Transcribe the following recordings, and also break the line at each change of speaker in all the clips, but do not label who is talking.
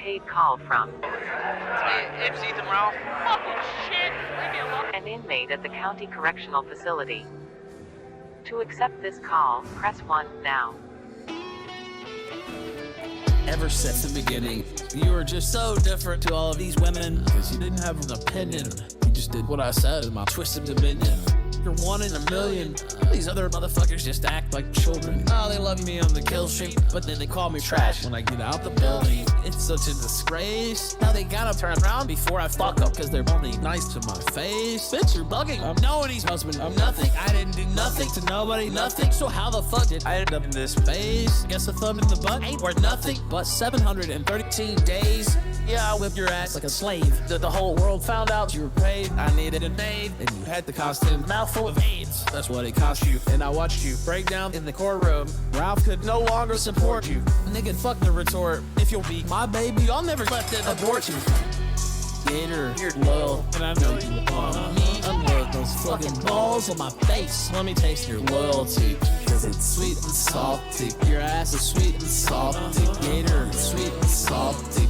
prepaid call from
It's Ethan Ralph. Fucking shit! Leave me alone.
an inmate at the county correctional facility. To accept this call, press 1 now.
Ever since the beginning, you were just so different to all of these women because you didn't have an opinion. You just did what I said in my twisted dominion. You're one in a million. These other motherfuckers just act like children. Oh, they love me on the kill sheet, but then they call me trash when I get out the building. It's such a disgrace. Now they gotta turn around before I fuck up because they're only nice to my face. Bitch, you're bugging. I'm nobody's husband. I'm nothing. I didn't do nothing to nobody, nothing. So how the fuck did I end up in this phase? Guess a thumb in the butt ain't worth nothing but 713 days. Yeah, I whipped your ass like a slave. The whole world found out you were paid. I needed an aid, and you had the costume mouthful of AIDS. That's what it cost you. And I watched you break down in the courtroom. Ralph could no longer support you. Nigga, fuck the retort. If you'll be my baby, I'll never let it abort you. Gator, you're loyal, and I know you want me. Unload those fucking balls on my face. Let me taste your loyalty, cause it's sweet and salty. Your ass is sweet and salty. Gator, sweet and salty.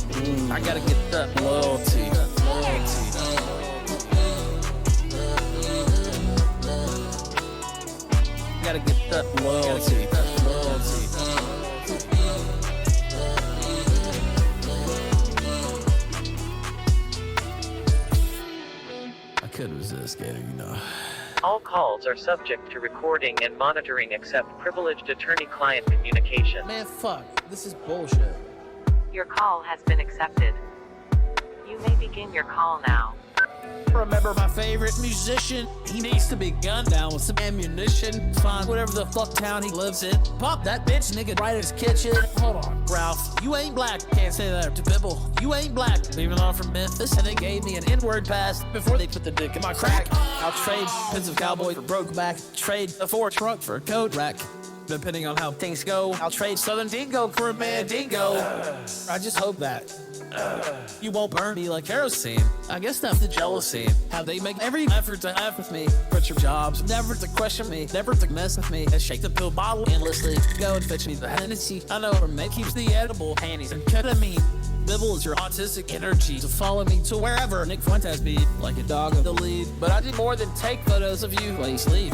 I gotta get that loyalty. Gotta get that loyalty. I couldn't resist, Gator, you know.
All calls are subject to recording and monitoring except privileged attorney-client communication.
Man, fuck. This is bullshit.
Your call has been accepted. You may begin your call now.
Remember my favorite musician? He needs to be gunned down with some ammunition. Find whatever the fuck town he lives in. Pop that bitch nigga right in his kitchen. Hold on, Ralph. You ain't black. Can't say that to Bibble. You ain't black. Even though I'm from Memphis, and they gave me an N-word pass before they put the dick in my crack. I'll trade pins of cowboy for broke back. Trade a Ford truck for a coat rack. Depending on how things go, I'll trade Southern Dingo for a Mandingo. I just hope that you won't burn me like kerosene. I guess that's the jealousy. How they make every effort to have with me. Quit your jobs, never to question me, never to mess with me. And shake the pill bottle endlessly. Go and fetch me the Hennessy. I know where Meg keeps the edible panties and ketamine. Bibble is your autistic energy to follow me to wherever Nick Fuentes be, like a dog of the lead. But I did more than take photos of you while you sleep.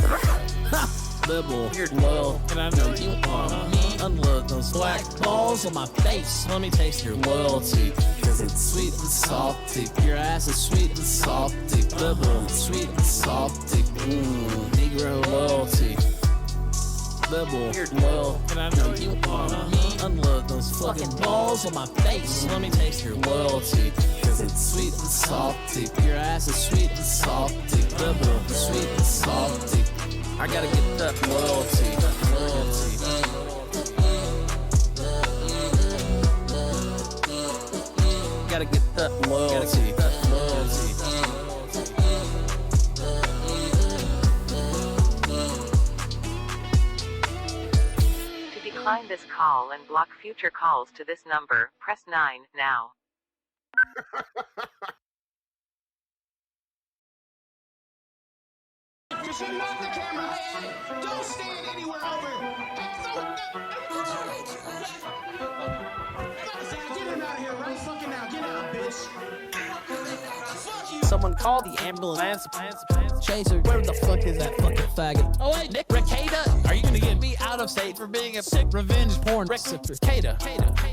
Bibble, you're loyal, and I know you want me. Unload those black balls on my face. Let me taste your loyalty, cause it's sweet and salty. Your ass is sweet and salty. Bibble, sweet and salty. Negro loyalty. Bibble, you're loyal, and I know you want me. Unload those fucking balls on my face. Let me taste your loyalty, cause it's sweet and salty. Your ass is sweet and salty. Bibble, sweet and salty. I gotta get that loyalty. Gotta get that loyalty.
To decline this call and block future calls to this number, press 9 now.
Cause you're not the cameraman. Don't stand anywhere over. Get him out of here right fucking now. Get out, bitch. Fuck you.
Someone called the ambulance. Chaser, where the fuck is that fucking faggot? Oh wait, Nick Ricada, are you gonna get me out of state for being a sick revenge porn ricada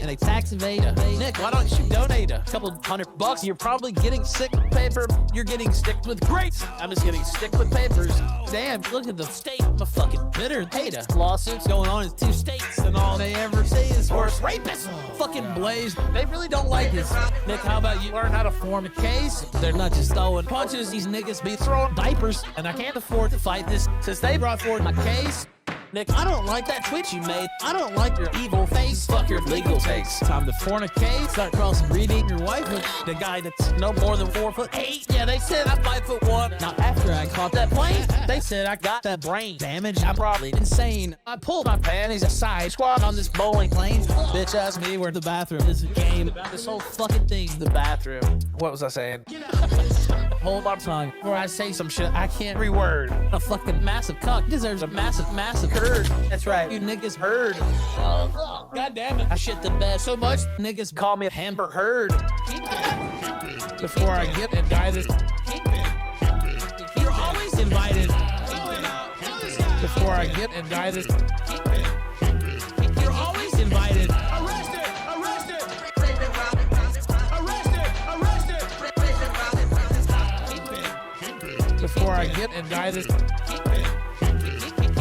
and a tax evader? Nick, why don't you donate a couple $100? You're probably getting sick with paper. You're getting sticked with grapes. I'm just getting sticked with papers. Damn, look at the state of a fucking bitter data. Lawsuits going on in 2 states, and all they ever say is horse rapists. Fucking Blaze, they really don't like this. Nick, how about you learn how to form a case? They're not just throwing punches, these niggas be throwing diapers, and I can't afford to fight this since they brought forward my case. Nick, I don't like that tweet you made. I don't like your evil face. Fuck your legal takes. Time to fornicate. Start cross-breeding your wife with the guy that's no more than 4'8". Yeah, they said I'm 5'1". Now after I caught that plane, they said I got that brain damage. I'm probably insane. I pulled my panties aside, squat on this bowling lane. Bitch asked me where the bathroom is. A game. This whole fucking thing's the bathroom. What was I saying? hold my tongue before I say some shit I can't reword. A fucking massive cuck deserves a massive curd. That's right, you niggas heard. God damn it, I shit the bed so much niggas call me Hamper Herd. Before I get and die this. You're always invited. Before I get and die this. You're always invited.
Arrested!
Before I get and die this.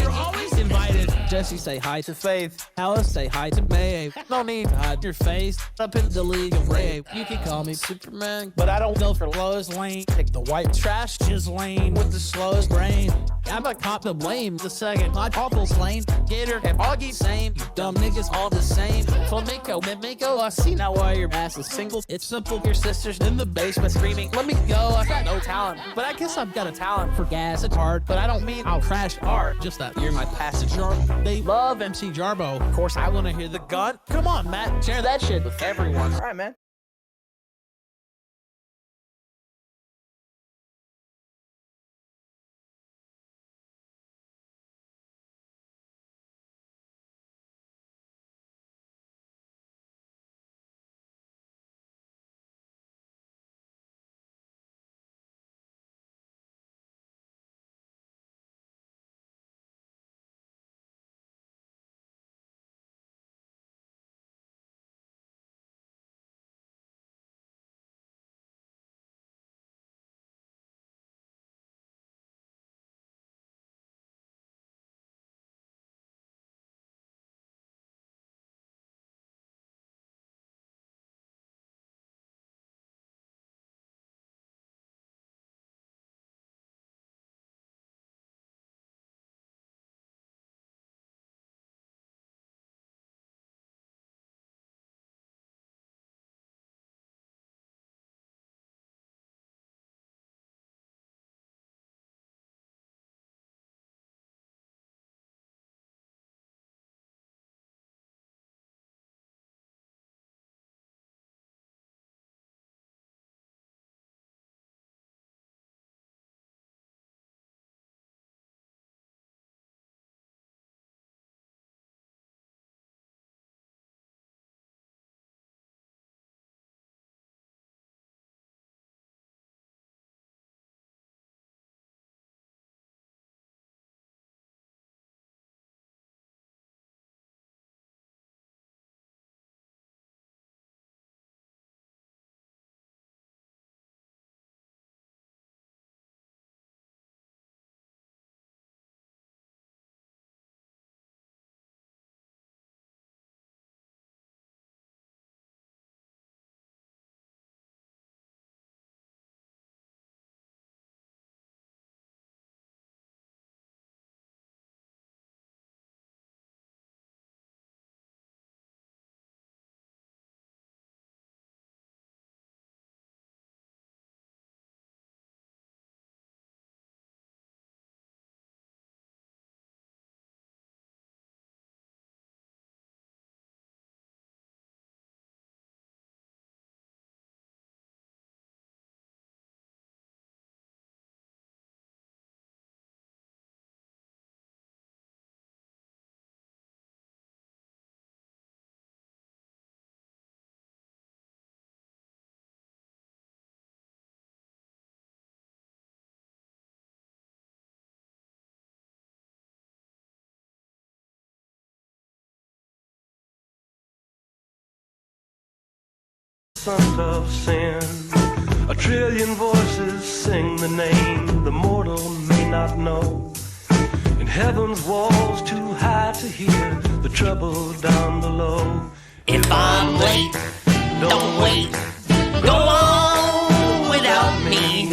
You're always invited. Jesse, say hi to Faith. Alice, say hi to May. No need to hide your face. Up in the league of rape. You can call me Superman, but I don't go for Lois Lane. Take the white trash, just lane with the slowest brain. I'm a cop to blame. The second my couple's lane. Gator and Augie same. You dumb niggas all the same. Flamenco, Mimico, I see now why your ass is single. It's simple. Your sister's in the basement screaming, let me go. I got no talent, but I guess I've got a talent for gas and hard. But I don't mean I'll crash art. Just that you're my passenger. They love MC Jarbo. Of course, I want to hear the gun. Come on, Matt. Share that shit with everyone.
All right, man.
Son of sin, a trillion voices sing the name the mortal may not know. In heaven's walls too high to hear the trouble down below.
If I'm late, don't wait. Go on without me.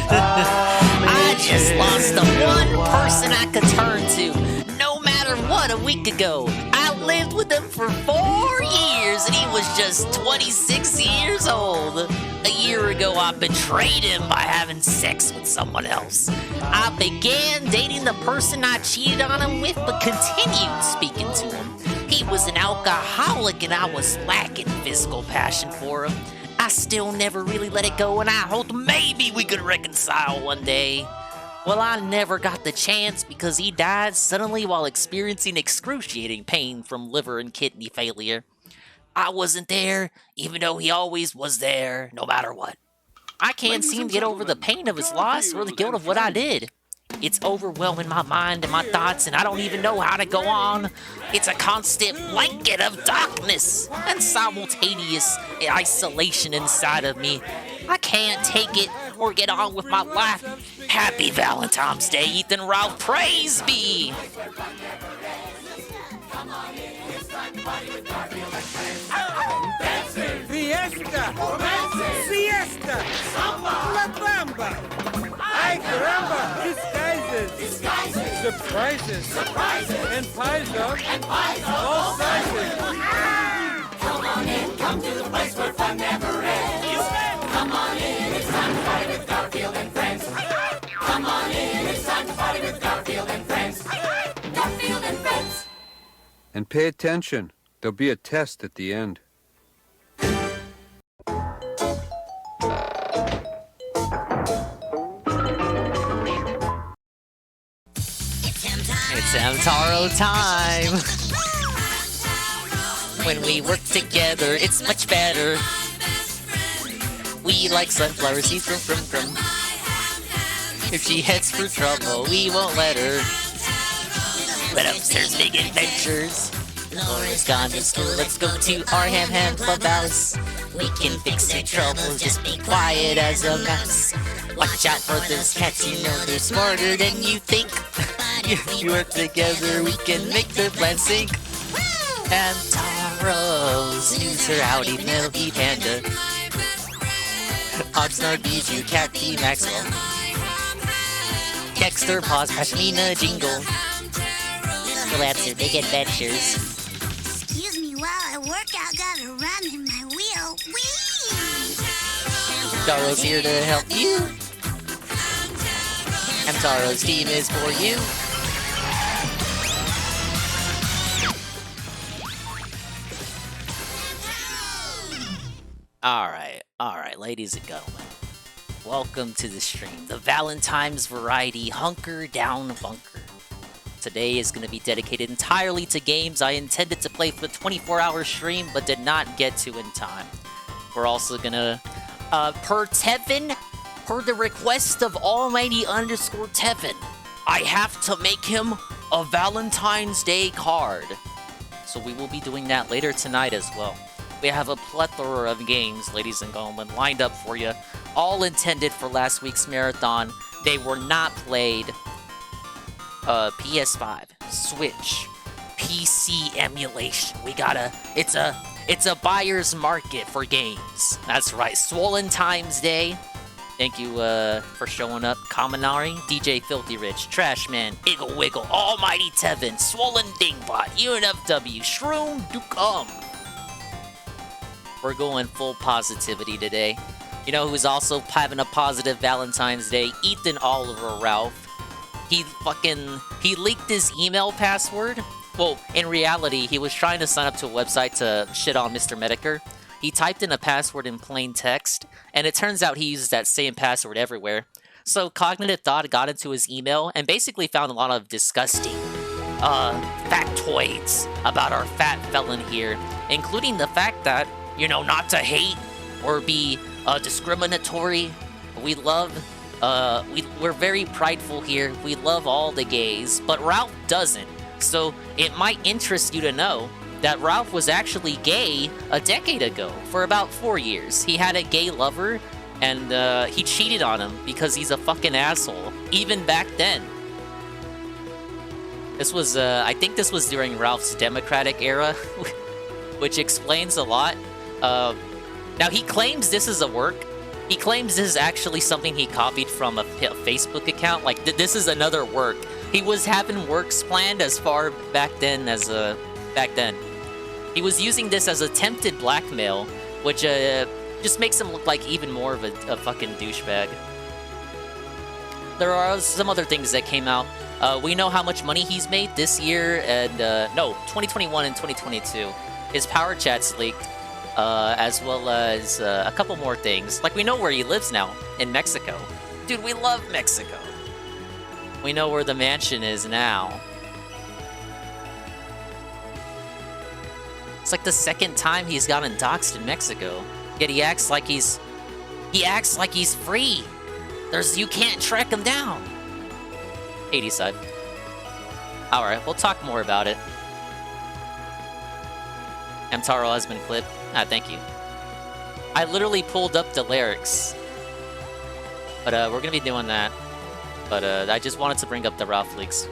I just lost the one person I could turn to, no matter what, a week ago. I lived with him for 4 years, and he was just 26 years old. A year ago, I betrayed him by having sex with someone else. I began dating the person I cheated on him with, but continued speaking to him. He was an alcoholic, and I was lacking physical passion for him. I still never really let it go, and I hoped maybe we could reconcile one day. Well, I never got the chance because he died suddenly while experiencing excruciating pain from liver and kidney failure. I wasn't there, even though he always was there, no matter what. I can't seem to get over the pain of his loss or the guilt of what I did. It's overwhelming my mind and my thoughts, and I don't even know how to go on. It's a constant blanket of darkness and simultaneous isolation inside of me. I can't take it or get on with my life. Happy Valentine's Day, Ethan Ralph. Praise be!
Fiesta! Siesta! La Bamba! Ay caramba! Disguises! Surprises! And pies of all sizes!
Come on in, come to the place where fun never ends. Come on in, it's time to party with Garfield and friends. Come on in, it's time to party with Garfield and friends. Garfield and friends.
And pay attention. There'll be a test at the end.
It's Hamtaro time! When we work together, it's much better. We like sunflower seeds from. If she heads for trouble, we won't let her. But upstairs, big adventures. Laura's gone to school, let's go to our ham clubhouse. We can fix your troubles, just be quiet as a mouse. Watch out for those cats, you know they're smarter than you think. If we work together, we can make their plans sink. And Taro's who's her howdy Milky Panda. Oxnard, Bijou, Cat, P, Maxwell. Dexter, Paws, Pashmina, Jingle. We'll answer big adventures.
Excuse me while I work out, gotta run in my wheel. Whee!
Taro's here to help you. And Taro's team is for you. Alright, ladies and gentlemen. Welcome to the stream, the Valentine's variety Hunker Down Bunker. Today is going to be dedicated entirely to games I intended to play for the 24-hour stream, but did not get to in time. We're also going to, per Tevin, per the request of Almighty _Tevin, I have to make him a Valentine's Day card. So we will be doing that later tonight as well. We have a plethora of games, ladies and gentlemen, lined up for you, all intended for last week's marathon. They were not played. PS5, Switch, PC emulation. We gotta. It's a buyer's market for games. That's right. Swollen Times Day. Thank you for showing up, Kaminari, DJ Filthy Rich, Trashman, Iggle Wiggle, Almighty Tevin, Swollen Dingbot, UNFW, Shroom Ducum. We're going full positivity today. You know who's also having a positive Valentine's Day? Ethan Oliver Ralph. He leaked his email password. Well, in reality, he was trying to sign up to a website to shit on Mr. Medicare. He typed in a password in plain text, and it turns out he uses that same password everywhere. So Cognitive Thought got into his email and basically found a lot of disgusting factoids about our fat felon here, including the fact that, you know, not to hate or be discriminatory. We love, we're very prideful here. We love all the gays, but Ralph doesn't. So it might interest you to know that Ralph was actually gay a decade ago for about 4 years. He had a gay lover, and he cheated on him because he's a fucking asshole, even back then. This was, I think this was during Ralph's Democratic era, which explains a lot. Now, he claims this is a work. He claims this is actually something he copied from a Facebook account. Like, this is another work. He was having works planned as far back then as, back then. He was using this as attempted blackmail, which, just makes him look like even more of a fucking douchebag. There are some other things that came out. We know how much money he's made this year and, no, 2021 and 2022. His power chats leaked. as well as a couple more things. Like, we know where he lives now, in Mexico. Dude, we love Mexico. We know where the mansion is now. It's like the second time he's gotten doxxed in Mexico. Yet he acts like he's free. You can't track him down. 80 side. Alright, we'll talk more about it. Hamtaro has been clipped. Ah, thank you. I literally pulled up the lyrics. But we're gonna be doing that. But I just wanted to bring up the Ralph leaks.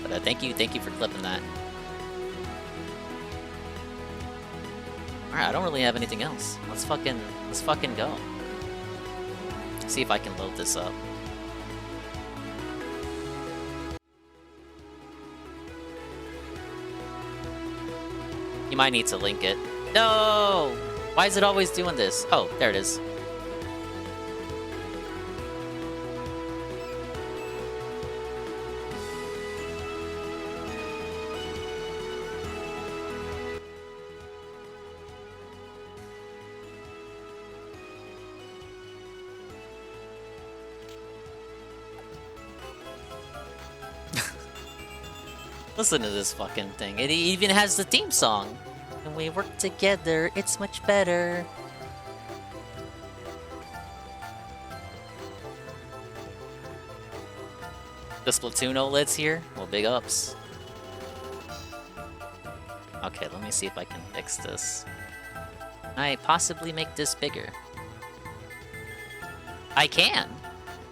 But thank you for clipping that. Alright, I don't really have anything else. Let's fucking go. See if I can load this up. You might need to link it. No! Why is it always doing this? Oh, there it is. Listen to this fucking thing. It even has the theme song. When we work together, it's much better. The Splatoon OLED's here? Well, big ups. Okay, let me see if I can fix this. Can I possibly make this bigger? I can!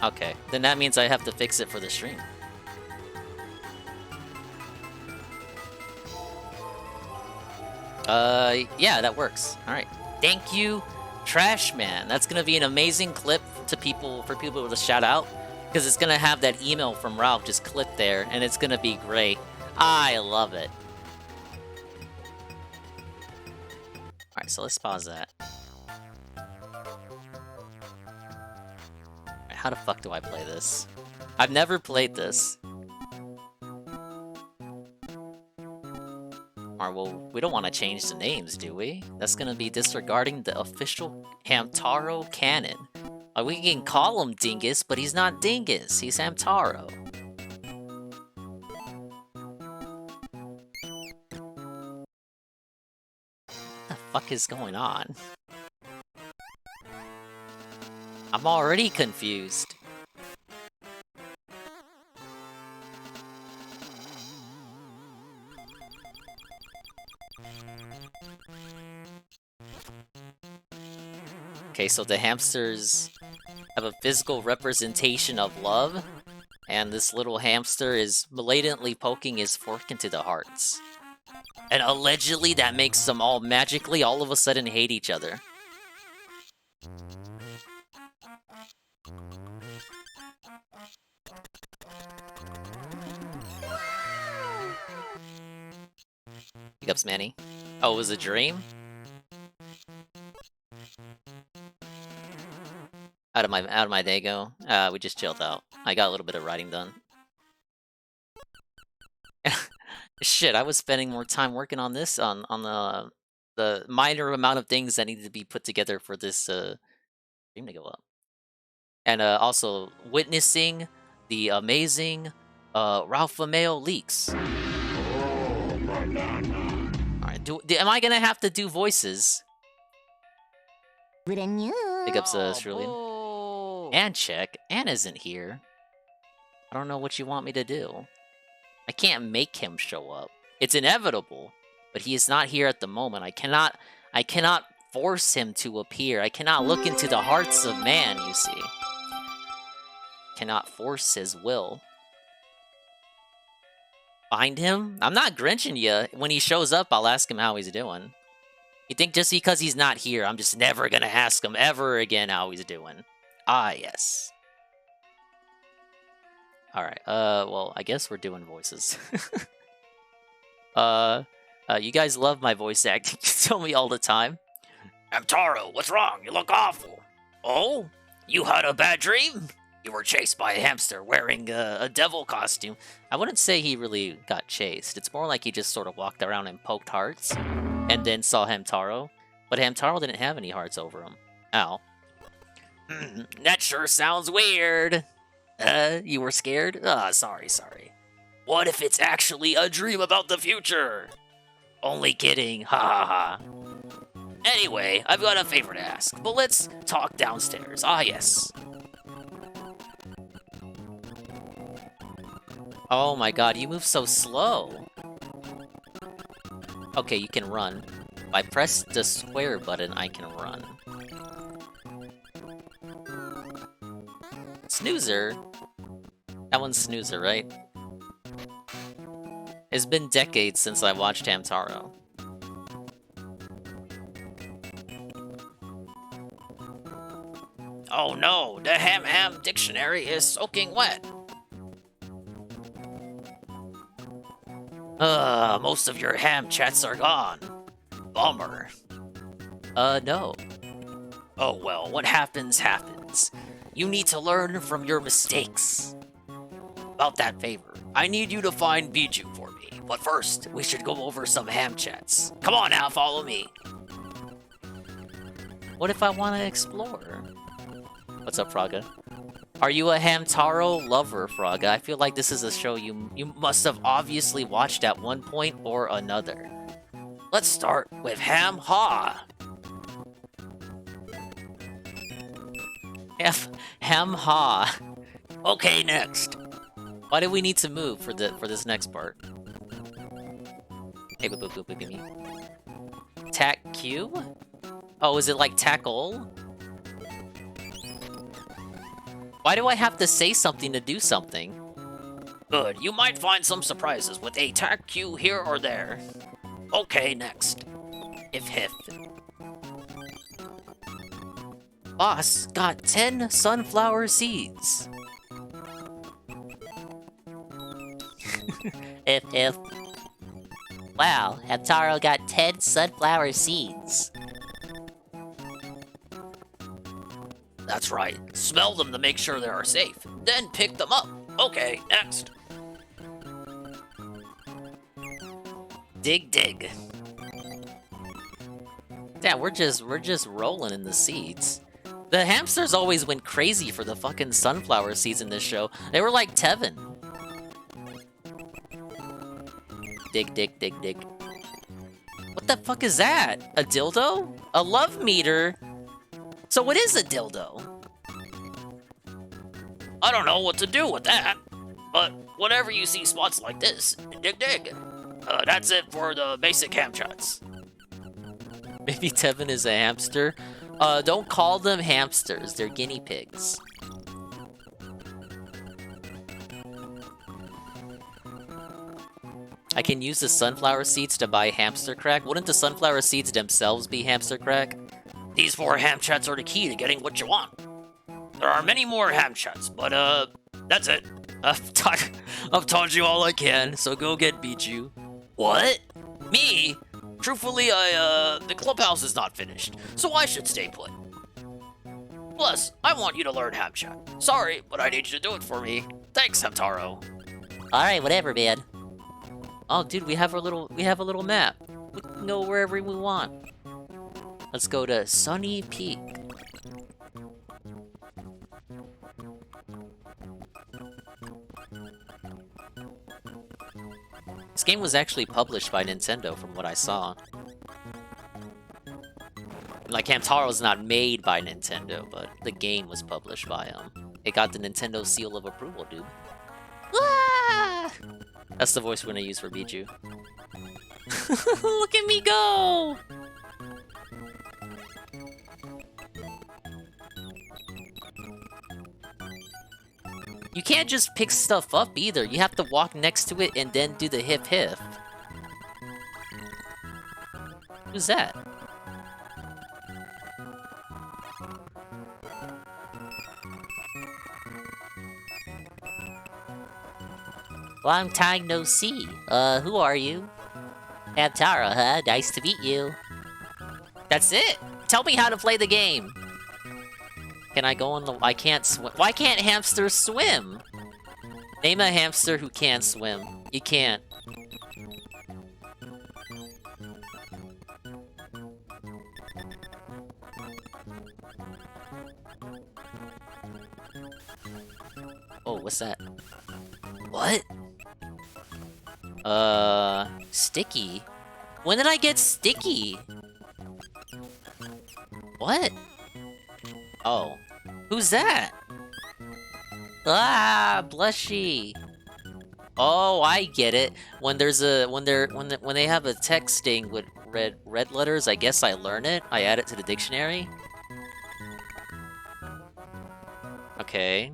Okay, then that means I have to fix it for the stream. Yeah, that works. Alright. Thank you, Trash Man. That's gonna be an amazing clip for people to shout out. Because it's gonna have that email from Ralph just clipped there, and it's gonna be great. I love it. Alright, so let's pause that. Alright, how the fuck do I play this? I've never played this. Well, we don't want to change the names, do we? That's gonna be disregarding the official Hamtaro canon. Like, we can call him Dingus, but he's not Dingus. He's Hamtaro. What the fuck is going on? I'm already confused. Okay, so the hamsters have a physical representation of love, and this little hamster is blatantly poking his fork into the hearts. And allegedly that makes them all magically all of a sudden hate each other. Pick ups Manny. Oh, it was a dream? Out of my Dago. We just chilled out. I got a little bit of writing done. Shit, I was spending more time working on this on the minor amount of things that needed to be put together for this stream to go up. And also witnessing the amazing Ralph Mail leaks. Alright, am I gonna have to do voices? Big ups Shirley. And check. Ann isn't here. I don't know what you want me to do. I can't make him show up. It's inevitable, but he is not here at the moment. I cannot force him to appear. I cannot look into the hearts of man, you see. Cannot force his will. Find him? I'm not Grinching you. When he shows up, I'll ask him how he's doing. You think just because he's not here, I'm just never gonna ask him ever again how he's doing? Ah, yes. Alright, well, I guess we're doing voices. You guys love my voice acting. You tell me all the time. Hamtaro, what's wrong? You look awful. Oh? You had a bad dream? You were chased by a hamster wearing a devil costume. I wouldn't say he really got chased. It's more like he just sort of walked around and poked hearts, and then saw Hamtaro. But Hamtaro didn't have any hearts over him. Ow. That sure sounds weird. You were scared? Sorry. What if it's actually a dream about the future? Only kidding, ha ha ha. Anyway, I've got a favor to ask, but let's talk downstairs. Ah, yes. Oh my god, you move so slow. Okay, you can run. If I press the square button, I can run. Snoozer? That one's Snoozer, right? It's been decades since I watched Hamtaro. Oh no, the Ham dictionary is soaking wet. Most of your ham chats are gone. Bummer. No. Oh well, what happens, happens. You need to learn from your mistakes. About that favor, I need you to find Bijou for me. But first, we should go over some ham chats. Come on now, follow me. What if I want to explore? What's up, Fraga? Are you a Hamtaro lover, Fraga? I feel like this is a show you must have obviously watched at one point or another. Let's start with Ham Ha. Ham Ha. Okay, next. Why do we need to move for this next part? Hey, me. Tack Q? Oh, is it like tackle? Why do I have to say something to do something? Good, you might find some surprises with a tack Q here or there. Okay, next. If. Boss got 10 sunflower seeds. if. Wow, Hamtaro got 10 sunflower seeds. That's right. Smell them to make sure they are safe. Then pick them up. Okay, next. Dig. Yeah, we're just rolling in the seeds. The hamsters always went crazy for the fucking sunflower seeds in this show. They were like Tevin. Dig. What the fuck is that? A dildo? A love meter? So what is a dildo? I don't know what to do with that. But whenever you see spots like this, dig. That's it for the basic ham chats. Maybe Tevin is a hamster? Don't call them hamsters, they're guinea pigs. I can use the sunflower seeds to buy hamster crack. Wouldn't the sunflower seeds themselves be hamster crack? These 4 ham chats are the key to getting what you want. There are many more ham chats, but that's it. I've taught you all I can, so go get Bijou. What? Me? Truthfully, the clubhouse is not finished, so I should stay put. Plus, I want you to learn ham chat. Sorry, but I need you to do it for me. Thanks, Hamtaro. Alright, whatever, man. Oh, dude, we have a little map. We can go wherever we want. Let's go to Sunny Peak. This game was actually published by Nintendo from what I saw. Like, Hamtaro's not made by Nintendo, but the game was published by them. It got the Nintendo seal of approval, dude. Ah! That's the voice we're gonna use for Bijou. Look at me go! You can't just pick stuff up either. You have to walk next to it and then do the hip. Who's that? Long time no see. Who are you? Hamtaro, huh? Nice to meet you. That's it! Tell me how to play the game! Can I go in the... I can't swim. Why can't hamsters swim? Name a hamster who can swim. You can't. Oh, what's that? What? Sticky? When did I get sticky? What? Oh. Who's that? Ah, blushy. Oh, I get it. When there's a when they have a texting with red letters, I guess I learn it. I add it to the dictionary. Okay.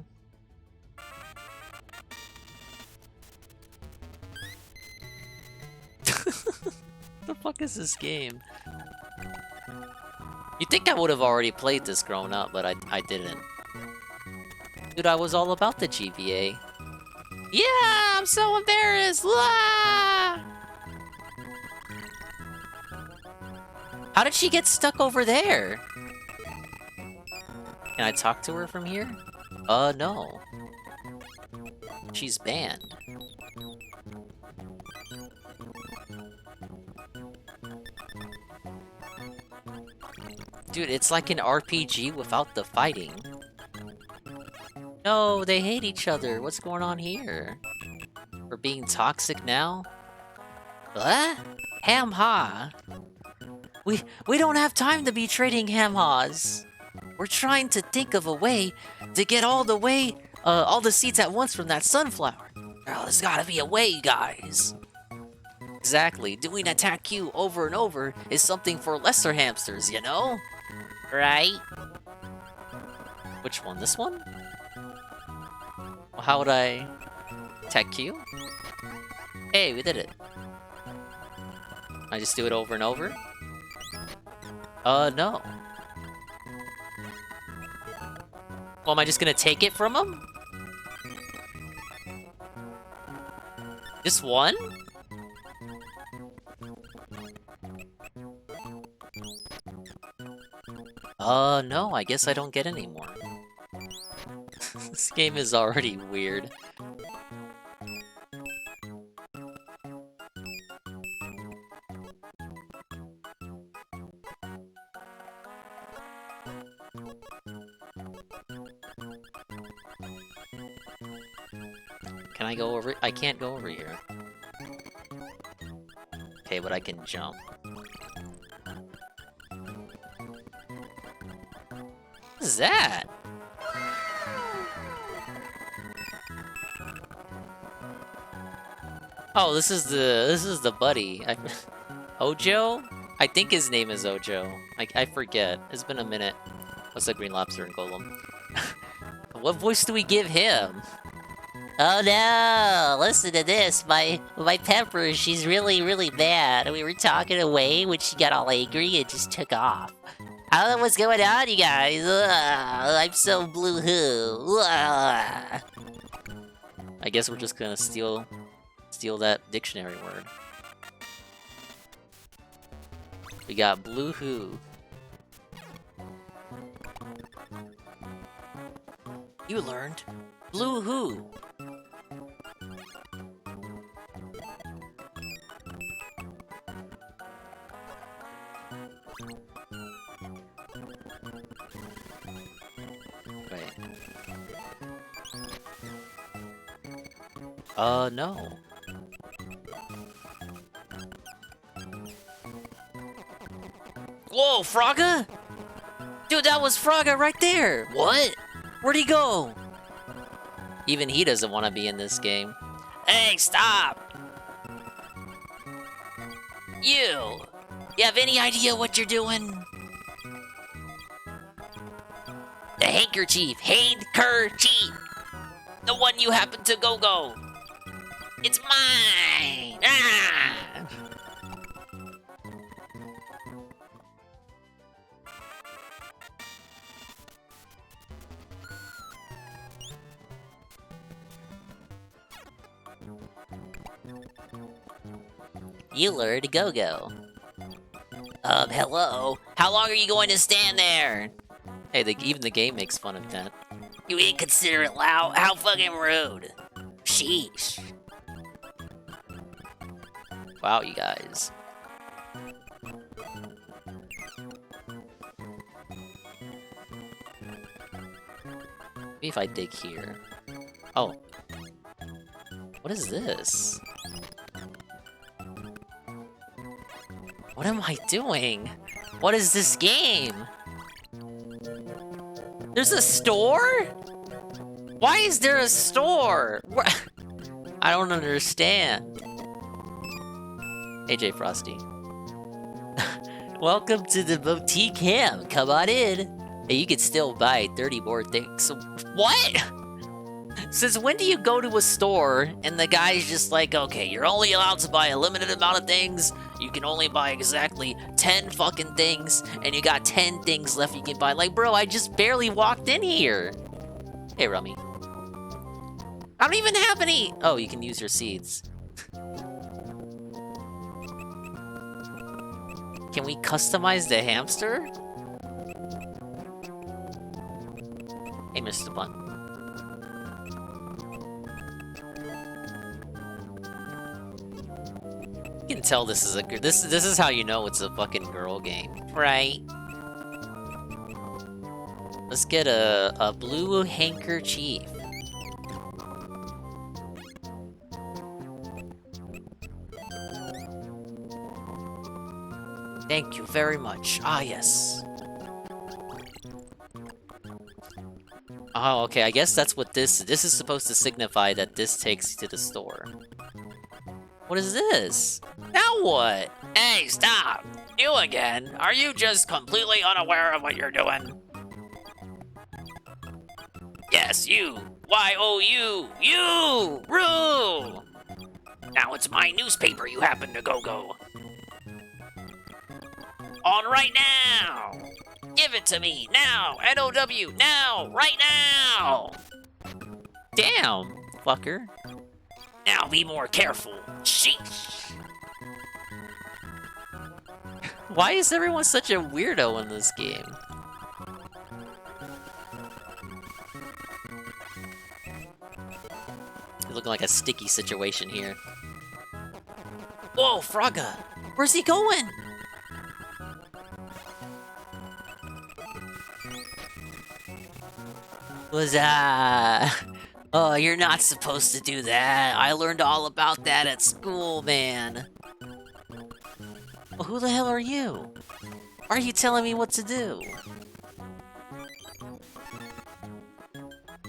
What the fuck is this game? You'd think I would have already played this growing up, but I didn't. Dude, I was all about the GBA. Yeah, I'm so embarrassed! Ah! How did she get stuck over there? Can I talk to her from here? No. She's banned. Dude, it's like an RPG without the fighting. No, they hate each other. What's going on here? We're being toxic now? What? Ham-ha? We don't have time to be trading ham-has. We're trying to think of a way to get all the seeds at once from that sunflower. Oh, there's gotta be a way, guys. Exactly. Doing attack Q over and over is something for lesser hamsters, you know? Right? Which one? This one? Well, how would I... attack Q? Hey, we did it. I just do it over and over? No. Well, am I just gonna take it from him? Just one? No, I guess I don't get any more. This game is already weird. Can I go over? I can't go over here. Okay, but I can jump. What is that? Oh, this is the buddy. Ojo? I think his name is Ojo. I forget. It's been a minute. What's the green lobster and golem? What voice do we give him? Oh no! Listen to this. My Pepper, she's really bad. We were talking away when she got all angry and just took off. I don't know what's going on, you guys. I'm so blue-hoo. I guess we're just gonna steal that dictionary word. We got blue-hoo. You learned blue-hoo. Wait. No. Whoa, Frogga? Dude, that was Frogga right there! What? Where'd he go? Even he doesn't want to be in this game. Hey, stop! You have any idea what you're doing? The handkerchief! Handkerchief! The one you happen to go. It's mine! Ah! You lured Go-Go. Hello? How long are you going to stand there? Hey, even the game makes fun of that. You inconsiderate loud. How fucking rude. Sheesh. Wow, you guys. Maybe if I dig here. Oh. What is this? What am I doing? What is this game? There's a store? Why is there a store? I don't understand. AJ Frosty. Welcome to the boutique ham. Come on in. Hey, you can still buy 30 more things. What? Since when do you go to a store and the guy's just like, okay, you're only allowed to buy a limited amount of things. You can only buy exactly 10 fucking things, and you got 10 things left you can buy. Like, bro, I just barely walked in here. Hey, Rummy. I don't even have any. Oh, you can use your seeds. Can we customize the hamster? Hey, Mr. Blunt. You can tell this is a this is how you know it's a fucking girl game, right? Let's get a blue handkerchief. Thank you very much. Ah, yes. Oh, okay. I guess that's what this is supposed to signify, that this takes you to the store. What is this? Now what? Hey, stop! You again? Are you just completely unaware of what you're doing? Yes, you! Y-O-U! You! Rue! Now it's my newspaper you happen to go. On right now! Give it to me, now! N-O-W, now! Right now! Damn, fucker. Now be more careful. Sheesh. Why is everyone such a weirdo in this game? It's looking like a sticky situation here. Whoa, Frogga! Where's he going? Oh, you're not supposed to do that. I learned all about that at school, man. Well, who the hell are you? Why are you telling me what to do?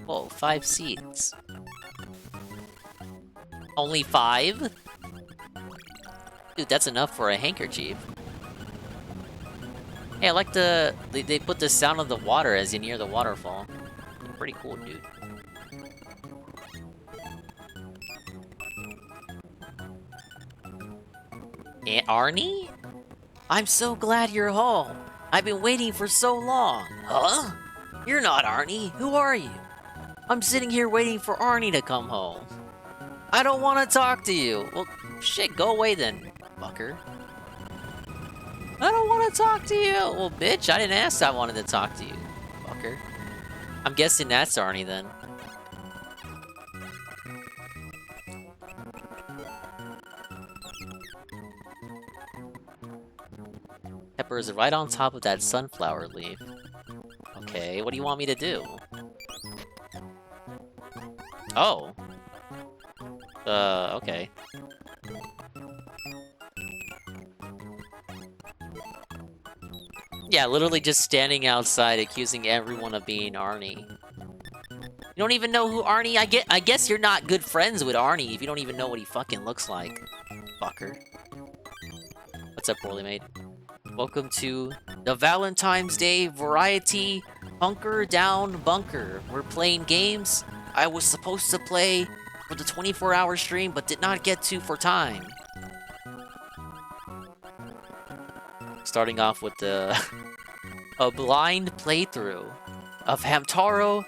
Whoa, 5 seeds. Only 5? Dude, that's enough for a handkerchief. Hey, I like they put the sound of the water as you near the waterfall. Pretty cool, dude. Aunt Arnie? I'm so glad you're home. I've been waiting for so long. Huh? You're not Arnie. Who are you? I'm sitting here waiting for Arnie to come home. I don't want to talk to you. Well, shit, go away then, fucker. I don't want to talk to you. Well, bitch, I didn't ask I wanted to talk to you, fucker. I'm guessing that's Arnie then. Pepper is right on top of that sunflower leaf. Okay, what do you want me to do? Oh. Okay. Yeah, literally just standing outside accusing everyone of being Arnie. You don't even know who Arnie... I guess you're not good friends with Arnie if you don't even know what he fucking looks like. Fucker. What's up, Poorly Made? Welcome to the Valentine's Day Variety Hunker Down Bunker. We're playing games I was supposed to play for the 24-hour stream, but did not get to for time. Starting off with a blind playthrough of Hamtaro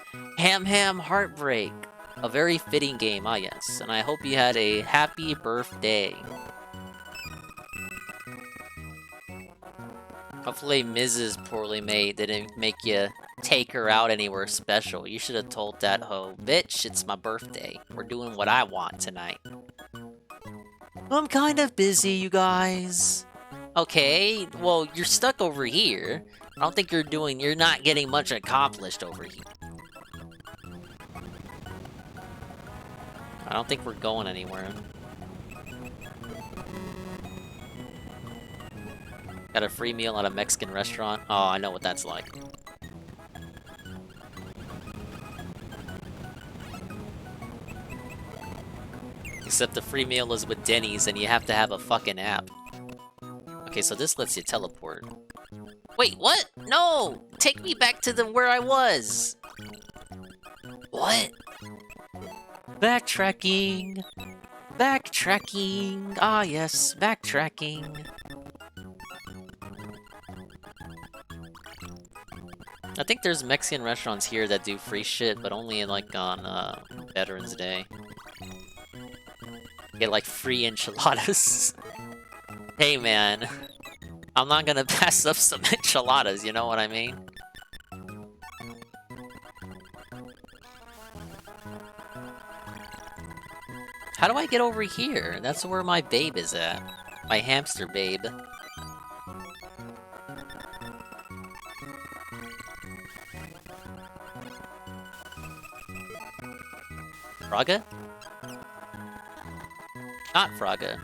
Heartbreak. A very fitting game, ah yes. And I hope you had a happy birthday. Hopefully Mrs. Poorly Made didn't make you take her out anywhere special. You should have told that hoe, bitch, it's my birthday. We're doing what I want tonight. I'm kind of busy, you guys. Okay, well, you're stuck over here. I don't think you're not getting much accomplished over here. I don't think we're going anywhere. Got a free meal at a Mexican restaurant. Oh, I know what that's like. Except the free meal is with Denny's and you have to have a fucking app. Okay, so this lets you teleport. Wait, what? No! Take me back to where I was! What? Backtracking! Backtracking! Ah yes, backtracking. I think there's Mexican restaurants here that do free shit, but only like on Veterans Day. Get like free enchiladas. Hey man, I'm not gonna pass up some enchiladas, you know what I mean? How do I get over here? That's where my babe is at. My hamster babe. Fraga? Not Fraga.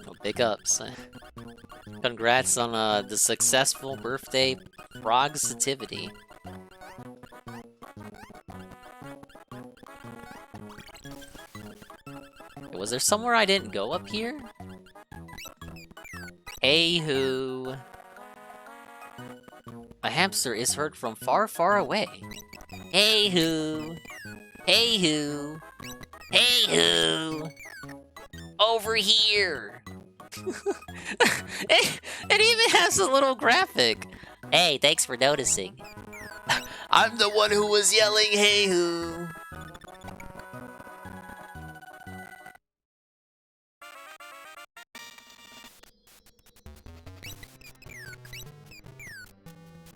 Oh, big ups. Congrats on the successful birthday Frogsitivity. Was there somewhere I didn't go up here? Hey who? A hamster is heard from far, far away. Hey who? Hey who? Hey who? Over here! it even has a little graphic. Hey, thanks for noticing. I'm the one who was yelling, hey who?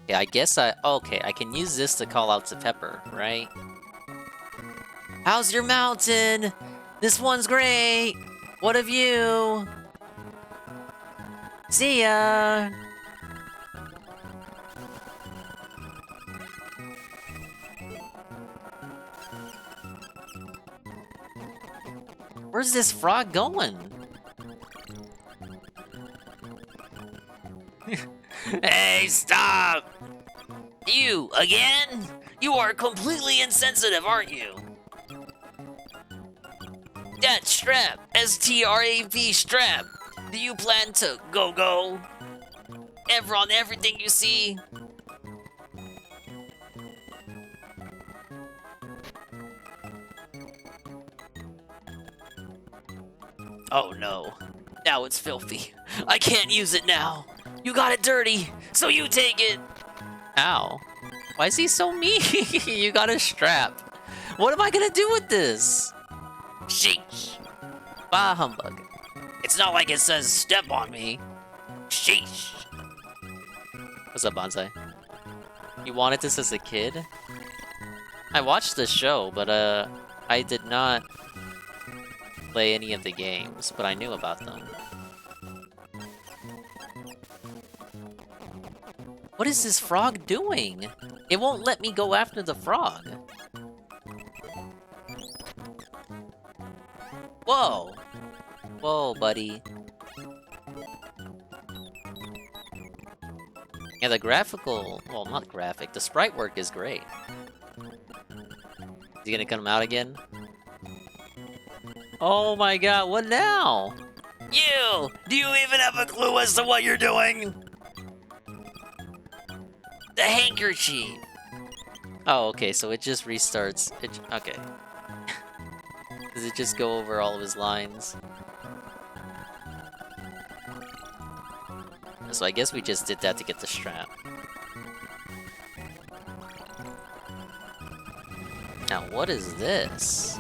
Yeah, I guess okay, I can use this to call out to Pepper, right? How's your mountain? This one's great! What of you? See ya! Where's this frog going? Hey, stop! You, again? You are completely insensitive, aren't you? That strap, S-T-R-A-P strap. Do you plan to go? Ever on everything you see? Oh no. Now it's filthy. I can't use it now. You got it dirty, so you take it. Ow. Why is he so mean? You got a strap. What am I gonna do with this? Sheesh. Bah humbug. It's not like it says step on me. Sheesh. What's up, Bonsai? You wanted this as a kid? I watched the show, but I did not play any of the games, but I knew about them. What is this frog doing? It won't let me go after the frog. Whoa! Whoa, buddy. Yeah, the graphical... well, not graphic. The sprite work is great. Is he gonna come out again? Oh my god, what now? You! Do you even have a clue as to what you're doing? The handkerchief! Oh, okay, so it just restarts. Okay. Does it just go over all of his lines? So I guess we just did that to get the strap. Now, what is this?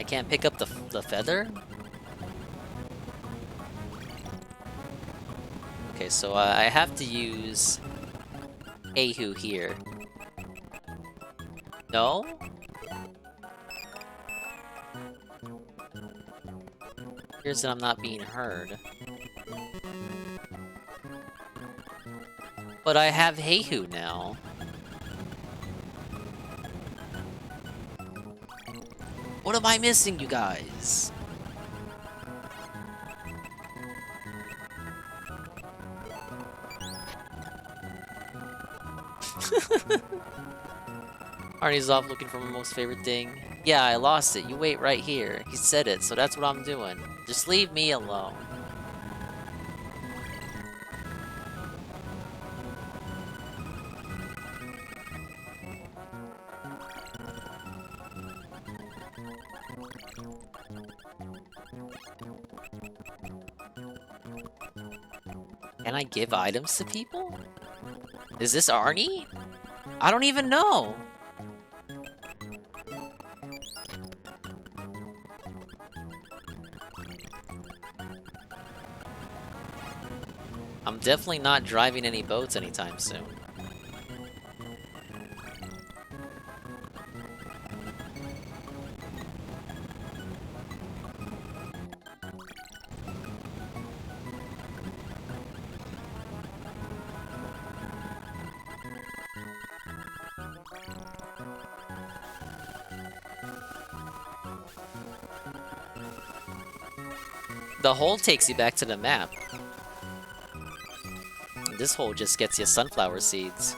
can't pick up the feather? Okay, so I have to use Ahu here. No? Here's that I'm not being heard. But I have Heihu now. What am I missing, you guys? Arnie's off looking for my most favorite thing. Yeah, I lost it. You wait right here. He said it, so that's what I'm doing. Just leave me alone. Can I give items to people? Is this Arnie? I don't even know. I'm definitely not driving any boats anytime soon. The hole takes you back to the map. This hole just gets you sunflower seeds.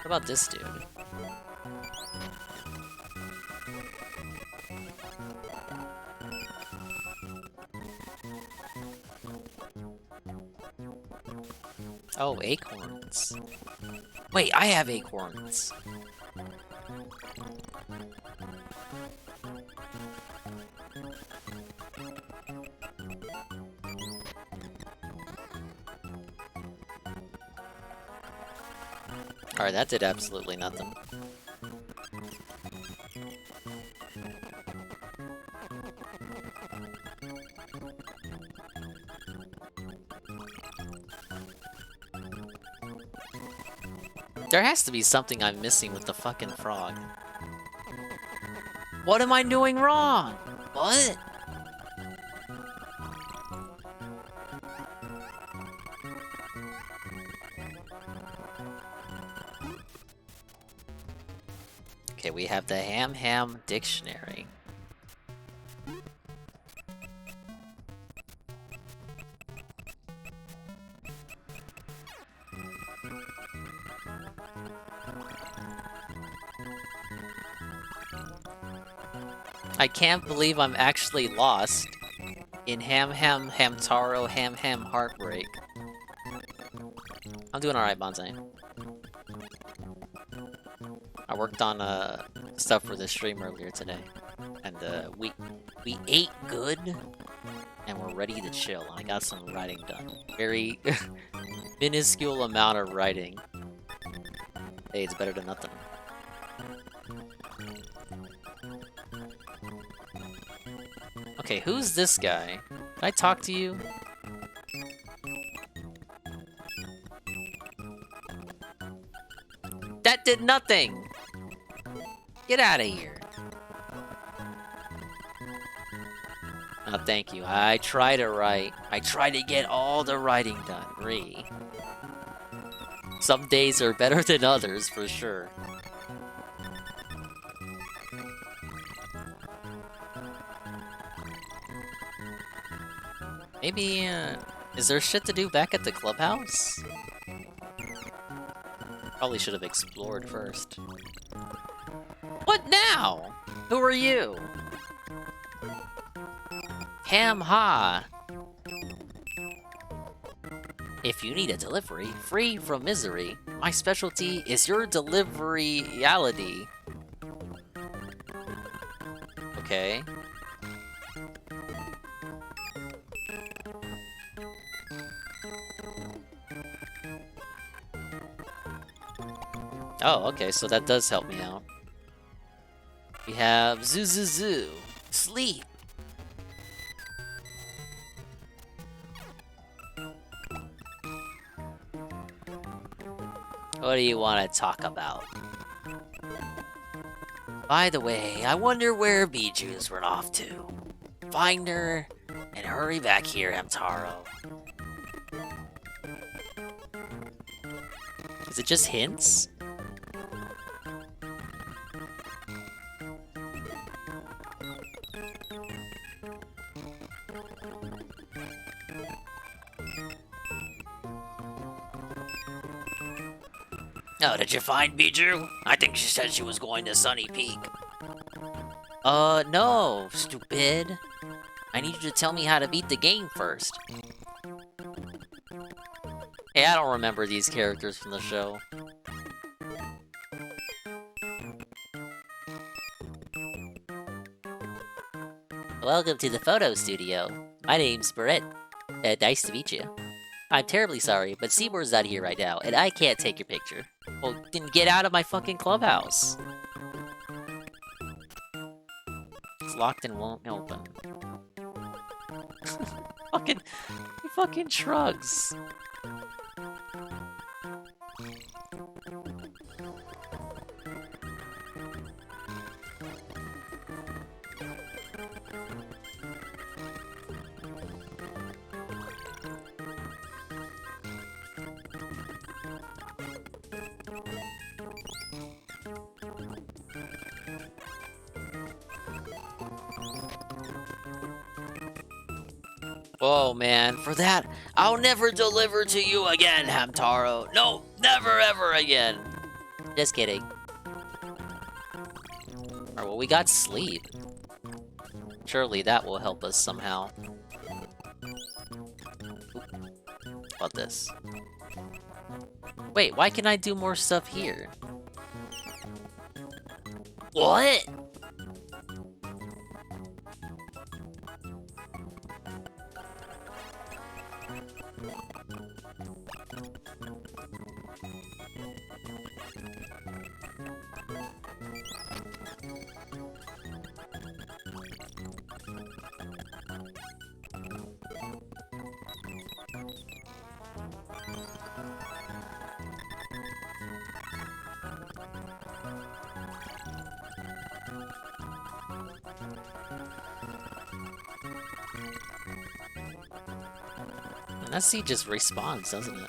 What about this dude? Oh, acorns. Wait, I have acorns. Alright, that did absolutely nothing. There has to be something I'm missing with the fucking frog. What am I doing wrong? What? Okay, we have the Ham Dictionary. I can't believe I'm actually lost in Hamtaro, Heartbreak. I'm doing alright, Bonsai. I worked on stuff for the stream earlier today, and we ate good, and we're ready to chill. I got some writing done. Very minuscule amount of writing. Hey, it's better than nothing. Okay, who's this guy? Can I talk to you? That did nothing! Get out of here. Oh, thank you. I try to write. I try to get all the writing done. Some days are better than others, for sure. Maybe, is there shit to do back at the clubhouse? Probably should have explored first. What now? Who are you? Ha! If you need a delivery free from misery, my specialty is your deliveryality. Okay. Oh, okay, so that does help me out. We have Zoo. Sleep. What do you want to talk about? By the way, I wonder where Biju's run off to. Find her and hurry back here, Hamtaro. Is it just hints? Oh, did you find Biju? I think she said she was going to Sunny Peak. No, stupid. I need you to tell me how to beat the game first. Hey, I don't remember these characters from the show. Welcome to the photo studio. My name's Brett. Nice to meet you. I'm terribly sorry, but Seymour's not here right now, and I can't take your picture. Well, then get out of my fucking clubhouse. It's locked and won't open. fucking shrugs. Oh man, for that, I'll never deliver to you again, Hamtaro. No, never ever again. Just kidding. Alright, well, we got sleep. Surely that will help us somehow. Oop. About this. Wait, why can I do more stuff here? What? And that seed just respawns, doesn't it?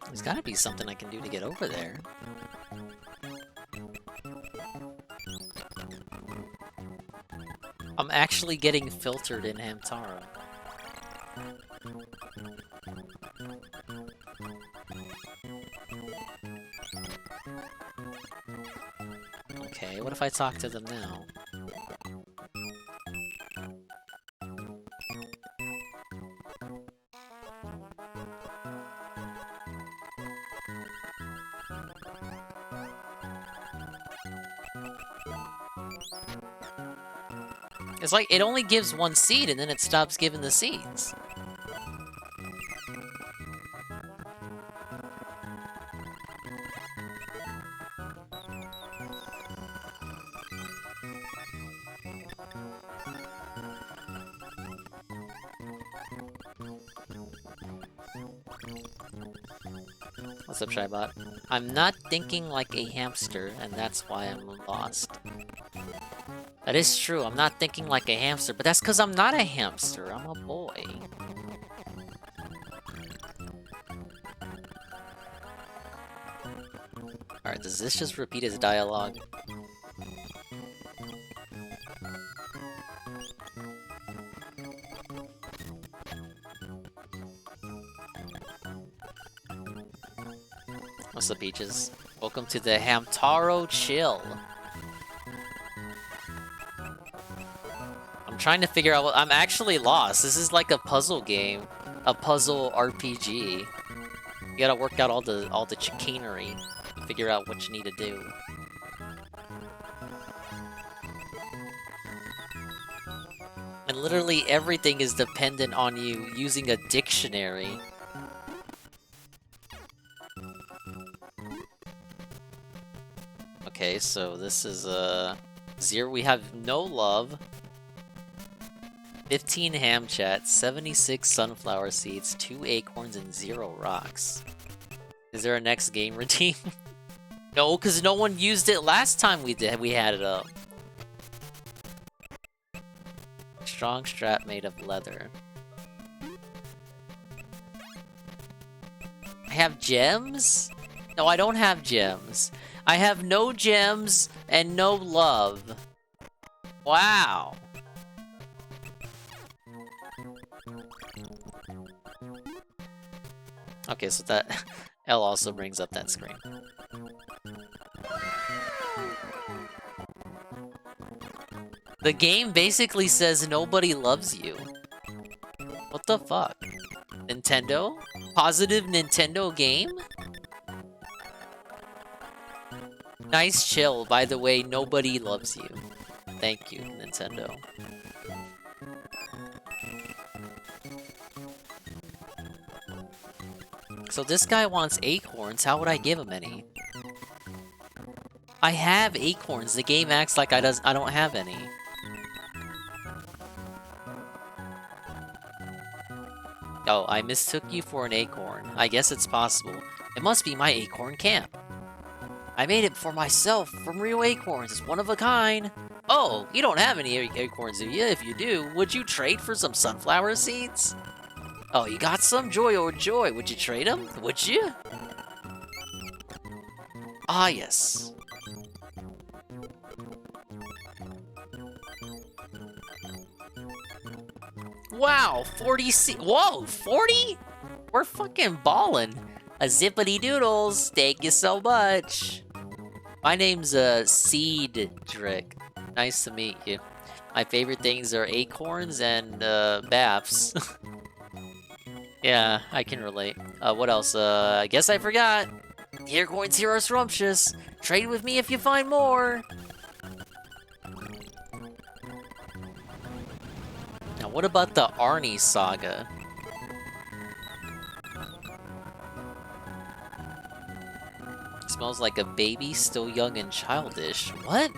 There's gotta be something I can do to get over there. I'm actually getting filtered in Hamtaro. Okay, what if I talk to them now? It's like, it only gives one seed and then it stops giving the seeds. What's up, Shybot? I'm not thinking like a hamster, and that's why I'm lost. That is true, I'm not thinking like a hamster, but that's because I'm not a hamster, I'm a boy. Alright, does this just repeat his dialogue? What's up, Peaches? Welcome to the Hamtaro Chill. I'm trying to figure out what... I'm actually lost. This is like a puzzle game. A puzzle RPG. You gotta work out all the chicanery, figure out what you need to do. And literally everything is dependent on you using a dictionary. Okay, so this is 0. We have no love. 15 ham chats, 76 sunflower seeds, 2 acorns, and 0 rocks. Is there a next game redeem? No, because no one used it last time we had it up. Strong strap made of leather. I have gems? No, I don't have gems. I have no gems and no love. Wow. Okay, so that L also brings up that screen. The game basically says nobody loves you. What the fuck? Nintendo? Positive Nintendo game? Nice chill, by the way, nobody loves you. Thank you, Nintendo. So this guy wants acorns, how would I give him any? I have acorns, the game acts like I don't have any. Oh, I mistook you for an acorn. I guess it's possible. It must be my acorn camp. I made it for myself from real acorns. It's one of a kind. Oh, you don't have any acorns, do you? If you do, would you trade for some sunflower seeds? Oh, you got some? Joy or joy. Would you trade them? Would you? Ah, yes. Wow, 40 Whoa, 40? We're fucking ballin'. A zippity doodles. Thank you so much. My name's Cedric. Nice to meet you. My favorite things are acorns and baths. Yeah, I can relate. What else? I guess I forgot. Here coins here are scrumptious. Trade with me if you find more. Now, what about the Arnie saga? Smells like a baby, still young and childish. What?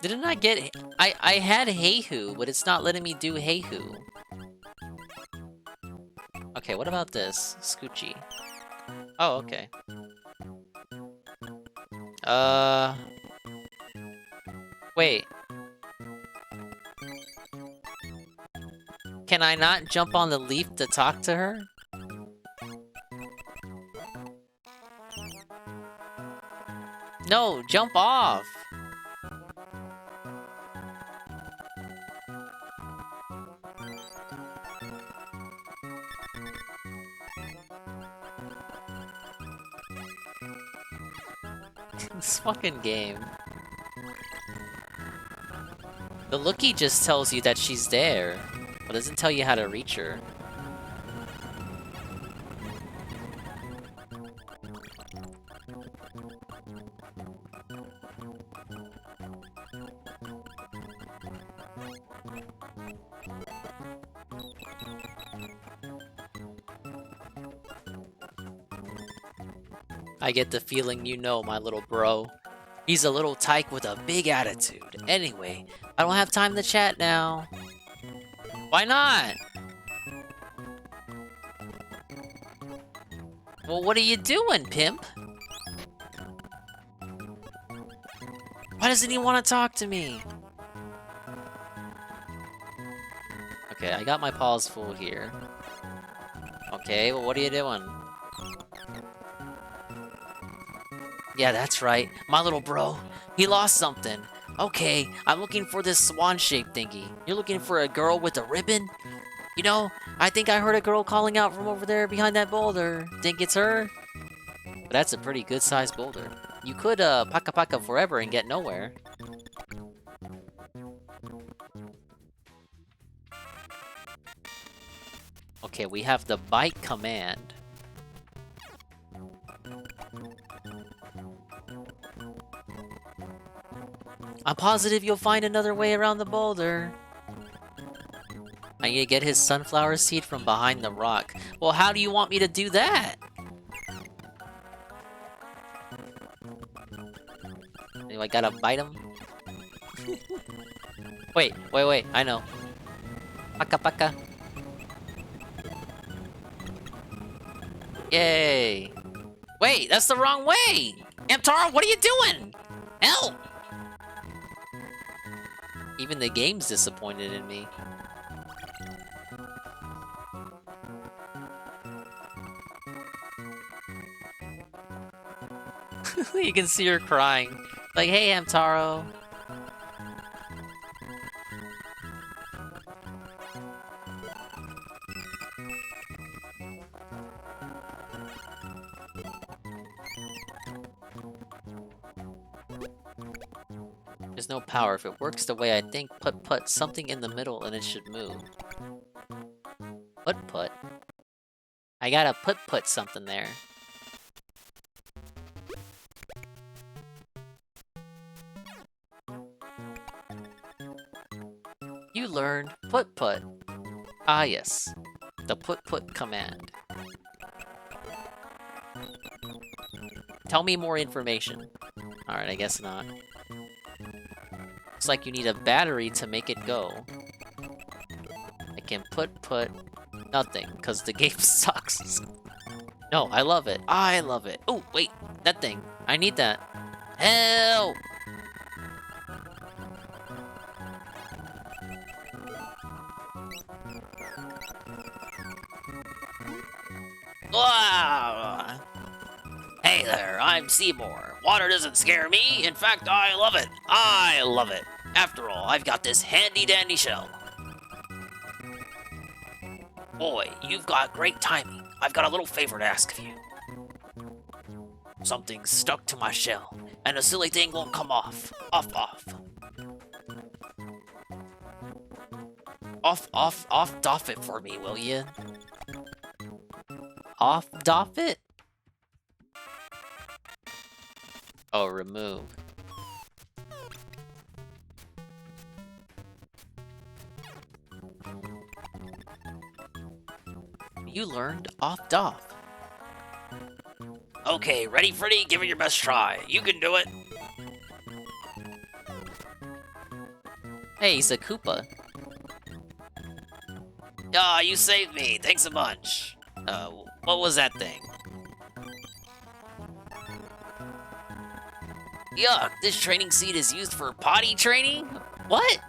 Didn't I get... I had Hey Hoo, but it's not letting me do Hey Hoo. Okay, what about this? Scoochie. Oh, okay. Wait. Can I not jump on the leaf to talk to her? No, jump off! This fucking game. The lookie just tells you that she's there, but doesn't tell you how to reach her. I get the feeling you know my little bro. He's a little tyke with a big attitude. Anyway, I don't have time to chat now. Why not? Well, what are you doing, pimp? Why doesn't he want to talk to me? Okay, I got my paws full here. Okay, well, what are you doing? Yeah, that's right. My little bro. He lost something. Okay, I'm looking for this swan-shaped thingy. You're looking for a girl with a ribbon? You know, I think I heard a girl calling out from over there behind that boulder. Think it's her? But that's a pretty good-sized boulder. You could, paka forever and get nowhere. Okay, we have the bite command. I'm positive you'll find another way around the boulder. I need to get his sunflower seed from behind the rock. Well, how do you want me to do that? Do I gotta bite him? Wait, I know. Paka. Yay! Wait, that's the wrong way! Hamtaro, what are you doing? Help! Even the game's disappointed in me. You can see her crying. Like, hey, Hamtaro. There's no power. If it works the way I think, put something in the middle and it should move. Put. I gotta put something there. You learned put. Ah yes, the put command. Tell me more information. Alright, I guess not. Looks like you need a battery to make it go. I can put nothing, because the game sucks. No, I love it. I love it. Oh, wait, that thing. I need that. Help! Ah! Hey there, I'm Seymour. Water doesn't scare me. In fact, I love it. I love it. After all, I've got this handy-dandy shell. Boy, you've got great timing. I've got a little favor to ask of you. Something's stuck to my shell, and the silly thing won't come off. Off. Off it for me, will you? Off it? Oh, remove. You learned off. Okay, ready, Freddy? Give it your best try. You can do it. Hey, he's a Koopa. Ah, you saved me. Thanks a bunch. What was that thing? Yuck, this training seat is used for potty training? What?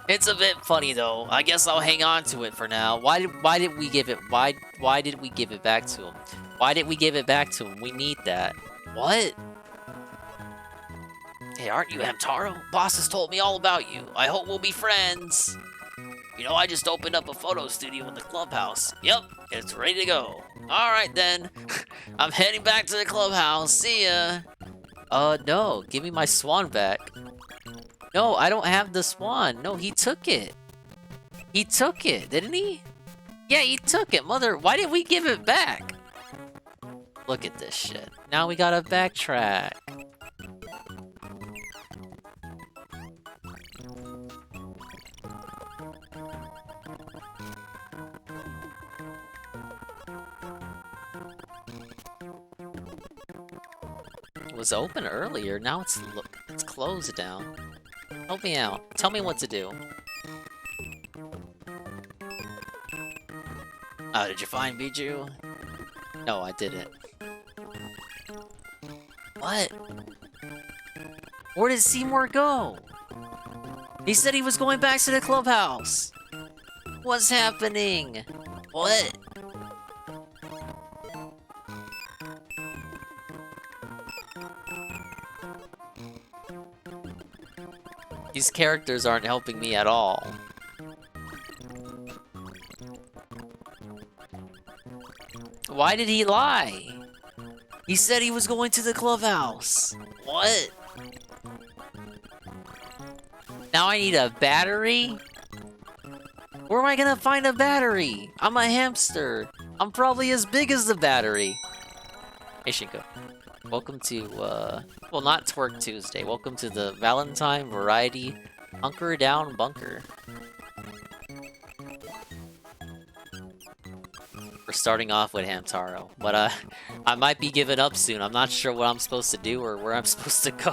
It's a bit funny though. I guess I'll hang on to it for now. Why did we give it why did we give it back to him? Why did we give it back to him? We need that. What? Hey, aren't you Hamtaro? Boss has told me all about you. I hope we'll be friends. You know, I just opened up a photo studio in the clubhouse. Yep, it's ready to go. Alright then. I'm heading back to the clubhouse. See ya. No. Give me my swan back. No, I don't have the swan. No, he took it. He took it, didn't he? Yeah, he took it. Mother, why did we give it back? Look at this shit. Now we gotta backtrack. It was open earlier. Now it's closed down. Help me out. Tell me what to do. Oh, did you find Bijou? No, I didn't. What? Where did Seymour go? He said he was going back to the clubhouse. What's happening? What? These characters aren't helping me at all. Why did he lie? He said he was going to the clubhouse. What? Now I need a battery? Where am I gonna find a battery? I'm a hamster. I'm probably as big as the battery. Hey, Shinko. Welcome to, well, not Twerk Tuesday. Welcome to the Valentine Variety Hunker Down Bunker. We're starting off with Hamtaro, but, I might be giving up soon. I'm not sure what I'm supposed to do or where I'm supposed to go.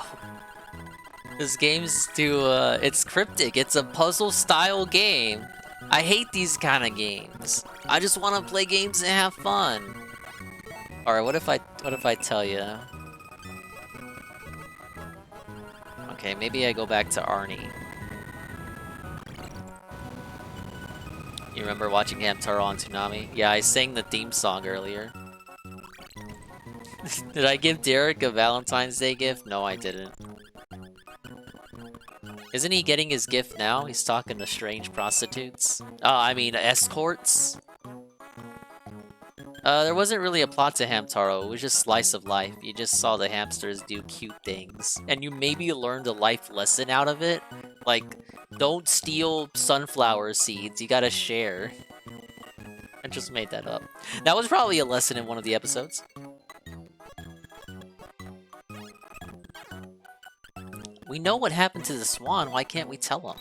This game's it's cryptic. It's a puzzle-style game. I hate these kind of games. I just want to play games and have fun. Alright, what if I tell you? Okay, maybe I go back to Arnie. You remember watching Hamtaro on Toonami? Yeah, I sang the theme song earlier. Did I give Derek a Valentine's Day gift? No, I didn't. Isn't he getting his gift now? He's talking to strange prostitutes. I mean, escorts. There wasn't really a plot to Hamtaro. It was just slice of life. You just saw the hamsters do cute things. And you maybe learned a life lesson out of it. Like, don't steal sunflower seeds. You gotta share. I just made that up. That was probably a lesson in one of the episodes. We know what happened to the swan. Why can't we tell him?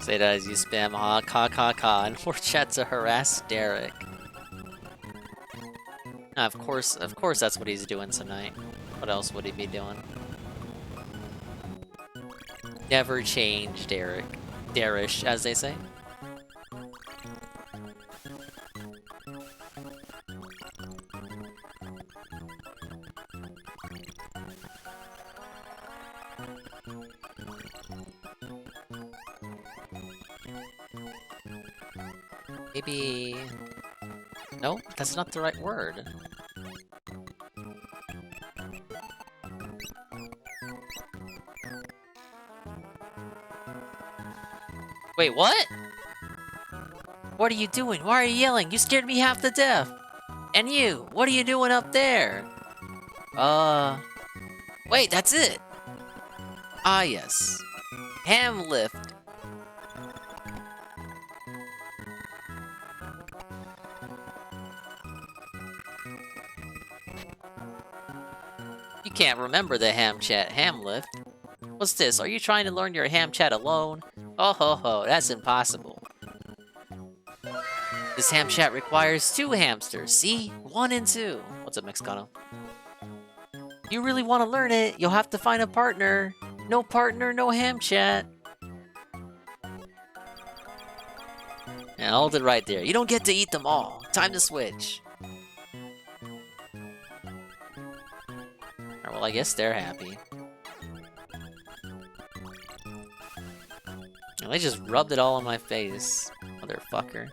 Say that as you spam ha and more chat to harass Derek. Of course that's what he's doing tonight. What else would he be doing? Never change, Derek. Darish, as they say. Maybe... No, that's not the right word. Wait, what? What are you doing? Why are you yelling? You scared me half to death. And you, what are you doing up there? Wait, that's it. Ah, yes. Ham lift. You can't remember the ham lift. What's this? Are you trying to learn your ham chat alone? Oh ho ho, that's impossible. This ham chat requires 2 hamsters, see? 1 and 2. What's up, Mexicano? You really want to learn it, you'll have to find a partner. No partner, no ham chat. Yeah, hold it right there. You don't get to eat them all. Time to switch. Well, I guess they're happy. And they just rubbed it all on my face, motherfucker.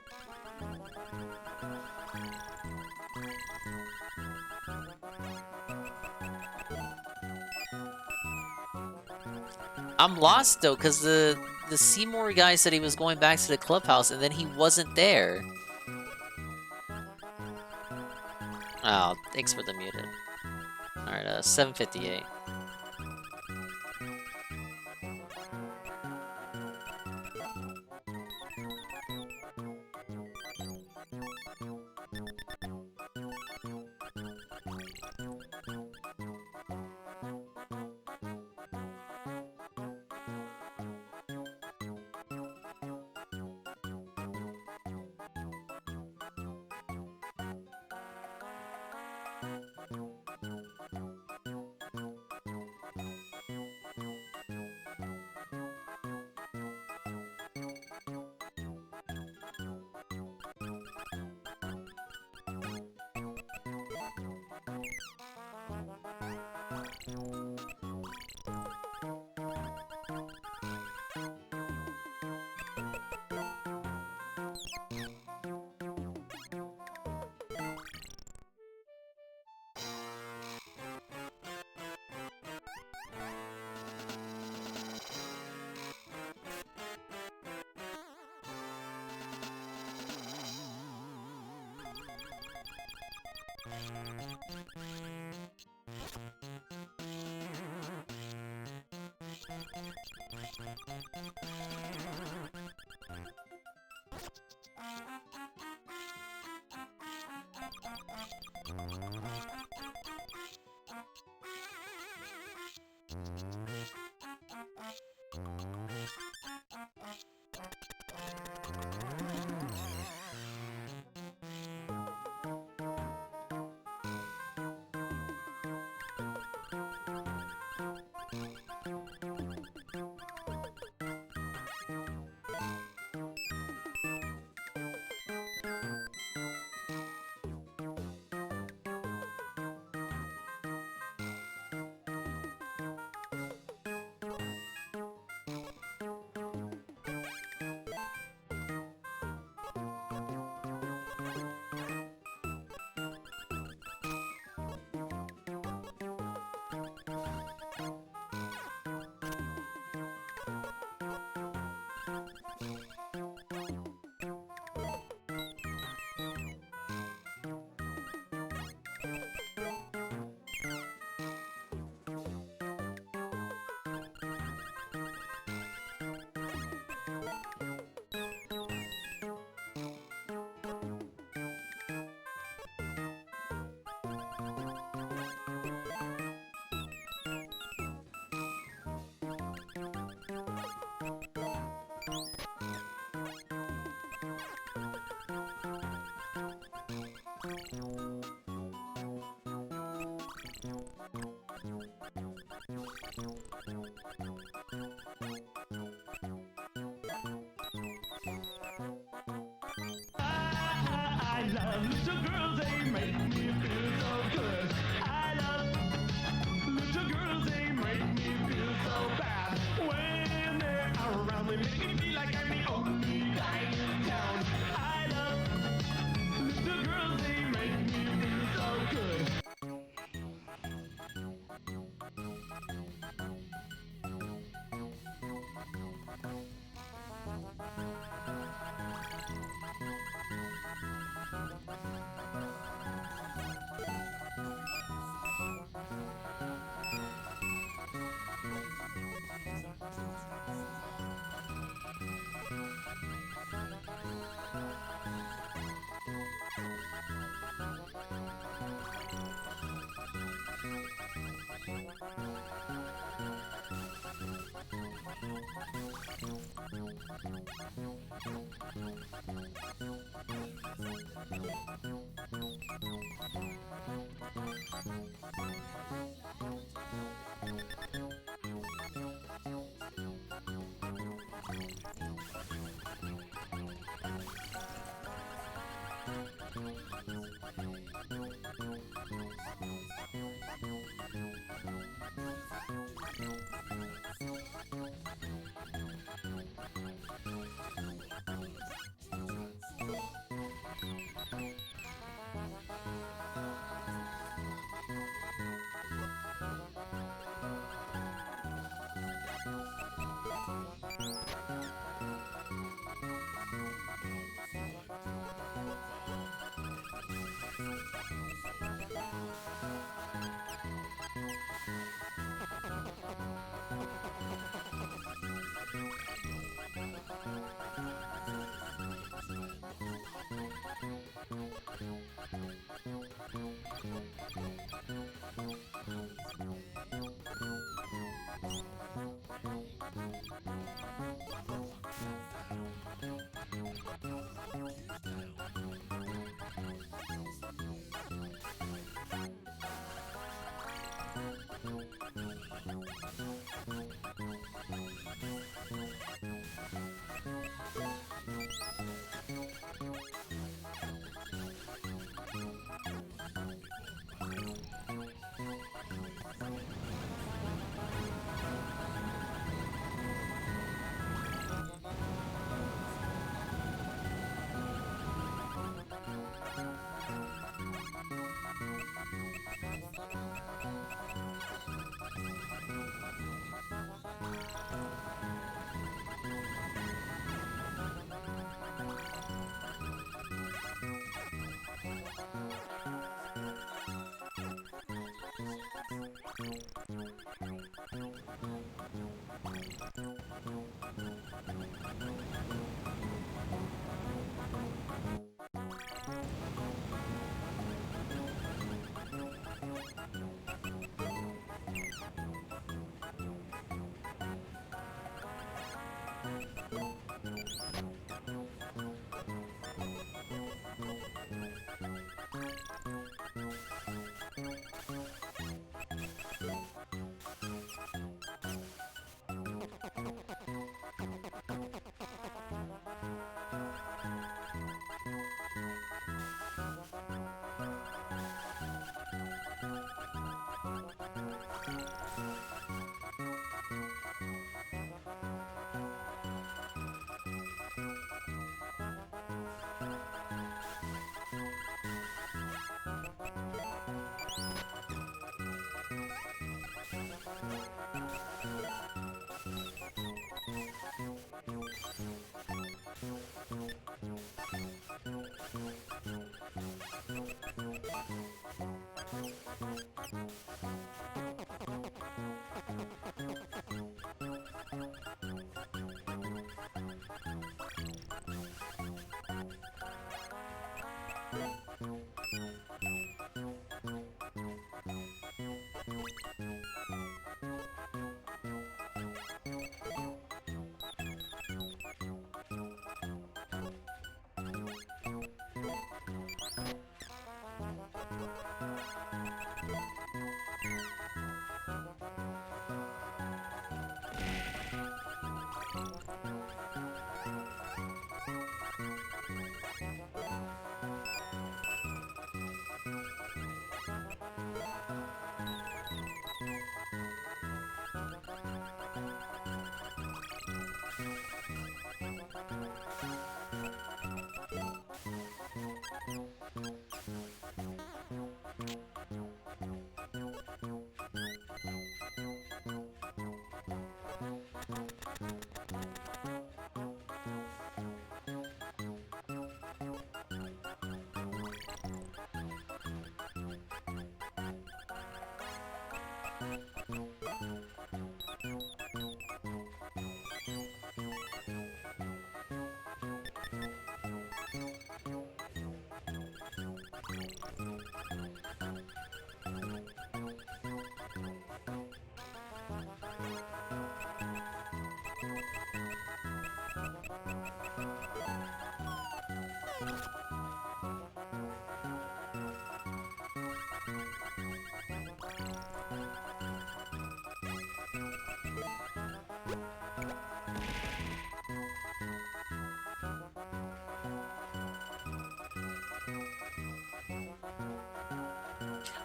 I'm lost though, cause the Seymour guy said he was going back to the clubhouse, and then he wasn't there. Oh, thanks for the muted. Alright, 7:58.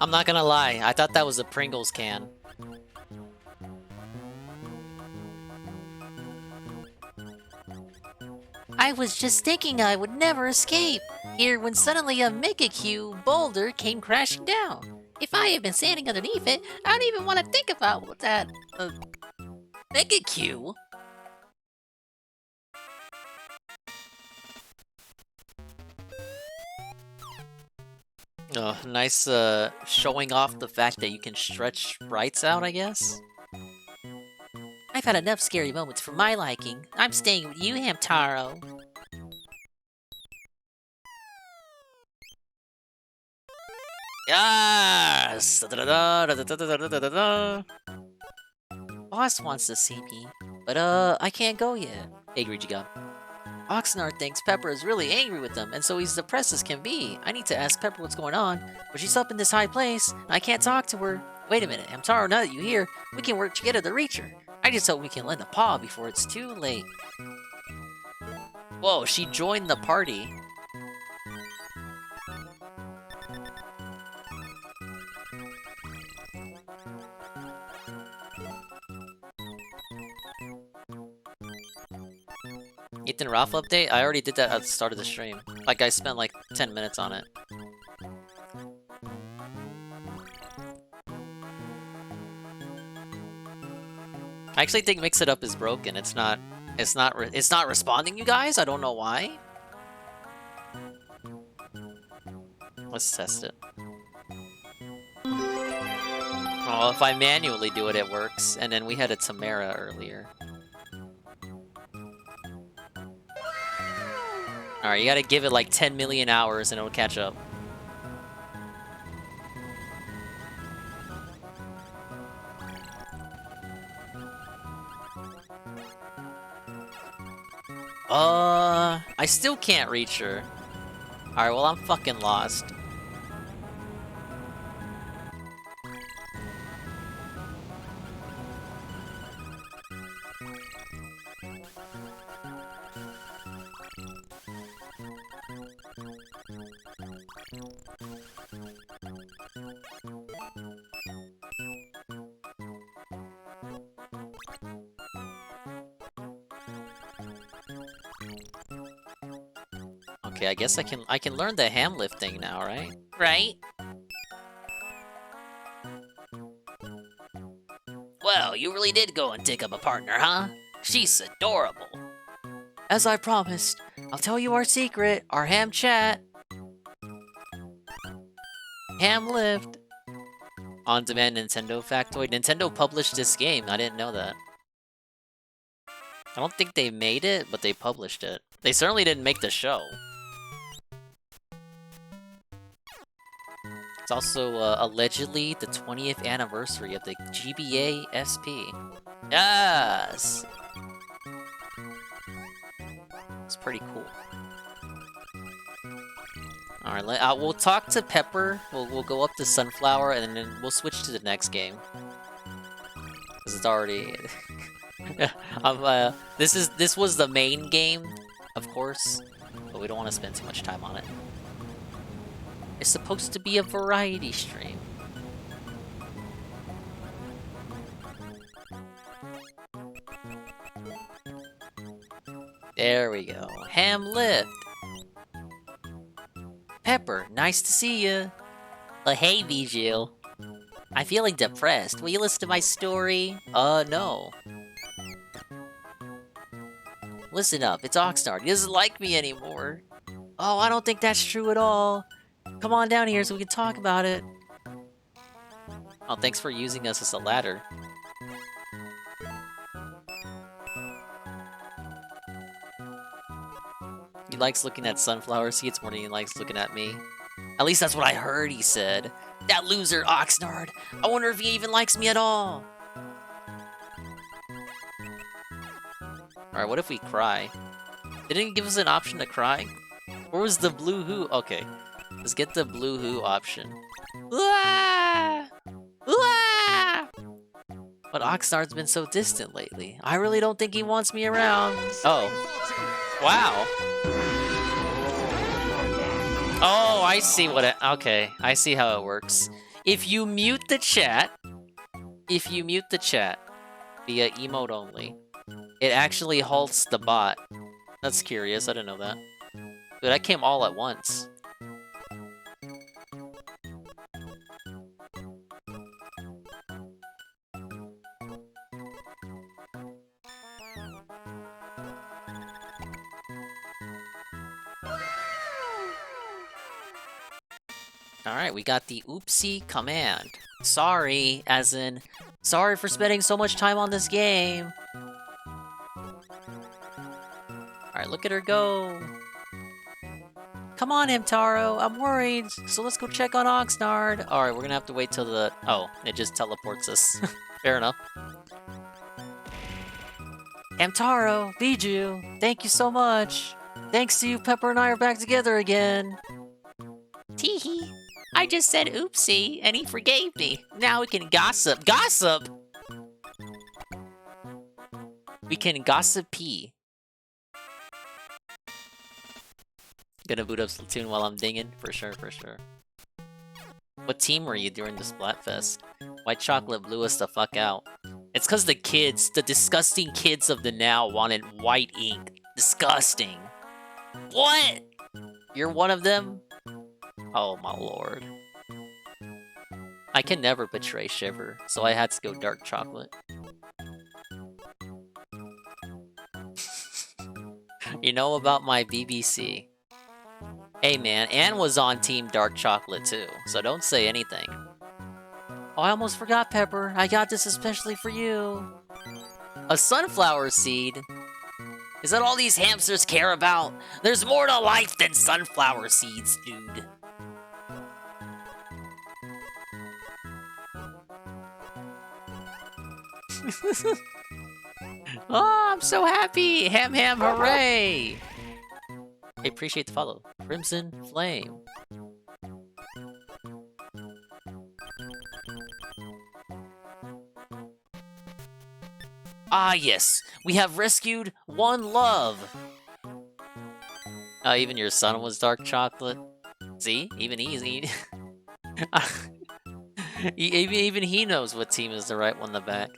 I'm not gonna lie, I thought that was a Pringles can. I was just thinking I would never escape here when suddenly a Mega Q boulder came crashing down. If I had been standing underneath it, I don't even want to think about that. Mega Q? Oh, nice showing off the fact that you can stretch sprites out, I guess. I've had enough scary moments for my liking. I'm staying with you, Hamtaro. Yes! Boss wants to see me, but I can't go yet. Hey, Grijiga. Oxnard thinks Pepper is really angry with them, and so he's depressed as can be. I need to ask Pepper what's going on, but she's up in this high place, and I can't talk to her. Wait a minute, Hamtaro, now that you're here, we can work together to reach her. I just hope we can lend a paw before it's too late. Whoa, she joined the party. Ethan Ralph update? I already did that at the start of the stream. Like, I spent like 10 minutes on it. I actually think Mix It Up is broken. It's not responding, you guys? I don't know why. Let's test it. Oh Oh, if I manually do it, it works. And then we had a Tamara earlier. Alright, you gotta give it like 10 million hours and it'll catch up. I still can't reach her. Alright, well, I'm fucking lost. Okay, I guess I can learn the ham lift thing now, right? Right? Well, you really did go and dig up a partner, huh? She's adorable. As I promised, I'll tell you our secret, our ham chat. Ham lift. On-demand Nintendo factoid. Nintendo published this game, I didn't know that. I don't think they made it, but they published it. They certainly didn't make the show. It's also allegedly the 20th anniversary of the GBA SP. Yes! It's pretty cool. Alright, we'll talk to Pepper. We'll go up to Sunflower, and then we'll switch to the next game. Because it's already... this was the main game, of course, but we don't want to spend too much time on it. It's supposed to be a variety stream. There we go. Ham lift. Pepper, nice to see you. Hey, Vigil. I'm feeling depressed. Will you listen to my story? No. Listen up, it's Oxnard. He doesn't like me anymore. Oh, I don't think that's true at all. Come on down here so we can talk about it. Oh, thanks for using us as a ladder. He likes looking at sunflower seeds more than he likes looking at me. At least that's what I heard he said. That loser, Oxnard. I wonder if he even likes me at all. Alright, what if we cry? They didn't give us an option to cry? Where was the blue who? Okay. Let's get the blue who option. But Oxnard's been so distant lately. I really don't think he wants me around. Oh. Wow. Oh, I see what it... Okay, I see how it works. If you mute the chat via emote only, it actually halts the bot. That's curious, I didn't know that. Dude, that came all at once. Alright, we got the oopsie command. Sorry, as in, sorry for spending so much time on this game. Alright, look at her go. Come on, Hamtaro, I'm worried, so let's go check on Oxnard. Alright, we're gonna have to wait till the... Oh, it just teleports us. Fair enough. Hamtaro, Biju, thank you so much. Thanks to you, Pepper and I are back together again. Teehee. I just said oopsie, and he forgave me. Now we can gossip. Gossip! We can gossip pee. Gonna boot up Splatoon while I'm dinging? For sure, for sure. What team were you during the Splatfest? White chocolate blew us the fuck out. It's cause the kids, the disgusting kids of the now wanted white ink. Disgusting. What? You're one of them? Oh my lord. I can never betray Shiver, so I had to go dark chocolate. You know about my BBC. Hey man, Anne was on Team Dark Chocolate too, so don't say anything. Oh, I almost forgot, Pepper. I got this especially for you. A sunflower seed? Is that all these hamsters care about? There's more to life than sunflower seeds, dude. Oh, I'm so happy! Ham ham hooray! I appreciate the follow. Crimson Flame. Ah, yes. We have rescued one love. Even your son was dark chocolate. See? Even he's eating. Even he knows what team is the right one to back.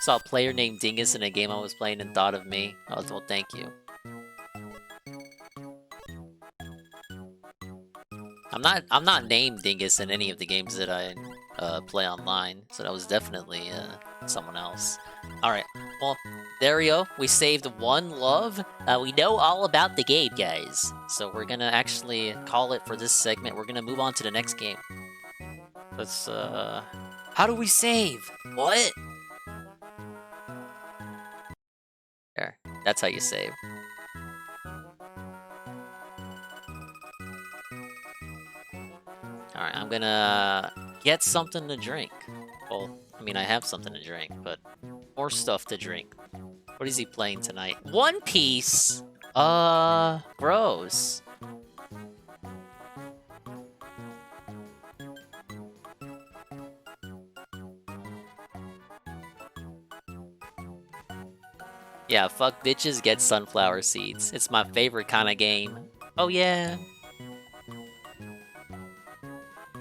Saw a player named Dingus in a game I was playing and thought of me. Oh, well, thank you. I'm not named Dingus in any of the games that I play online, so that was definitely someone else. Alright, well, there we go. We saved one love. We know all about the game, guys. So we're gonna actually call it for this segment. We're gonna move on to the next game. Let's, how do we save? What? There, that's how you save. Alright, I'm gonna get something to drink. Well, I mean, I have something to drink, but more stuff to drink. What is he playing tonight? One Piece? Gross. Yeah, fuck bitches, get sunflower seeds. It's my favorite kind of game. Oh yeah.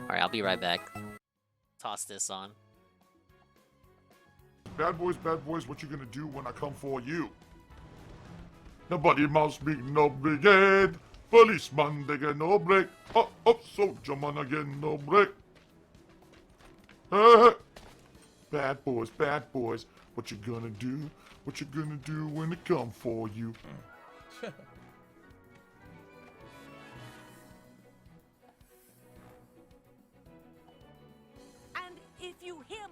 Alright, I'll be right back. Toss this on.
Bad boys, what you gonna do when I come for you? Nobody must be no brigade. Policeman, they get no break. Oh, soldier man again, no break. Bad boys, what you gonna do? What you gonna do when they come for you?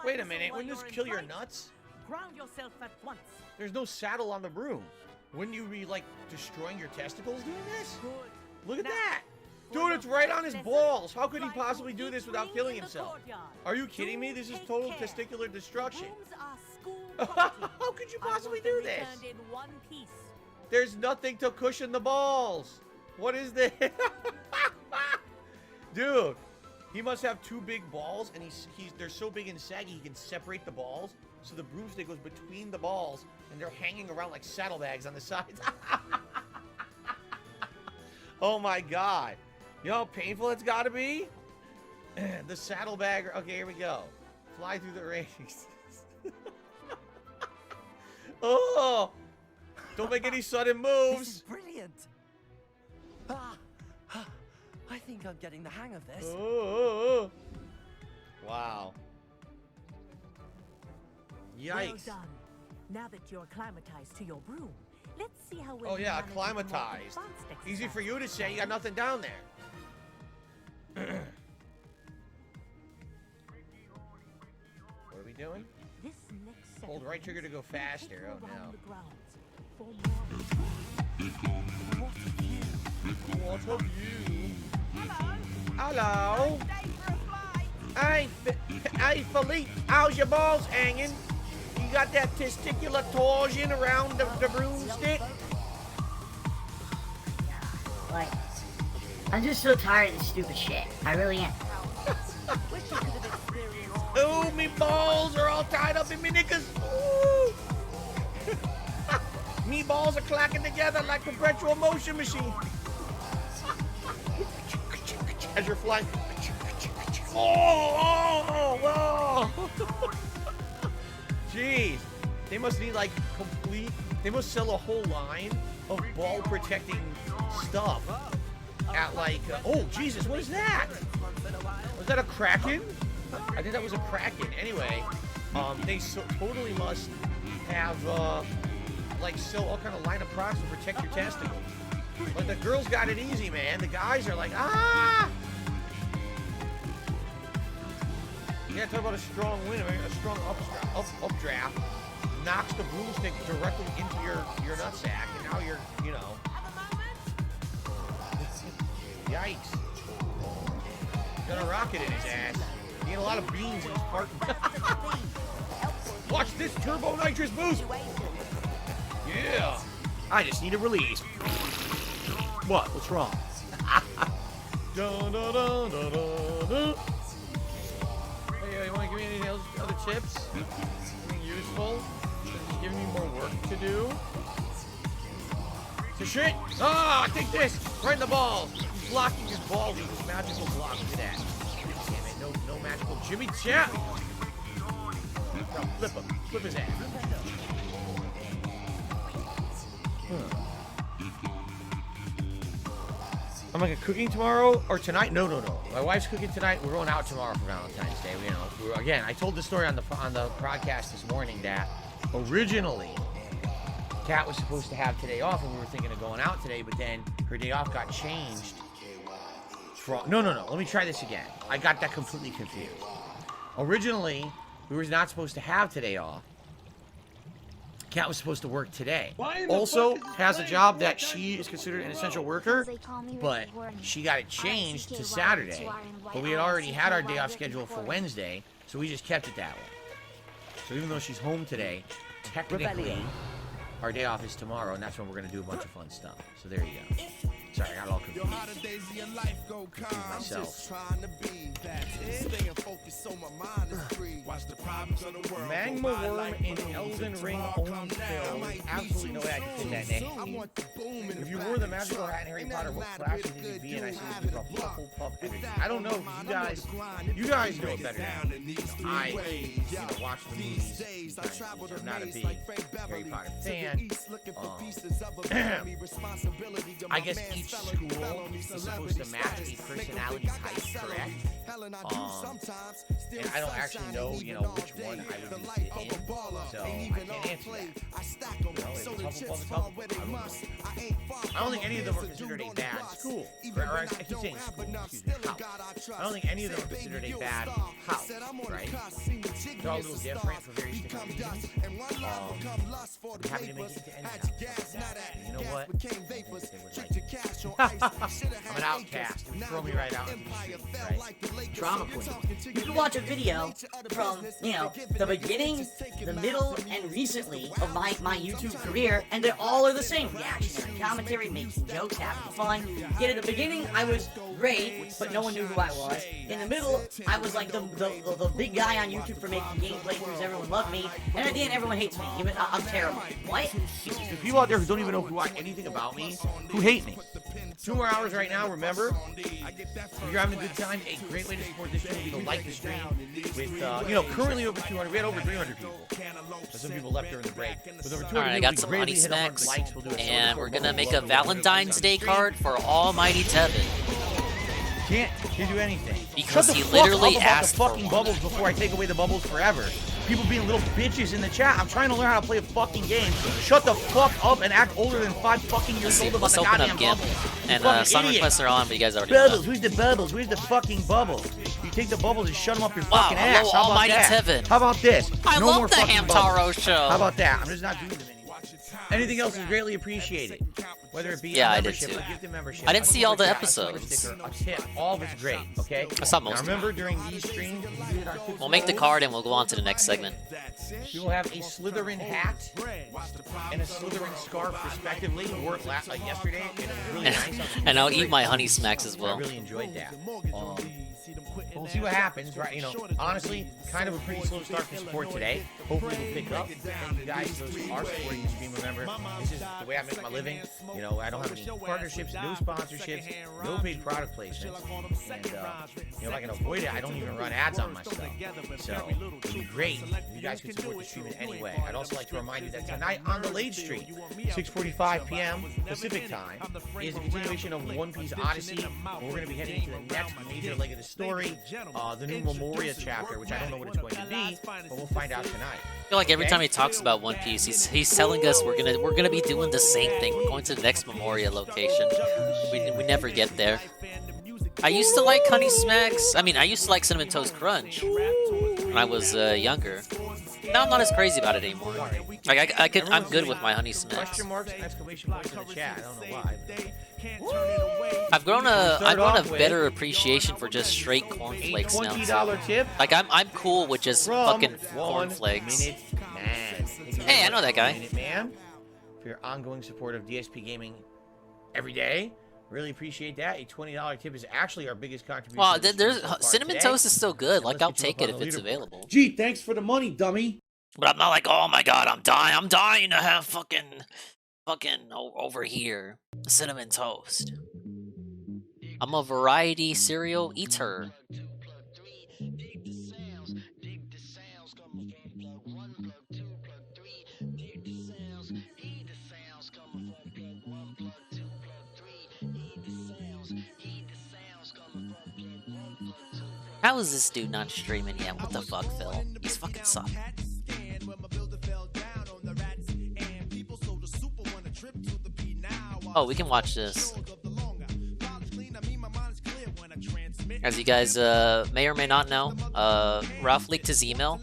Wait a minute, wouldn't this kill your nuts?
Ground yourself at once.
There's no saddle on the broom. Wouldn't you be, like, destroying your testicles doing this?
Good.
Look at that! Dude, it's right on his balls! How could he possibly do this without killing himself? Are you kidding me? This is total testicular destruction. How could you possibly do this? There's nothing to cushion the balls! What is this? Dude! He must have two big balls, and they're so big and saggy he can separate the balls, so the broomstick goes between the balls, and they're hanging around like saddlebags on the sides. Oh my god. You know how painful it's gotta be? The saddlebag. Okay, here we go. Fly through the rings. Oh! Don't make any sudden moves.
This is brilliant. I think I'm getting the hang of this.
Oh. Wow. Yikes.
Well done. Now that you're acclimatized to your broom, let's see how well
Oh yeah,
you manage the more
acclimatized.
advanced
Easy for you to say, you got nothing down there. What are we doing?
This next
Hold right trigger to go faster. Oh no. What of you? Hello. Hey, Philippe, how's your balls hanging? You got that testicular torsion around the broomstick?
Like, I'm just so tired of this stupid shit. I really am.
Oh, me balls are all tied up in me knickers. Ooh. Me balls are clacking together like perpetual motion machine. As you're flying. Oh. Jeez. They must need like complete, they must sell a whole line of ball protecting stuff at like, oh Jesus, what is that? Was that a Kraken? I think that was a Kraken. Anyway, they totally must have like sell all kind of line of products to protect your testicles. But the girls got it easy, man. The guys are like, ah! Yeah, talk about a strong win, I mean, a strong updraft knocks the broomstick directly into your nutsack, and now you're, you know. Yikes. Got a rocket in his ass. He had a lot of beans in his part. Watch this turbo nitrous boost. Yeah. I just need a release. What? What's wrong? Dun, dun, dun, dun, dun, dun. Hey, you want to give me any other tips? Anything useful? Just giving me more work to do? So shit! Ah, take this! Right in the balls! He's blocking his balls with his magical block. Look at that. Damn it, no magical Jimmy Champ! No, flip him. Flip his ass. I'm like cooking tomorrow or tonight? No. My wife's cooking tonight. We're going out tomorrow for Valentine's Day. You know, again, I told the story on the broadcast this morning that originally Kat was supposed to have today off, and we were thinking of going out today, but then her day off got changed. No. Let me try this again. I got that completely confused. Originally, we were not supposed to have today off. Kat was supposed to work today. Also has a job that she is considered an essential worker, but she got it changed to Saturday. But we had already had our day off scheduled for Wednesday, so we just kept it that way. So even though she's home today, technically our day off is tomorrow, and that's when we're going to do a bunch of fun stuff. So there you go. Sorry, I got all confused. Confused myself. Magma Worm in Elden Ring Own Kill. Absolutely no way I can fit that name. If you wore the magical hat in Harry Potter, what class would you be? And I said it would be called Puff Energy. I don't know. You guys know it better than me. I watch the movies. I'm not a big Harry Potter fan. I guess each school is supposed to match a personality type, correct? And I don't actually know, which one I would be in, so I can't answer that. I don't think any of them are considered a bad school. Or I keep saying school, excuse me, house. I don't think any of them are considered a bad house, right? They're all a little different for various different reasons. I'm happy to make it into any house. You know what? They would like I'm an outcast. Throw me right out into the street, right?
Drama queen. You can watch a video from, the beginning, the middle, and recently of my YouTube career, and they all are the same. Reactionary commentary, making jokes, having fun. Yet at the beginning, I was great, but no one knew who I was. In the middle, I was like the big guy on YouTube for making gameplay videos. Everyone loved me. And at the end, everyone hates me. Even I'm terrible. What?
There's people out there who don't even know anything about me, who hate me. 2 more hours right now, remember? If you're having a good time, a great way to support this stream would be to like the stream with, currently over 200. We had over 300 people. So some people left during the break. With over 200
Alright, I got some honey smacks, and we're gonna make a Valentine's Day card for Almighty Tevin.
Can't do anything.
Because he literally asked
for fucking bubbles before I take away the bubbles forever. People being little bitches in the chat. I'm trying to learn how to play a fucking game. Shut the fuck up and act older than 5 fucking years old about the goddamn bubbles.
And song requests are on, but you guys already know.
Bubbles, where's the bubbles? Where's the fucking bubbles? You take the bubbles and shut them up your fucking ass.
Hello, Almighty Tevin.
How about this?
I
no
love
more
the Hamtaro show.
How about that? I'm just not doing them anymore. Anything else is greatly appreciated. Whether it be
a
membership
I did too.
or gifted membership.
I didn't see all the episodes.
A tip, all of it's great, okay?
I saw most
now, remember during these streams,
we'll make the card and we'll go on to the next segment.
We will have a Slytherin hat and a Slytherin scarf, respectively. Wore it yesterday, and it was really nice.
And I'll eat my honey smacks as well.
I really enjoyed that. We'll see what happens, right? Honestly, kind of a pretty slow start for support today. Hopefully it'll pick up. Thank you guys, those who are supporting the stream. Remember, this is the way I make my living. I don't have any partnerships, no sponsorships, no paid product placements. And, if I can avoid it, I don't even run ads on my stuff. So, it'd be great if you guys could support the stream in any way. I'd also like to remind you that tonight on the late stream, 6:45 p.m. Pacific time, is a continuation of One Piece Odyssey. We're going to be heading into the next major leg of the story. the new Memoria chapter, which I don't know what it's going to be, but we'll find out tonight.
I feel like every time he talks about One Piece, he's telling us we're gonna be doing the same thing. We're going to the next Memoria location. We never get there. I used to like Honey Smacks. I mean, I used to like Cinnamon Toast Crunch when I was younger. Now I'm not as crazy about it anymore. Like I'm good with my Honey Smacks.
Question marks and exclamation points in the chat. I don't know why.
I've grown a better appreciation for just straight cornflakes now.
$20 tip.
Like I'm cool with just fucking cornflakes. Hey, I know that guy.
Man, for your ongoing support of DSP Gaming every day. Really appreciate that. A $20 tip is actually our biggest contribution.
Wow, there's Cinnamon Toast is still good. Like I'll take it if it's available.
Gee, thanks for the money, dummy.
But I'm not like, oh my god, I'm dying to have fucking over here Cinnamon Toast. I'm a variety cereal eater. How is this dude not streaming yet? What the fuck, Phil? He's fucking suck. Oh, we can watch this. As you guys may or may not know, Ralph leaked his email.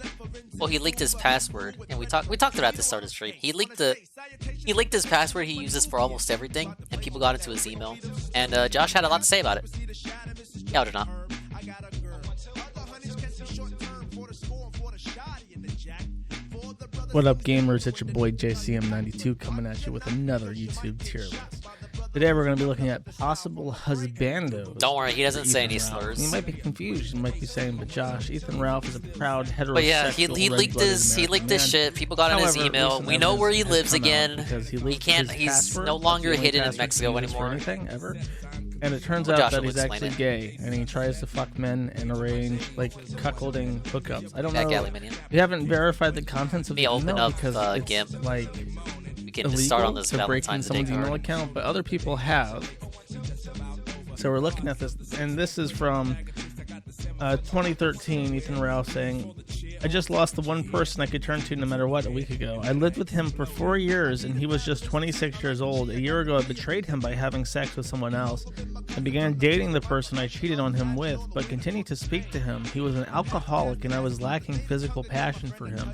Well, he leaked his password, and we talked about this start of the stream. He leaked his password he uses for almost everything, and people got into his email. And Josh had a lot to say about it. Yeah, or not.
What up, gamers? It's your boy JCM92 coming at you with another YouTube tier list. Today we're going to be looking at possible husbandos.
Don't worry, he doesn't say any slurs.
You might be confused. You might be saying, but Josh, Ethan Ralph is a proud heterosexual.
But yeah, he leaked his shit. People got in his email. We know where he lives again. He's no longer hidden in Mexico anymore.
Anything ever. And it turns out that he's actually gay, and he tries to fuck men and arrange like cuckolding hookups. I don't know. We haven't verified the contents of the email because it's
GIMP.
Like
we can
illegal
start on this
to break in
Valentine's
someone's
Day
email
card.
account, but other people have. So we're looking at this, and this is from 2013. Ethan Ralph saying, "I just lost the one person I could turn to no matter what a week ago. I lived with him for 4 years, and he was just 26 years old. A year ago, I betrayed him by having sex with someone else. I began dating the person I cheated on him with, but continued to speak to him. He was an alcoholic, and I was lacking physical passion for him.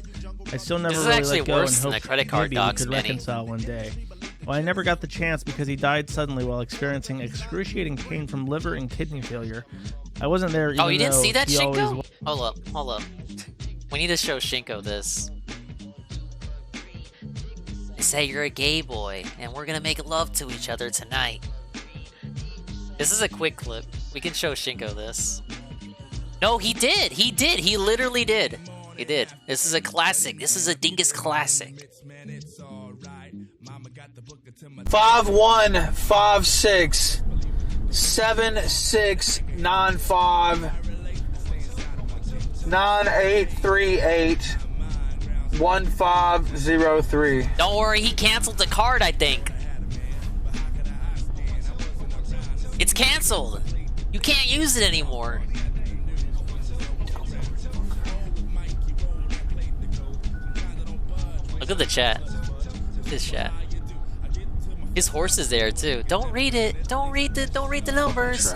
I still never really let go and hoped maybe we could reconcile one day. Well, I never got the chance because he died suddenly while experiencing excruciating pain from liver and kidney failure. I wasn't there even
Oh, you didn't see that,
he always
Shinko? Hold up. We need to show Shinko this. They say you're a gay boy, and we're gonna make love to each other tonight. This is a quick clip. We can show Shinko this. No, he did! He did! He literally did! He did. This is a classic. This is a dingus classic.
5156 7695 9838 1503.
Don't worry, he canceled the card, I think. It's canceled. You can't use it anymore. Look at the chat. This chat. His horse is there too. Don't read it. Don't read the numbers.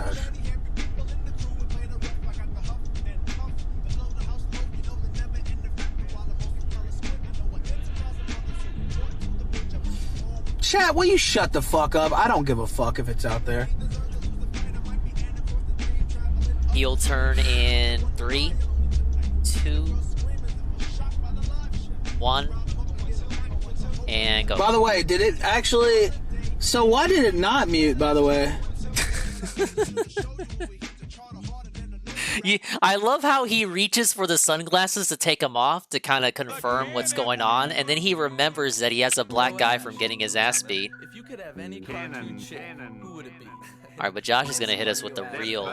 Chat, will you shut the fuck up? I don't give a fuck if it's out there.
Heel turn in 3, 2, 1, and go.
By the way, did it actually... So why did it not mute, by the way?
I love how he reaches for the sunglasses to take them off to kind of confirm what's going on, and then he remembers that he has a black guy from getting his ass beat.
If you could have any cartoon chick, who would it be?
Alright, but Josh is gonna hit us with the real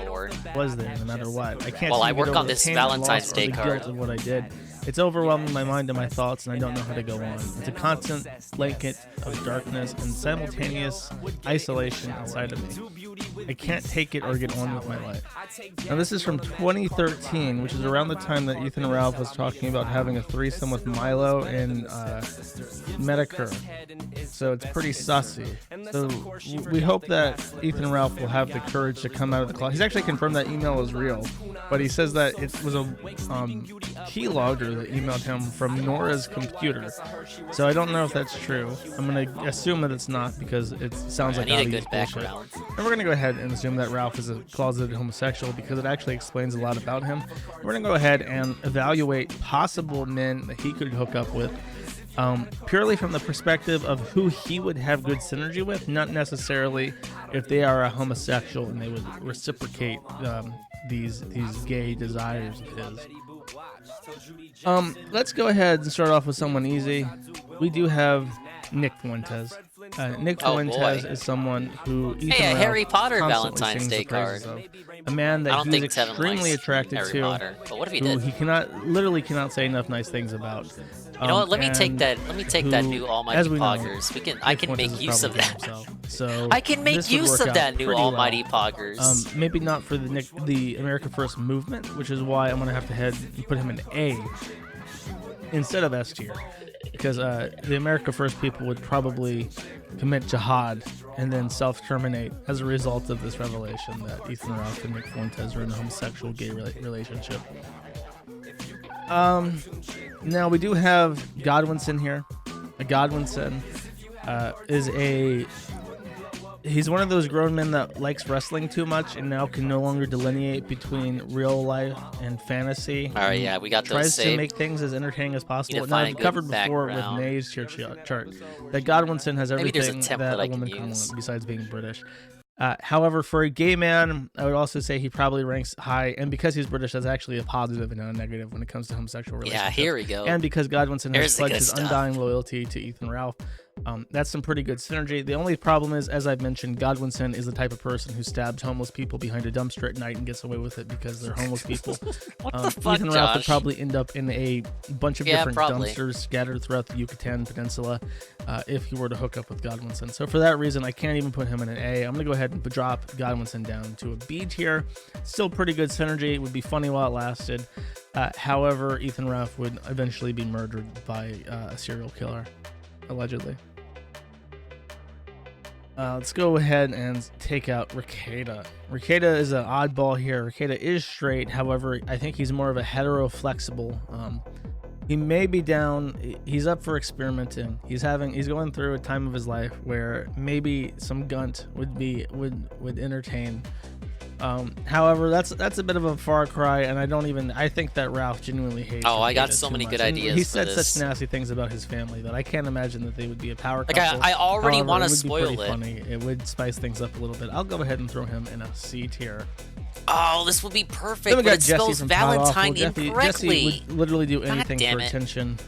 lore.
Was there, no matter what. I can't
Well, I
seem to
work
get
on
over
this
the pain, the
Valentine's
loss, or
Day
the
card.
guilt of what I did. It's overwhelming my mind and my thoughts, and I don't know how to go on. It's a constant blanket of darkness and simultaneous isolation inside of me. I can't take it or get on with my life. Now, this is from 2013, which is around the time that Ethan Ralph was talking about having a threesome with Milo and Medicare. So it's pretty sussy. So we hope that Ethan Ralph will have the courage to come out of the closet. He's actually confirmed that email is real, but he says that it was a keylogger that emailed him from Nora's computer. So I don't know if that's true. I'm going to assume that it's not because it sounds like
I need a good background.
And we're going to go ahead and assume that Ralph is a closeted homosexual because it actually explains a lot about him. We're going to go ahead and evaluate possible men that he could hook up with. Purely from the perspective of who he would have good synergy with, not necessarily if they are a homosexual and they would reciprocate these gay desires of his. Let's go ahead and start off with someone easy. We do have Nick Fuentes. Nick Fuentes is someone who Ethan
a
Ralph
Harry Potter
constantly
Valentine's
sings
Day
the praises
card.
of. A man that
I don't
he's
think Tevin
extremely
likes
attracted
Harry
to,
Potter, but what if he
who
did?
he literally cannot say enough nice things about.
You know what? Let me take
and
that. Let me take that new Almighty Poggers. I can
Nick
make
Fuentes
use
is
of
probably
that.
himself. So
I can make
this would
use
work
of that
out
new
pretty
Almighty
well.
Poggers.
Maybe not for the America First movement, which is why I'm gonna have to head and put him in A instead of S tier, because the America First people would probably commit jihad and then self-terminate as a result of this revelation that Ethan Ralph and Nick Fuentes are in a homosexual gay relationship. Now we do have Godwinson here. Godwinson he's one of those grown men that likes wrestling too much and now can no longer delineate between real life and fantasy.
All right, yeah, we got those
Tries
saved.
to make things as entertaining as possible. Now,
find a
I've
good
covered before with
background.
May's tier chart that Godwinson has
Maybe there's a
everything
template
that
I
a
can
woman can
use.
want besides being British. However, for a gay man, I would also say he probably ranks high, and because he's British, that's actually a positive and not a negative when it comes to homosexual relationships.
Yeah, here we go.
And because Godwinson
Here's
has
the
pledged
good
his
stuff.
undying loyalty to Ethan Ralph, that's some pretty good synergy. The only problem is, as I've mentioned, Godwinson is the type of person who stabs homeless people behind a dumpster at night and gets away with it because they're homeless people.
What the fuck,
Ethan Ralph would
Josh?
probably end up in a bunch of
Yeah,
different
probably.
dumpsters scattered throughout the Yucatan Peninsula if he were to hook up with Godwinson. So for that reason, I can't even put him in an A. I'm going to go ahead and drop Godwinson down to a B tier. Still pretty good synergy. It would be funny while it lasted. However, Ethan Ralph would eventually be murdered by a serial killer, allegedly. Let's go ahead and take out Ricada. Ricada is an oddball here. Ricada is straight. However, I think he's more of a hetero-flexible. He may be down. He's up for experimenting. He's going through a time of his life where maybe some gunt would entertain. However, that's a bit of a far cry, and I think that Ralph genuinely hates.
Oh, I got
Ricada
so
too
many
much.
good
And
ideas
He
for
said
this.
such nasty things about his family that I can't imagine that they would be a power
Like,
couple.
I already
However,
wanna
it would be
spoil
pretty
it.
Funny. It would spice things up a little bit. I'll go ahead and throw him in a C tier.
Oh, this would be perfect,
Then we
but
got
it
Jesse
spells
from Pod Awful.
Valentine
Jesse
incorrectly.
would literally do
God
anything
damn
for
it.
attention,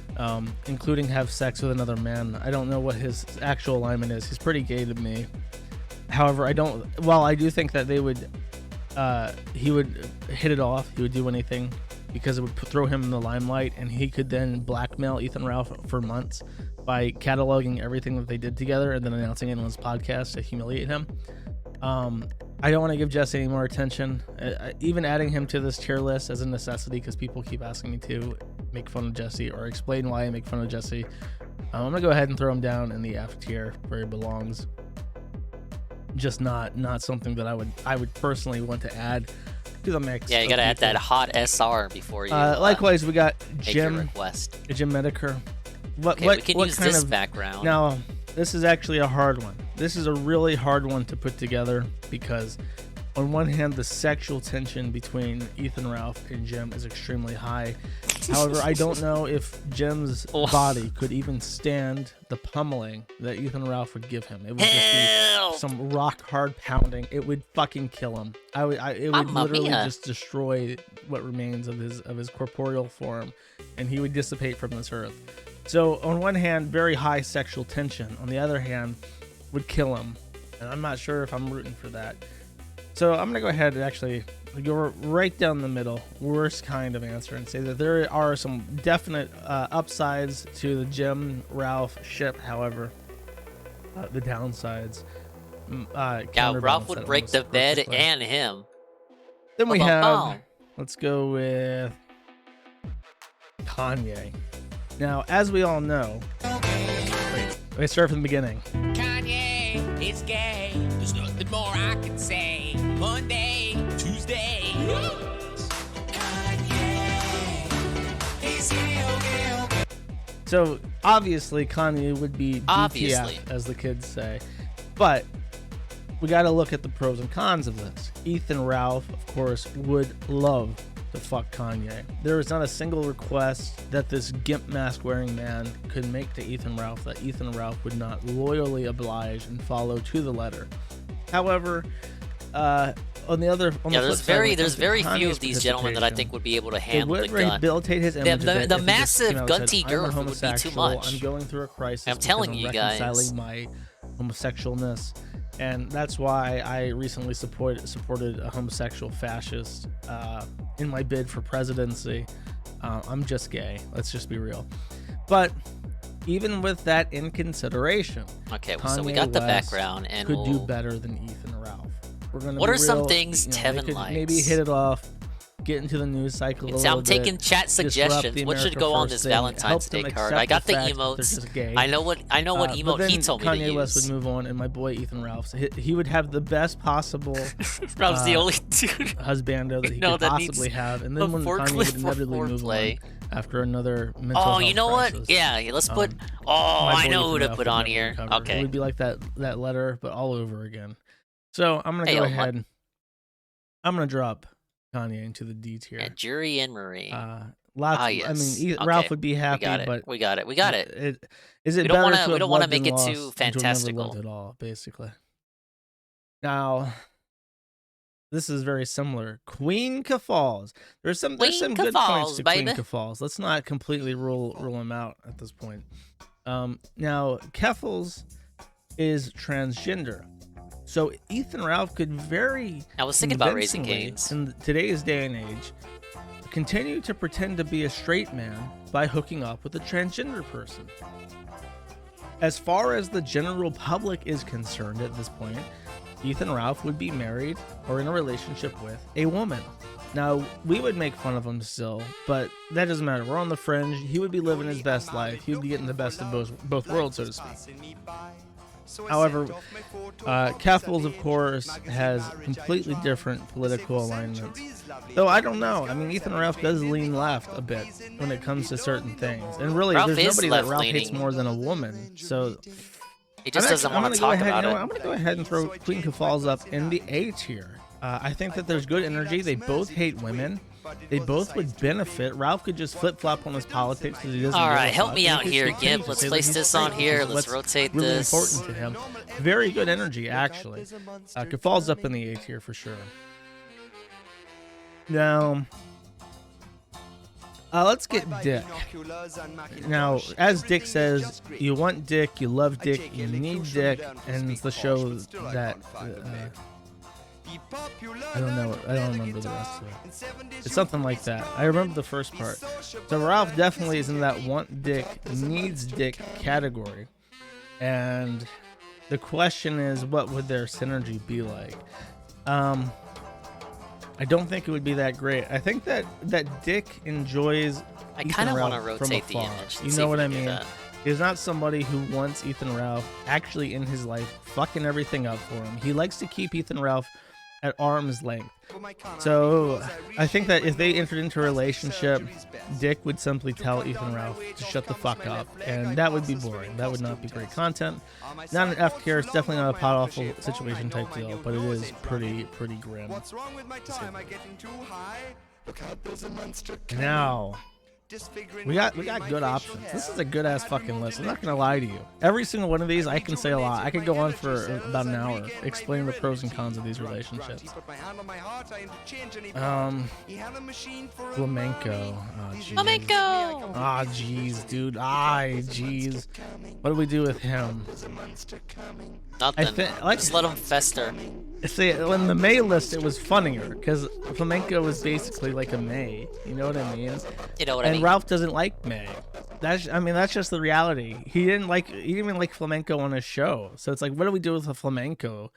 including have sex with another man. I don't know what his actual alignment is. He's pretty gay to me. However, while I do think that they would, he would hit it off. He would do anything because it would throw him in the limelight, and he could then blackmail Ethan Ralph for months by cataloging everything that they did together and then announcing it on his podcast to humiliate him. I don't want to give Jesse any more attention. Even adding him to this tier list as a necessity because people keep asking me to make fun of Jesse or explain why I make fun of Jesse. I'm going to go ahead and throw him down in the F tier where he belongs. Just not something that I would personally want to add to the mix.
Yeah, you gotta add that hot SR before you.
Likewise, we got
make your
Jim
request.
Jim Medicare.
Okay, we can use this background.
Now, this is actually a hard one. This is a really hard one to put together because, on one hand, the sexual tension between Ethan Ralph and Jim is extremely high. However, I don't know if Jim's body could even stand the pummeling that Ethan Ralph would give him. It would just be some rock hard pounding. It would fucking kill him. It would literally just destroy what remains of his corporeal form, and he would dissipate from this earth. So, on one hand, very high sexual tension. On the other hand, would kill him. And I'm not sure if I'm rooting for that. So I'm gonna go ahead and actually go right down the middle, worst kind of answer, and say that there are some definite upsides to the Jim Ralph ship. However, the downsides.
Yeah, Ralph would break the bed and him.
Then we have. Let's go with Kanye. Now, as we all know, let me start from the beginning.
Kanye is gay. There's nothing more I can say. Monday, Tuesday. Kanye is gay.
So obviously Kanye would be DTF, as the kids say, but we got to look at the pros and cons of this. Ethan Ralph, of course, would love to fuck Kanye. There is not a single request that this gimp mask wearing man could make to Ethan Ralph that Ethan Ralph would not loyally oblige and follow to the letter. However,
there's very few of these gentlemen that I think would be able to handle the gun.
Rehabilitate his image
the massive gunty girth would be too much.
I'm going through a crisis.
I'm telling you guys.
Reconciling my homosexualness. And that's why I recently supported a homosexual fascist in my bid for presidency. I'm just gay. Let's just be real. But even with that in consideration,
okay,
Kanye
so we got the
West
background, and
could do better than Ethan Ralph. We're gonna
what
be
are some
real,
things Tevin
could
likes?
maybe hit it off, get into the news cycle a little
I'm taking
bit,
chat suggestions. What should go on this Valentine's Day card? I got the emotes. I know what emote he told me to use.
Kanye West would move on, and my boy Ethan Ralph, so he would have the best possible.
Ralph's the only dude
husbando that he could possibly have, and then when Kanye would inevitably move on after another mental health
you know
crisis,
what? Yeah, let's put. I know who to put on here. Okay,
it would be like that letter, but all over again. So I'm gonna go ahead. I'm gonna drop Kanye into the D tier.
Yeah, Jury and Marie.
Yes. I mean, Ralph would be happy, but
we got it.
Is it
we
better
don't
to have
want to
loved
make
and
it
lost
too
than
fantastical
to have never loved at all, basically. Now, this is very similar. Queen Kafals. There's some good points to Queen Kafals. Let's not completely rule him out at this point. Now, Keffals is transgender. So Ethan Ralph could I
was thinking about raising gains
in today's day and age continue to pretend to be a straight man by hooking up with a transgender person. As far as the general public is concerned at this point, Ethan Ralph would be married or in a relationship with a woman. Now, we would make fun of him still, but that doesn't matter. We're on the fringe. He would be living his best life. He would be getting the best of both worlds, so to speak. However, Keffals, of course, has completely different political alignments. Though I don't know. I mean, Ethan Ralph does lean left a bit when it comes to certain things. And really, there's nobody that Ralph hates more than a woman. So
he just doesn't want to talk about it.
I'm going to go ahead and throw Queen Kafals up in the A tier. I think that there's good energy. They both hate women. They both would benefit. Ralph could just flip-flop on his politics because he doesn't.
All right, help me out here, Gib. Let's place this on here. Let's rotate
really
this.
Important to him. Very good energy, actually. Kafal's up in the A tier for sure. Now, let's get Dick. Now, as Dick says, you want Dick, you love Dick, you need Dick, and it's the show that. I don't know. I don't remember the rest of it. It's something like that. I remember the first part. So Ralph definitely is in that want Dick, needs Dick category. And the question is, what would their synergy be like? I don't think it would be that great. I think that Dick enjoys
Ethan Ralph
from
rotate
afar.
the image.
You know what I mean? He's not somebody who wants Ethan Ralph actually in his life, fucking everything up for him. He likes to keep Ethan Ralph at arm's length. So I think that if they entered into a relationship, Dick would simply tell Ethan Ralph to shut the fuck up, and that would be boring. That would not be great content. Not an F tier. It's definitely not a pot awful situation type deal, but it is pretty grim. Now, we got good options. This is a good ass fucking list. I'm not gonna lie to you. Every single one of these, I can say a lot. I could go on for about an hour explaining the pros and cons of these relationships. Flamenco.
Flamenco.
Ah, jeez, dude. Jeez. What do we do with him?
Nothing. Just let him fester.
See, in the May list, it was funnier because Flamenco was basically like a May. You know what I mean?
You know what I mean?
And Ralph doesn't like May. That's just the reality. He didn't even like flamenco on his show. So it's like, what do we do with a flamenco?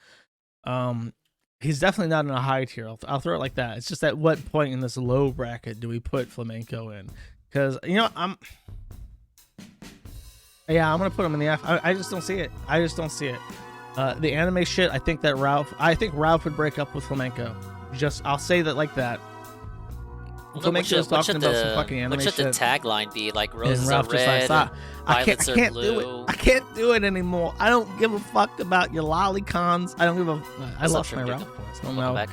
He's definitely not in a high tier. I'll throw it like that. It's just at what point in this low bracket do we put flamenco in? Because I'm gonna put him in the F. I just don't see it. The anime shit. I think Ralph would break up with flamenco. I'll say that like that. Flamenco is talking about some fucking anime shit.
What should the tagline be? Like roses are
Ralph just
red,
I
violets are
can't
blue.
do it. I can't do it anymore. I don't give a fuck about your lolicons. I don't give a. I lost my Ralph voice. I don't know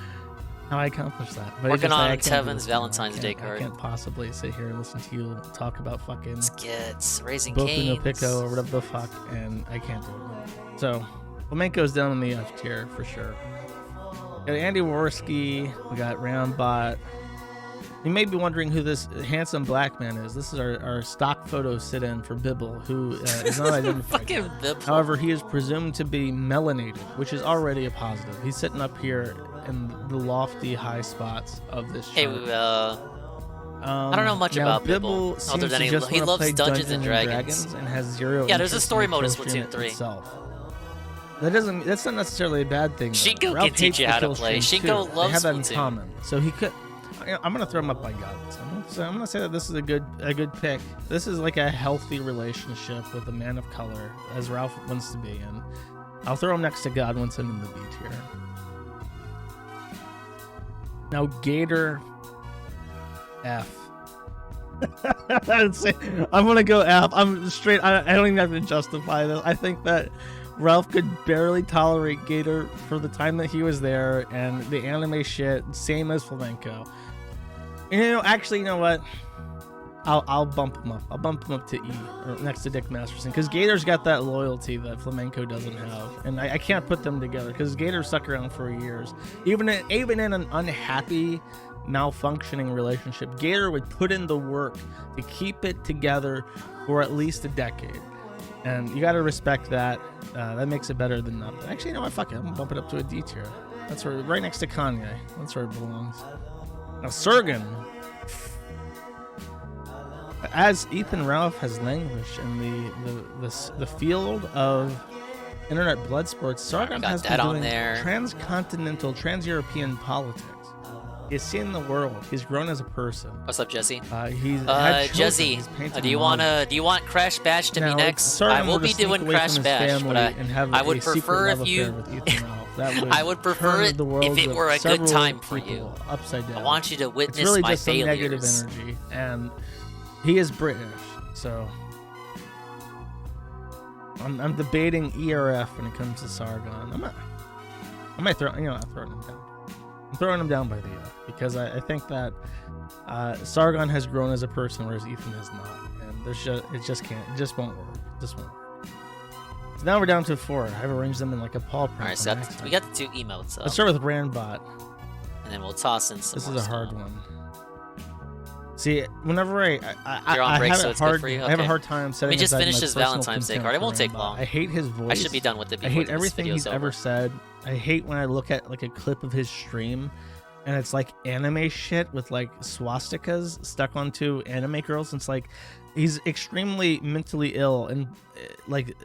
how I accomplished that. But
Working on
Kevin's
Kevin's Valentine's Day card.
I can't possibly sit here and listen to you talk about fucking
Skits, Raising
Boku no
Canes.
Pico or whatever the fuck, and I can't do it. So, flamenco's down in the F tier for sure. We got Andy Worski. We got Rambot. You may be wondering who this handsome black man is. This is our stock photo sit-in for Bibble, who is not identified.
Fucking Bibble.
However, he is presumed to be melanated, which is already a positive. He's sitting up here in the lofty high spots of this
Hey,
chart.
I don't know much
now
about
Bibble
Bibble, other than he
seems to just wanna
loves
play
Dungeons and Dragons.
and has zero.
Yeah, there's a
interest
story
in the
mode in
kill
Splatoon
stream
3.
itself. That's not necessarily a bad thing. though.
Shinko
Ralph
can teach
hates
you
the
how to
kill
play.
stream,
Shinko
too.
loves
They have that in
Splatoon.
common. So he could. I'm gonna throw him up by God. So I'm gonna say that this is a good pick. This is like a healthy relationship with a man of color, as Ralph wants to be in. I'll throw him next to Godwinson in the B tier. Now Gator F. I'm gonna go F. I'm straight. I don't even have to justify this. I think that Ralph could barely tolerate Gator for the time that he was there, and the anime shit, same as Flamenco. Actually, you know what? I'll bump him up. I'll bump him up to E, or next to Dick Masterson, because Gator's got that loyalty that Flamenco doesn't have, and I can't put them together because Gator stuck around for years. Even in an unhappy, malfunctioning relationship, Gator would put in the work to keep it together for at least a decade, and you got to respect that. That makes it better than nothing. Actually, you know what? Fuck it. I'm gonna bump it up to a D tier. That's where, right next to Kanye. That's where it belongs. Now, Sergen. As Ethan Ralph has languished in the field of internet blood sports, Sargon has been doing transcontinental, trans-European politics. He's seen the world. He's grown as a person.
What's up, Jesse?
He's had children.
Jesse,
He's painted
do you want Crash Bash to
Now,
be next?
Sargon
I will
were to
be
sneak
doing
away
Crash
from his
Bash,
family
but
and have
I would
a secret
prefer
love
if you.
affair with Ethan Ralph. That would
I would prefer
turn
it
the worlds
if it
of
were a good
several
time for
people
you.
upside down.
I want you to witness
it's really
my
just some negative
failures.
energy, and he is British, so I'm debating ERF when it comes to Sargon. I'm throwing him down. I'm throwing him down by the F because I think that Sargon has grown as a person, whereas Ethan has not, and it just won't work. So now we're down to 4. I've arranged them in like a paw print.
Alright, so we got the 2 emotes.
Let's start with Randbot.
And then we'll toss in some.
This
more
is a hard one. See, whenever
You're on break,
have
so
it
it's
hard,
good for you?
I have a
Okay.
hard time setting
Let me just
aside
finish
my
this
personal
Valentine's Day
contempt
card. It
for
won't take
Randbot.
long.
I hate his voice.
I should be done with it
I
before
hate
this
everything
video's
he's
over.
ever said. I hate when I look at like a clip of his stream and it's like anime shit with like swastikas stuck onto anime girls. It's like he's extremely mentally ill and like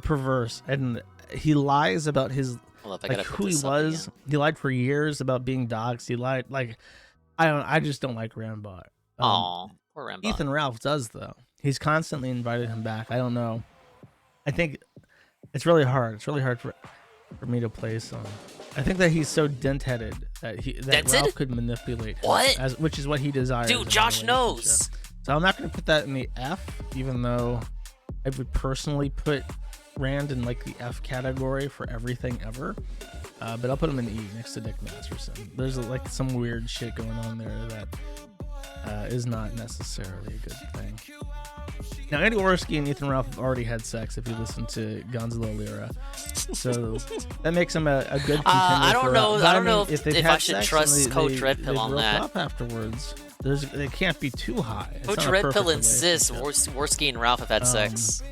perverse, and he lies about his like who he was. He lied for years about being doxxed. He lied like I just don't like Rambot.
Aw, poor Rambot.
Ethan Ralph does though. He's constantly invited him back. I don't know. I think it's really hard. It's really hard for me to place on. I think that he's so dent-headed that Ralph could manipulate him,
What?
which is what he desires.
Dude,
in a
Josh
relationship.
knows.
So I'm not going to put that in the F, even though I would personally put Rand in like the F category for everything ever. But I'll put him in E next to Dick Masterson. There's like some weird shit going on there that is not necessarily a good thing. Now, Andy Worski and Ethan Ralph have already had sex if you listen to Gonzalo Lira. So that makes him a good contender.
I don't know.
But
I don't know
if, they've
if
had
I should
sex
trust
and
Coach Red Pill
they
on
broke
that.
up afterwards. It can't be too high. It's
Coach
not a
Red
perfect
Pill insists
relationship.
Worski and Ralph have had sex.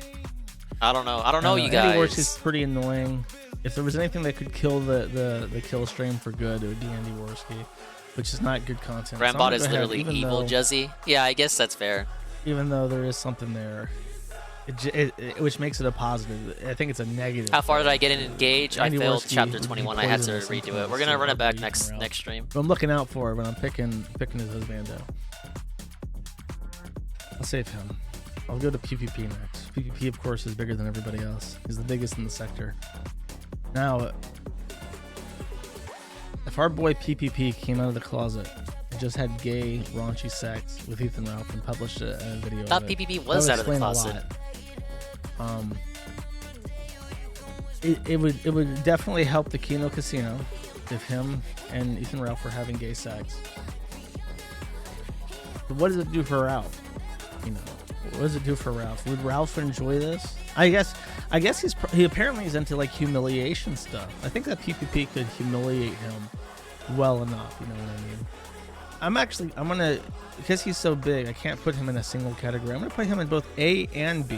I don't know, you guys.
Andy Worski's pretty annoying. If there was anything that could kill the kill stream for good, it would be Andy Worski, which is not good content.
Rambot is literally evil, Juzzy. Yeah, I guess that's fair.
Even though there is something there, which makes it a positive. I think it's a negative.
How far did I get in Engage? I failed chapter 21. I had to redo it. We're gonna run it back next stream.
But I'm looking out for it when I'm picking his husbando. I'll save him. I'll go to PPP next. PPP, of course, is bigger than everybody else. He's the biggest in the sector. Now, if our boy PPP came out of the closet and just had gay, raunchy sex with Ethan Ralph and published a video,
I thought PPP was out of the closet.
It would definitely help the Kino Casino if him and Ethan Ralph were having gay sex. But what does it do for Ralph? You know, what does it do for Ralph? Would Ralph enjoy this? I guess he apparently is into like humiliation stuff. I think that PPP could humiliate him well enough. You know what I mean? I'm gonna, because he's so big, I can't put him in a single category. I'm gonna put him in both A and B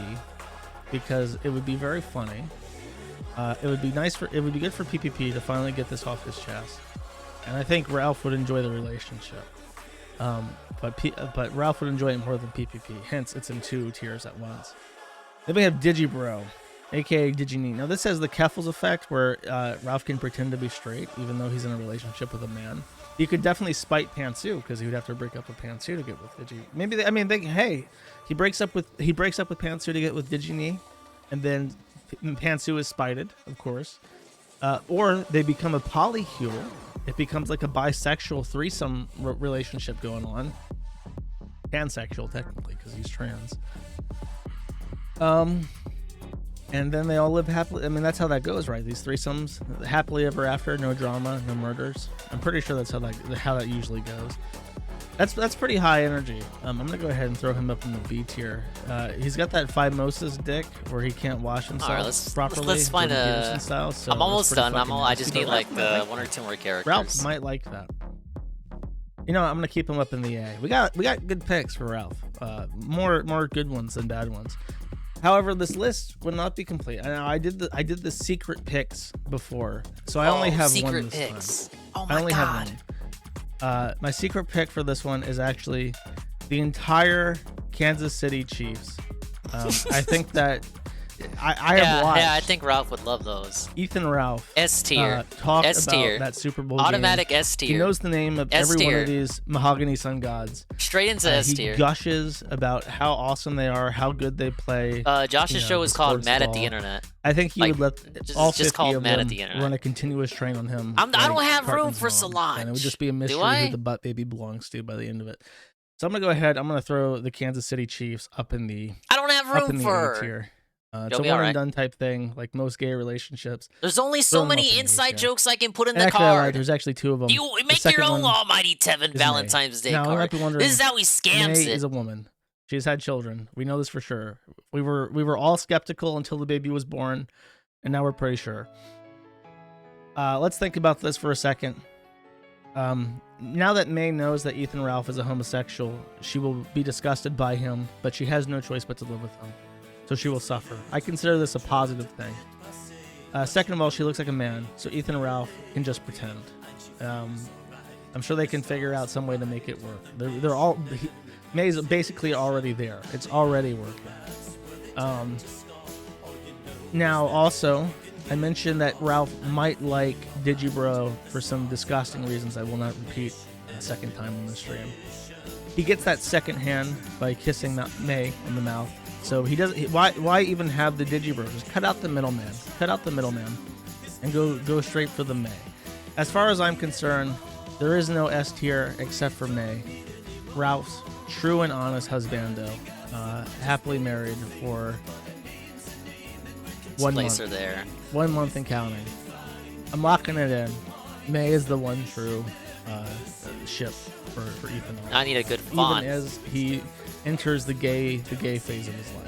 because it would be very funny. It would be good for PPP to finally get this off his chest, and I think Ralph would enjoy the relationship. But Ralph would enjoy it more than PPP. Hence, it's in 2 tiers at once. Then we have Digibro, aka DigiNeat. Now this has the Keffels effect, where Ralph can pretend to be straight even though he's in a relationship with a man. You could definitely spite Pantsu because he would have to break up with Pantsu to get with Digi. Maybe he breaks up with Pantsu to get with DigiNeat, and then Pantsu is spited, of course. Or they become a polycule. It becomes like a bisexual threesome relationship going on. Pansexual, technically, because he's trans. And then they all live happily. I mean, that's how that goes, right? These threesomes, happily ever after, no drama, no murders. I'm pretty sure that's how that usually goes. That's pretty high energy. I'm gonna go ahead and throw him up in the B tier. He's got that Phimosis dick where he can't wash himself properly.
Let's find a.
Style, so
I'm almost done. I just need like 1 or 2 more characters.
Ralph might like that. You know, I'm gonna keep him up in the A. We got good picks for Ralph. More good ones than bad ones. However, this list would not be complete. I did the secret picks before, so I only have one this
picks.
time.
Oh my
I only
god!
Have one. My secret pick for this one is actually the entire Kansas City Chiefs. I think that I have watched.
Yeah, I think Ralph would love those.
Ethan Ralph
S tier.
Talk
S tier.
about that Super Bowl
Automatic
game.
S tier.
He knows the name of every one of these Mahogany Sun Gods.
Straight into S tier.
He gushes about how awesome they are, how good they play.
Josh's show is called Mad at the Internet.
I think he would let all 50 of them
the
run a continuous train on him.
I don't have room for Solange.
And it would just be a mystery who the butt baby belongs to by the end of it. So I'm gonna go ahead. I'm gonna throw the Kansas City Chiefs up in the.
I don't have room for
A tier. It's a one and done type thing, like most gay relationships.
There's only so many inside jokes I can put in the
actually,
card.
There's actually 2 of them.
You make your own almighty Tevin Valentine's Day card. This is how he scams
May
it.
is a woman. She's had children. We know this for sure. We were all skeptical until the baby was born, and now we're pretty sure. Let's think about this for a second. Now that May knows that Ethan Ralph is a homosexual, she will be disgusted by him, but she has no choice but to live with him. So she will suffer. I consider this a positive thing. Second of all, she looks like a man, so Ethan and Ralph can just pretend. I'm sure they can figure out some way to make it work. They're all May's basically already there. It's already working. Now, also, I mentioned that Ralph might like Digibro for some disgusting reasons I will not repeat a second time on the stream. He gets that second hand by kissing May in the mouth. So he doesn't. Why even have the Digibro? Just cut out the middleman. Cut out the middleman, and go straight for the May. As far as I'm concerned, there is no S tier except for May. Ralph's true and honest husbando, happily married for 1 month.
Place her there.
1 month and counting. I'm locking it in. May is the one true ship for Ethan.
I need a good font.
Even as he enters the gay phase of his life.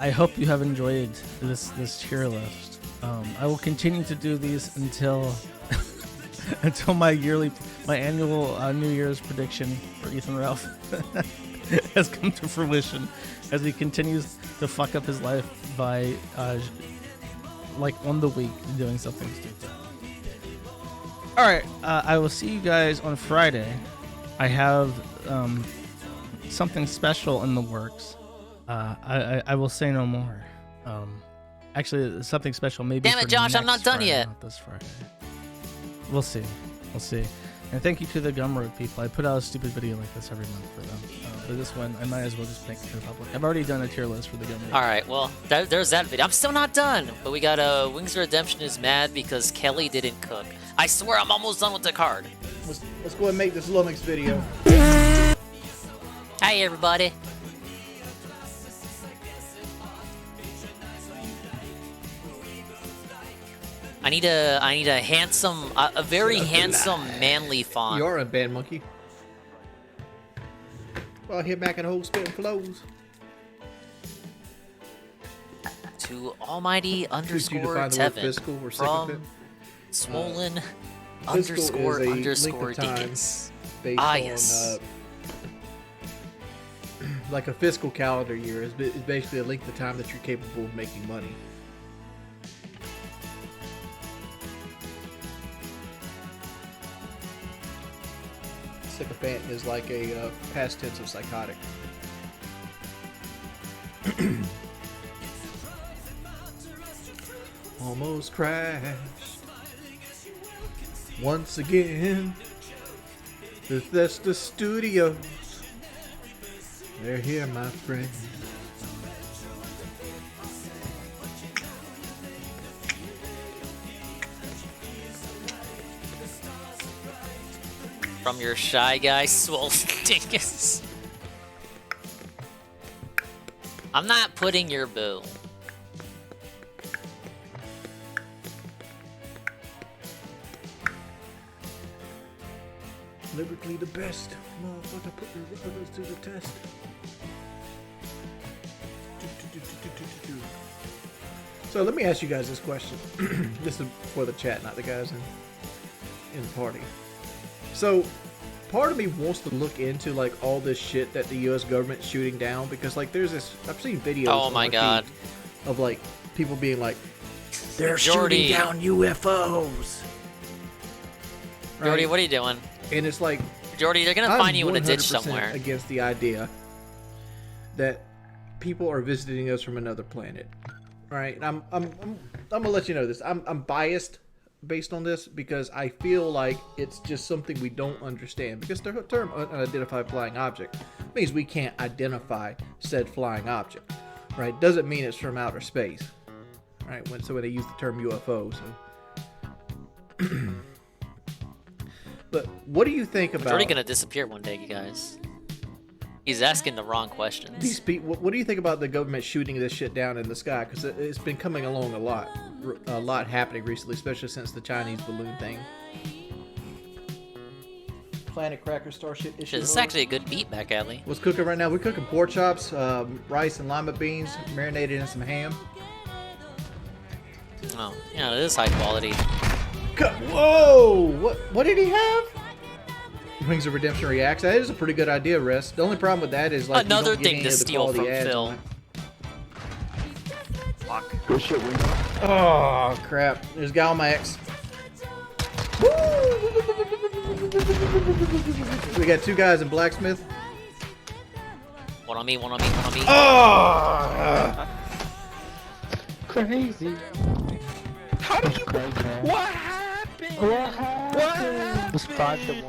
I hope you have enjoyed this tier list. I will continue to do these until until my annual New Year's prediction for Ethan Ralph has come to fruition as he continues to fuck up his life by like on the week doing something stupid. All right, I will see you guys on Friday. I have something special in the works. I will say no more. Actually, something special maybe.
Damn it, Josh! I'm not done yet.
Not this Friday. We'll see. And thank you to the Gumroad people. I put out a stupid video like this every month for them. But this one, I might as well just make it to the public. I've already done a tier list for the Gumroad.
All right, well, there's that video. I'm still not done. But we got Wings of Redemption is mad because Kelly didn't cook. I swear I'm almost done with the card.
Let's go ahead and make this Lumix video.
Hi, everybody. I need a handsome, a very handsome, manly font.
You are a band monkey. Well, here back in the whole spitting flows.
To Almighty underscore Tevin from Swollen underscore Dickens. Yes.
Like a fiscal calendar year is basically a length of time that you're capable of making money. Sycophant is like a past tense of psychotic. Almost crashed once again. Bethesda Studios, they're here, my friend.
From your shy guy, Swollen Dickens. I'm not putting your boo.
Lyrically the best. Motherfucker, put your brothers to the test. So let me ask you guys this question. This is for the chat, not the guys in the party. So, part of me wants to look into like all this shit that the U.S. government's shooting down because like there's this. I've seen videos.
Oh my god.
Of like people being like, they're
Jordy.
shooting down UFOs.
Jordy, what are you doing?
And it's like,
Jordy, they're gonna find you in a ditch somewhere.
Against the idea that people are visiting us from another planet. All right, I'm gonna let you know this. I'm biased based on this because I feel like it's just something we don't understand. Because the term unidentified flying object means we can't identify said flying object, right? Doesn't mean it's from outer space, right? When they use the term UFO. So. But what do you think about?
It's already gonna disappear one day, you guys. He's asking the wrong questions.
These people. What do you think about the government shooting this shit down in the sky? Because it's been coming along a lot happening recently, especially since the Chinese balloon thing. Planet Cracker Starship issue.
This is actually a good beat, back alley.
What's cooking right now? We're cooking pork chops, rice and lima beans, marinated in some ham.
Oh, yeah, it is high quality.
Whoa! What did he have? Wings of Redemption reacts. That is a pretty good idea, Rest. The only problem with that is like
another thing to steal from Phil.
Fuck. Good shit, Wings. Oh crap! There's a guy on my X. We got two guys in blacksmith.
One on me, one on me, one on me.
Oh!
Crazy. How did you? What happened? What happened? It was 5-1.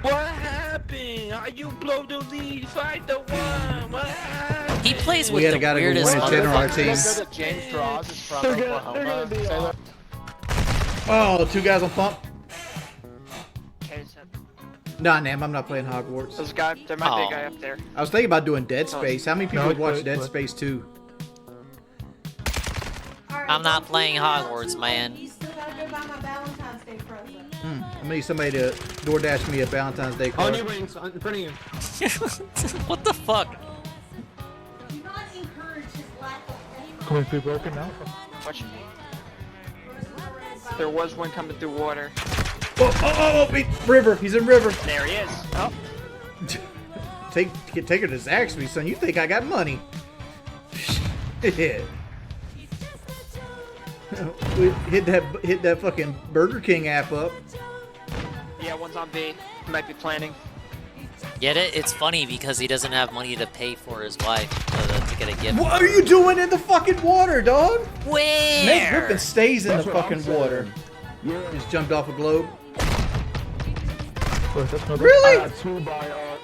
What happened? How you blow the lead? 5-1. What happened?
He plays with the weirdest motherfuckers.
James Draws is from Oklahoma.
Oh, two guys on pump. Nah, Nam, I'm not playing Hogwarts.
There's a guy. There might be a guy up there.
I was thinking about doing Dead Space. How many people would watch Dead Space 2?
I'm not playing Hogwarts, man.
I need somebody to DoorDash me a Valentine's Day card.
On your wings, in front of you.
What the fuck?
Can we be broken now? What you mean? There was one coming through water.
River. He's in river.
There he is. Oh.
Take her to Zaxby, son. You think I got money? Shit. hit that fucking Burger King app up.
Yeah, one's on B. Might be planning.
Get it? It's funny because he doesn't have money to pay for his wife to get a gift.
What are you doing in the fucking water, dog?
Where?
Snake Griffin stays in the fucking water. Yeah. Just jumped off a globe. Really?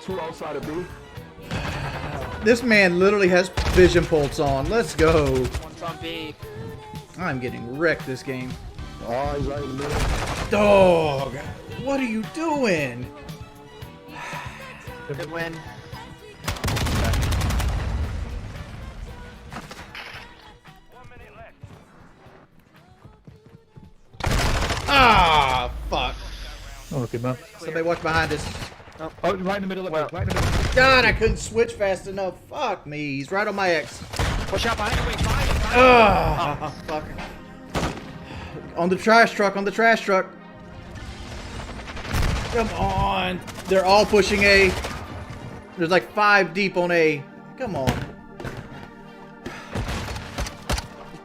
Two outside of B.
This man literally has vision pulse on. Let's go.
One's on B.
I'm getting wrecked this game.
Oh, he's right in the middle.
Dog, what are you doing?
Good win.
Ah, fuck.
Okay, man.
Somebody watch behind us.
Oh, right in the middle of it. Right in the middle.
God, I couldn't switch fast enough. Fuck me. He's right on my X.
Push out behind you.
Oh, fuck. On the trash truck. Come on. They're all pushing A. There's like 5 deep on A. Come on.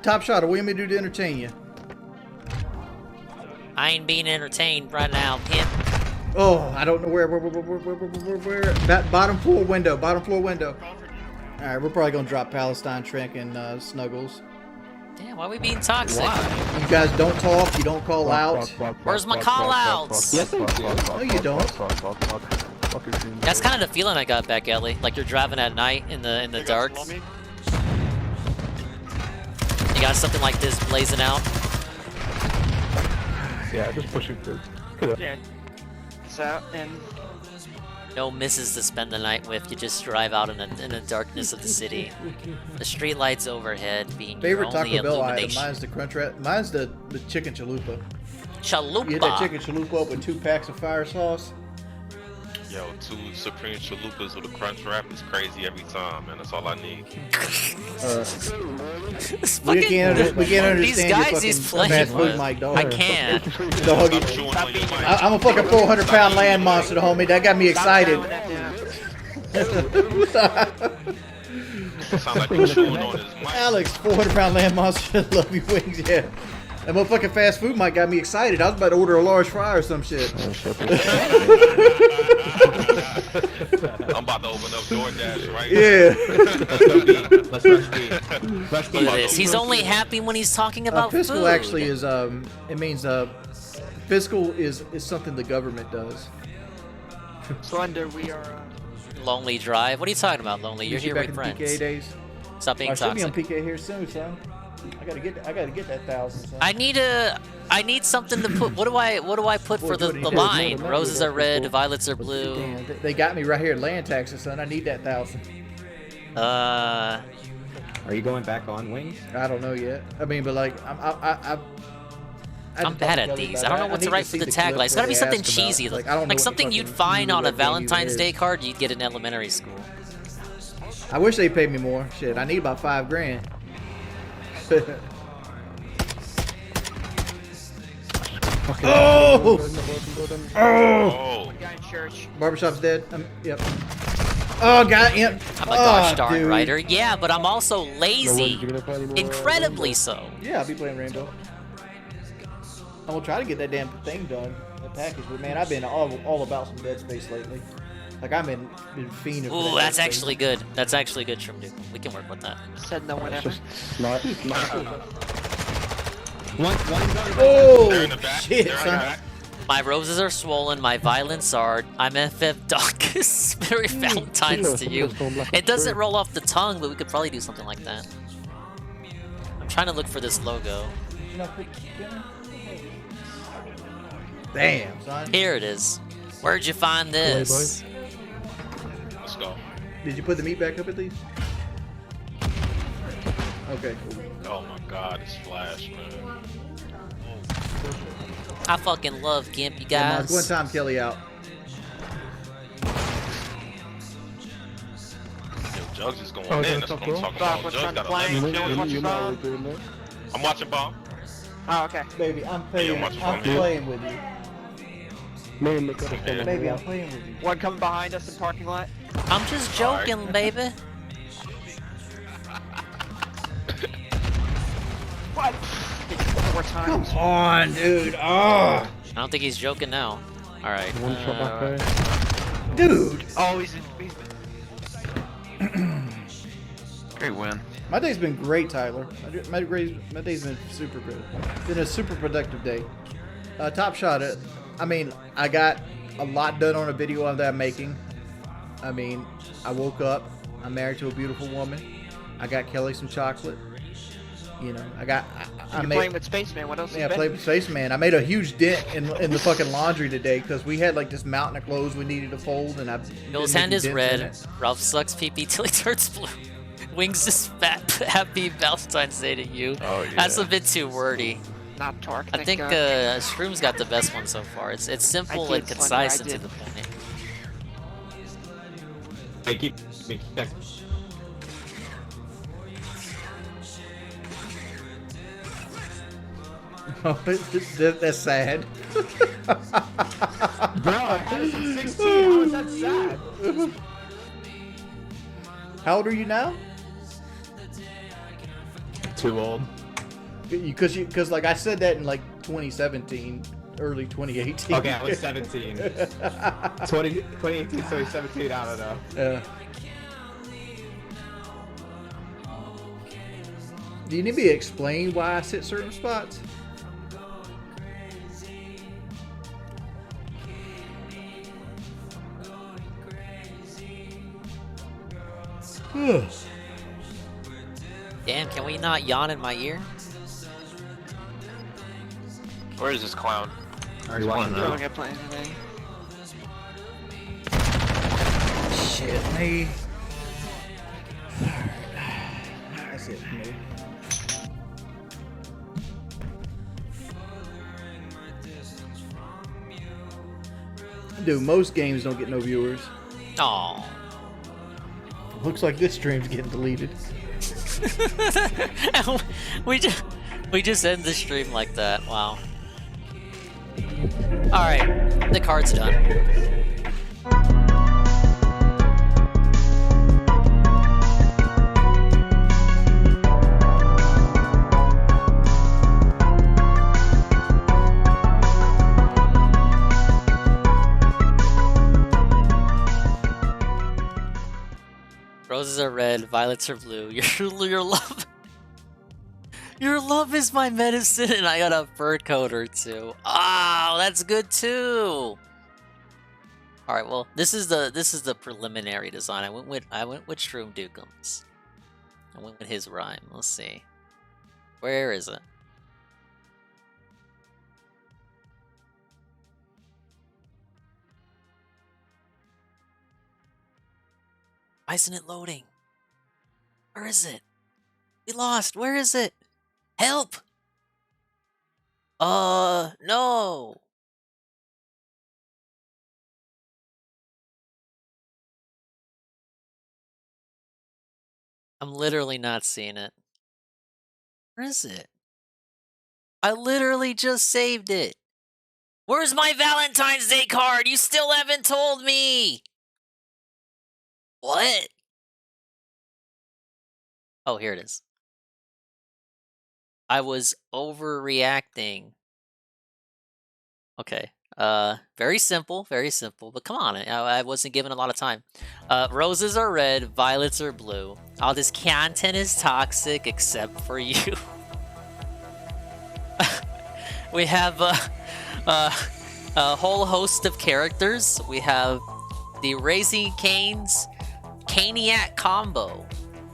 Top shot. What do you want me to do to entertain you?
I ain't being entertained right now, pimp.
Oh, I don't know where. That bottom floor window. All right, we're probably gonna drop Palestine, Trent, and Snuggles.
Damn, why are we being toxic?
Why? You guys don't talk. You don't call out.
Where's my call-outs?
Yes, I do. No, you don't.
That's kind of the feeling I got back, Ellie. Like you're driving at night in the dark. You got something like this blazing out.
Yeah, just push it through.
Yeah. So, and
No misses to spend the night with. You just drive out in the darkness of the city. The street lights overhead being
Favorite
your only
Taco Bell item?
illumination.
Mine's the crunch wrap. Mine's the chicken chalupa.
Chalupa.
You get that chicken chalupa up with 2 packs of fire sauce.
Yo, 2 Supreme Chalupas with a crunch wrap is crazy every time, man. That's all I need.
We can't understand
these
your
guys
fucking
he's playing
fast food
with.
mic, dog.
I can't.
Dog, I'm a fucking 400-pound land monster, homie. That got me excited.
Sound like you're chewing on his mic.
Alex, 400-pound land monster. Love you wings, yeah. That motherfucking fast food mic got me excited. I was about to order a large fry or some shit.
I'm about to open up DoorDash right
now.
Look at this. He's only happy when he's talking about
fiscal
food.
actually is it means fiscal is something the government does.
Slender, we are
Lonely Drive. What are you talking about, Lonely? You're here
back
with
in
friends.
PK days.
Stop being
I should be on
toxic.
PK here soon, son. I gotta get that 1,000. Son.
I need something to put. What do I put for the line? Roses are red, violets are blue.
Damn, they got me right here. Land taxes, son. I need that 1,000.
Are you going back on wings?
I don't know yet. I mean, but like
I'm bad at these. I don't know what to write for the tagline. It's gotta be something cheesy, like something you'd find on a Valentine's Day card you'd get in elementary school.
I wish they paid me more. Shit, I need about $5,000. Oh!
One guy in church.
Barbershop's dead. Yep. Oh, God. Yep.
I'm a gosh darn writer. Yeah, but I'm also lazy. Incredibly so.
Yeah, I'll be playing Rainbow. I'm gonna try to get that damn thing done, that package. But man, I've been all about some Dead Space lately. Like I've been fiending for
Ooh,
that
that's
Dead
actually good. That's actually good, Shrimdu. We can work with that.
Said no one ever.
Oh, shit, son.
My roses are swollen, my violence are. I'm FF Docus. Merry Valentine's to you. It doesn't roll off the tongue, but we could probably do something like that. I'm trying to look for this logo.
Damn, son.
Here it is. Where'd you find this?
Let's go.
Did you put the meat back up at least? Okay.
Oh my God, it's Flash, man.
I fucking love GIMP, you
Yeah, Mars,
guys.
go and time Kelly out.
Yo, Jugs is going in. That's what I'm talking about. Jugs got 11 kills. I'm watching Bomb.
Oh, okay.
Baby, I'm playing with you.
Man, look at it.
Baby, I'm playing with you.
One coming behind us in parking lot.
I'm just joking, baby.
What? 4 times.
Come on, dude. Oh.
I don't think he's joking now. All right.
One shot back there.
Dude.
Oh, he's in basement. Great win.
My day's been great, Tyler. My day's been super good. Been a super productive day. Top Shot. I mean, I got a lot done on a video that I'm making. I mean, I woke up. I'm married to a beautiful woman. I got Kelly some chocolate. You know,
You're playing with Spaceman. What else?
Yeah, I played with Spaceman. I made a huge dent in the fucking laundry today because we had like this mountain of clothes we needed to fold, and
Bill's hand is red. Ralph sucks pee till he turns blue. Wings is fat. Happy Valentine's Day to you.
Oh, yeah.
That's a bit too wordy.
Not Torque.
I think Shroom's got the best one so far. It's simple and concise and to the point.
Hey, keep me.
Oh, that's sad.
Bro, I had 16. How is that sad?
How old are you now?
Too old.
Because like I said that in like 2017, early 2018.
Okay, I was 17. 2018, so he's 17. I don't know.
Do you need me to explain why I sit certain spots?
Damn, can we not yawn in my ear?
Where is this clown?
Already watching
Don't get playing today.
Shit, me. That's it for me. Dude, most games don't get no viewers.
Aww.
Looks like this stream's getting deleted.
we just end the stream like that. Wow. All right, the card's done. Roses are red, violets are blue. Your love is my medicine, and I got a fur coat or two. Oh, that's good too. All right, well, this is the preliminary design. I went with Shroom Dukums. I went with his rhyme. Let's see. Where is it? Why isn't it loading? Where is it? We lost. Where is it? Help! No. I'm literally not seeing it. Where is it? I literally just saved it. Where's my Valentine's Day card? You still haven't told me. What? Oh, here it is. I was overreacting. Okay. Very simple, but come on, I wasn't given a lot of time. Roses are red, violets are blue. All this content is toxic except for you. We have a whole host of characters. We have the Raising Canes Caniac combo.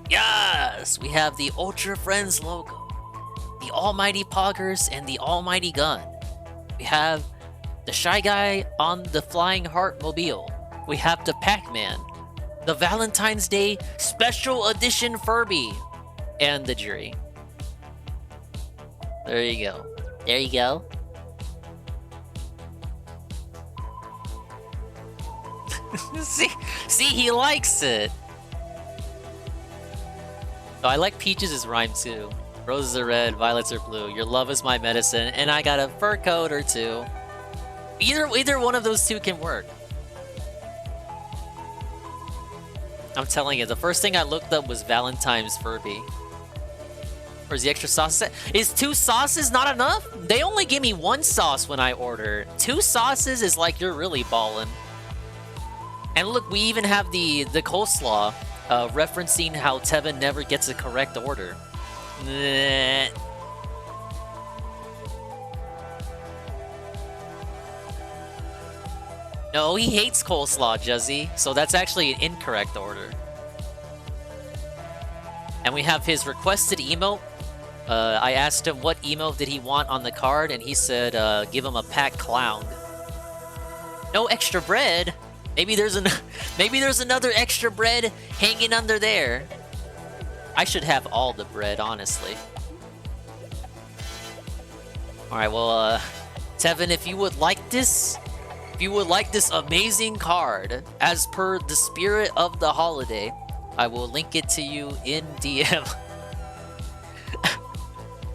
Yes! We have the Ultra Friends logo, the Almighty Poggers, and the Almighty Gun. We have the Shy Guy on the Flying Heart Mobile. We have the Pac-Man, the Valentine's Day Special Edition Furby, and the jury. There you go. There you go. See, he likes it. Oh, I like Peaches' rhyme too. Roses are red, violets are blue. Your love is my medicine, and I got a fur coat or two. Either one of those two can work. I'm telling you, the first thing I looked up was Valentine's Furby. Where's the extra sauce? Is 2 sauces not enough? They only give me 1 sauce when I order. 2 sauces is like you're really ballin'. And look, we even have the coleslaw referencing how Tevin never gets a correct order. Bleh. No, he hates coleslaw, Juzzy, so that's actually an incorrect order. And we have his requested emote. I asked him what emote did he want on the card, and he said, give him a packed clown. No extra bread? Maybe there's another extra bread hanging under there. I should have all the bread, honestly. Alright, well, Tevin, if you would like this amazing card, as per the spirit of the holiday, I will link it to you in DM.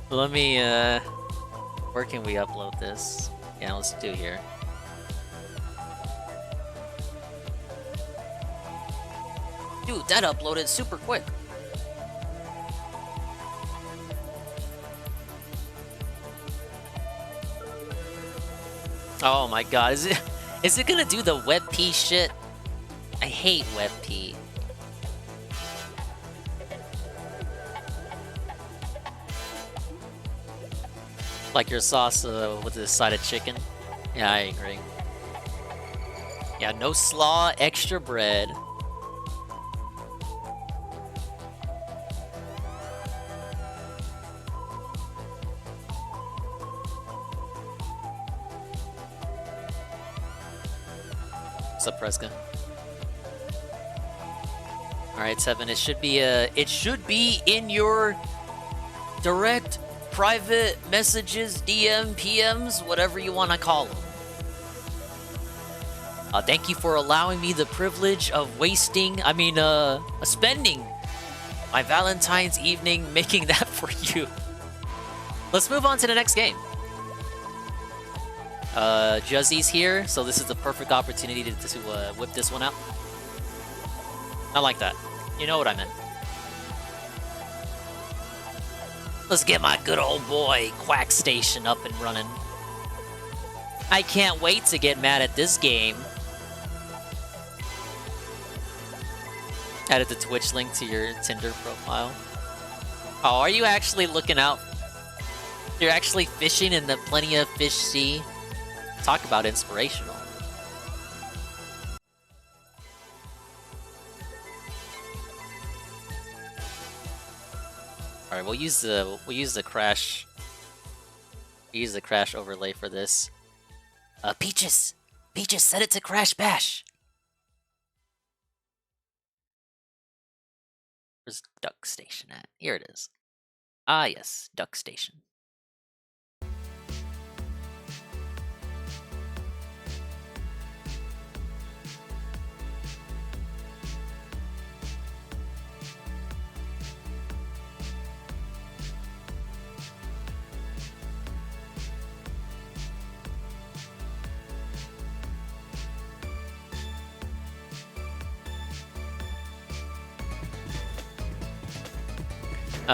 Let me, where can we upload this? Yeah, let's do here. Dude, that uploaded super quick. Oh my god, is it gonna do the WebP shit? I hate WebP. Like your sauce with a side of chicken? Yeah, I agree. Yeah, no slaw, extra bread. What's up, Preska? Alright, Tevin, it should be in your direct private messages, DM, PMs, whatever you want to call them. Thank you for allowing me the privilege of spending my Valentine's evening making that for you. Let's move on to the next game. Juzzy's here, so this is the perfect opportunity to whip this one out. I like that. You know what I meant. Let's get my good old boy Quack Station up and running. I can't wait to get mad at this game. Added the Twitch link to your Tinder profile. Oh, are you actually looking out? You're actually fishing in the Plenty of Fish Sea? Talk about inspirational. All right, we'll use the crash overlay for this. Peaches, set it to Crash Bash. Where's Duck Station at? Here it is. Ah, yes, Duck Station.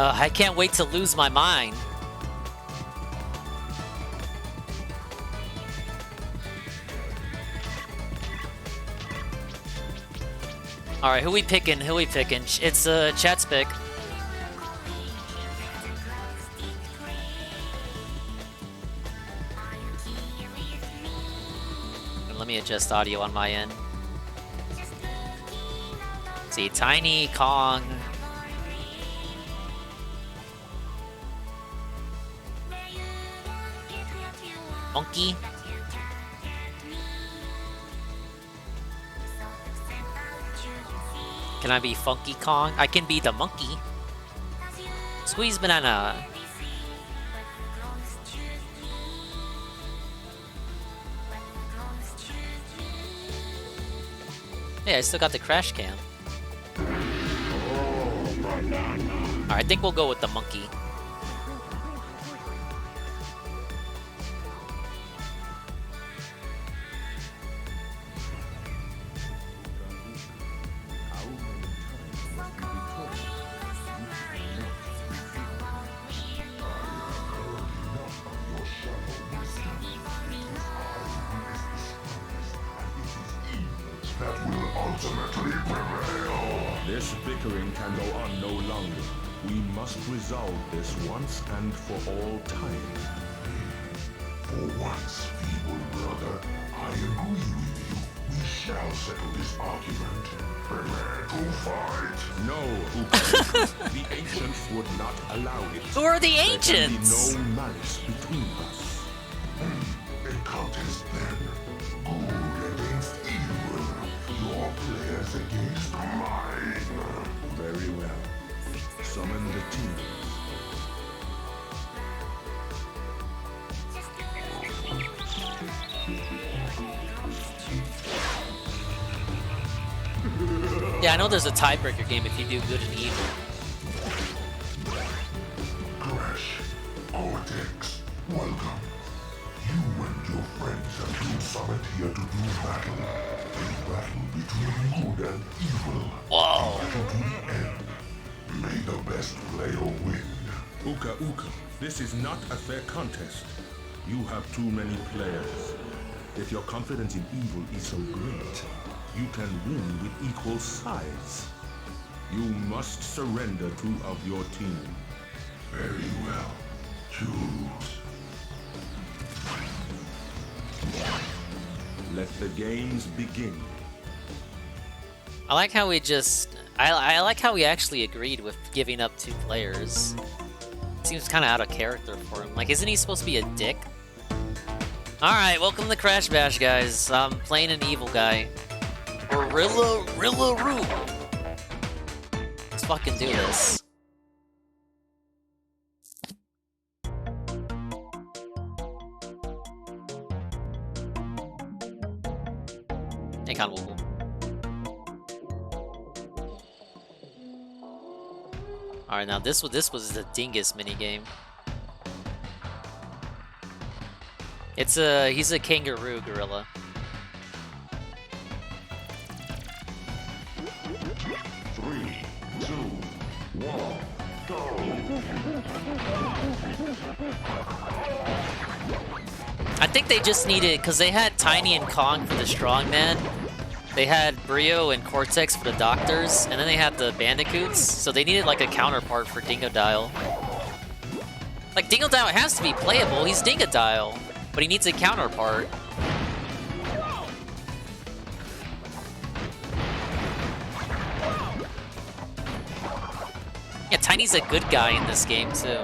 I can't wait to lose my mind. Alright, who we picking? It's Chat's pick. Let me adjust audio on my end. Let's see, Tiny, Kong. Monkey. Can I be Funky Kong? I can be the monkey. Squeeze banana. Hey, I still got the crash cam. Alright, I think we'll go with the monkey.
ultimately prevail.
This bickering can go on no longer. We must resolve this once and for all time.
For once, feeble brother, I agree with you. We shall settle this argument. Prepare to fight.
No, Uka. The ancients would not allow it.
Who are the
There
ancients?
can be no malice between us.
A contest then. Good against evil. Your players against mine.
Very well. Summon the team.
Yeah, I know there's a tiebreaker game if you do good and evil.
Crash, Cortex, welcome. You and your friends have been summoned here to do battle. A battle between good and evil.
Whoa.
Battle to the end. May the best player win.
Uka, this is not a fair contest. You have too many players. If your confidence in evil is so great, you can win with equal size. You must surrender two of your team.
Very well. Choose.
Let the games begin.
I like how we just... I like how we actually agreed with giving up 2 players. Seems kind of out of character for him. Like, isn't he supposed to be a dick? Alright, welcome to Crash Bash, guys. I'm playing an evil guy. Rilla-Roo. Let's fucking do this. Hey, Conwell. Alright, now this was the dingus minigame. He's a kangaroo gorilla.
Three, two, one, go!
I think they just needed, because they had Tiny and Kong for the strongman, they had Brio and Cortex for the doctors, and then they had the bandicoots, so they needed like a counterpart for Dingodile. Like, Dingodile has to be playable, he's Dingodile, but he needs a counterpart. Yeah, Tiny's a good guy in this game, too.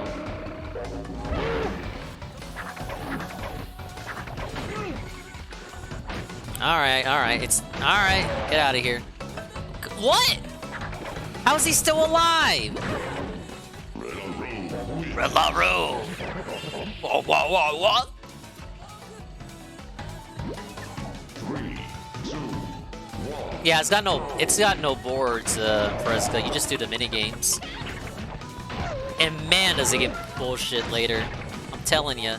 Alright, it's... Alright, get out of here. What? How is he still alive? Rilla-Roo. What? Yeah, it's got no boards, Fresca. You just do the minigames. And man, does it get bullshit later. I'm telling you.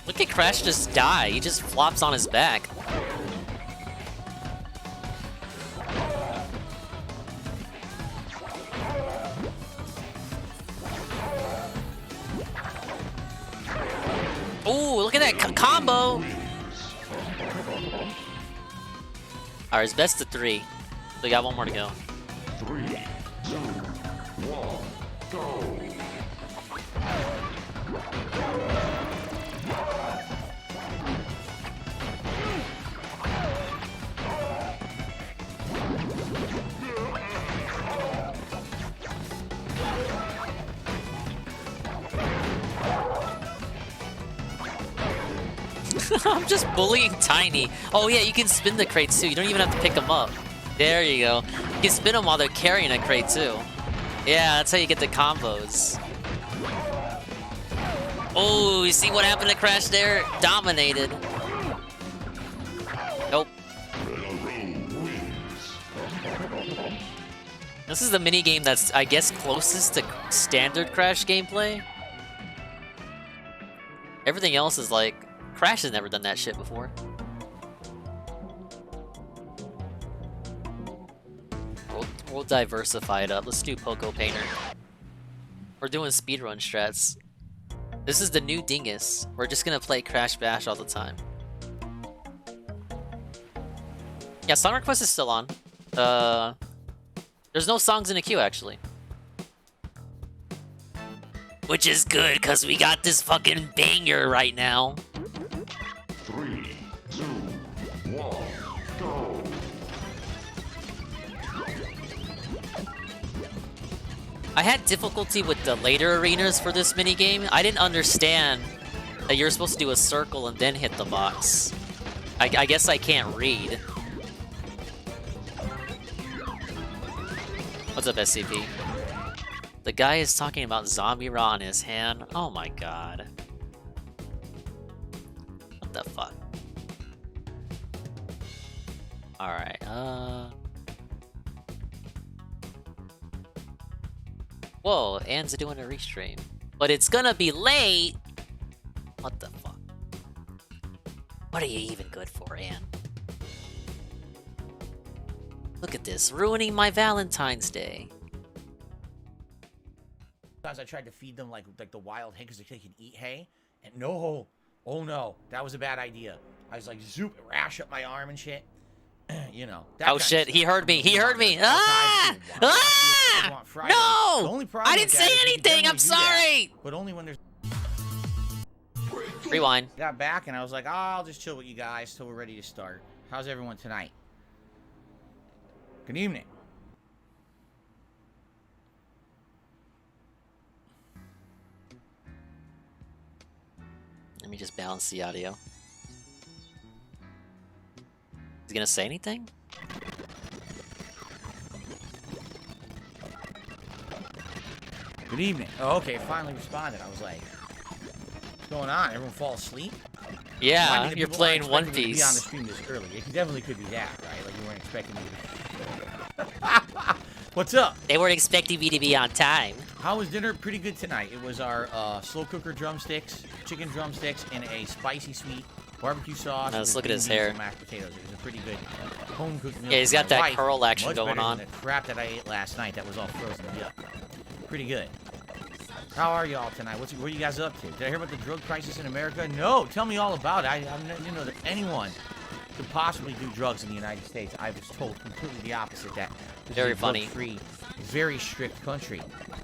Look at Crash just die. He just flops on his back. Ooh, look at that combo! Alright, it's best of 3. We got one more to go.
3, 2, 1, go!
I'm just bullying Tiny. Oh yeah, you can spin the crates too. You don't even have to pick them up. There you go. You can spin them while they're carrying a crate too. Yeah, that's how you get the combos. Oh, you see what happened to Crash there? Dominated. Nope. This is the minigame that's, I guess, closest to standard Crash gameplay. Everything else is like... Crash has never done that shit before. We'll diversify it up. Let's do Poco Painter. We're doing speedrun strats. This is the new dingus. We're just gonna play Crash Bash all the time. Yeah, song request is still on. There's no songs in the queue actually. Which is good, because we got this fucking banger right now.
3, 2, 1, go.
I had difficulty with the later arenas for this minigame. I didn't understand that you're supposed to do a circle and then hit the box. I guess I can't read. What's up, SCP? The guy is talking about Zombie Raw in his hand. Oh my god. What the fuck? Alright, Whoa, Anne's doing a restream. But it's gonna be late! What the fuck? What are you even good for, Anne? Look at this, ruining my Valentine's Day.
Sometimes I tried to feed them like the wild hay because they can eat hay, and no, oh no, that was a bad idea. I was like, zoop, rash up my arm and shit. You know.
Oh shit, he heard me, he heard me! Ah! Ah! No! I didn't say anything, I'm sorry!
But only when there's...
Rewind.
Got back and I was like, oh, I'll just chill with you guys till we're ready to start. How's everyone tonight? Good evening.
Let me just balance the audio. Is he gonna say anything?
Good evening. Oh, okay, finally responded. I was like, what's going on? Everyone fall asleep?
Yeah, you're playing One Piece.
Be on the stream this early. It definitely could be that, right? Like you weren't expecting me to be... What's up?
They weren't expecting me to be on time.
How was dinner? Pretty good tonight. It was our slow cooker drumsticks, chicken drumsticks, and a spicy sweet barbecue sauce.
Let's look at his hair.
And mashed potatoes. It was a pretty good home cooked meal.
Yeah, he's got that curl action
much
going
better
on.
Than the crap that I ate last night. That was all frozen. Yuck. Pretty good. How are y'all tonight? What are you guys up to? Did I hear about the drug crisis in America? No. Tell me all about it. I didn't know that anyone could possibly do drugs in the United States. I was told completely the opposite. That this
Very
is a
funny.
drug-free, very strict country,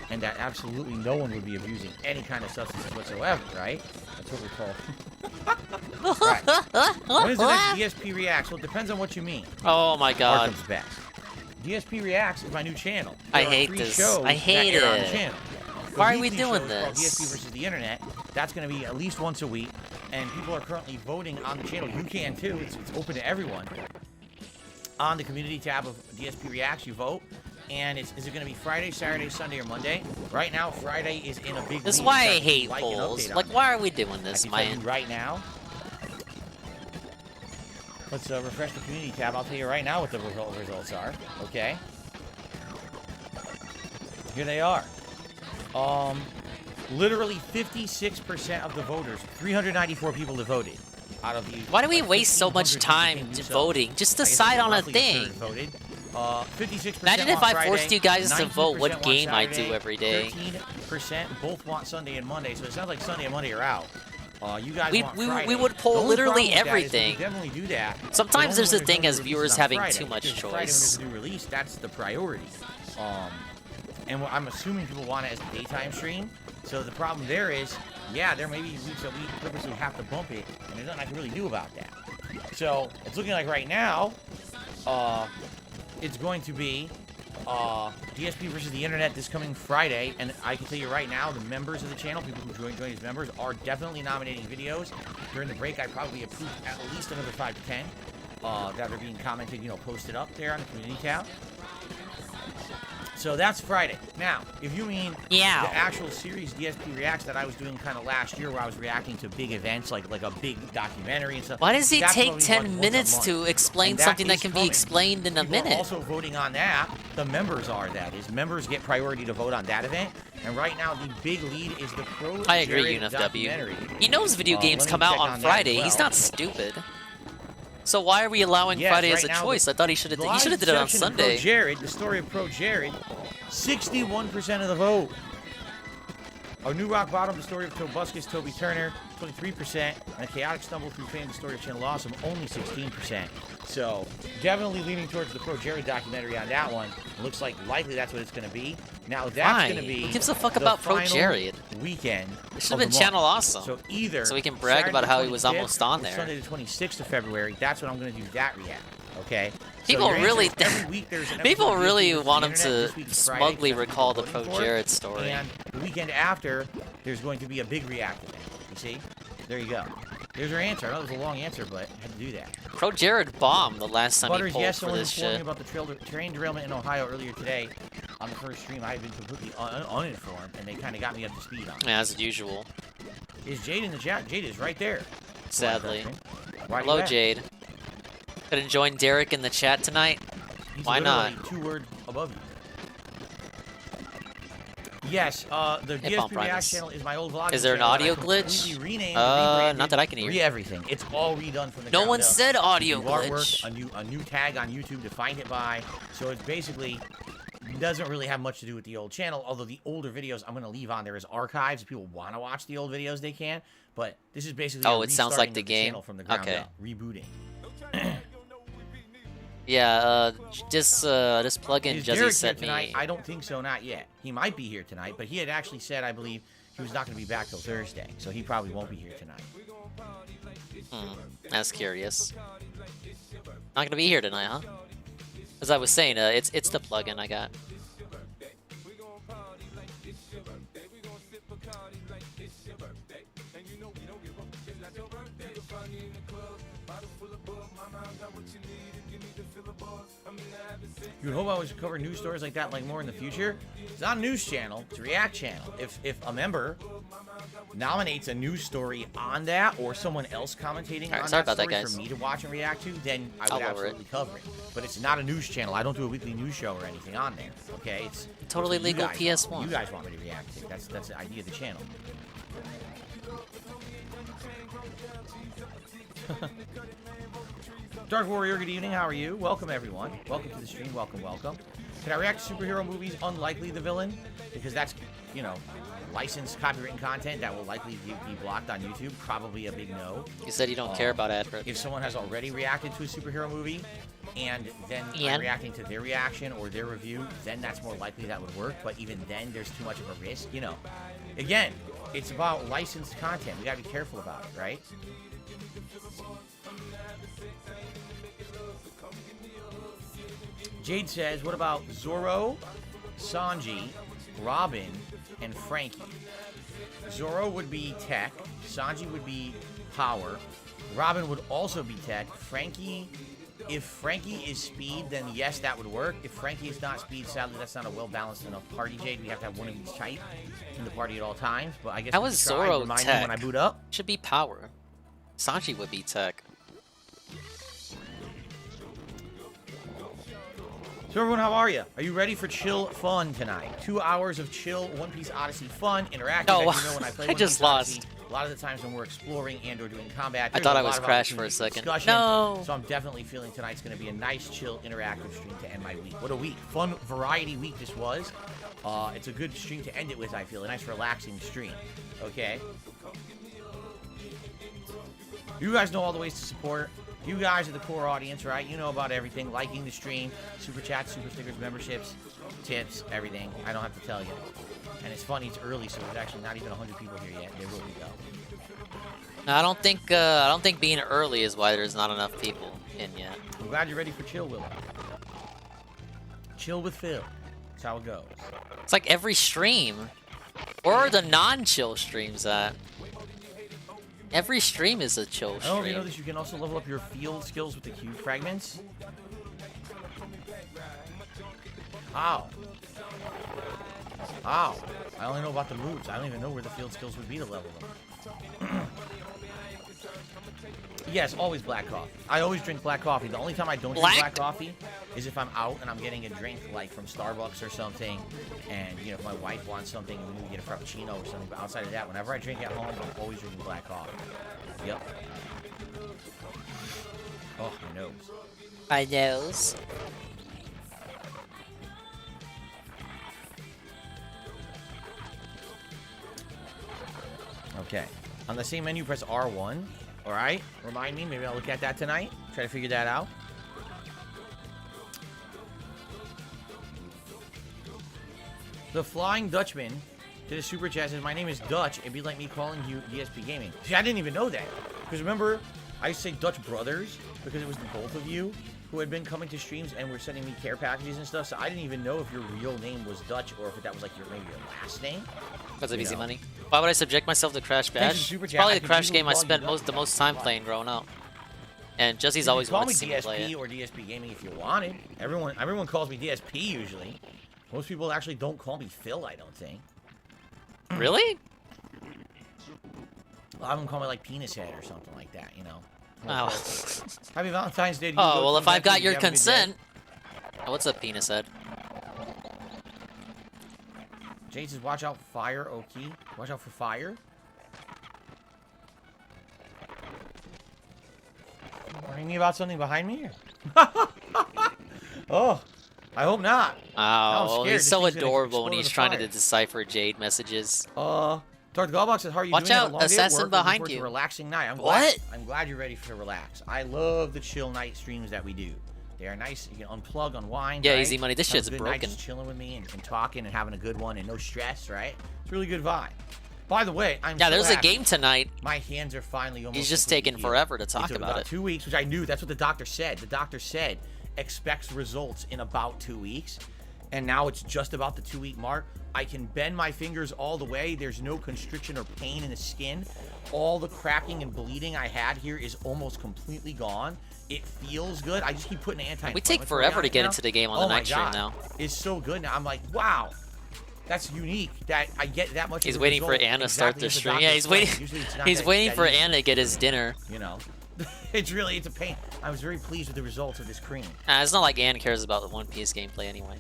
and that absolutely no one would be abusing any kind of substances whatsoever. Right? That's what we're told. Right. When is the next DSP Reacts? Well, it depends on what you mean.
Oh my god.
Arkham's best. DSP Reacts is my new channel.
I hate this. I hate it.
On the channel.
Why are we
weekly
doing
show is called
this?
DSP versus the Internet. That's going to be at least once a week, and people are currently voting on the channel. You can too. It's open to everyone. On the community tab of DSP Reacts, you vote, and is it going to be Friday, Saturday, Sunday, or Monday? Right now, Friday is in a big.
This is
lead.
why I
That's
hate
like an
polls.
update
Like,
on
why
that.
are we doing this,
I can tell
man?
you right now. Let's refresh the community tab. I'll tell you right now what the results are. Okay. Here they are. Literally 56% of the voters, 394 people that voted. Out of the
Why do we waste so much time voting? Just decide on a thing.
Voted. 56%
Imagine if
want
I forced
Friday,
you guys to
19%
vote what
want
game I
Saturday,
do every day.
13% both want Sunday and Monday, so it sounds like Sunday and Monday are out. You guys
We
want Friday.
would
The
pull
only
literally
problem with that is
everything.
we definitely do that.
Sometimes
but
there's
only
a
when
thing
no
as
new
viewers
releases on
having
Friday,
too much
because Friday when
choice.
there's a new release, that's the priority. And I'm assuming people want it as a daytime stream. So the problem there is, yeah, there may be weeks that we purposely have to bump it, and there's nothing I can really do about that. So it's looking like right now, it's going to be DSP versus the Internet this coming Friday, and I can tell you right now, the members of the channel, people who join as members, are definitely nominating videos. During the break, I probably approved at least another 5 to 10 that are being commented, posted up there on the community tab. So that's Friday. Now, if you mean the actual series DSP Reacts that I was doing kind of last year, where I was reacting to big events like a big documentary and stuff.
Why does he
that's
take
only
10 minutes
once a
to
month.
explain
And
something that
is
can be
coming.
explained in a
People are
minute?
also voting on that. The members are, that is. Members get priority to vote on that event. And right now, the big lead is the Pro
I agree,
Jared
UNFW.
documentary.
He knows video games
let me
come out
check
on
that as
Friday.
well.
He's not stupid. So why are we allowing
Yes,
Friday as
right
a
now,
choice? I thought he should have. He
live
should have did it on
section of
Sunday.
Pro Jared, the story of Pro Jared, 61% of the vote. Our new rock bottom, the story of Tobuscus, Toby Turner, 23%. And a chaotic stumble through fame, the story of Channel Awesome, only 16%. So definitely leaning towards the Pro Jared documentary on that one. It looks like likely that's what it's going to be. Now that's going to be.
Who gives a fuck
the
about Pro
final
Jared?
Weekend.
It should have been Channel Awesome.
So either.
So we can brag
Saturday
about
the
how he was
25th
almost on
or
there.
Sunday the 26th of February. That's when I'm going to do that react. Okay.
People
your
really,
answer, every week there's an
people
episode of
really
Disney
want him
Internet.
to
This week is Friday,
smugly
so that's
recall
what
the
we're
Pro
voting for.
Jared story.
And the weekend after, there's going to be a big react event. You see? There you go. There's your answer. I know it was a long answer, but I had to do that.
Pro Jared bombed the last time
Butters,
he pulled
yes,
for
someone
this
informed me
shit.
about the train derailment in Ohio earlier today. On the first stream, I had been completely uninformed, and they kind of got me up to speed on it.
Yeah, as usual.
Is Jade in the chat? Jade is right there.
Sadly.
Why do
Hello,
you ask?
Jade. Gonna join Derek in the chat tonight?
He's
Why not?
literally 2 words above you. Yes, the
Hey, Bump
DSP React
Rhymes.
channel is my old vlogging
Is there an
channel, and
audio
I
glitch?
completely renamed,
Not that I can hear.
everything. It's all redone from the
No
ground
one
up.
said audio
New artwork,
glitch.
a new tag on YouTube to find it by. So it's basically doesn't really have much to do with the old channel. Although the older videos I'm going to leave on there as archives. If people want to watch the old videos, they can. But this is basically
Oh,
a
it sounds like
restarting
the
of
game?
channel from the ground
Okay.
up, rebooting.
Yeah, just plug in
Is
Juzzy
Derek here
sent
tonight?
me.
I don't think so, not yet. He might be here tonight, but he had actually said, I believe, he was not going to be back till Thursday, so he probably won't be here tonight.
That's curious. Not gonna be here tonight, huh? As I was saying, it's the plugin I got.
You would hope I would cover news stories like that like more in the future. It's not a news channel, it's a React channel. If a member nominates a news story on that or someone else commentating
Alright,
on
sorry
that
about that,
story
guys.
for me to watch and react to, then I
I'll
would
lower
absolutely cover it. But it's not a news channel. I don't do a weekly news show or anything on there. Okay, it's
Totally
it's what you
legal
guys
PS1.
want. You guys want me to react to. That's the idea of the channel. Dark Warrior, good evening. How are you? Welcome, everyone. Welcome to the stream. Welcome, welcome. Can I react to superhero movies? Unlikely the villain, because that's, you know, licensed copywritten content that will likely be blocked on YouTube. Probably a big no.
You said you don't care about ad rip.
If someone has already reacted to a superhero movie, and then
Ian?
I'm reacting to their reaction or their review, then that's more likely that would work. But even then, there's too much of a risk. You know, again, it's about licensed content. We gotta be careful about it, right? Jade says, what about Zoro, Sanji, Robin, and Frankie? Zoro would be tech, Sanji would be power, Robin would also be tech, Frankie, if Frankie is speed, then yes, that would work. If Frankie is not speed, sadly, that's not a well-balanced enough party, Jade. We have to have one of each type in the party at all times, but I guess
How
we
is
could try.
Zoro
Remind me
tech?
when I boot up.
Should be power. Sanji would be tech.
So everyone, how are you? Are you ready for chill fun tonight? 2 hours of chill One Piece Odyssey fun, interactive.
No,
As you know, when I play
I
One
just
Piece Odyssey,
lost.
a lot of the times when we're exploring and or doing combat,
I
there's
thought
a
I
lot
was
of
crashed for a
opportunity
second.
discussion.
No.
So I'm definitely feeling tonight's going to be a nice, chill, interactive stream to end my week. What a week. Fun, variety week this was. It's a good stream to end it with, I feel. A nice, relaxing stream. Okay? You guys know all the ways to support. You guys are the core audience, right? You know about everything. Liking the stream, super chats, super stickers, memberships, tips, everything. I don't have to tell you. And it's funny, it's early, so there's actually not even 100 people here yet. There will be, though.
No, I don't think being early is why there's not enough people in yet.
I'm glad you're ready for chill, Willow. Chill with Phil. That's how it goes.
It's like every stream. Where are the non-chill streams at? Every stream is a chill
I don't know if you
stream.
know this, you can also level up your field skills with the cube fragments. Ow. Ow. I only know about the moves. I don't even know where the field skills would be to level them. Yes, always black coffee. I always drink black coffee. The only time I don't drink black coffee is if I'm out and I'm getting a drink like from Starbucks or something. And, you know, if my wife wants something and we need to get a Frappuccino or something. But outside of that, whenever I drink at home, I'm always drinking black coffee. Yep. Oh, my nose.
My nose.
Okay. On the same menu, press R1. Alright. Remind me. Maybe I'll look at that tonight. Try to figure that out. The Flying Dutchman did a super chat says, my name is Dutch. It'd be like me calling you DSP Gaming. See, I didn't even know that. Because remember, I used to say Dutch Brothers because it was the both of you who had been coming to streams and were sending me care packages and stuff. So I didn't even know if your real name was Dutch or if that was like maybe your last name.
That's an easy money. Why would I subject myself to Crash
Thanks for
Bash?
super
It's
chat.
probably
I
the
can
Crash
easily
game I
call you
spent
Dutch.
the most time playing growing up. And Jesse's
You
always
can call
wanted
me
to see me play
DSP
it.
or DSP Gaming if you wanted. Everyone calls me DSP usually. Most people actually don't call me Phil, I don't think.
Really?
A lot of them call me like Penis Head or something like that, you know.
Wow.
Happy Valentine's Day to you.
Oh, well, if I've got
You
your
have a good day.
consent. Oh, what's up, Penis Head?
Jade says, watch out for fire, Oki. Watch out for fire. Warning me about something behind me? Oh, I hope not. I'm
Oh,
scared.
he's
This
so
thing's gonna
adorable when
explode
he's
in the
trying to
fire.
decipher Jade messages.
Dr. Goldbox says, how are you
Watch
doing? Had a
out,
long day at
assassin
work. Looking
behind
forward to
you.
a relaxing night.
What?
I'm glad you're ready to relax. I love the chill night streams that we do. They are nice. You can unplug, unwind.
Yeah,
right?
easy money. This
Have a
shit's
good night
broken.
just chilling with me and talking and having a good one and no stress, right? It's a really good vibe. By the way,
Yeah,
so
there's a
happy.
game tonight.
My hands are finally almost.
He's just
completely
taking
healed.
forever to talk
took
about it.
2 weeks, which I knew. That's what the doctor said. The doctor said expects results in about 2 weeks, and now it's just about the 2-week mark. I can bend my fingers all the way. There's no constriction or pain in the skin. All the cracking and bleeding I had here is almost completely gone. It feels good. I just keep putting anti-inflammatory
We take forever
on
to
it
get
now.
into the game on
Oh
the
my
night stream
God.
now.
It's so good now. I'm like, wow. That's unique that I get that much.
He's
of a
waiting for
result
Anna to start
exactly
the
as
stream.
doctor
Yeah, he's
said.
waiting.
Usually it's not
He's
that-
waiting
that
for
easy.
Anna to get his dinner.
You know, it's a pain. I was very pleased with the results of this cream.
It's not like Ann cares about the One Piece gameplay anyway.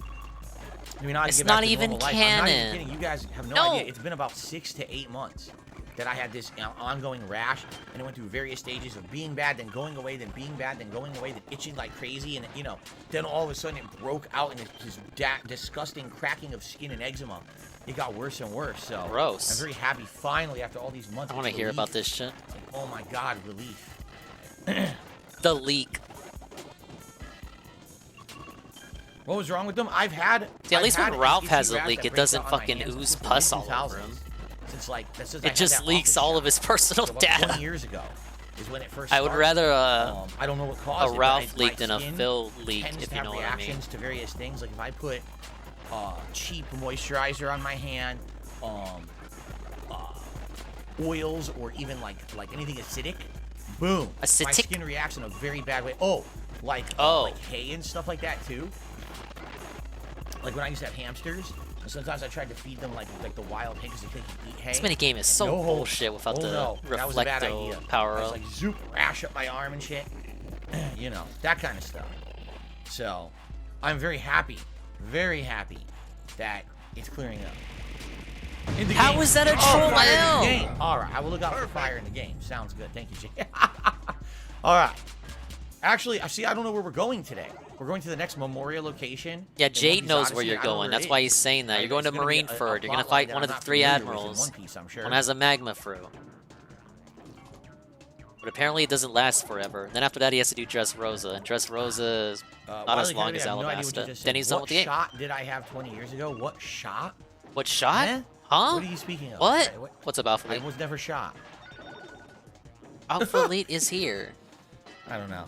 I mean, I
It's
get back
not
to
even
normal life. I'm not even
canon.
kidding. You guys have no
No.
idea. It's been about 6 to 8 months that I had this ongoing rash, and it went through various stages of being bad, then going away, then being bad, then going away, then itching like crazy, and you know, then all of a sudden it broke out in this disgusting cracking of skin and eczema. It got worse and worse. So
Gross.
I'm very happy finally after all these months.
I want to
it's
hear
relief.
about this shit.
Oh my God, relief.
The leak.
What was wrong with them? I've had.
See, at
I've
least when
had
Ralph
itchy
has a
rash
leak,
that
it
breaks
doesn't
out on my
fucking
hands
ooze
since the
pus all
2000s.
over him.
Since like that's just
It just leaks all of his personal
about
data.
20 years ago is when it first
I would
started.
rather
I don't know what caused
a
it,
Ralph
but my
leak than a
skin
Phil leak,
tends
if
to
you
have
know what I mean.
reactions to various things. Like if I put cheap moisturizer on my hand, oils, or even like anything acidic, boom, my
Acidic?
skin reacts in a very bad way. Like hay and stuff like that too. Like when I used to have hamsters, and sometimes I tried to feed them like the wild hay because they couldn't eat hay.
This minigame is so
No hope.
bullshit without the
no. That was a bad
reflecto
idea.
power
I was
up.
like zoop, rash up my arm and shit. You know, that kind of stuff. So, I'm very happy that it's clearing up. In the
How
game.
is that a
fire
troll
in the
L?
game. All right, I will look out for fire in the game. Sounds good. Thank you, Jay. All right. Actually, I don't know where we're going today. We're going to the next Memorial location.
Yeah,
in
Jade
One Piece
knows
Odyssey.
where you're
I don't know
going.
where
That's
it
why
is.
he's saying that. You're going to
It's gonna be
Marineford. You're going to
plot
fight
line
one
that
of
I'm
the 3
not familiar with in
admirals.
One Piece, I'm sure.
One has a magma fruit. But apparently it doesn't last forever. Then after that he has to do Dressrosa, and Dressrosa is not as long as Alabasta. Then he's done with the game.
What shot did I have 20 years ago? What shot?
What shot?
Eh?
Huh?
What are you speaking of?
What?
Right,
What's up, Alpha
I
Elite?
was never shot.
Alpha Elite is here.
I don't know.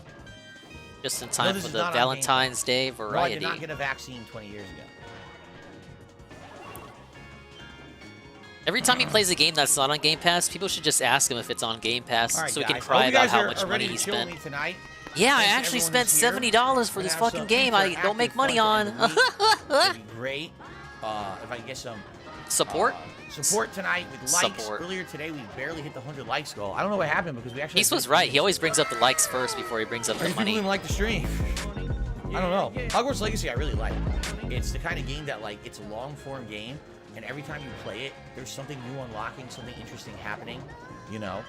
Just in
No,
time
this
for
is
the
not on
Valentine's Day
No, I
variety.
did not get a vaccine 20 years ago.
Every time he plays a game that's not on Game Pass, people should just ask him if it's on Game Pass
All right,
so we can
guys.
cry
Hope you
about
guys
how
are
much
ready
money he
to chill with
spent.
me tonight.
Yeah, I
Thanks to
actually
everyone
spent
who's here.
$70 for
We're
this
gonna have
fucking
some
game I don't
interactive
make money
fun
on.
to end the week. It'd be great if I can get some
Support?
support tonight with likes.
Support.
Earlier today, we barely hit the 100 likes goal. I don't know what happened because we actually.
He was right. He always brings up the likes first before he brings up the
People
money.
didn't like the stream. I don't know. Hogwarts Legacy I really like. It's the kind of game that it's a long form game, and every time you play it, there's something new unlocking, something interesting happening, you know.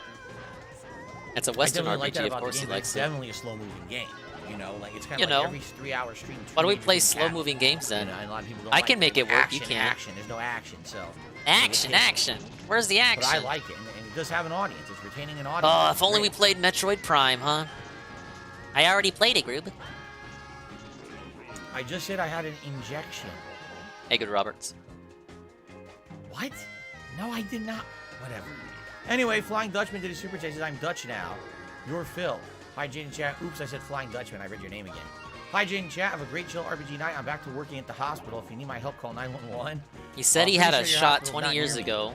It's a Western
I definitely like that
RPG, of
about
course
the
he
game, but
likes
it's
it.
definitely a slow-moving game. You know, like it's kind
You
of like
know.
every 3-hour stream.
Why do we
two
play
major games
slow-moving games then?
You know, and a lot of people don't
I
like
can make it work,
action,
you can't.
Action. There's no action, so.
Action, action. Where's the action?
But I like it, and it does have an audience. It's retaining an audience.
Oh,
It's
if only we
great.
played Metroid Prime, huh? I already played it, Groob.
I just said I had an injection.
Hey, good Roberts.
What? No, I did not. Whatever. Anyway, Flying Dutchman did a super chat. Says, I'm Dutch now. You're Phil. Hi, Jane and Chat. Oops, I said Flying Dutchman. I read your name again. Hi, Jane and Chat. Have a great chill RPG night. I'm back to working at the hospital. If you need my help, call 911.
He said he had a shot 20 years ago.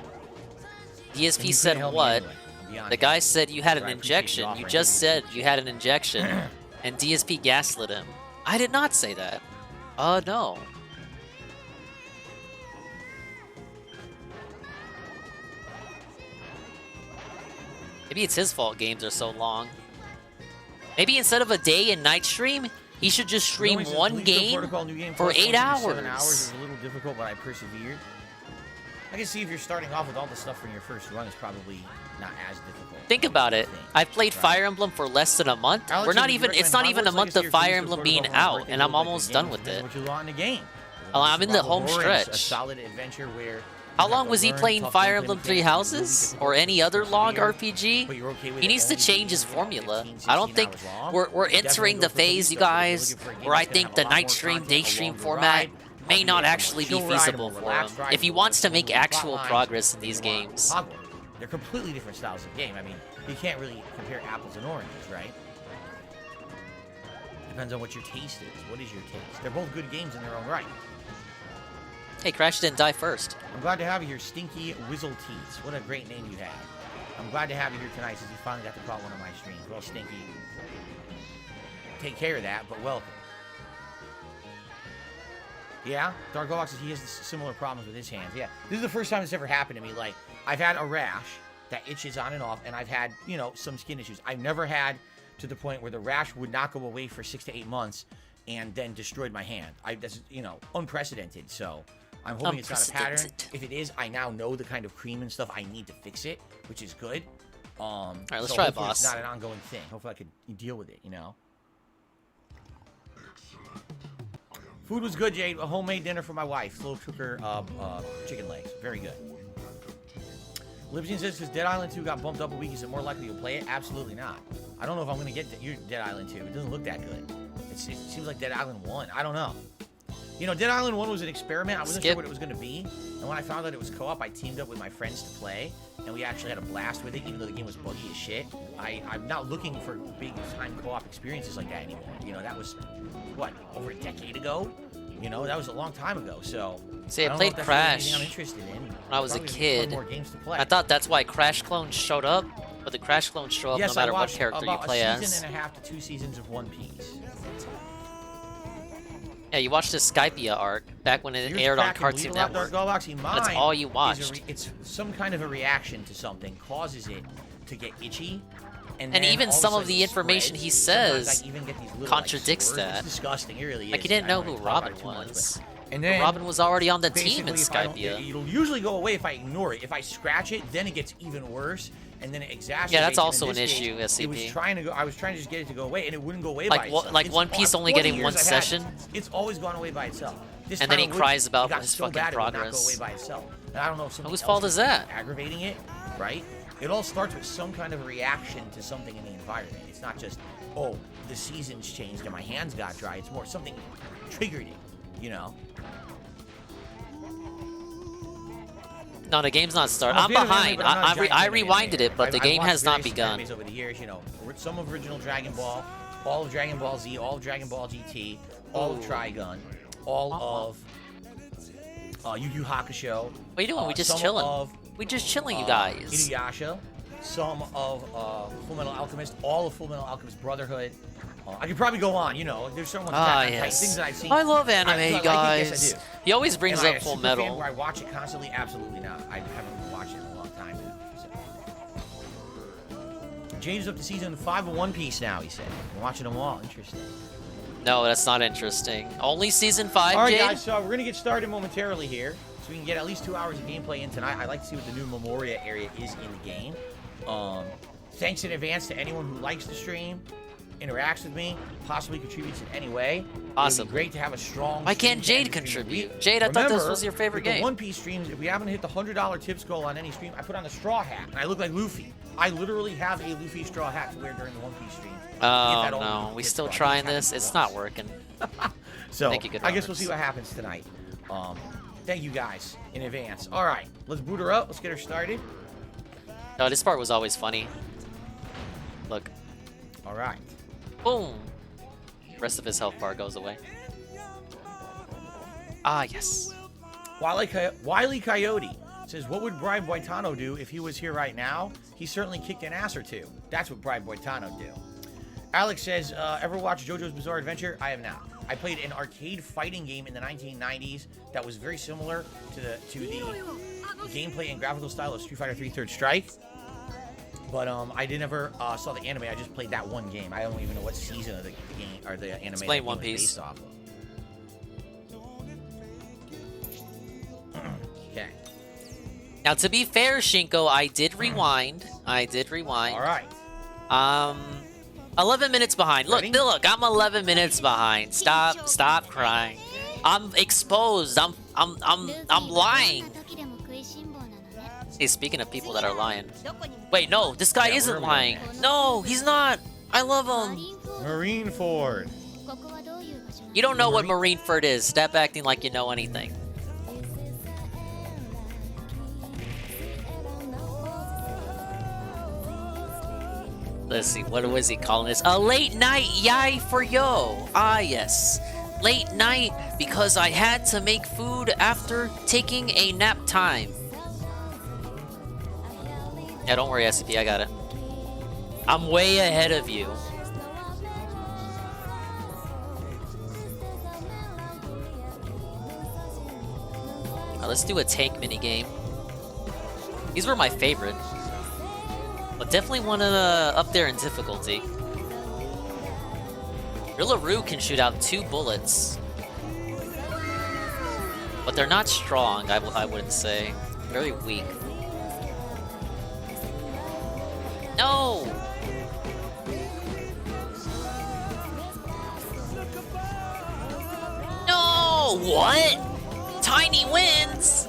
DSP said what? The guy said you had an injection. You just said you had an injection. And DSP gaslit him. I did not say that. No. Maybe it's his fault games are so long. Maybe instead of a day and night stream, he should just stream one game for 8 hours.
7 hours is a little difficult, but I persevered. I can see if you're starting off with all the stuff from your first run, it's probably not as difficult.
Think about it. I've played Fire Emblem for less than a month.
Alex,
We're not
would you
even. It's not
recommend
even a month
Hogwarts
of
Legacy or
Fire
Callisto
Emblem being
Protocol
out,
Break?
and I'm
Like
almost
the
done
game
with
depends
it.
What you want in the game.
I'm in the home
Horror is
stretch.
A solid adventure where
How long was he playing Fire Emblem Three Houses or any other long RPG? He needs to change his formula. I don't think we're entering the phase, you guys, where I think the night stream, day stream format may not actually be feasible for him if he wants to make actual progress in these games.
They're completely different styles of game. I mean, you can't really compare apples and oranges, right? Depends on what your taste is. What is your taste? They're both good games in their own right.
Hey, Crash didn't die first.
I'm glad to have you here, Stinky Whizzle Teats. What a great name you have. I'm glad to have you here tonight since you finally got to call one of my streams. Well, Stinky, take care of that, but welcome. Yeah, Dark Gobox says he has similar problems with his hands. Yeah, this is the first time this ever happened to me. Like, I've had a rash that itches on and off, and I've had, you know, some skin issues. I've never had to the point where the rash would not go away for 6 to 8 months and then destroyed my hand. That's, you know, unprecedented, so I'm hoping it's not a pattern. If it is, I now know the kind of cream and stuff I need to fix it, which is good. All right,
let's try it, boss.
It's not an ongoing thing. Hopefully I could deal with it, you know? Food was good, Jade. A homemade dinner for my wife. Slow cooker chicken legs. Very good. Libsyn says, because Dead Island 2 got bumped up a week, is it more likely you'll play it? Absolutely not. I don't know if I'm going to get your Dead Island 2. It doesn't look that good. It seems like Dead Island 1. I don't know. You know, Dead Island 1 was an experiment. I wasn't sure what it was going to be. And when I found out it was co-op, I teamed up with my friends to play. And we actually had a blast with it, even though the game was buggy as shit. I'm not looking for big-time co-op experiences like that anymore. You know, that was, what, over a decade ago? You know, that was a long time ago, so...
See, I played Crash
I'm interested in.
when I was a kid.
More games to play.
I thought that's why Crash clones showed up, but the Crash clones show up no matter what character you play as.
About a season and a half to 2 seasons of One Piece.
Yeah, you watched the Skypia arc back when it aired on Cartoon Network. That's all you watched.
It's some kind of a reaction to something causes it to get itchy.
And even some of the information he says contradicts that.
It's disgusting, it really is.
Like, you didn't know who Robin was.
And then,
Robin was already on the team in Skypia.
It'll usually go away if I ignore it. If I scratch it, then it gets even worse, and then it exacerbates.
Yeah, that's
and
also
in
an
this
issue,
case,
SCP.
It was trying to go. I was trying to just get it to go away, and it wouldn't go away by itself.
Like One Piece only getting one session.
It's always gone away by itself.
And then he cries about his fucking
progress. It would not go away by itself. And I don't know if
whose fault is that?
Aggravating it, right? It all starts with some kind of reaction to something in the environment. It's not just, oh, the seasons changed and my hands got dry. It's more something triggered it, you know?
No, the game's not started. I'm behind. I rewinded it, but the game has not begun.
Over the years, you know, some of original Dragon Ball, all of Dragon Ball Z, all of Dragon Ball GT, all of Trigun, all of Yu Yu Hakusho.
What are you doing? We just chilling. We just chilling, you guys.
Inuyasha, some of Full Metal Alchemist, all of Full Metal Alchemist Brotherhood. I could probably go on, you know. There's certain ones things that I've seen.
I love anime, guys.
Yes, I do.
He always brings up Full Metal.
Fan where I watch it constantly? Absolutely not. I haven't watched it in a long time now. So. James up to season 5 of One Piece now, he said. I'm watching them all. Interesting.
No, that's not interesting. Only season 5,
all right,
Jade?
guys, so we're going to get started momentarily here. So we can get at least 2 hours of gameplay in tonight. I'd like to see what the new Memoria area is in the game.
Thanks in advance to anyone who likes the stream, interacts with me, possibly contributes in any way.
Awesome.
It would be great to have a strong.
Why can't
stream
Jade
every stream of the
contribute?
week.
Jade, I thought this
Remember,
was your favorite
with the
game.
One Piece streams, if we haven't hit the $100 tips goal on any stream, I put on the straw hat and I look like Luffy. I literally have a Luffy straw hat to wear during the One Piece stream.
Oh no, we still trying this? It's not working.
So
Thank you, good
I guess we'll
Roberts.
see what happens tonight. Thank you guys in advance. All right, let's boot her up. Let's get her started.
No, this part was always funny. Look.
All right.
Boom. Rest of his health bar goes away. Ah, yes.
Wile E. Coyote says, what would Brian Boitano do if he was here right now? He certainly kicked an ass or two. That's what Brian Boitano do. Alex says, ever watch JoJo's Bizarre Adventure? I have not. I played an arcade fighting game in the 1990s that was very similar to the gameplay and graphical style of Street Fighter 3 Third Strike. But I never saw the anime. I just played that one game. I don't even know what season of the game or the anime.
Explain
that
One
was
Piece.
based off of. Okay.
Now, to be fair, Shinko, I did rewind. All
right.
11 minutes behind. Look, look, I'm 11 minutes behind. Stop crying. I'm exposed. I'm lying. Hey, speaking of people that are lying. Wait, no, this guy isn't lying. No, he's not. I love him.
Marineford.
You don't know what Marineford is. Stop acting like you know anything. Let's see, what was he calling this? A late night yai for yo. Ah, yes. Late night because I had to make food after taking a nap time. Yeah, don't worry, SCP, I got it. I'm way ahead of you. Now, let's do a tank minigame. These were my favorite. But definitely one of the up there in difficulty. Rillaroo can shoot out 2 bullets. But they're not strong, I wouldn't say. Very weak. No! No! What? Tiny wins?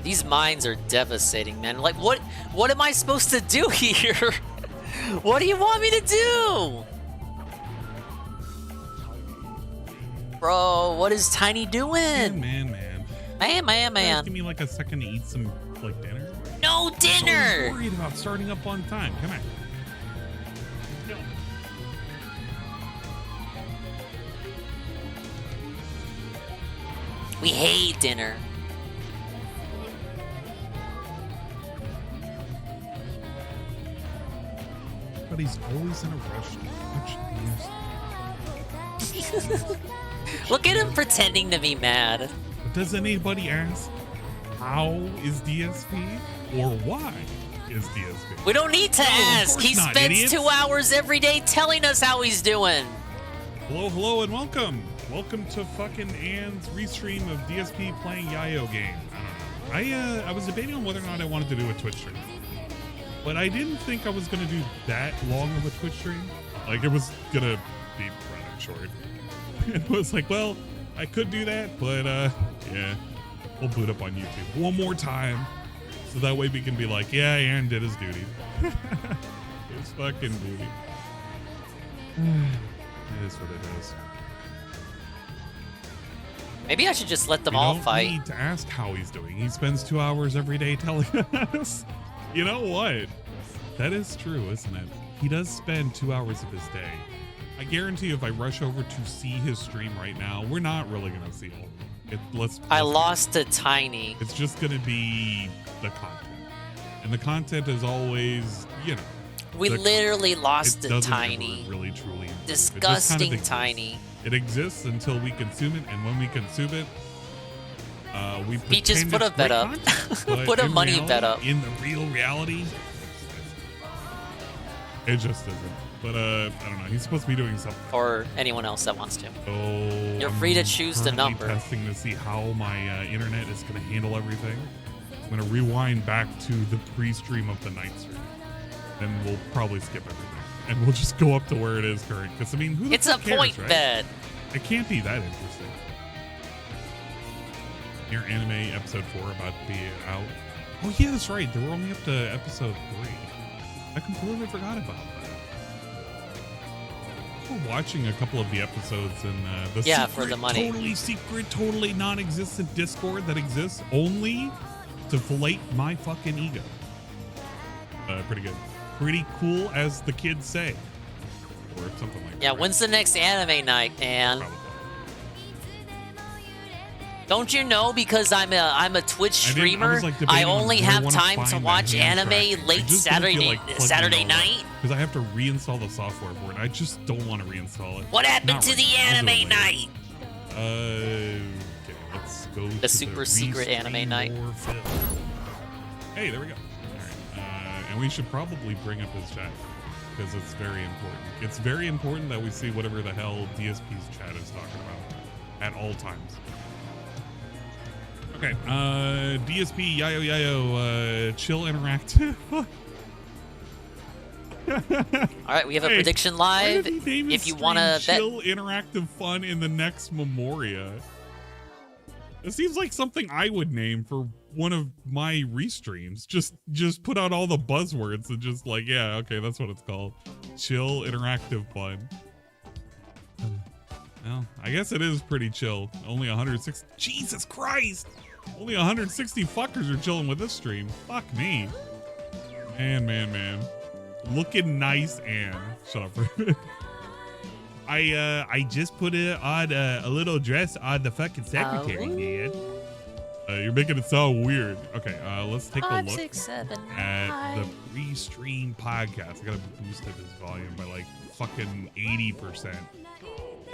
These mines are devastating, man. Like, what am I supposed to do here? What do you want me to do? Bro, what is Tiny doing? Man.
Give me like a second to eat some like dinner.
No dinner!
I'm worried about starting up on time. Come on. No.
We hate dinner.
But he's always in a rush to watch news.
Look at him pretending to be mad.
Does anybody ask how is DSP or why is DSP?
We don't need to ask. He spends 2 hours every day telling us how he's doing.
Hello, and welcome. Welcome to fucking Ann's restream of DSP playing Yayo game. I don't know. I was debating on whether or not I wanted to do a Twitch stream. But I didn't think I was going to do that long of a Twitch stream. Like, it was going to be rather short. And I was like, well, I could do that, but yeah, we'll boot up on YouTube one more time. So that way we can be like, yeah, Aaron did his duty. His fucking duty. It is what it is.
Maybe I should just let them all fight.
You don't need to ask how he's doing. He spends 2 hours every day telling us. You know what? That is true, isn't it? He does spend 2 hours of his day. I guarantee you if I rush over to see his stream right now, we're not really going to see all of it.
I lost to Tiny.
It's just going to be the content. And the content is always, you know.
We literally lost to Tiny.
Really, truly.
Disgusting Tiny.
It exists until we consume it, and when we consume it, We
Peaches,
pretend
put a
it's
bet
great
up.
content, but
Put a
in
money
reality,
bet up.
In the real reality, it just isn't. But I don't know. He's supposed to be doing something.
Or anyone else that wants to.
So
You're free to choose the
currently
number.
Testing to see how my internet is going to handle everything. I'm going to rewind back to the pre-stream of the night stream, and we'll probably skip everything, and we'll just go up to where it is current. Because I mean, who the
It's a
fuck cares,
point
right?
bet.
It can't be that interesting. Your anime episode 4 about to be out. Oh yeah, that's right. They were only up to episode 3. I completely forgot about that. We're watching a couple of the episodes in the
Yeah,
secret,
for the money.
totally secret, totally non-existent Discord that exists only to fillet my fucking ego. Pretty good. Pretty cool, as the kids say. Or something like that.
Yeah, when's the next anime night, man? Don't you know? Because I'm a Twitch streamer, I only have time to watch anime late Saturday night.
Because I have to reinstall the software for it. I just don't want to reinstall it.
What happened
Not
to
right
the
now. I'll do it
anime
later.
night?
Okay, let's go to
The super secret anime night.
Hey, there we go. All right. And we should probably bring up his chat because it's very important. It's very important that we see whatever the hell DSP's chat is talking about at all times. Okay, DSP, Yayo, chill interactive.
All right, we have a
Hey,
prediction
why
live.
did he name his
If you
stream
want to bet,
chill interactive fun in the next Memoria. It seems like something I would name for one of my restreams. Just put out all the buzzwords and just like, yeah, okay, that's what it's called. Chill interactive fun. Well, I guess it is pretty chill. Only 160. Jesus Christ! Only 160 fuckers are chilling with this stream. Fuck me. Man. Looking nice and shut up for a minute. I just put it on a little dress on the fucking secretary, man. You're making it sound weird. Okay, let's take a
5,
look
6, 7,
at the pre-stream podcast. I gotta boost up his volume by like fucking 80%.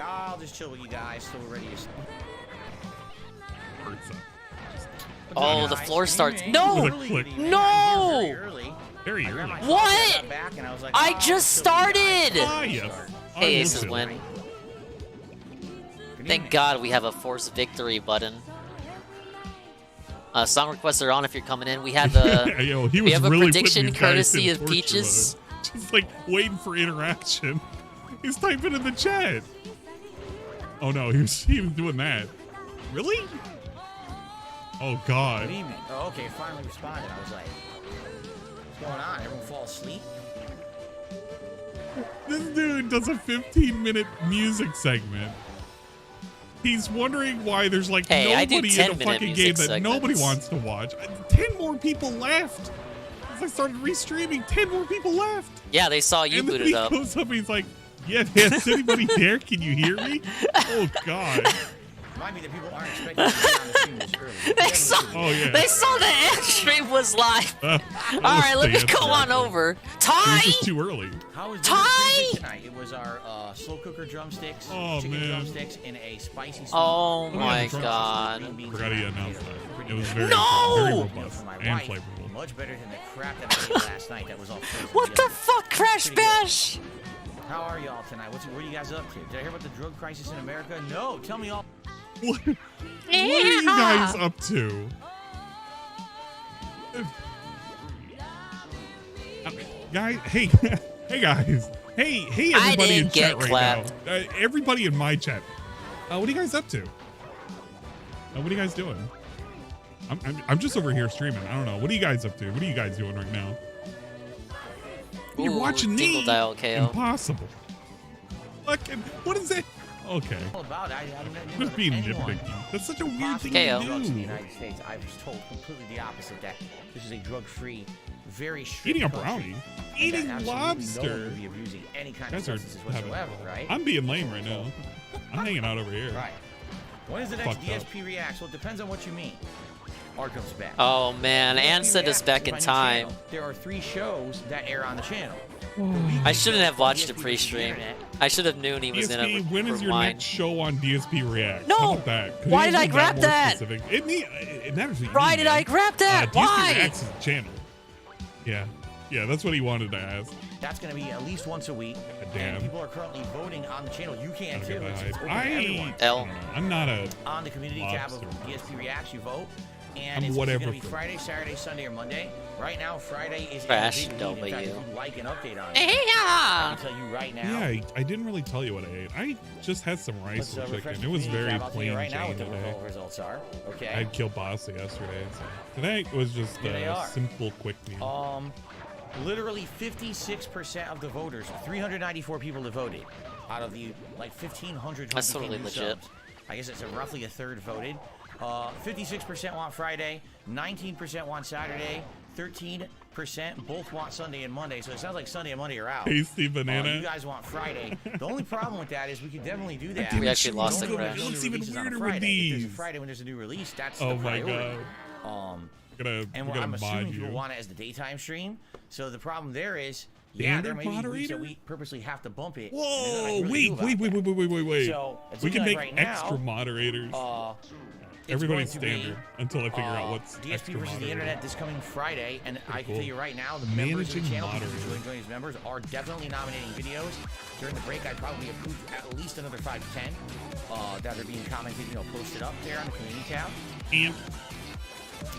I'll just chill with you guys till we're ready to.
Hurts up.
oh, the floor starts. No,
Very
no.
Very early.
What? I just started.
Ah, yes.
Hey, Aces win. Thank God we have a force victory button. Song requests are on if you're coming in. We have a
Yo, he
we
was
have a
really
prediction
putting these guys
courtesy
in
of
torture
Peaches.
mode. Just like waiting for interaction. He's typing in the chat. Oh no, he was doing that. Really? Oh God.
What do you mean? Oh, okay, finally responded. I was like, what's going on? Everyone fall asleep?
This dude does a 15-minute music segment. He's wondering why there's like
Hey, I do
nobody in the
10-minute
fucking game
music
that nobody
segments.
wants to watch. 10 more people left. As I started restreaming, 10 more people left.
Yeah, they saw you
And then
booted
he
up.
goes up and he's like, yeah, man, is anybody there? Can you hear me? Oh, God.
Might be that people aren't expecting to be on the stream this early.
They saw,
Oh, yeah.
they saw the end stream was live.
All
All right, let me go on over.
It was
Ty,
just too early.
How was
Ty!
dinner tonight? It was our slow cooker drumsticks,
Oh,
chicken
man.
drumsticks, and a spicy.
Oh,
sweet
my
potato
God.
green beans
Forgot
and
he
mac.
announced that. It was very,
No!
very
You know,
robust
for my
and
wife,
flavorful.
much better than the crap that I ate last night. That was all frozen
what the
together.
fuck, Crash
Pretty good.
Bash?
How are y'all tonight? What are you guys up to? Did I hear about the drug crisis in America? No, tell me all.
What are you guys up to? Guys, hey, hey guys, hey
I
everybody in
didn't
chat
get
right
clapped.
now. Everybody in my chat. What are you guys up to? What are you guys doing? I'm just over here streaming. I don't know. What are you guys up to? What are you guys doing right now? You're
Ooh,
watching
Dingle
me.
Dial KO.
Impossible. Fucking, what is that? Okay.
All about it. I
Just
never
being
anyone
nitpicky. That's such a weird thing
KO.
to
drugs in the
do.
United States. I was told completely the opposite. That this is a drug-free, very strict
Eating a
country,
brownie.
and that
Eating
absolutely
lobster.
No one would be abusing any kind of
Guys are
substances
having-
whatsoever, right?
I'm being lame right now. I'm hanging out over here.
Right. When is the next
Fucked up.
DSP Reacts? Well, it depends on what you mean. Arkham's back.
Oh man,
DSP
Ann said us
Reacts
back
is
in
my new
time.
channel. There are 3 shows that air on the channel.
I shouldn't have watched the pre-stream. I should have known he was in
DSP,
a
when is your
mine.
next show on DSP React?
No!
How about that? Could
Why
you
did I
make
grab
more
that?
specific? It matters to you,
Why did
man.
I grab that?
DSP
Why?
Reacts is a channel. Yeah. Yeah, that's what he wanted to ask.
That's going to be at least once a week.
Damn.
And people are currently voting on the channel. You can too.
Gotta
It's
hide.
open to everyone.
I'm not a
On the community tab of
lobster.
DSP Reacts, you vote. And
I'm
it's
whatever
going to be
for-
Friday, Saturday, Sunday, or Monday. Right now, Friday is
Crash
in the big lead. In fact,
W.
if you like an update on it,
Hey,
I can tell you right now.
Yeah, I didn't really tell you what I ate. I just had some rice
Let's
with
refresh
chicken.
the
It was
community
very
tab. I'll tell you
plain
right now
Jane
what the
today.
results are. Okay.
I had kielbasa yesterday. So tonight was just
Here they
a
are.
simple, quick meal.
Literally 56% of the voters, 394 people that voted, out of the like 1,500.
That's
who became
totally
new
legit.
subs. I guess it's roughly a third voted. 56% want Friday, 19% want Saturday, 13% both want Sunday and Monday. So it sounds like Sunday and Monday are out.
Tasty banana.
You guys want Friday. The only problem with that is we could definitely do that.
We actually lost the
Don't
crash.
do
It looks even
releases on a
weirder with
Friday. If there's a
these.
Friday when there's a new release, that's
Oh
the
my
priority.
I'm
And
gonna
I'm assuming
mod
people
you.
want it as the daytime stream. So the problem there is, yeah, there
Standard
may be weeks that
moderator?
we purposely have to bump it.
Whoa!
and there's nothing I can really do about that.
Wait.
So it's
We can
looking
make
like right
extra
now,
moderators.
it's
Everybody's
going to be,
standard until I figure out what's
DSP
extra
versus the
moderator.
internet this coming Friday, and I can
cool.
tell you right now, the members of the
Managing
channel, people
moderator.
who join as members, are definitely nominating videos. During the break, I probably approved at least another 5 to 10 that are being commented, posted up there on the community tab.
And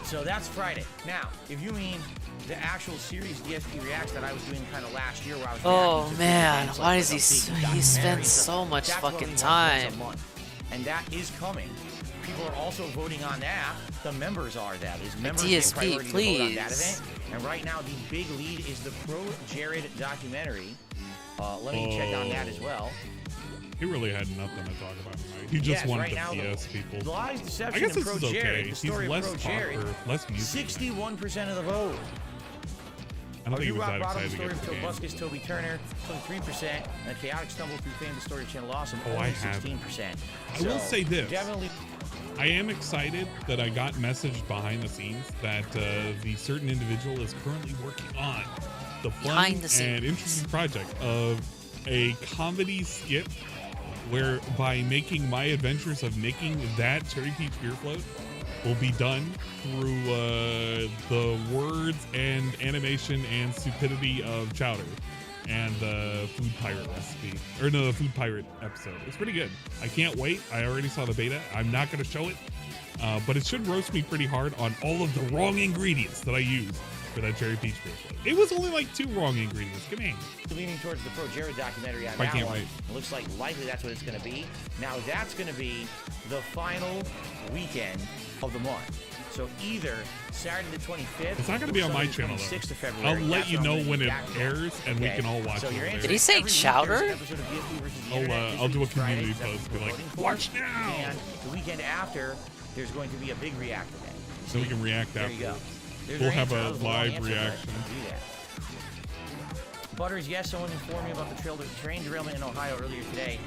so that's Friday. Now, if you mean the actual series DSP Reacts that I was doing kind of last year, where I was
Oh
reacting to
man,
things
why
like
does he?
the big
He
documentaries,
spends so much
that's what we
fucking
want
time.
once a month. And that is coming. People are also voting on that. The members are that. Is members get
DSP,
priority to vote on that
please.
event. And right now, the big lead is the Pro Jared documentary. Let me check on that as well.
he really had nothing to talk about tonight. He just
Yes,
wanted
right
to
now,
PS people.
The Lies,
I
Deception,
guess
and
this
Pro
is
Jared,
okay.
the
He's
story of
less
Pro Jared,
talker, less music.
61% of the vote.
I don't think he was that
Bottom
excited to
story
get
of
the
Joe
game.
Buskus, Toby Turner, 23%, and a chaotic stumble through fame, the story of Channel Awesome,
Oh, I
only
have.
16%.
I will say this.
Definitely.
I am excited that I got messaged behind the scenes that the certain individual is currently working on the fun
Behind the
and
scenes.
interesting project of a comedy skit where by making my adventures of making that cherry peach beer float will be done through the words and animation and stupidity of Chowder and the food pirate recipe, or no, the food pirate episode. It's pretty good. I can't wait. I already saw the beta. I'm not going to show it, but it should roast me pretty hard on all of the wrong ingredients that I use for that cherry peach beer float. It was only like 2 wrong ingredients. Come on.
Leaning towards the Pro Jared documentary on
I
that
can't
one.
wait.
It looks like likely that's what it's going to be. Now that's going to be the final weekend of the month. So either Saturday the 25th.
It's not going to
or
be on my
Sunday the
channel
26th of
though.
February.
I'll let
That's
you
when I'm
know
gonna
when
be
it
back there.
airs, and we
Okay.
can all watch
So
it.
your
over
answer
there.
Did he say
every week
Chowder?
there's an episode of DSP versus the Internet.
I'll do a
This week is
community
Friday,
post.
that's
Be
what
like,
we're voting for.
watch now.
And the weekend after, there's going to be a big react event.
So we can react
There you go.
afterwards.
There's
We'll
your
have
answer.
a
That was long
live
answer, but
reaction.
do that. Butters, yes, someone informed me about the train derailment in Ohio earlier today.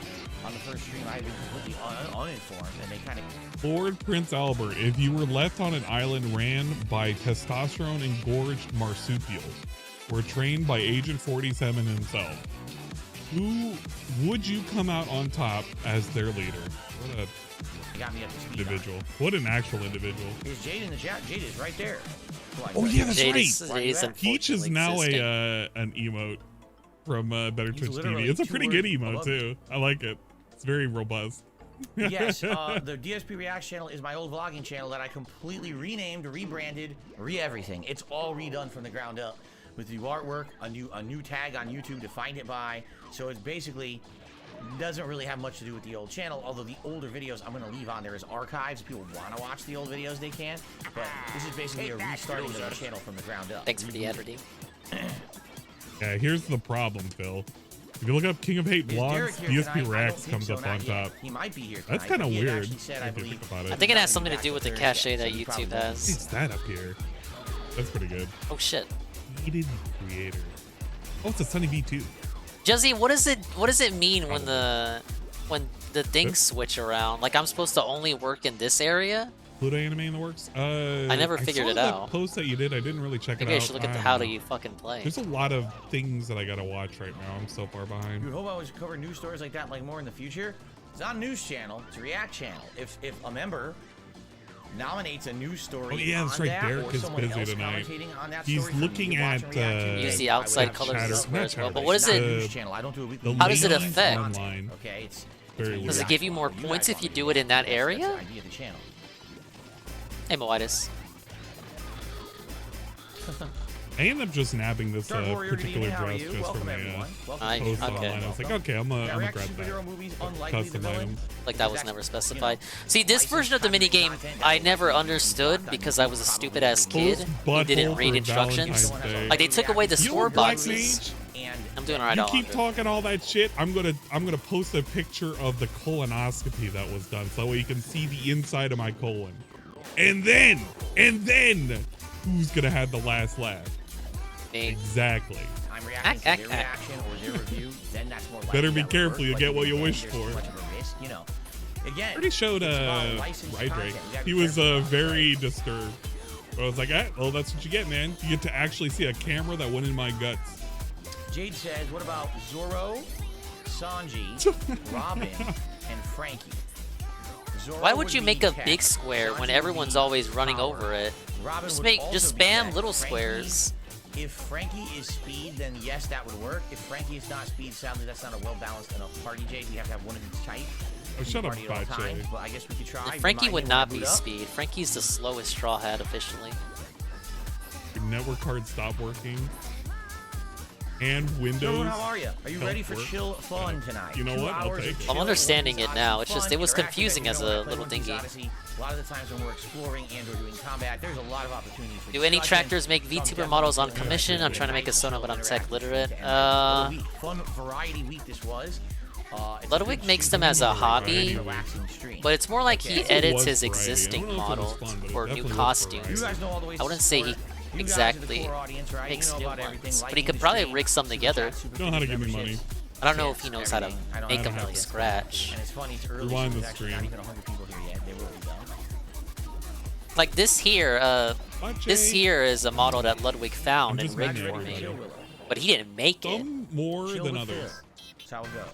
On the first stream, I've been completely uninformed, and they kind of...
Lord Prince Albert, if you were left on an island ran by testosterone-engorged marsupials, or trained by Agent 47 himself, who would you come out on top as their leader? What a
They got me up to speed.
individual. What an actual individual.
Is Jade in the chat? Jade is right there.
Oh yeah, that's
Jade
right.
is- Jade is
Peach is now
existing.
an emote from Better
He's
Twitch
literally
TV. It's a
2
pretty good
words
emote
above
too. I like it. It's very robust.
Yes, the DSP Reacts channel is my old vlogging channel that I completely renamed, rebranded, everything. It's all redone from the ground up with new artwork, a new tag on YouTube to find it by. So it's basically doesn't really have much to do with the old channel, although the older videos I'm going to leave on there as archives. If people want to watch the old videos, they can. But this is basically a restarting of the channel from the ground up.
Thanks for the editing.
Yeah, here's the problem, Phil. If you look up King of Hate
Is Derek
vlogs,
here
DSP
tonight? I don't
Reacts
think
comes
so,
up
not
on
yet.
top.
He might be here
That's
tonight,
kind of
but he had
weird.
actually said, I
if you
believe,
think about it.
I think it has something to do with the cachet that YouTube has.
It's that up here. That's pretty good.
Oh shit.
Needed creator. Oh, it's a Sunny V2.
Juzzy, what does it mean when the things switch around? Like I'm supposed to only work in this area?
Pluto anime in the works?
I never figured it
I saw
out.
the post that you did. I didn't really check
Maybe
it
I
out.
should look at the how do you fucking play.
There's a lot of things that I gotta watch right now. I'm so far behind.
You would hope I would cover news stories like that like more in the future. It's not a news channel. It's a React channel. If a member nominates a news story,
Oh yeah, that's right. Derek is busy tonight. He's looking at
use the outside colors
Chatter,
as well.
not Chatter,
But what is it?
the
How does it
Leans
affect?
Online.
Okay, it's
Very
Does
weird.
it give you more points if you do it in that area? Hey, Moitis.
I ended up just nabbing this
Dark Warrior, good
particular
evening. How are
dress
you?
just
Welcome,
from a
everyone. Welcome
I-
to
post
okay.
online. I was like, okay, I'm gonna grab
superhero movies,
that.
unlikely the
Custom
villain.
item.
Like that was never specified. See, this version of the minigame I never understood because I was a stupid ass kid who didn't read instructions.
Day.
Like they took away the
You know
score
what, Black
boxes.
Mage?
I'm doing alright.
You keep talking all that shit. I'm gonna post a picture of the colonoscopy that was done, so that way you can see the inside of my colon. And then, who's gonna have the last laugh?
Me.
Exactly.
I'm reacting to their reaction or their review, then that's more likely
Better be
that would
careful.
work,
You
but
get what you
again,
wish
there's
for.
too much of a risk, you know. Again,
I already showed
it's about licensed
Heartbreak.
content. You gotta
He
be
was
careful.
very disturbed. I was like, well, that's what you get, man. You get to actually see a camera that went in my guts.
Jade says, what about Zoro, Sanji, Robin, and Frankie? Zoro
Why would you
be
make a
tech,
big square when
Sanji would
everyone's
be
always running
power.
over it?
Robin
Just
would also be
spam
tech.
little
Frankie,
squares.
If Frankie is speed, then yes, that would work. If Frankie is not speed, sadly, that's not a well-balanced enough party, Jade. We have to have one of each type.
Oh, shut up,
Party at all
Bache.
times, but I guess we could try.
Frankie
Remind
would
me
not
when I
be
boot up.
speed. Frankie's the slowest straw hat officially.
Your network card stopped working. And Windows.
Gentlemen, how are you? Are you
don't
ready for
work.
chill fun tonight?
You know
2
what? I'll
hours
take
of
it.
chill,
I'm understanding it
One
now.
Piece
It's just
fun,
it was
interactive,
confusing
you
as
know, when I
a
play
little
One Piece
dingy.
Odyssey, a lot of the times when we're exploring and or doing combat, there's a lot of opportunity for
Do any
discussion.
tractors make
Some
VTuber models on
definitely
commission? I'm
do.
trying to make a Sona, but I'm tech literate.
Fun variety week this was. It's a
Ludwig
good
makes
stream,
them as a
really
hobby,
relaxing stream.
but it's more like he
Okay.
edits
It was
his
variety. I
existing
don't know if it was
model
fun, but it
for new
definitely was
costumes.
You guys know all the ways
I
to
wouldn't say he
support. You guys are the
exactly
core audience, right?
makes
You know
new
about everything,
ones, but he
liking
could
the
probably
stream,
rig some
super
together.
chats, super
You know how to give me
memberships.
money.
I don't know if he knows how to
Everything. I don't
make
have
them
it
from
yet.
scratch.
And it's funny, it's early,
Rewind
so
the
there's actually not
stream.
even 100 people here yet. They will be done.
Like this here is a model that Ludwig found and
just
rigged
making
for
it
me,
work.
but he didn't make it.
Some more
Chill
than
with
others.
Phil. That's how it goes.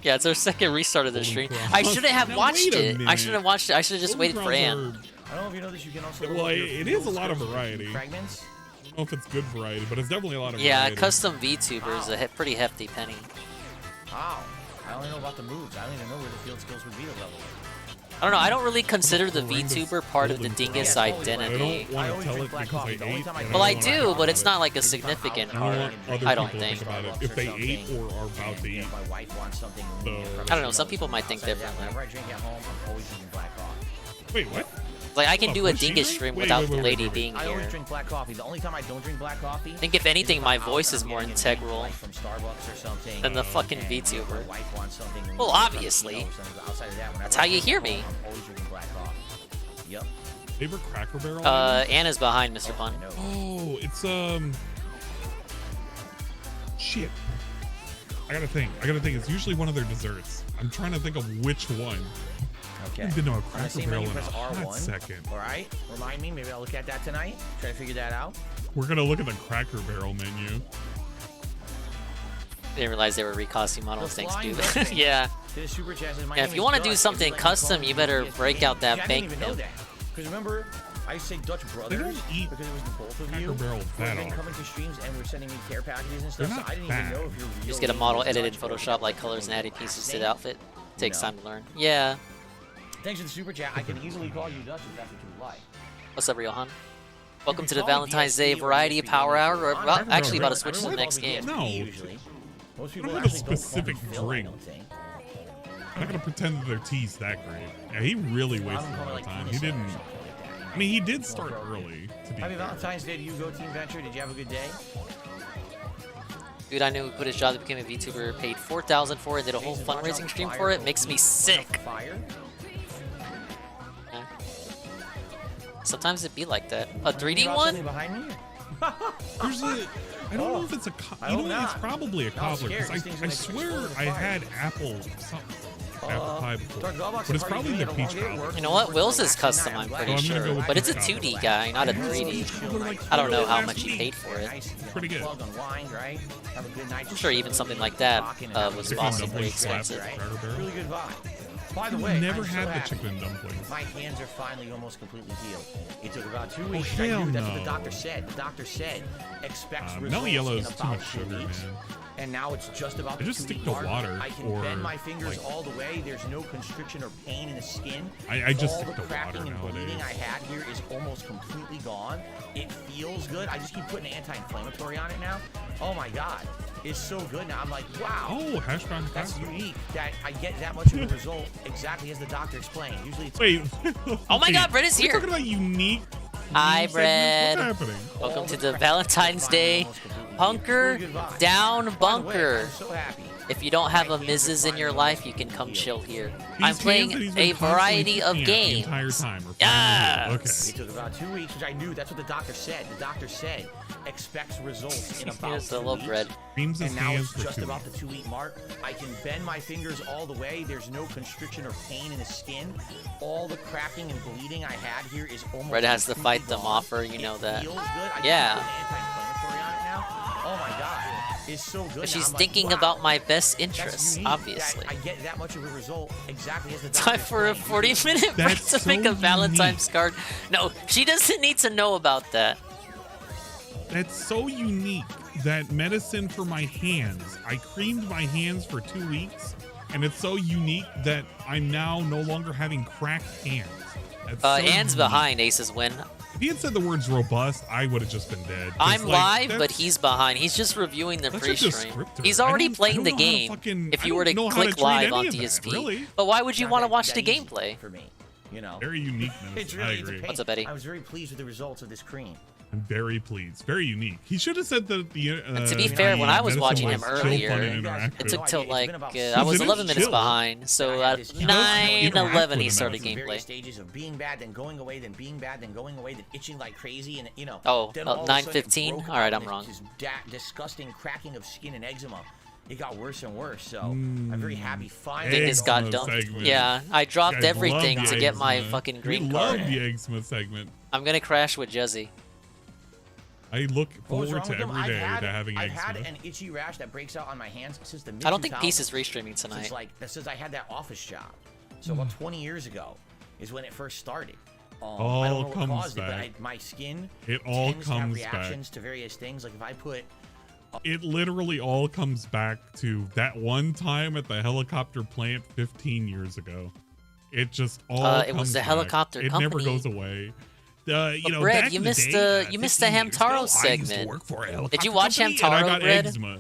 Yeah, it's our second restart of the stream.
Cross.
I shouldn't have
Now,
watched
wait a
it. I
minute.
shouldn't have watched it. I should have just waited for Ann.
I don't know if you know this, you can also
Well,
load your
it is a lot of
field
variety.
fragments.
I don't know if it's good variety, but it's definitely a lot of
Yeah,
variety.
custom VTuber is a pretty hefty penny.
Wow. I don't know about the moves. I don't even know where the field skills would be the level.
I don't know. I don't really consider the VTuber part of the Dingus
I
identity.
don't want to tell it because I ate. and
Well, I
don't wanna
do,
talk
but it's
about
not like a significant
it. I don't
part.
want other
I don't
people to
think.
about it if they ate or are about to eat.
My wife wants something.
I don't know. Some people might think
Outside of that,
differently.
Whenever I drink at home, I'm always drinking black coffee.
Wait, what?
Like I can
Oh,
do a
what's she
Dingus
drink?
stream
Wait,
without
wait,
the
wait,
lady
wait.
being
I always
here.
drink black coffee. The only time I don't drink black coffee.
I think if anything, my voice is more integral
From Starbucks or something.
than the fucking
and
VTuber.
My wife wants something.
Well, obviously.
Outside of that, whenever
That's how
I
you
drink
hear
at home,
me.
I'm always drinking black coffee. Yep.
Favorite Cracker Barrel?
Anna's behind Mr. Pun.
Oh, it's shit. I gotta think. It's usually one of their desserts. I'm trying to think of which one.
Okay.
I haven't been to a
On the
Cracker
same
Barrel
menu,
in a
press
hot
R1.
second.
All right. Remind me. Maybe I'll look at that tonight. Try to figure that out.
We're gonna look at the Cracker Barrel menu.
Didn't realize they were recosting models. Thanks,
Flying
dude.
Dutchman.
Yeah.
This super chat says, my
Yeah,
name
if you
is
want to do
Dutch.
something
If you like
custom,
to
you
call
better
me
break
DSP.
out that
I
bank
didn't even know
milk.
that. Because remember, I say Dutch
They
Brothers
don't eat
because it was the both of
Cracker
you.
Barrel
who
that
have been
often.
coming to streams and were sending me care packages and
They're
stuff.
not
So I didn't
bad.
even know if you're real.
Just get a model edited in Photoshop, like colors and added pieces to the outfit. Takes time to learn. Yeah.
Thanks for the super chat. I can easily call you Dutch if that's what you like.
What's up, Ryohan? Welcome to the
call me
Valentine's Day
DSP or
Variety
DSP,
Power Hour. We're
I'm
well, actually about to
right.
switch to the
Everyone
next
calls me
game.
DSP
No.
usually. Most
I
people
don't have a
actually don't call me
specific
Phil, I
drink.
don't think.
I'm not gonna pretend that their tea's that great. Yeah, he really wasted a lot of time. He didn't. I mean, he did start early. To be
Happy
fair.
Valentine's Day to you, Go Team Venture. Did you have a good day?
Dude, I knew who quit his job to become a VTuber, paid $4,000 for it, and did a whole fundraising stream for it. Makes me sick.
Fire.
Yeah. Sometimes it be like that. A 3D
Got
one?
something behind me?
There's a. I don't know if it's a.
I
You
hope
know what? It's
not.
probably a
No, I'm
cobbler.
scared.
'Cause
These things
I
are
swear
explode
I
with fire.
had apple. Some, apple pie before. But it's probably the peach cobbler.
You know what? Will's is custom, I'm pretty
So I'm gonna go
sure.
with
But it's a
peach
2D guy, not a 3D. I don't know how much he paid for it.
Pretty good.
I'm sure even something like that was also pretty expensive.
Really good vibe. By the way,
never
I'm so
had the
happy.
chicken dumplings.
My hands are finally almost completely healed. It took about 2
Oh,
weeks.
hell
That's what the
no.
doctor said. The doctor said expects
Mellow
results
yellow
in
is too
about
much
2
sugar,
weeks.
man.
And now it's just about
I just
the 2
stick
week
to
mark.
water
I can
or,
bend my fingers
like-
all the way. There's no constriction or pain in the skin.
I just
all
stick
the
to
cracking
water
and bleeding
nowadays.
I had here is almost completely gone. It feels good. I just keep putting anti-inflammatory on it now. Oh my god. It's so good now. I'm like, wow.
Oh, hash brown
That's
pasta.
unique that I get that much of a result exactly as the doctor explained. Usually it's
Wait.
Oh my god, Brett is
We're
here.
talking about unique.
Hi,
segments?
Brett.
What's happening?
Welcome to the Valentine's Day Hunker Down Bunker. If you don't have a Mrs. in your life, you can come chill here. I'm playing a variety of games. Yes.
It took about 2 weeks, which I knew. That's what the doctor said. The doctor said expects results in about
Here's the
2
little
weeks.
bread.
Beams his
And now
hands
it's
for
just
2
about the 2 week mark. I can bend my fingers all the way. There's no constriction or pain in the skin. All the cracking and bleeding I had here is almost.
Brett has to
completely
fight them
gone.
offer, you know that.
Feels good. I
Yeah.
can put anti-inflammatory on it now. Oh my god. It's so good.
But
now.
she's
I'm like,
thinking
wow.
about my best
That's
interests,
unique that
obviously.
I get that much of a result exactly as the
Time
doctor
for a
explained.
40-minute break
That's
to make
so
a Valentine's card. No, she doesn't need to know about that.
That's so unique that medicine for my hands. I creamed my hands for 2 weeks, and it's so unique that I'm now no longer having cracked hands. That's so
Anne's
unique.
behind Ace's win.
If he had said the words robust, I would have just been dead. 'Cause,
I'm
like,
live, but
that's-
he's behind. He's just reviewing the
That's a
pre-stream.
descriptor.
He's
I
already
don't- I
playing
don't
the
know how to
game.
fucking-
If
I
you were to
don't know how to
click
treat
live
any
on
of that,
DSP.
really.
But why would you want to watch
that
the
easy
gameplay?
for me, you know.
Very uniqueness.
It's
I
really it's a
agree.
pain.
What's up, Eddie?
I was very pleased with the results of this cream.
I'm very pleased. Very unique. He should have said that the.
And to be fair, when I was watching him earlier, it took till like I was 11 minutes behind. So at 9:11 he started gameplay.
Stages of being bad, then going away, then being bad, then going away, then itching like crazy, and you know.
Oh,
then all of a sudden it
9:15.
broke
All right,
out
I'm
and
wrong.
this disgusting cracking of skin and eczema. It got worse and worse. So I'm very happy.
I
Finally,
think this got done.
segment.
Yeah, I dropped
Guys love
everything
the
to get my
eczema.
fucking
We
green
love
card.
the eczema segment.
I'm gonna crash with Jezzy.
I look
What was
forward
wrong
to
with them?
every day
I've
to having
I've had
eczema.
an itchy rash that breaks out on my hands since the mid.
I don't think Peace is restreaming tonight.
Since like that says I had that office job. So about 20 years ago is when it first started. I don't know
All
what
comes
caused
back.
it, but my skin
It all
tends to have
comes back.
reactions to various things. Like if I put
It literally all comes back to that one time at the helicopter plant 15 years ago. It just all
It was
comes
the
back.
helicopter
It never
company.
goes away. You
But
know,
Brett,
back
you
in the
missed
day,
you missed the
15 years ago,
Hamtaro
I used to
segment.
work for a
Did you
helicopter
watch
company, and I
Hamtaro,
got
Brett?
eczema. All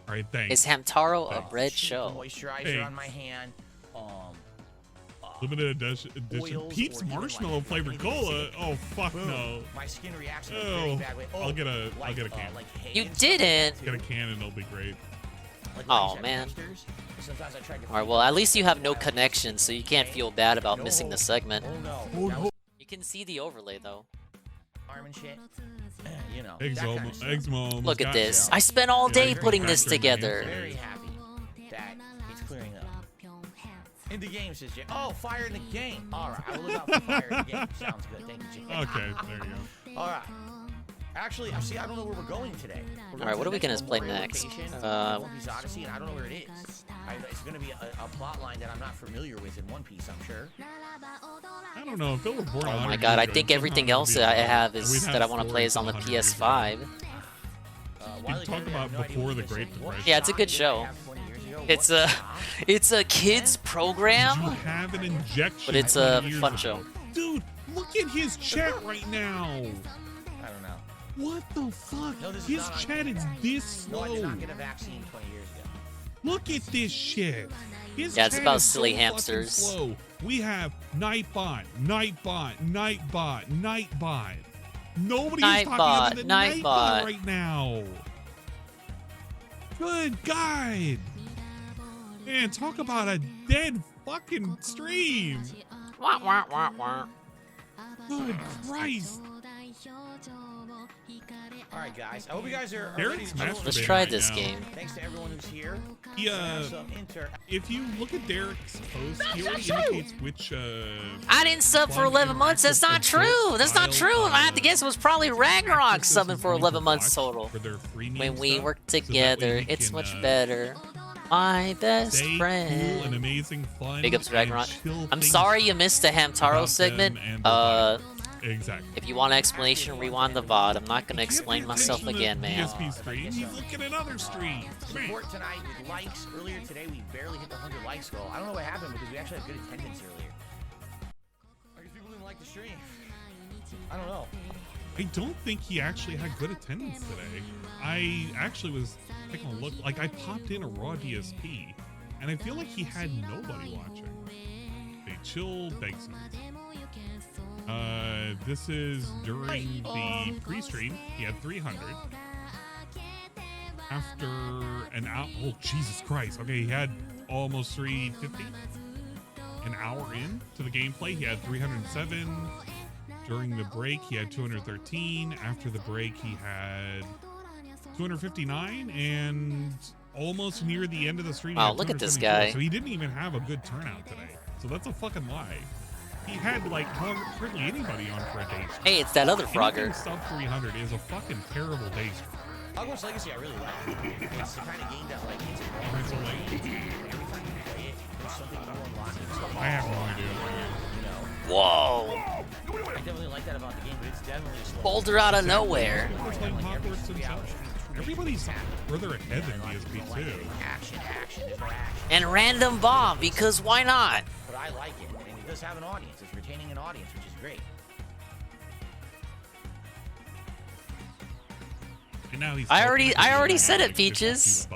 right, thanks.
Is Hamtaro a bread show?
moisturizer on my hand,
Limited edition.
oils
Peeps
or even,
marshmallow
like,
flavored
anything
cola.
acidic.
Oh fuck
Boom.
no.
My skin reacts in a very
Oh,
bad way.
I'll get a
like,
can.
like hay
You
and stuff like that,
didn't.
too.
Get a can and it'll be great.
Like when I
Oh
used to have
man.
testers, sometimes I tried to
Alright, well at least you have no connection, so you can't feel bad about missing the segment. You can see the overlay though.
arm and shit. You know,
Eczema,
that kind of stuff.
eczema almost
Look at
got
this.
you.
I spent all
Yeah,
day
very
putting this
happy.
together.
Very happy that it's clearing up. In the game, says Jay. Oh, fire in the game. All right, I will look out for fire in the game. Sounds good. Thank you, Jay.
Okay, there you go.
All right. Actually, see, I don't know where we're going today. We're going
Alright,
to
what
the
are we gonna
next
play
Memorial
next?
location, One Piece Odyssey, and I don't know where it is. It's going to be a plot line that I'm not familiar with in One Piece, I'm sure.
I don't know if it was born.
Oh my god, I think everything else that I have is that I want to play is on the PS5.
We talk about before the Great Depression.
Yeah, it's a good show. It's a kids program,
You have an injection.
but it's a
20 years
fun
ago.
show.
Dude, look at his chat right now.
I don't know.
What the fuck?
No, this is
His
not-
chat is this
No, I
slow.
did not get a vaccine 20 years ago.
Look at this shit. His
Yeah, it's
chat
about
is
silly
so fucking
hamsters.
Slow. We have Nightbot, Nightbot, Nightbot, Nightbot. Nobody is talking
Nightbot,
other than
Nightbot.
Nightbot right now. Good God. Man, talk about a dead fucking stream.
Wah, wah, wah, wah.
Good Christ.
All right, guys. I hope you guys are
Derek's
ready to
Let's try this game.
Thanks to everyone who's here.
If you look at Derek's post, he already indicates which.
I didn't sub for 11 months. That's not true. That's not true. If I had to guess, it was probably Ragnarok subbing for 11 months total. When we work together, it's much better. My best friend.
Cool and amazing fun.
Big ups, Ragnarok. I'm sorry you missed the Hamtaro segment.
Exactly.
If you want an explanation, rewind the VOD. I'm not gonna explain myself again, man.
DSP stream. He's looking at other streams.
Support tonight with likes. Earlier today, we barely hit the 100 likes goal. I don't know what happened because we actually had good attendance earlier. I guess people didn't like the stream. I don't know.
I don't think he actually had good attendance today. I actually was taking a look. Like, I popped in a raw DSP, and I feel like he had nobody watching. They chill Dixie. This is during the pre-stream. He had 300. After an hour, oh Jesus Christ! Okay, he had almost 350. An hour in to the gameplay, he had 307. During the break, he had 213. After the break, he had 259, and almost near the end of the stream.
Wow, look at this guy.
So he didn't even have a good turnout today. So that's a fucking lie. He had like hardly anybody on for a day stream.
Hey, it's that other Frogger.
Sub 300 is a fucking terrible day stream.
Hogwarts Legacy, I really like. It's the kind of game that like it's every time you play it, it's something new unlocking.
I have no idea.
Whoa!
I definitely like that about the game, but it's definitely slow.
Boulder out of nowhere.
Everybody's further ahead than DSP too.
Action. There's no action.
And random bomb, because why not?
But I like it, and it does have an audience. It's retaining an audience, which is great.
And now he's
I already said it, Peaches.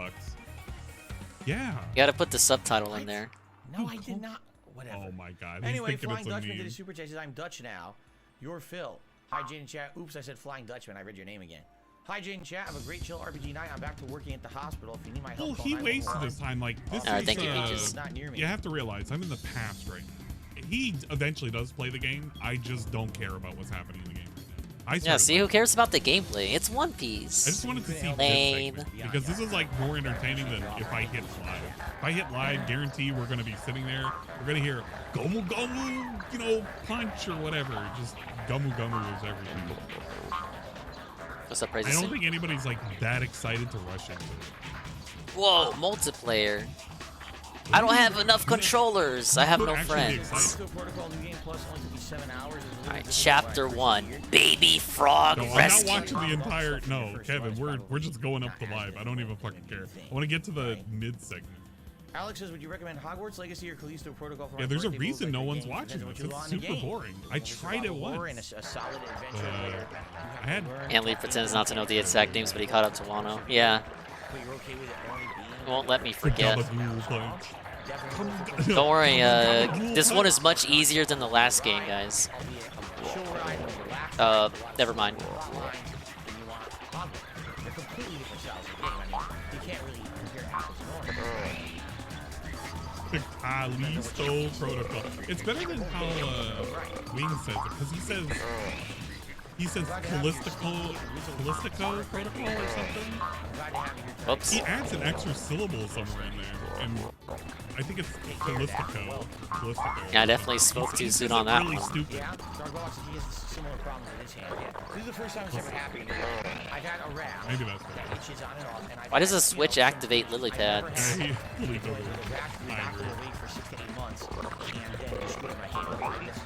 Yeah.
You gotta put the subtitle in there.
No, I did not. Whatever.
Oh my God.
Anyway,
He's thinking
Flying
it's a
Dutchman
meme.
did a super chat. Says, I'm Dutch now. You're Phil. Hi, Jane and Chat. Oops, I said Flying Dutchman. I read your name again. Hi, Jane and Chat. Have a great chill RPG night. I'm back to working at the hospital. If you need my help,
Well,
call
he
911.
wasted his time. Like, this
Alright,
is,
thank you, Peaches.
Not near me.
You have to realize, I'm in the past right now. He eventually does play the game. I just don't care about what's happening in the game right now.
Yeah, see, who cares about the gameplay? It's One Piece.
I just wanted to see
Lame.
this segment, because this is like more entertaining than if I hit live. If I hit live, guarantee we're gonna be sitting there. We're gonna hear Gomu Gomu, you know, punch or whatever. Just Gomu Gomu is everything.
What's up,
I
Crazy?
don't think anybody's like that excited to rush into it.
Whoa, multiplayer. I don't have enough controllers. I have no friends. Alright, chapter 1. Baby Frog
No, I'm
Rescue.
not watching the entire. No, Kevin, we're just going up the live. I don't even fucking care. I want to get to the mid segment.
Alex says, would you recommend Hogwarts Legacy or Callisto Protocol for
Yeah,
my
there's a
birthday?
reason no one's
Games
watching
depends
this.
what you
It's
want in the
super
game.
boring. I
There's a
tried
lot
it
of lore
once.
and a solid adventure where
I had.
Antley pretends not to know the exact names, but he caught up to Wano. Yeah.
But you're okay with it only being
Won't let me forget.
Gabagool punch.
Don't worry, this one is much easier than the last game, guys. Never mind.
They're completely different styles of game. I mean, you can't really compare apples and oranges.
The Callisto Protocol. It's better than how Wing says it, because he says Callistico Protocol or something.
Oops.
He adds an extra syllable somewhere in there, and I think it's Callistico.
Yeah, I definitely spoke too soon on that
really
one.
stupid.
Yeah, Dargox, he has similar problems with his hand. Yeah. This is the first time it's ever happened. I've had a rash
Maybe that's
that itches on and off. And I've
Why does
had,
the Switch activate lily pads?
Yeah, he really
the
doesn't.
rash will not go away for 6 to 8 months, and then just go to my hand. It's,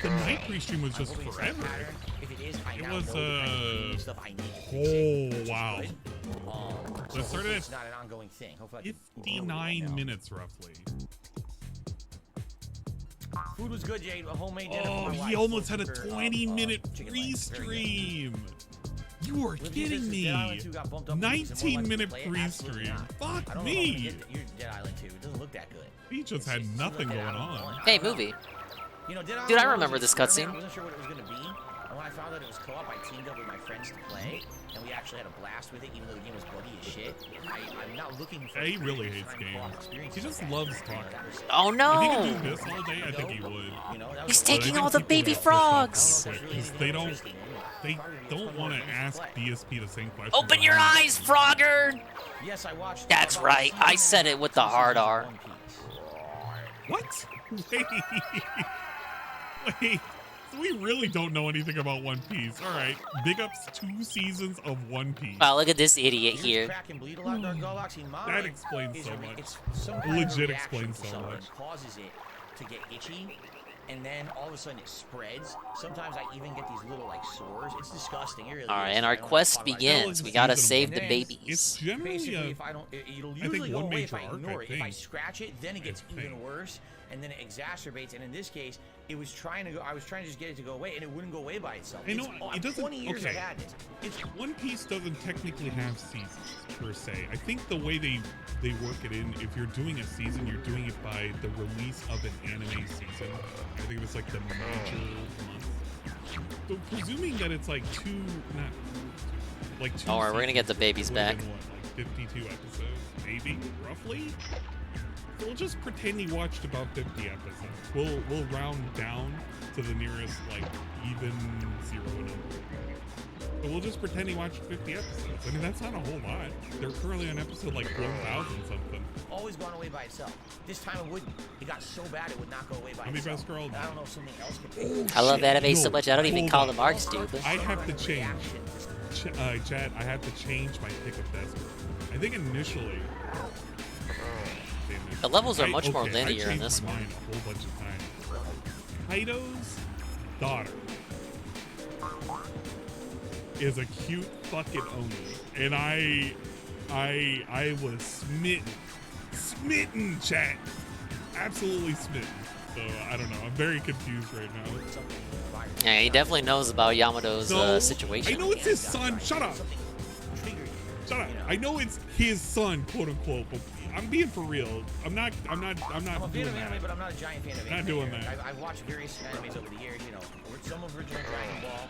The night pre-stream was just forever.
If it is, I
It
now
was,
know the kind of stuff I need to fix it,
oh, wow.
So
Let's start
hopefully
at
it's not an ongoing thing. Hopefully I can
59 minutes roughly.
Food was good, Jade. A homemade dinner.
Oh,
for my
he
wife.
almost had a
Hunker,
20-minute
chicken legs. Very good.
pre-stream. You are kidding me. 19-minute pre-stream. Fuck me.
You're Dead Island 2. It doesn't look that good.
He just had nothing going on.
Hey, movie.
You know, Dead
Dude, I
Island
remember
was
this
experiment.
cutscene.
I wasn't sure what it was going to be. And when I found out it was co-op, I teamed up with my friends to play. and we actually had a blast with it, even though the game was bloody as shit. I'm not looking for.
Yeah, he really hates games. He just loves talking.
Oh no!
If he could do this all day, I think he would.
He's taking all the baby frogs.
They don't want to ask DSP the same question.
Open your eyes, Frogger!
Yes, I watched.
That's right. I said it with the hard R.
What? Wait. So we really don't know anything about One Piece. All right. Big ups 2 seasons of One Piece.
Wow, look at this idiot here.
That explains so much. Legit explains so much.
Causes it to get itchy, and then all of a sudden it spreads. Sometimes I even get these little like sores. It's disgusting. It really
All right,
is.
and our quest begins. We gotta save the babies.
It's generally
Basically, if I don't, it'll usually go away if I ignore it. If I scratch it, then it gets even worse, and then it exacerbates. And in this case, it was trying to go. I was trying to just get it to go away, and it wouldn't go away by itself.
I know
It's
it doesn't.
20 years
Okay,
I've had this.
it's One Piece doesn't technically have seasons per se. I think the way they work it in, if you're doing a season, you're doing it by the release of an anime season. I think it's like the major month. So presuming that it's like two.
All right, we're gonna get the babies back.
Like 52 episodes, maybe, roughly. So we'll just pretend he watched about 50 episodes. We'll round down to the nearest like even 0 number. So we'll just pretend he watched 50 episodes. I mean, that's not a whole lot. They're currently on episode like 1,000 something.
Always gone away by itself. This time it wouldn't. It got so bad it would not go away by
How many
itself.
best girls?
I don't know if something else could.
I love anime so much I don't even call them arcs, dude.
I have to change. Chad, I have to change my pick of best girl. I think initially.
The levels are much more linear in this one.
I changed my mind a whole bunch of times. Kaido's daughter is a cute fucking Oni, and I was smitten, chat, absolutely smitten. So I don't know. I'm very confused right now.
Yeah, he definitely knows about Yamato's situation.
I know it's his son. Shut up. Shut up. I know it's his son, quote unquote, but I'm being for real. I'm not
I'm a fan
doing
of
that.
anime, but I'm not a giant fan of anime.
Not doing that.
I've watched various animes over the years, you know. Some of original Dragon Ball,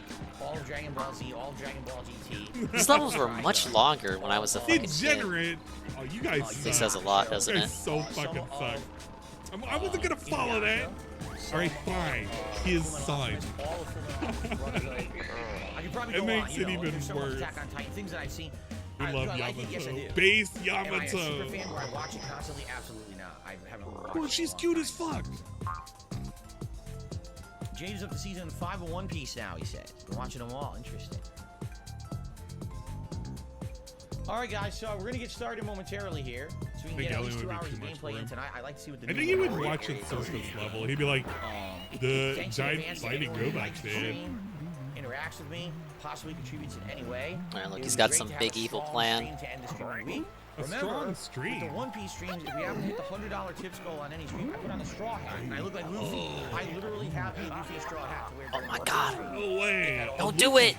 all of Dragon Ball Z, all of Dragon Ball GT.
These levels were much longer when I was a fucking kid.
Degenerate. Oh, you guys suck.
This says a lot, doesn't
You
it?
guys so fucking suck. I wasn't gonna follow that. All right, fine. His son. It makes it even worse.
Attack on Titan, things that I've seen.
We love
I like it, yes, I do.
Yamato. Base
Am I a super
Yamato.
fan where I watch it constantly? Absolutely not. I haven't watched
Well,
it
she's
in a
cute
long
as fuck.
James up to season 5 of One Piece now, he said. Been watching them all. Interesting. Alright, guys, so we're going to get started momentarily here. So we can get at least 2 hours of gameplay in tonight. I like to see what the
I think he would watch it surface level. He'd be like, the giant fighting robots, man.
Interacts with me, possibly contributes in any way.
Alright, look, he's got some big evil plan.
A strong stream.
With the One Piece streams, if we haven't hit the $100 tips goal on any stream, I put on the straw hat. And I look like Luffy. I literally have a Luffy straw hat to wear.
Oh my god.
No way.
Don't do it.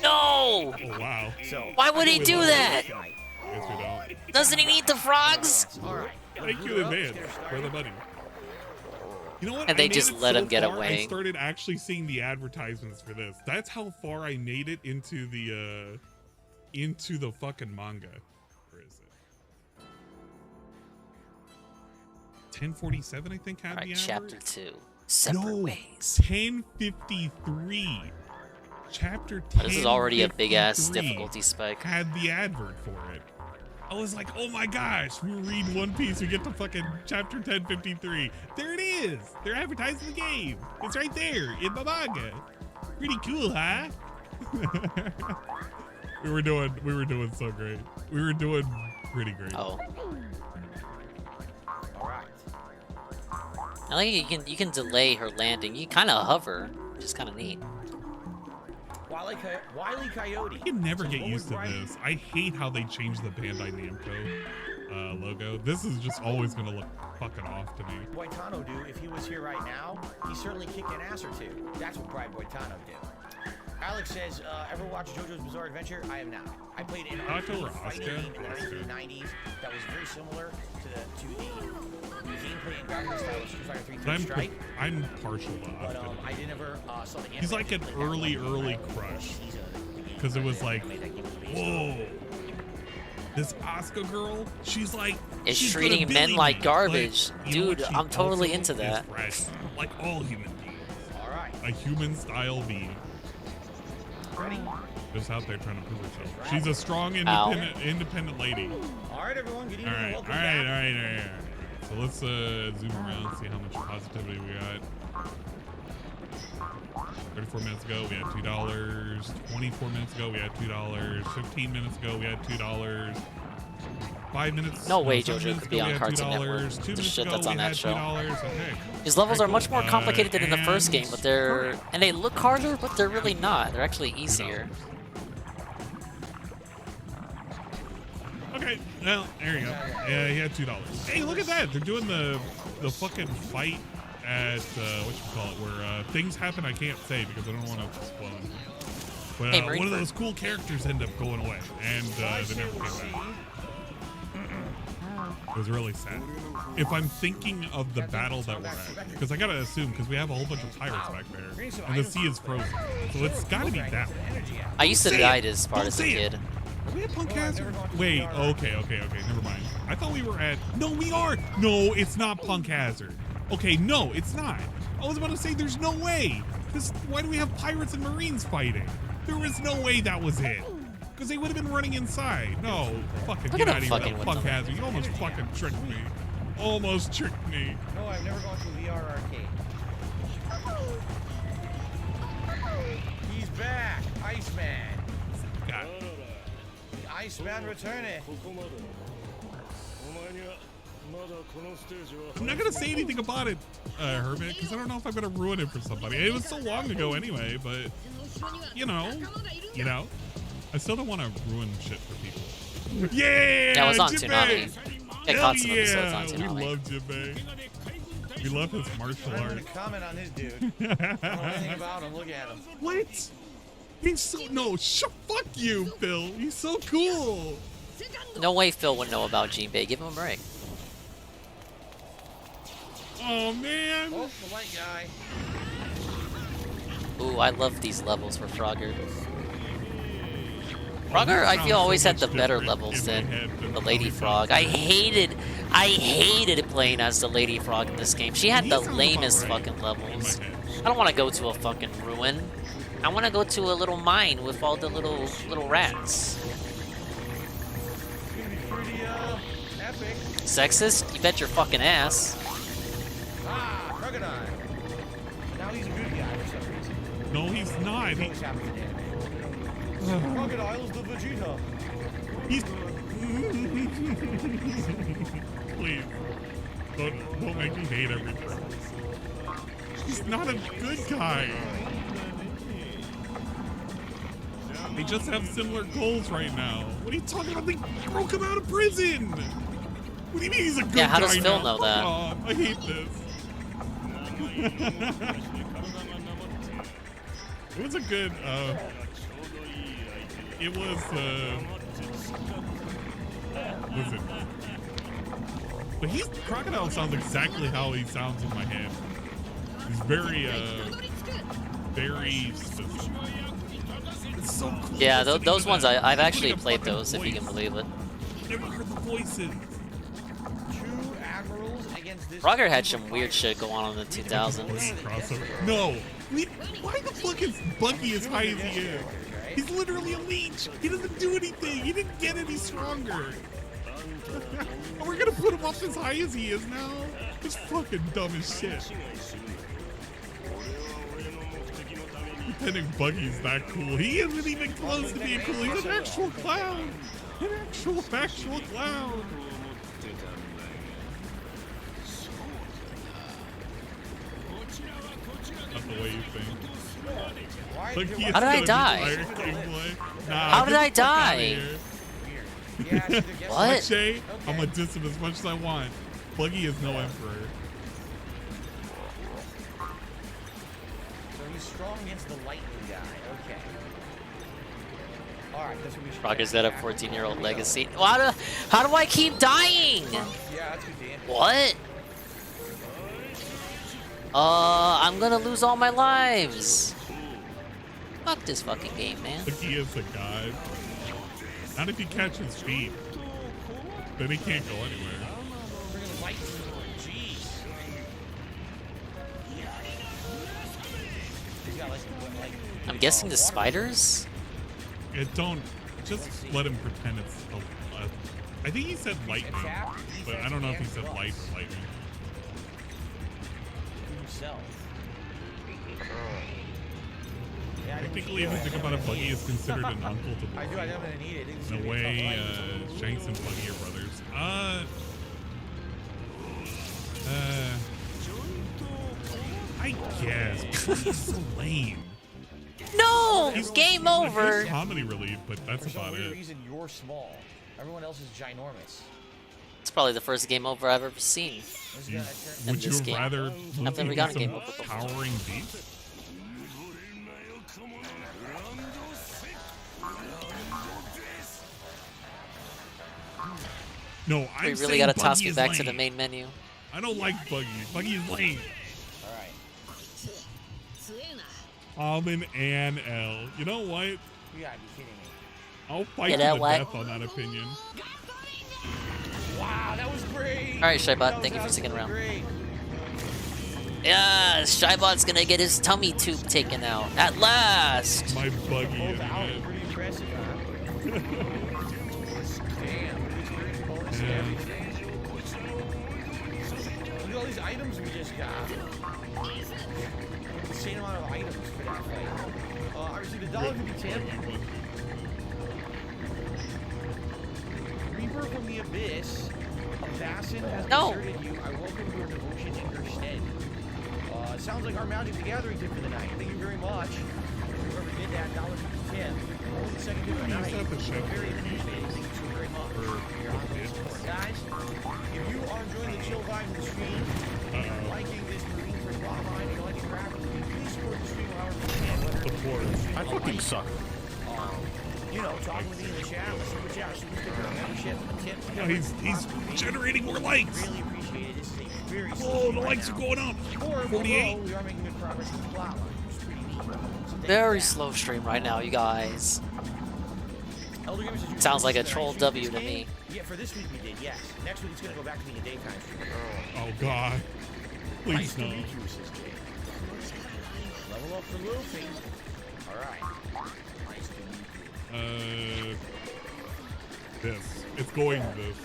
No.
Oh, wow.
Why would he do that?
Guess we don't.
Doesn't he need the frogs?
Thank you in advance for the money. You know what?
And they
I made
just
it
let
so
him get
far,
away.
I started actually seeing the advertisements for this. That's how far I made it into the fucking manga. Where is it? 1047, I think, had the advert.
Chapter 2. Separate ways.
1053. Chapter 10.
This is already a big ass difficulty spike.
Had the advert for it. I was like, oh my gosh, we read One Piece, we get to fucking chapter 1053. There it is. They're advertising the game. It's right there in the manga. Pretty cool, huh? we were doing so great. We were doing pretty great.
Oh. I think you can delay her landing. You kind of hover, which is kind of neat.
Wile E. Coyote.
I can never get used to this. I hate how they changed the Bandai Namco logo. This is just always gonna look fucking off to me.
Boitano do, if he was here right now, he's certainly kicking an ass or two. That's what Brian Boitano do. Alex says, ever watch JoJo's Bizarre Adventure? I have not. I played an arcade fighting game in the 1990s that was very similar to the gameplay and graphics style of Street Fighter 3 Third Strike.
I'm partial to
But I never saw the
He's like an early crush. because it was like, whoa, this Asuka girl, she's like,
Is
she's
treating
gonna
men
bully
like
me.
garbage.
But you know
Dude,
what? She
I'm totally
also
into that.
is fresh, like all human beings.
All right.
A human style being.
Ready?
Just out there trying to prove herself. She's a strong,
Ow.
independent lady.
All right, everyone. Good
All
evening.
right,
Welcome
all
back.
right. So let's zoom around, see how much positivity we got. 34 minutes ago, we had $2. 24 minutes ago, we had $2. 15 minutes ago, we had $2. 5 minutes.
No way
7
JoJo
minutes
could be
ago,
on
we had
Cartoon
$2.
Network.
2
The
minutes
shit
ago,
that's on
we
that
had
show.
$2. Okay.
These levels are much more
Cool.
complicated than in the first
And
game, but and they look harder, but they're really not. They're actually easier.
Okay, well, there you go. Yeah, he had $2. Hey, look at that. They're doing the fucking fight at, whatchamacallit, where things happen I can't say because I don't want to spoil anything. But
Hey,
one of those cool characters ended up going away, and they never came back. It was really sad. If I'm thinking of the battle that we're at, because I gotta assume, because we have a whole bunch of pirates back there, and the sea is frozen, so it's gotta be that one.
I used to die to this part as a kid.
Are we at Punk Hazard? Wait, okay, never mind. I thought we were at... No, we are! No, it's not Punk Hazard. Okay, no, it's not. I was about to say there's no way. Why do we have pirates and marines fighting? There was no way that was it. Because they would have been running inside. No, fucking get out of here with that Punk Hazard. You almost fucking tricked me. Almost tricked me.
No, I've never gone to a VR arcade. He's back, Iceman.
God.
The Iceman returning.
I'm not gonna say anything about it, Hermit, because I don't know if I'm gonna ruin it for somebody. It was so long ago anyway, but you know, I still don't want to ruin shit for people. Yeah,
That was on
Jinbei!
Toonami.
Hell
Caught some episodes
yeah,
on
we
Toonami.
love Jinbei. We love his martial
I'm
arts.
gonna comment on this dude. I don't know anything about him. Look at him.
What? He's so fuck you, Phil. He's so cool.
No way Phil would know about Jinbei. Give him a break.
Oh man.
Oh, the white guy.
Ooh, I love these levels for Frogger. Frogger, I feel, always had the better levels than the Lady Frog. I hated playing as the Lady Frog in this game. She had the lamest fucking levels. I don't want to go to a fucking ruin. I want to go to a little mine with all the little rats.
Pretty epic.
Sexist? You bet your fucking ass.
Ah, crocodile. Now he's a good guy for some reason.
No, he's not.
Crocodile's the Vegeta.
He's... Please. Don't make me hate everything. He's not a good guy. They just have similar goals right now. What are you talking about? They broke him out of prison. What do you mean he's a good guy?
Yeah, how does Phil know
Come
that?
on, I hate this. It was a good, it was, listen. But Crocodile sounds exactly how he sounds in my head. He's very specific. It's so cool.
Yeah, those ones, I've
It's
actually
like a
played
fucking
those, if you can
voice.
believe it.
Never heard the voices.
Two admirals against this.
Frogger had some weird shit going on in the 2000s.
Crossover. No. Why the fuck is Bucky as high as he is? He's literally a leech. He doesn't do anything. He didn't get any stronger. And we're gonna put him up as high as he is now? It's fucking dumb as shit. Pretending Buggy's that cool. He isn't even close to being cool. He's an actual clown. An actual factual clown. Not the way you think. Look, he is
How did I
gonna be
die?
Fire King boy. Nah,
How did
get
I
the fuck outta
die?
here.
What?
Shay, I'm gonna diss him as much as I want. Buggy is no emperor.
So he's strong against the lightning guy. Okay. All right, that's what we should.
Frogger's got a 14-year-old legacy. How do I keep dying?
Yeah, that's good, Dan.
What? I'm gonna lose all my lives. Fuck this fucking game, man.
He is a god. Not if you catch his feet. Then he can't go anywhere.
Friggin' light sword, jeez. He's got like
I'm guessing the spiders?
Don't just let him pretend it's I think he said lightning, but I don't know if he said light or lightning.
himself.
Technically, if you think about it, Buggy is considered an uncle to
I
Buggy.
do, I'm gonna need it. It's
In
gonna
a
be a
way,
tough fight.
Shanks and Buggy are brothers. I guess. He's so lame.
No! Game over!
He's comedy relief, but that's
For some
about
weird
it.
reason, you're small. Everyone else is ginormous.
It's probably the first game over I've ever seen. in
Would you
this game.
rather
I've
look
never
at
gotten a
some
game over before.
towering beast? No, I'm
We really
saying
gotta toss
Buggy
me
is
back to the
lame.
main menu.
I don't like Buggy. Buggy is lame. Almond and L. You know what?
You gotta be kidding me.
I'll fight
You
to
know
the
what?
death on that opinion.
Wow, that was great.
Alright, Shybot, thank you for sticking around. Yeah, Shybot's gonna get his tummy tube taken out. At last!
My Buggy.
Pretty impressive, huh? Damn, experience bonus and everything. Look at all these items we just got. Insane amount of items for that fight. I received a $1.50 tip. Reaper from the Abyss. Assassin has deserted you. I welcome your devotion in your stead. Sounds like our Magic the Gathering tip for the night. Thank you very much. Whoever did that, $1.50 tip. Only the second tip of the night. Very appreciated. Thank you so very much for your ongoing support. Guys, if you are enjoying the chill vibe of the stream, and you're liking this Marine for Spotlight, and you're liking craft, please support the stream however you can. Whether
I fucking suck.
you know, talking with me in the chat, super chat, super sticker, membership, a tip.
No, he's generating more likes.
Really appreciate it. This is a very
Whoa, the likes are going up.
Or
48.
we are making good progress with the plot line, which is pretty neat. So thank
Very
you.
slow stream right now, you guys.
Elder Gamer says you
Sounds like a
purchased
troll
the
W
this
to
game?
me.
Yeah, for this week we did, yes. Next week it's gonna go back to being a daytime stream.
Oh God. Please
Nice to
no.
meet you, Sis J. Level up for Luffy. Alright. Nice to meet you.
This. It's going this.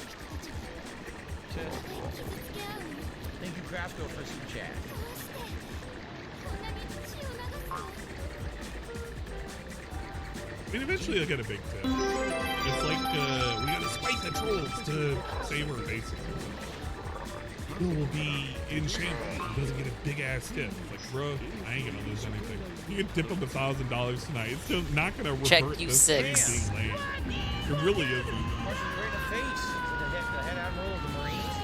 Thank you, Craftsco, for the super chat.
I mean, eventually I'll get a big tip. It's like, we gotta spite the trolls to save her, basically. Who will be in shambles and doesn't get a big ass tip. It's like, bro, I ain't gonna lose anything. You can tip him $1,000 tonight. It's still not gonna revert
Check
this
you
thing
six.
being lame. It really isn't.
Punching you right in the face. The head admiral of the Marines.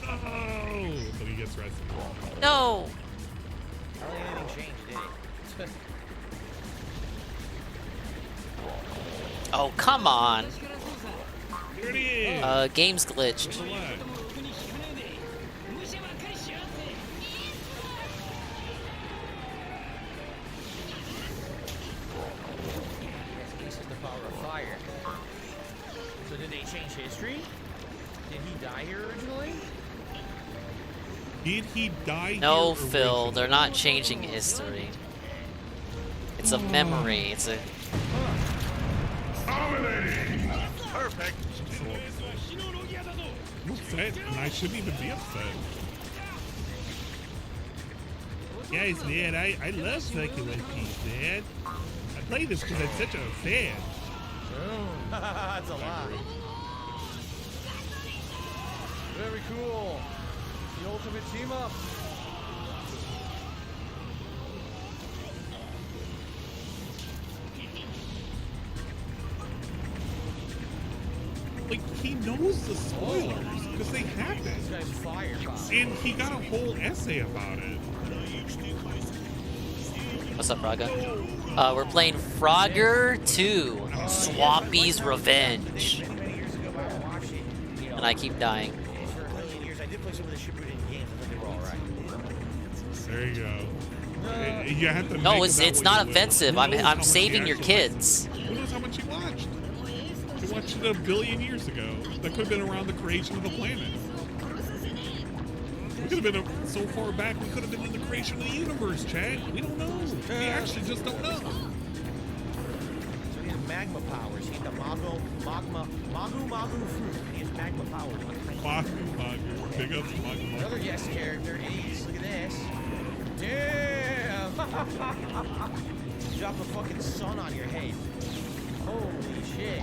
Oh, but he gets rested.
No!
I don't think anything changed, did it?
Oh, come on.
Here it is.
Game's glitched.
This is the power of fire. So did they change history? Did he die here originally?
Did he die
No,
here
Phil,
originally?
they're not changing history. It's a memory. It's a.
Perfect. I'm upset, and I shouldn't even be upset. Guys, man, I love fucking One Piece, man. I play this because I'm such a fan.
That's a lot. Very cool. The ultimate team up.
Like, he knows the spoilers because they happen.
This guy's fire.
And he got a whole essay about it.
What's up, Fraga? We're playing Frogger 2, Swampy's Revenge. And I keep dying.
For a million years, I did play some of the Shippuden games. I thought they were alright.
There you go. You have to
No,
make
it's
that
it's
what
not
you will.
offensive.
Who knows how
I'm
much
saving
he
your
actually-
kids.
Who knows how much he watched? He watched it 1 billion years ago. That could have been around the creation of the planet. We could have been so far back. We could have been in the creation of the universe, Chad. We don't know. We actually just don't know.
So he has magma powers. He has the magu fruit. He has magma powers.
Magu. Big ups, Magu.
Another guest character is, look at this. Damn! Drop a fucking sun on your head. Holy shit.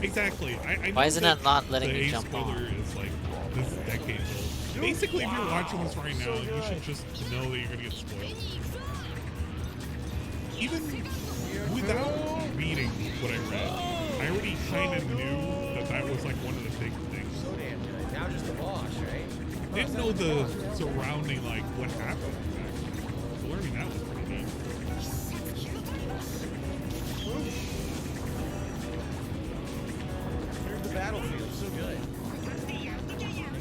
Exactly. I
Why isn't
know
that not letting
the
me
Ace
jump
spoiler
on?
is like this decade old. Basically, if you're watching this right now, you should just know that you're gonna get spoiled. Even without reading what I read, I already kind of knew that that was like one of the big things.
So damn good. Now just the boss, right?
Didn't know the surrounding, like what happened. So learning that was pretty neat.
Here's the battlefield. So good.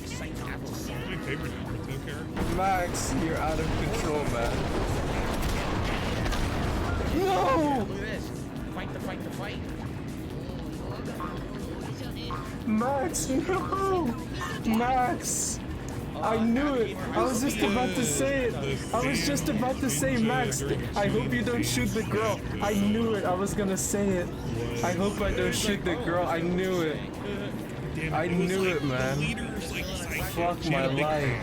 Exciting apple.
My favorite Naruto character.
Max, you're out of control, man.
No! Look at this. Fight the fight the fight.
Max, no! Max! I knew it! I was just about to say it! I was just about to say, Max, I hope you don't shoot the girl. I knew it. I was gonna say it. I hope I don't shoot the girl. I knew it. I knew it, man. Fuck my life.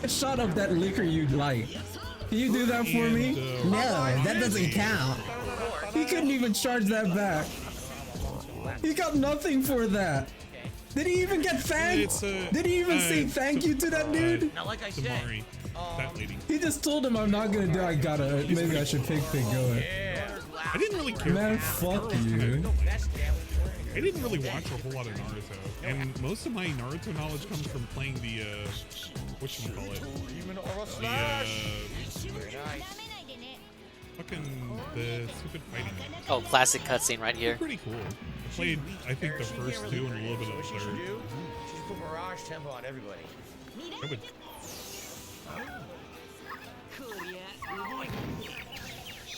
A shot of that liquor you'd like. Can you do that for me? No, that doesn't count. He couldn't even charge that back. He got nothing for that. Did he even get thanked? Did he even say thank you to that dude?
Now, like I said,
that lady.
He just told him, I'm not gonna do. I gotta. Maybe I should pick going.
I didn't really care.
Man, fuck you.
I didn't really watch a whole lot of Naruto, and most of my Naruto knowledge comes from playing the whatchamacallit? The stupid fighting game.
Oh, classic cutscene right here.
Pretty cool. I played, I think, the first two and a little bit of the third.
Just put Mirage Tempo on everybody.
I would.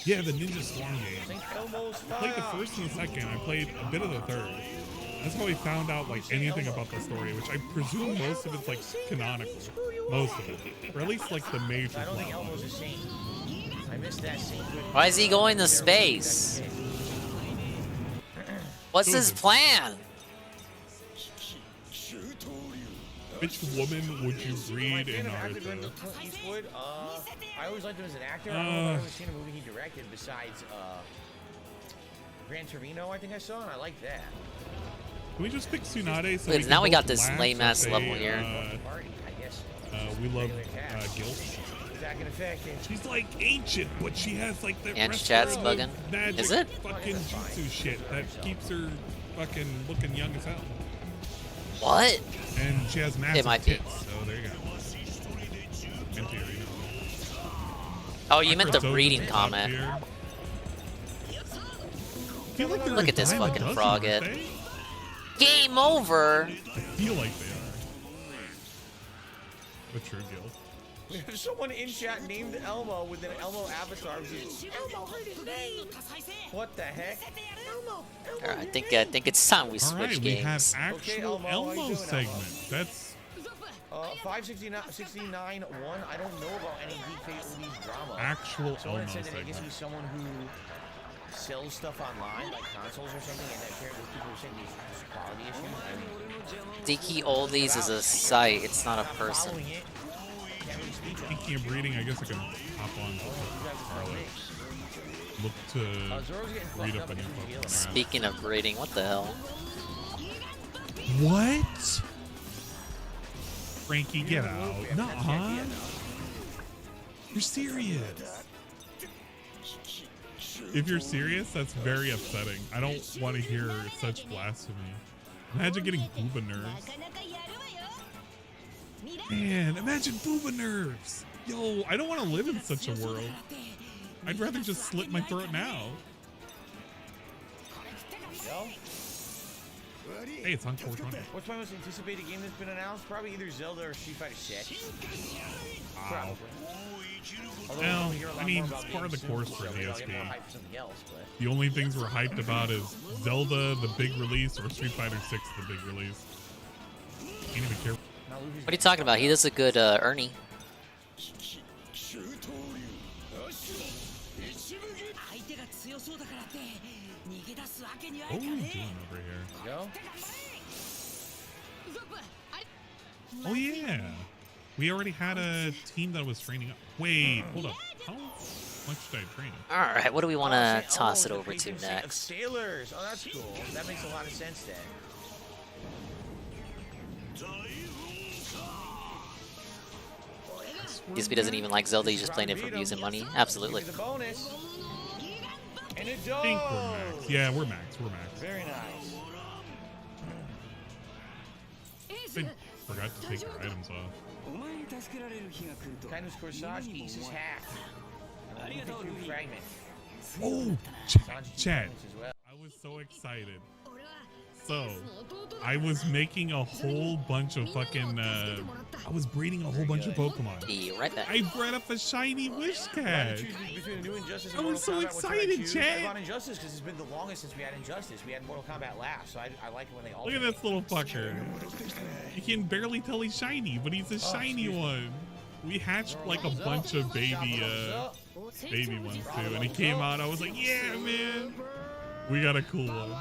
Yeah, the Ninja Swarm game. I played the first and the second. I played a bit of the third. That's how we found out like anything about the story, which I presume most of it's like canonical. Most of it, or at least like the major
I don't think
plot.
Elmo's a saint. I missed that scene.
Why is he going to space? What's his plan?
Which woman would you breed in Naruto?
Clint Eastwood. I always liked him as an actor. I don't know if I've ever seen a movie he directed besides Gran Torino. I think I saw, and I like that.
Can we just pick Tsunade? So
Wait, now we
both
got this
laugh
lame
and
ass
say,
level here.
I guess.
We love Guilt.
Back in effect.
She's like ancient, but she has like the
And
rest
chat's
of
bugging.
the magic
Is it?
fucking jutsu shit that keeps her fucking looking young as hell.
What?
And she has massive
might be.
tits, so there you go. In theory.
Oh, you meant the
Microsoft
breeding
is up
comment.
here. Feel like they're
Look
a
at this
dime a
fucking
dozen,
frog
aren't
head.
they?
Game over.
I feel like they are. But true guild.
We have someone in chat named Elmo with an Elmo avatar. Elmo heard his name. What the heck? Elmo.
Alright, I think it's time we switch
Alright, we have
games.
actual Elmo segment. That's
569-1. I don't know about any Geek Oldies drama.
Actual
Someone
Elmo
said that it gets
segment.
me someone who sells stuff online, like consoles or something, and that apparently people are saying these quality issues. I mean,
Diki Oldies is a site, it's not a person.
following it.
Speaking of breeding, I guess I can hop on to Harlow. Look to read up on your book.
Speaking of breeding, what the hell?
What? Frankie, get out. Nuh-uh. You're serious. If you're serious, that's very upsetting. I don't want to hear such blasphemy. Imagine getting booba nerves. Man, imagine booba nerves. Yo, I don't want to live in such a world. I'd rather just slit my throat now. Hey, it's on 420.
What's my most anticipated game that's been announced? Probably either Zelda or Street Fighter 6.
Wow.
Although
Well,
we'll hear a lot
I mean,
more about
it's part of the
games
course
soon,
for
so maybe I'll
DSP.
get more hype for something else, but-
The only things we're hyped about is Zelda, the big release, or Street Fighter 6, the big release. Can't even care.
What are you talking about? He does a good Ernie.
What are we doing over here?
Go.
Oh yeah, we already had a team that was training up. Wait, hold up. How much did I train?
All right, what do we want to toss it over to
Of
next?
sailors. Oh, that's cool. That makes a lot of sense then.
DSP doesn't even like Zelda. He's just playing it for views and money. Absolutely.
The bonus. And it
I think we're max. Yeah, we're max. We're max.
Very nice.
I forgot to take our items off.
Kindness Corsage, Aces hack. Fragment.
Oh, chat. I was so excited. So, I was making a whole bunch of fucking, I was breeding a whole bunch of Pokemon.
Be right back.
I bred up a shiny Wish Cat. I was so excited,
Chad. I bought
chat.
Injustice because it's been the longest since we had Injustice. We had Mortal Kombat last, so I like it when they all.
Look at this little fucker. You can barely tell he's shiny, but he's a shiny one. We hatched like a bunch of baby ones too, and he came out. I was like, yeah, man, we got a cool one.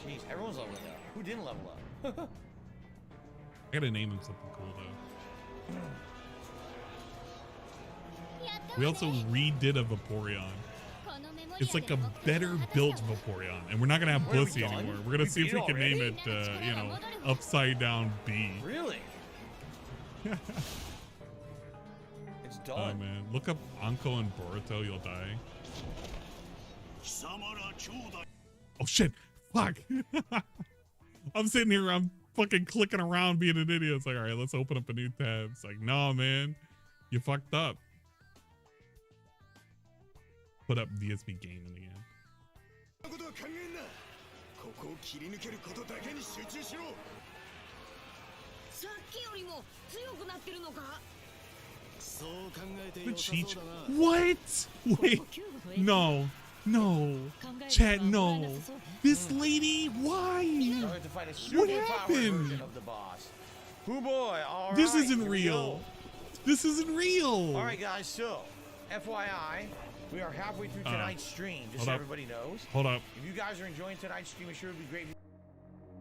Jeez, everyone's leveling up. Who didn't level up?
I gotta name him something cool though. We also redid a Vaporeon. It's like a better built Vaporeon, and we're not gonna have Bussy anymore. We're gonna see if we can name it, you know, Upside Down B.
Really? It's done.
Oh man, look up Anko and Boruto, you'll die. Oh shit! Fuck! I'm sitting here, I'm fucking clicking around being an idiot. It's like, alright, let's open up a new tab. It's like, no man, you fucked up. Put up DSP gaming again. The cheat. What? Wait. No. No. Chat, no. This lady? Why? What happened?
Hoo boy, all
This
right,
isn't
here we
real.
go.
This isn't real.
All right, guys, so, FYI, we are halfway through tonight's stream, just
hold
so
up.
everybody knows.
Hold up.
If you guys are enjoying tonight's stream, it sure would be great.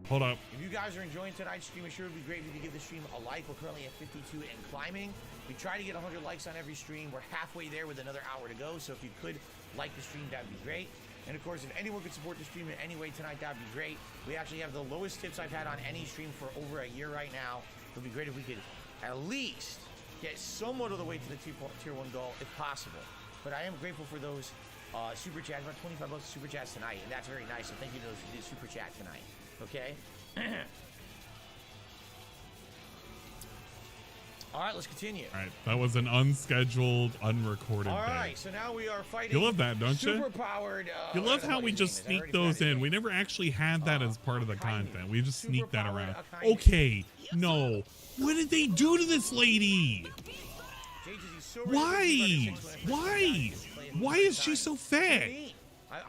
Hold up.
If you guys are enjoying tonight's stream, it sure would be great if you could give the stream a like. We're currently at 52 and climbing. We try to get 100 likes on every stream. We're halfway there with another hour to go, so if you could like the stream, that'd be great. And of course, if anyone could support the stream in any way tonight, that'd be great. We actually have the lowest tips I've had on any stream for over a year right now. It would be great if we could at least get somewhat of the way to the tier 1 goal, if possible. But I am grateful for those super chats, about 25 bucks super chats tonight, and that's very nice. So thank you to those who did super chat tonight. Okay. All right, let's continue.
All right, that was an unscheduled, unrecorded
All
day.
right, so now we are fighting.
You love that, don't you?
Super-powered.
You love how we just sneak those in. We never actually had that as part of the content. We just sneak that around. Okay, no. What did they do to this lady? Why? Why? Why is she so fat?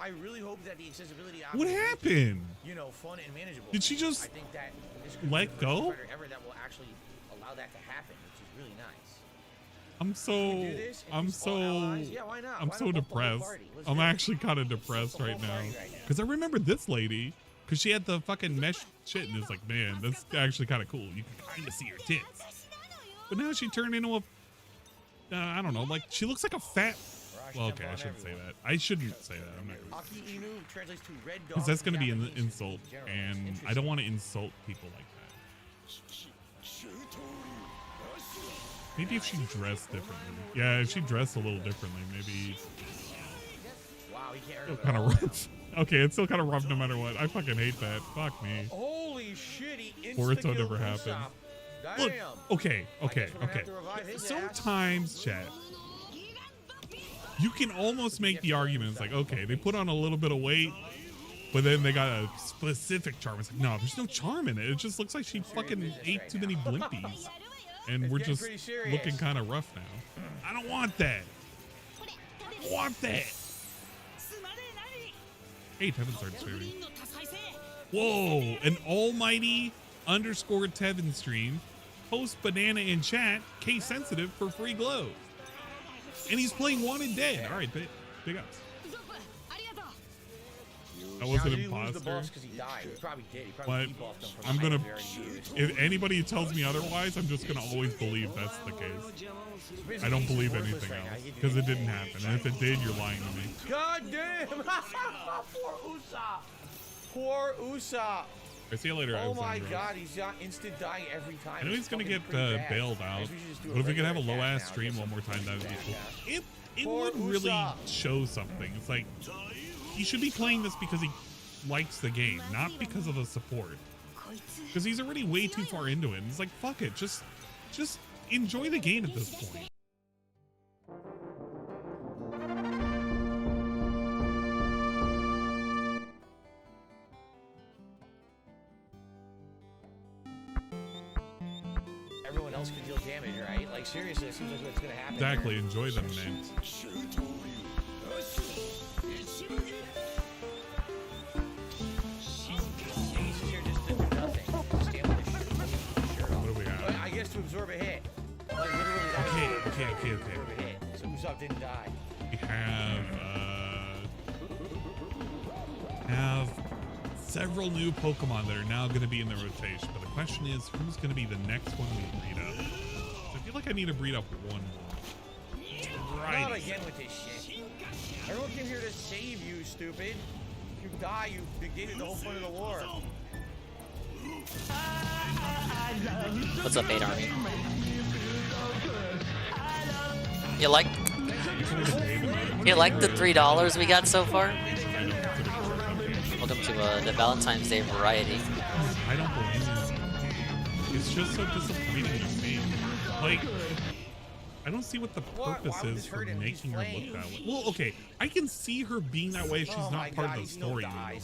I really hope that the accessibility.
What happened?
You know, fun and manageable.
Did she just
I think that this could be
let
the first
go?
fighter ever that will actually allow that to happen, which is really nice.
I'm so depressed. I'm actually kind of depressed right now because I remember this lady because she had the fucking mesh shit and it's like, man, that's actually kind of cool. You can kind of see her tits, but now she turned into a I don't know, like she looks like a fat. Well, okay, I shouldn't say that. I shouldn't say that. I'm not gonna say that. Because that's going to be an insult, and I don't want to insult people like that. Maybe if she dressed differently. Yeah, if she dressed a little differently, maybe. Still kind of rough. Okay, it's still kind of rough no matter what. I fucking hate that. Fuck me.
Holy shit! He
Boruto never happened. Look, okay. Sometimes, chat. You can almost make the argument. It's like, okay, they put on a little bit of weight. But then they got a specific charm. It's like, no, there's no charm in it. It just looks like she fucking ate too many blimpies. And we're just looking kind of rough now. I don't want that. I don't want that. Hey, Tevin started streaming. Whoa, an almighty _ Tevin stream. Post banana in chat. Case sensitive for free glow. And he's playing Wanted Dead. All right, big ups. That wasn't an imposter.
He died. He probably did. He
But
probably debuffed him for
I'm gonna,
very years.
if anybody tells me otherwise, I'm just gonna always believe that's the case. I don't believe anything else because it didn't happen. And if it did, you're lying to me.
God damn! Poor Usopp. Poor Usopp.
I see you later.
Oh my
Alexandra.
God, he's instant dying every time.
I know he's gonna get bailed out. But if we could have a low ass stream one more time, that would be cool. It would really show something. It's like he should be playing this because he likes the game, not because of the support. Because he's already way too far into it. And it's like, fuck it, just enjoy the game at this point.
Everyone else can deal damage, right? Like seriously, it seems like what's gonna happen.
Exactly, enjoy them, man. What do we got?
I guess to absorb a hit. Like literally.
Okay.
Absorb a hit. So Usopp didn't die.
We have several new Pokemon that are now going to be in the rotation. But the question is, who's going to be the next one we breed up? So I feel like I need to breed up one more. Right.
Not again with this shit. Everyone came here to save you, stupid. If you die, you negated the whole point of the war.
What's up, 8 Army? You like the $3 we got so far? Welcome to the Valentine's Day variety.
I don't believe it. It's just so disappointing to me. Like, I don't see what the purpose is for making her look that way. Well, okay, I can see her being that way if she's not part of the story anymore.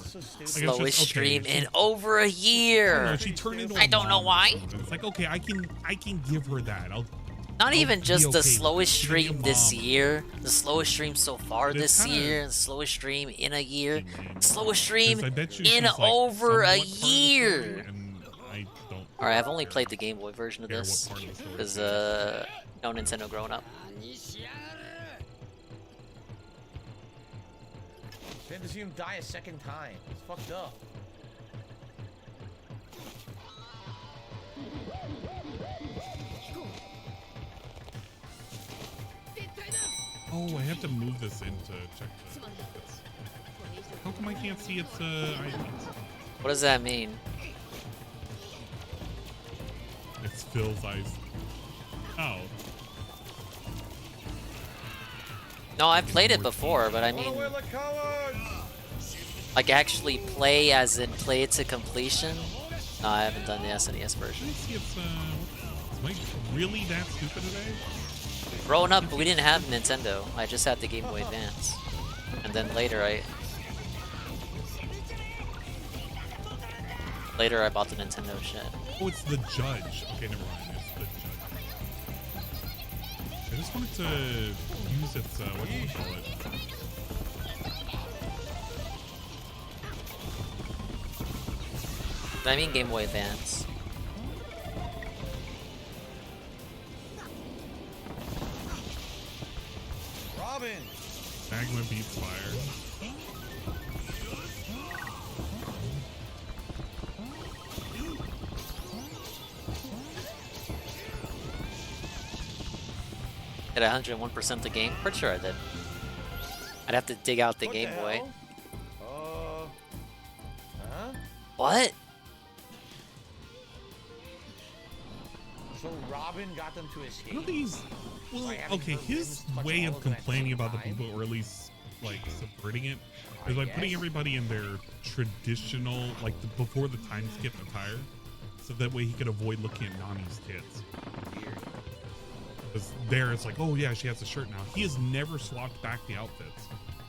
Slowest stream in over a year.
She turned into
I don't know why.
It's like, okay, I can give her that.
Not even just the
okay.
slowest
She can be a
stream this
mom.
year, the slowest stream so far this year, the slowest stream in a year, slowest stream in over a year. Alright, I've only played the Game Boy version of this because no Nintendo growing up.
Then to see him die a second time. It's fucked up.
Oh, I have to move this in to check this. How come I can't see its items?
What does that mean?
It's Phil's eyes. Oh.
No, I've played it before, but I mean, like actually play as in play it to completion. No, I haven't done the SNES version.
See, it's am I really that stupid today?
Growing up, we didn't have Nintendo. I just had the Game Boy Advance, and then later I bought the Nintendo shit.
Oh, it's the judge. Okay, never mind. It's the judge. I just wanted to use its what do you call it?
I mean Game Boy Advance.
Robin!
Magma beats fire.
Did I 101% the game? Pretty sure I did. I'd have to dig out the Game Boy.
Huh?
What?
So Robin got them to escape.
I don't think he's. Well, okay, his way of complaining about the people, or at least like subverting it, is by putting everybody in their traditional, like before the time skip attire, so that way he could avoid looking at Nami's tits. Because there it's like, oh yeah, she has a shirt now. He has never swapped back the outfits.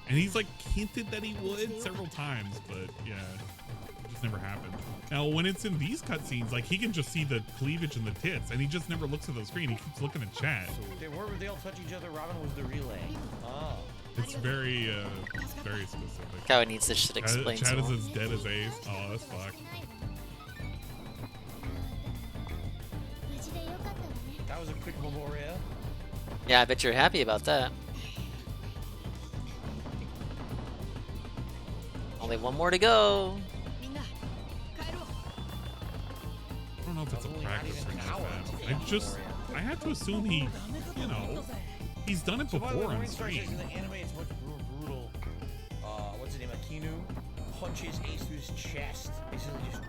And he's like hinted that he would several times, but yeah, it just never happened. Now, when it's in these cutscenes, like he can just see the cleavage and the tits, and he just never looks at the screen. He keeps looking at chat.
Where would they all touch each other? Robin was the relay. Oh.
It's very specific.
Guy needs this shit explained.
Chat
to
is
him.
as dead as Ace. Oh, that's fucked.
That was a quick Memoria.
Yeah, I bet you're happy about that. Only one more to go.
I don't know if it's a practice or not. I had to assume he, you know, he's done it before on stream.
In the anime, it's much more brutal. What's his name? Akinu punches Ace through his chest. Basically just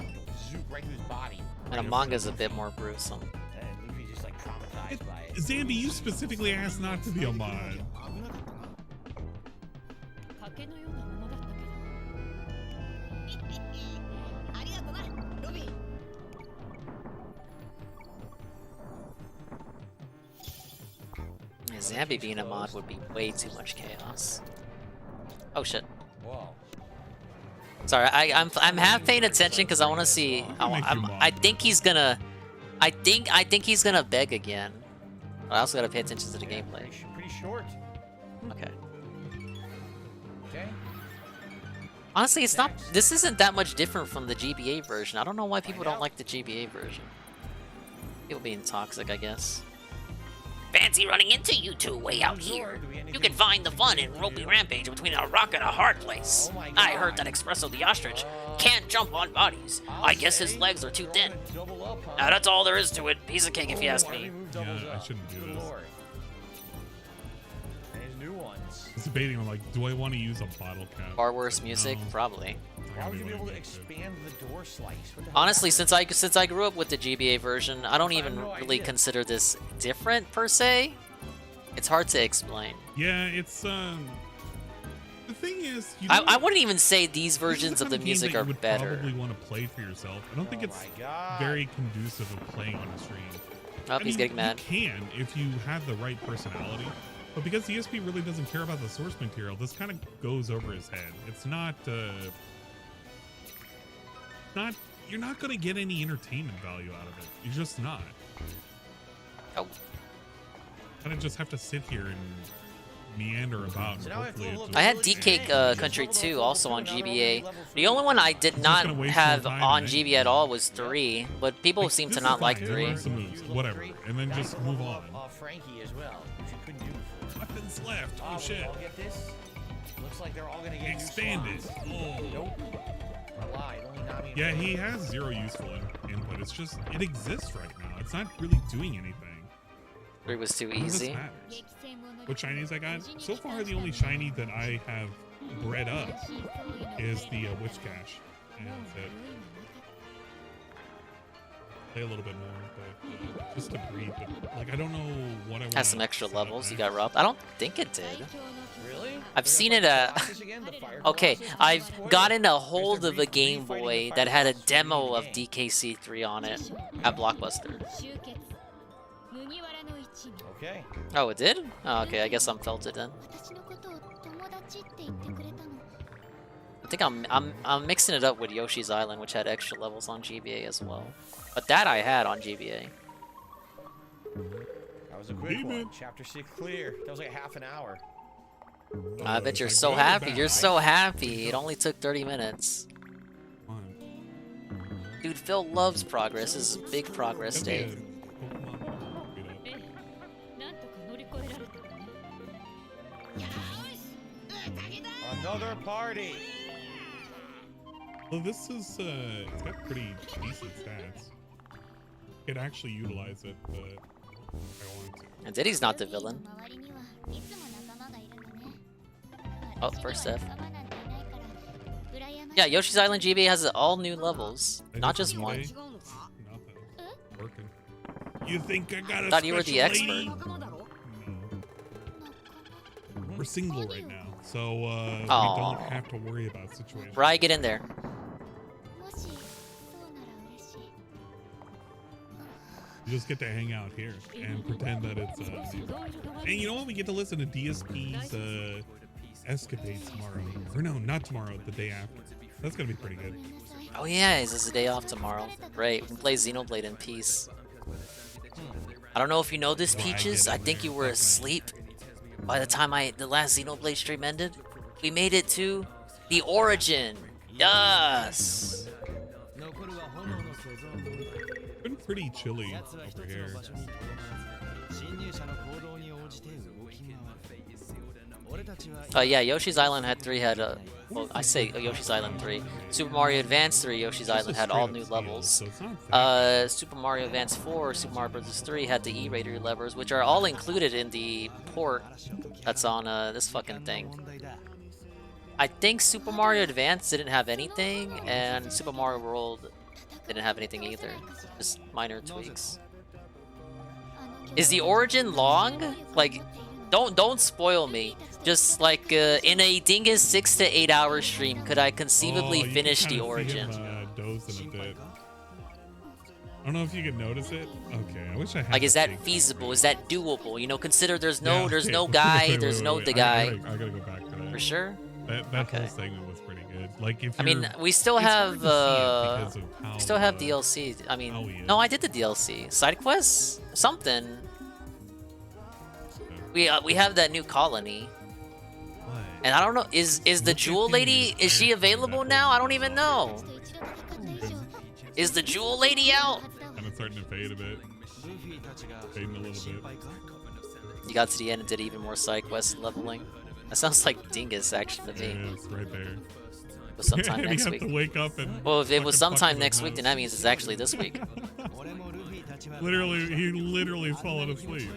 zoop right through his body.
And a manga's a bit more gruesome.
And Luffy's just like traumatized by it.
Zambi, you specifically asked not to be a mod.
Zambi being a mod would be way too much chaos. Oh shit.
Whoa.
Sorry, I'm half paying attention because I want to see. I think he's gonna. I think he's gonna beg again. But I also gotta pay attention to the gameplay.
Pretty short.
Okay.
Okay.
Honestly, it's not. This isn't that much different from the GBA version. I don't know why people don't like the GBA version. People being toxic, I guess.
Fancy running into you two way out here. You can find the fun in Ropey Rampage between a rock and a hard place. I heard that Espresso the Ostrich can't jump on bodies. I guess his legs are too thin. Now that's all there is to it. Piece of cake if you ask me.
Yeah, I shouldn't do this.
And his new ones.
I was debating, I'm like, do I want to use a bottle cap?
Far worse music,
No.
probably.
Why would you be able to expand the door slice? What the hell?
Honestly, since I grew up with the GBA version, I don't even really consider this different per se. It's hard to explain.
Yeah, it's the thing is, you
I wouldn't even say these versions
this is
of
the
the
kind game
music
that
are
you would
better.
Probably want to play for yourself. I don't think it's very conducive of playing on a stream.
Oh, he's getting mad.
You can if you have the right personality, but because the ESP really doesn't care about the source material, this kind of goes over his head. It's not. You're not going to get any entertainment value out of it. You're just not.
Oh.
Kind of just have to sit here and meander about. And hopefully it just-
I had D-Cake Country 2 also on GBA. The only one I did not have on GBA at all was 3, but people seem to
This
not
is
like
fine.
3.
Learn some moves, whatever, and then just move on.
Frankie as well, which you couldn't do before.
Weapons left. Oh shit.
I'll get this. Looks like they're all gonna get
Expanded.
new
Oh.
Nope. I lied. Only Nami.
Yeah, he has zero useful input. It's just, it exists right now. It's not really doing anything.
3 was too
None of this
easy.
matters. What shinies I got? So far, the only shiny that I have bred up is the Witch Cache. And that's it. Play a little bit more, but just to breed. But, like, I don't know what I want.
Has some extra levels you got robbed. I don't think it did.
Really?
I've seen it okay, I've gotten a hold of a Game Boy that had a demo of DKC3 on it at Blockbuster.
Okay.
Oh, it did? Oh, okay, I guess I'm felt it then. I think I'm mixing it up with Yoshi's Island, which had extra levels on GBA as well. But that I had on GBA.
That was a quick one. Chapter 6 clear. That was like half an hour.
I bet you're so happy. You're so happy. It only took 30 minutes. Dude, Phil loves progress. This is a big progress day.
Another party.
Well, this is, it's got pretty decent stats. Could actually utilize it, but I want to.
And Diddy's not the villain. Oh, first F. Yeah, Yoshi's Island GBA has all new levels, not just one.
Working. You think I got a
Thought you were the
special
expert.
lady? No. We're single right now, so we
Aw.
don't have to worry about situations.
Bri, get in there.
You just get to hang out here and pretend that it's and you know what? We get to listen to DSP's Escapade tomorrow. Or no, not tomorrow, the day after. That's gonna be pretty good.
Oh yeah, is this a day off tomorrow? Great, we can play Xenoblade in peace. I don't know if you know this, Peaches. I think you were asleep by the time the last Xenoblade stream ended. We made it to the origin. Yes.
It's been pretty chilly over here.
Yeah, Yoshi's Island had well, I say Yoshi's Island 3. Super Mario Advance 3, Yoshi's Island had all new levels. Super Mario Advance 4, Super Mario Bros. 3 had the E-Raider levers, which are all included in the port that's on this fucking thing. I think Super Mario Advance didn't have anything, and Super Mario World didn't have anything either. Just minor tweaks. Is the origin long? Like, don't spoil me. Just like in a dingus 6 to 8 hour stream, could I conceivably finish the origin?
Dozing a bit. I don't know if you can notice it. Okay, I wish I had.
Like, is that feasible? Is that doable? You know, consider there's no guy, there's no the guy.
I gotta go back to that.
For sure.
That whole segment was pretty good. Like, if
I mean, we still have DLC. I mean, no, I did the DLC. Side quests, something. We have that new colony. And I don't know, is the Jewel Lady, is she available now? I don't even know. Is the Jewel Lady out?
Kind of starting to fade a bit. Fading a little bit.
You got to the end and did even more side quests and leveling. That sounds like Dingus action to me.
Yeah, it's right there.
It was sometime next
you
week.
have to wake up and
well, if it was sometime next week, then that means it's actually this week.
Literally, he literally fallen asleep.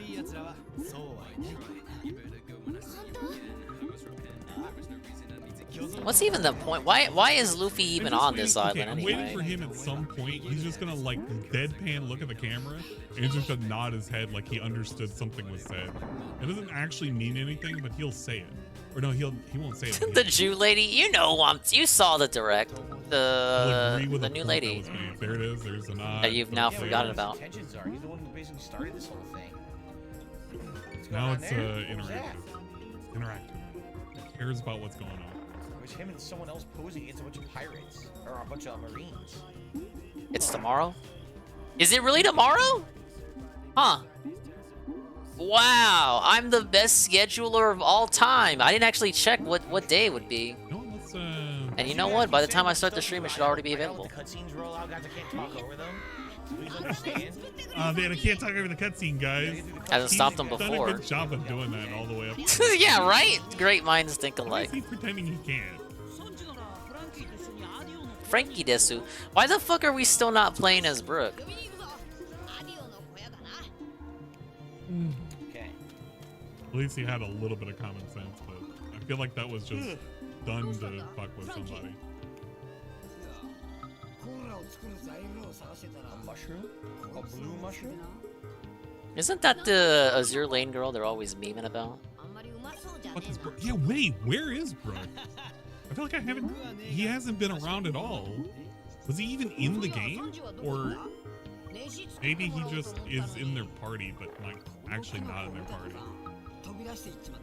What's even the point? Why is Luffy even on this island
I'm
anyway?
waiting for him at some point. He's just gonna like deadpan look at the camera and he's just gonna nod his head like he understood something was said. It doesn't actually mean anything, but he'll say it. Or no, he won't say it.
The Jew lady, you know, you saw the direct, the new lady.
There it is. There's a nod.
That you've now forgotten about.
He's the one who basically started this whole thing.
Now it's interactive. Interactive. He cares about what's going on.
It was him and someone else posing against a bunch of pirates or a bunch of Marines.
It's tomorrow? Is it really tomorrow? Huh. Wow, I'm the best scheduler of all time. I didn't actually check what day it would be. And you know what? By the time I start the stream, it should already be available.
Cutscenes roll out, guys. I can't talk over them. Please understand.
Man, I can't talk over the cutscene, guys.
Hasn't stopped them
He's
before.
done a good job of doing that all the way up.
Yeah, right? Great minds think alike.
Why is he pretending he can't?
Frankie Desu. Why the fuck are we still not playing as Brooke?
Okay.
At least he had a little bit of common sense, but I feel like that was just done to fuck with somebody.
A mushroom? A blue mushroom?
Isn't that the Azure Lane girl they're always memeing about?
Fuck is Brooke? Yeah, wait, where is Brooke? I feel like he hasn't been around at all. Was he even in the game? Or maybe he just is in their party, but like actually not in their party.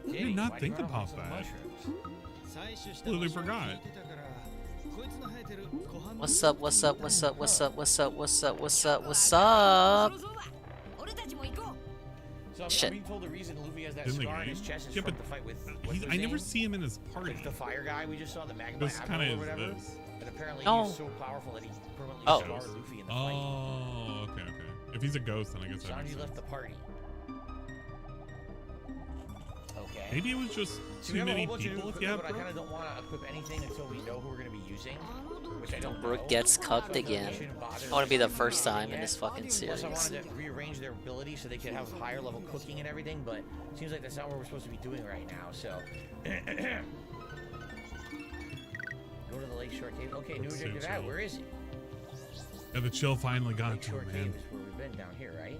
I did not think about that. Completely forgot.
What's up, what's up, what's up, what's up, what's up, what's up, what's up, what's up?
So
Shit.
I'm being told the reason Luffy has that
In the
scar on
game?
his chest is
Yeah,
from
but
the fight with
I never see him in his party.
the fire guy we just saw, the magma
This kind
admiral
of
or
is
whatever.
this.
But apparently
No.
he's so powerful that he permanently
Oh.
scarred Luffy in the fight.
Oh, okay. If he's a ghost, then I guess that makes
Sanji
sense.
left the party. Okay.
Maybe it was just
See, we
too
have a
many
whole bunch of new
people. If you
equipment,
have
but I
Brooke.
kind of don't want to equip anything until we know who we're going to be using, which I don't
Brooke
know.
gets cucked again. I want to be the first time in this fucking
Plus,
series.
I wanted to rearrange their abilities so they could have higher level cooking and everything, but it seems like that's not what we're supposed to be doing right now, so. Go to the Lakeshore Cave. Okay, new objective out. Where is he?
Yeah, the chill finally got to
Lakeshore
him,
Cave
man.
is where we've been down here, right?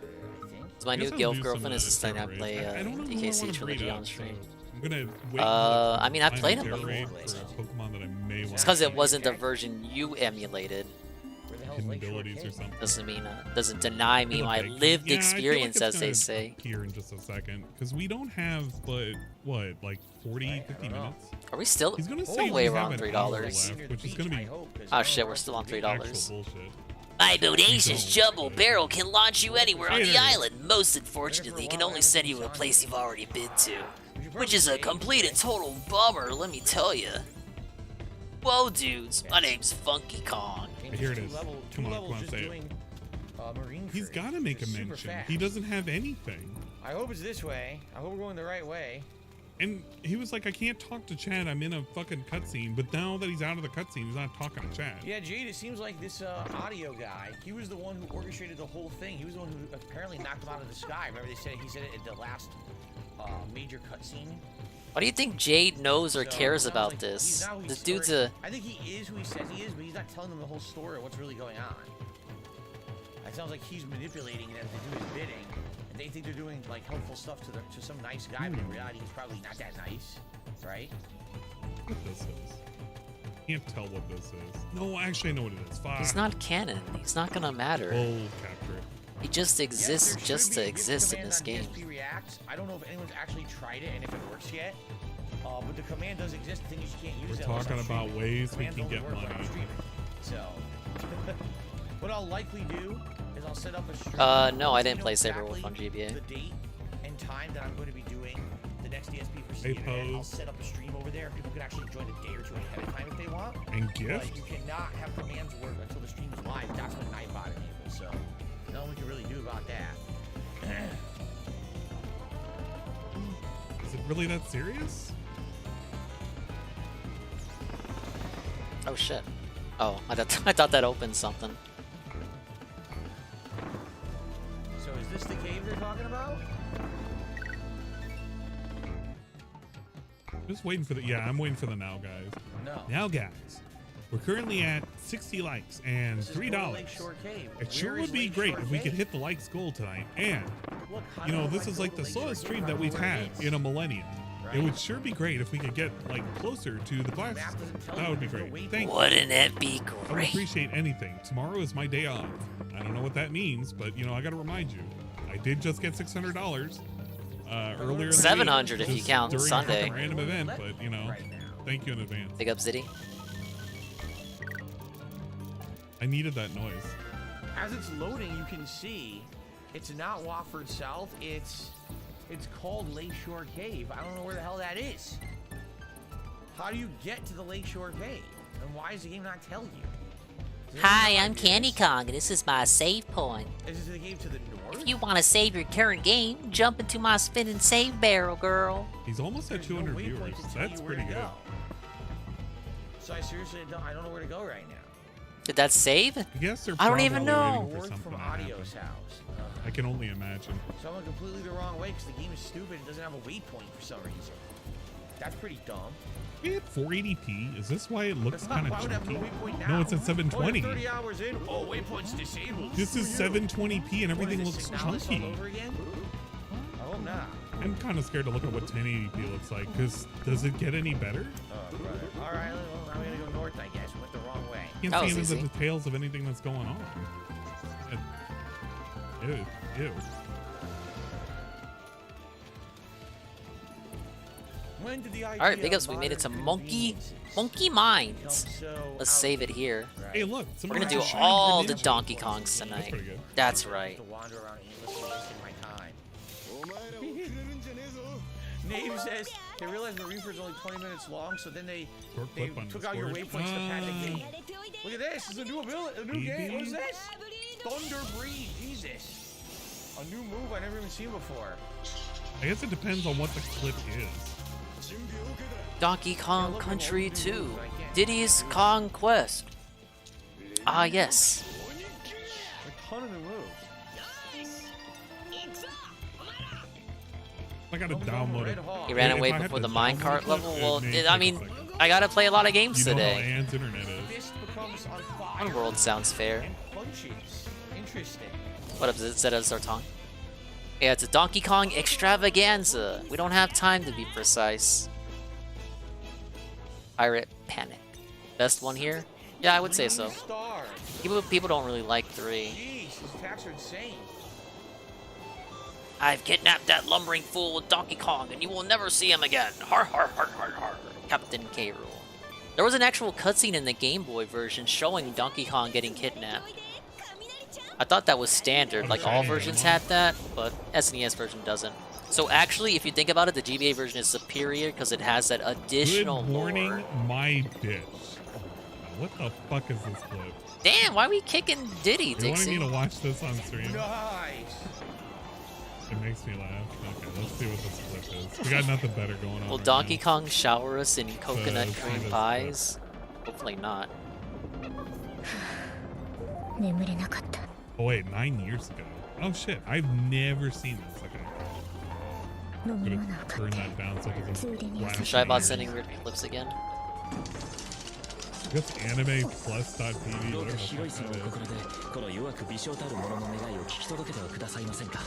I think.
It's my
I
new
guess I'll
guild
do some
girlfriend
of
is the
the
thing I
terror
play
raids. I don't know who I
DKC
wanna
Trilogy
breed
on
up,
stream.
so I'm gonna wait
I mean, I
until
played
the
him
final terror
before.
raid for a Pokemon that I may want.
It's because it wasn't the version you emulated.
hidden abilities or something.
Doesn't deny me my lived
Yeah, I feel like
experience,
it's
as they
gonna
say.
Here in just a second, because we don't have but what, like 40, 50 minutes.
Are we still?
He's gonna
We're
say
way
we have
around
an hour
$3.
left, which is gonna be
Oh shit, we're still on
actual
$3.
bullshit.
My bodacious jumbo barrel can launch you anywhere on
Hey
the
there.
island. Most unfortunately, it can only send you to a place you've already been to, which is a complete and total bummer, let me tell you. Whoa, dudes, my name's Funky Kong.
Here it is. Come on, say it. He's got to make a mention. He doesn't have anything.
I hope it's this way. I hope we're going the right way.
And he was like, I can't talk to Chad. I'm in a fucking cutscene. But now that he's out of the cutscene, he's not talking to Chad.
Yeah, Jade, it seems like this audio guy, he was the one who orchestrated the whole thing. He was the one who apparently knocked him out of the sky. Remember he said it at the last major cutscene?
Why do you think Jade knows or cares
sounds
about
like
this?
now
This dude's a...
I think he is who he says he is, but he's not telling them the whole story of what's really going on. It sounds like he's manipulating them to do his bidding. And they think they're doing like helpful stuff to some nice guy, but in reality he's probably not that nice, right?
What this is. Can't tell what this is. No, actually I know what it is.
He's not canon. He's not gonna matter.
We'll capture it.
He just exists just to exist in this game.
DSP React. I don't know if anyone's actually tried it and if it works yet. But the command does exist. The thing is you can't use
We're
it unless
talking
I'm
about
streaming.
ways we
Commands
can
only
get
work when I'm
money.
streaming. So, what I'll likely do is I'll set up a stream.
No, I didn't
You know
play Saberwolf
exactly
on GBA.
The date and time that I'm going to be doing the next DSP for
Hey,
CNN. I'll
Pose.
set up a stream over there. People can actually join a day or two ahead of time if they want.
And gift?
But you cannot have commands work until the stream's live. That's when Nightbot enables. So, nothing we can really do about that.
Is it really that serious?
Oh shit. Oh, I thought that opened something.
So is this the cave they're talking about?
Just waiting for the... Yeah, I'm waiting for the now, guys.
No.
Now, guys. We're currently at 60 likes and $3.
Lakeshore Cave.
It sure
Where
would
is
be
Lakeshore
great if we could
Cave?
hit the likes goal tonight. And,
Look, how
you
do
know,
I
this is
go
like
to
the
Lakeshore
slowest
Cave?
stream
I
that
don't
we've
know where
had
it is.
in a millennium.
Right.
It would sure be great if we could get, like, closer to the class. That would be great. Thank you.
Wouldn't it be
I would
great?
appreciate anything. Tomorrow is my day off. I don't know what that means, but, you know, I got to remind you. I did just get $600 earlier in the week,
700 if you
just
count
during a
Sunday.
fucking random event, but, you know, thank you in advance.
Big up, Diddy.
I needed that noise.
As it's loading, you can see it's not Wofford South. It's called Lakeshore Cave. I don't know where the hell that is. How do you get to the Lakeshore Cave? And why does the game not tell you?
Hi, I'm Candy Kong, and this is my save point.
Is this the cave to the north?
If you want to save your current game, jump into my spin and save barrel, girl.
He's almost at 200 viewers. That's pretty good.
So I seriously I don't know where to go right now.
Did that save?
I guess they're
I don't even
probably
know.
waiting for
North
something
from
to happen.
Audio's house.
I can only imagine.
So I went completely the wrong way because the game is stupid and doesn't have a waypoint for some reason. That's pretty dumb.
We had 480p. Is this why it looks kind of
Why would I have no
junky?
waypoint now?
No, it's at 720.
30 hours in. Oh, waypoint's disabled.
This is 720p and everything
What is
looks
this, Signalis all
chunky.
over again? I hope not.
I'm kind of scared to look at what 1080p looks like, because does it get any better?
Oh, brother. All right, well, I'm gonna go north, I guess. Went the wrong way.
Can't see any of the details of anything that's going on. Ew. Ew.
When did the
All right, big ups. We made it to Monkey Mines. Let's save it here.
Hey, look.
We're gonna do all the Donkey Kongs tonight. That's right.
To wander around aimlessly wasting my time. Nave says they realized the Reaper's only 20 minutes long, so then they took out your waypoints to pad the game. Look at this. This is a new ability, a new game. What is this? Thunder Breed. Jesus. A new move I've never even seen before.
I guess it depends on what the clip is.
Donkey Kong Country 2. Diddy's Conquest. Ah, yes.
A ton of new moves.
I gotta download it.
He ran
If
away
I have
before
to
the
download
minecart
it,
level.
it
Well,
may
I
take a
mean,
second.
I gotta play a lot of games
You know how
today.
Ann's internet is.
Fist becomes on fire.
One world sounds fair.
And punches. Interesting.
What up, Zeta Zartong? Yeah, it's a Donkey Kong extravaganza. We don't have time to be precise. Pirate Panic. Best one here? Yeah, I would say so.
Star.
People don't really like 3.
Jeez, these attacks are insane.
I've kidnapped that lumbering fool with Donkey Kong, and you will never see him again. Har har har har har. Captain K. Rool. There was an actual cutscene in the Game Boy version showing Donkey Kong getting kidnapped. I thought that was standard, like all versions had that, but SNES version doesn't. So actually, if you think about it, the GBA version is superior because it has that additional
Good morning,
lore.
my bitch. What the fuck is this clip?
Damn, why are we kicking Diddy,
You
Dixie?
wanted me to watch this on stream?
Nice.
It makes me laugh. Okay, let's see what this clip is. We got nothing better going on.
Will
right
Donkey
now.
Kong shower us in coconut
let's see
cream
this
pies? Hopefully not.
Oh wait, 9 years ago. Oh shit, I've never seen this. Okay. I'm gonna turn that down so it doesn't blast
Should I
my
about
ears.
sending weird clips again?
I guess animeplus.tv, whatever the fuck that is.
この弱く微小たる者の願いを聞き届けてはくださいませんか。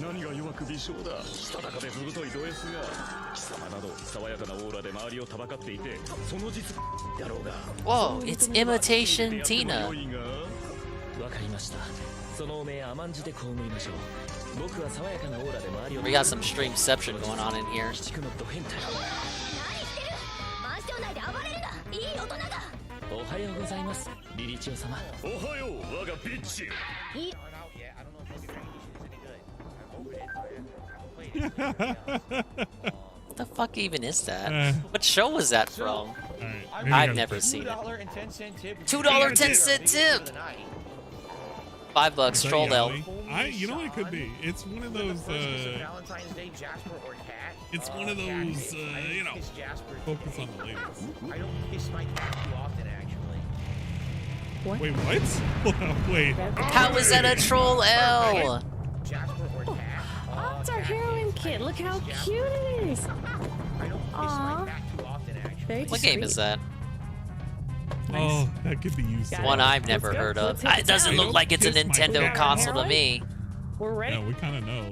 何が弱く微小だ。したたかでずぶといド S が貴様など爽やかなオーラで周りをたばかっていて、その実だろうが。
Whoa, it's Imitation Tina.
わかりました。そのおめえ甘んじて被りましょう。僕は爽やかなオーラで周りを。
We got some streamception going on in here.
鬼畜のド変態。おはようございます、リリチオ様。おはよう、我がビッチ。
What the fuck even is that? What show was that from? I've never seen it. $2.10 tip. $5 troll L.
You know what it could be? It's one of those.
Valentine's Day, Jasper or Cat.
It's one of those. You know, focus on the ladies.
I don't kiss my cat too often, actually.
What? Wait, what? Wait.
How is that a troll L?
Jasper or Cat.
Oh, it's our heroine kit. Look how cute it is.
I don't kiss my cat too often, actually.
What game is that?
Oh, that could be used.
One I've never heard of. It doesn't look like it's a Nintendo console to me.
We're ready.
Yeah, we kind of know.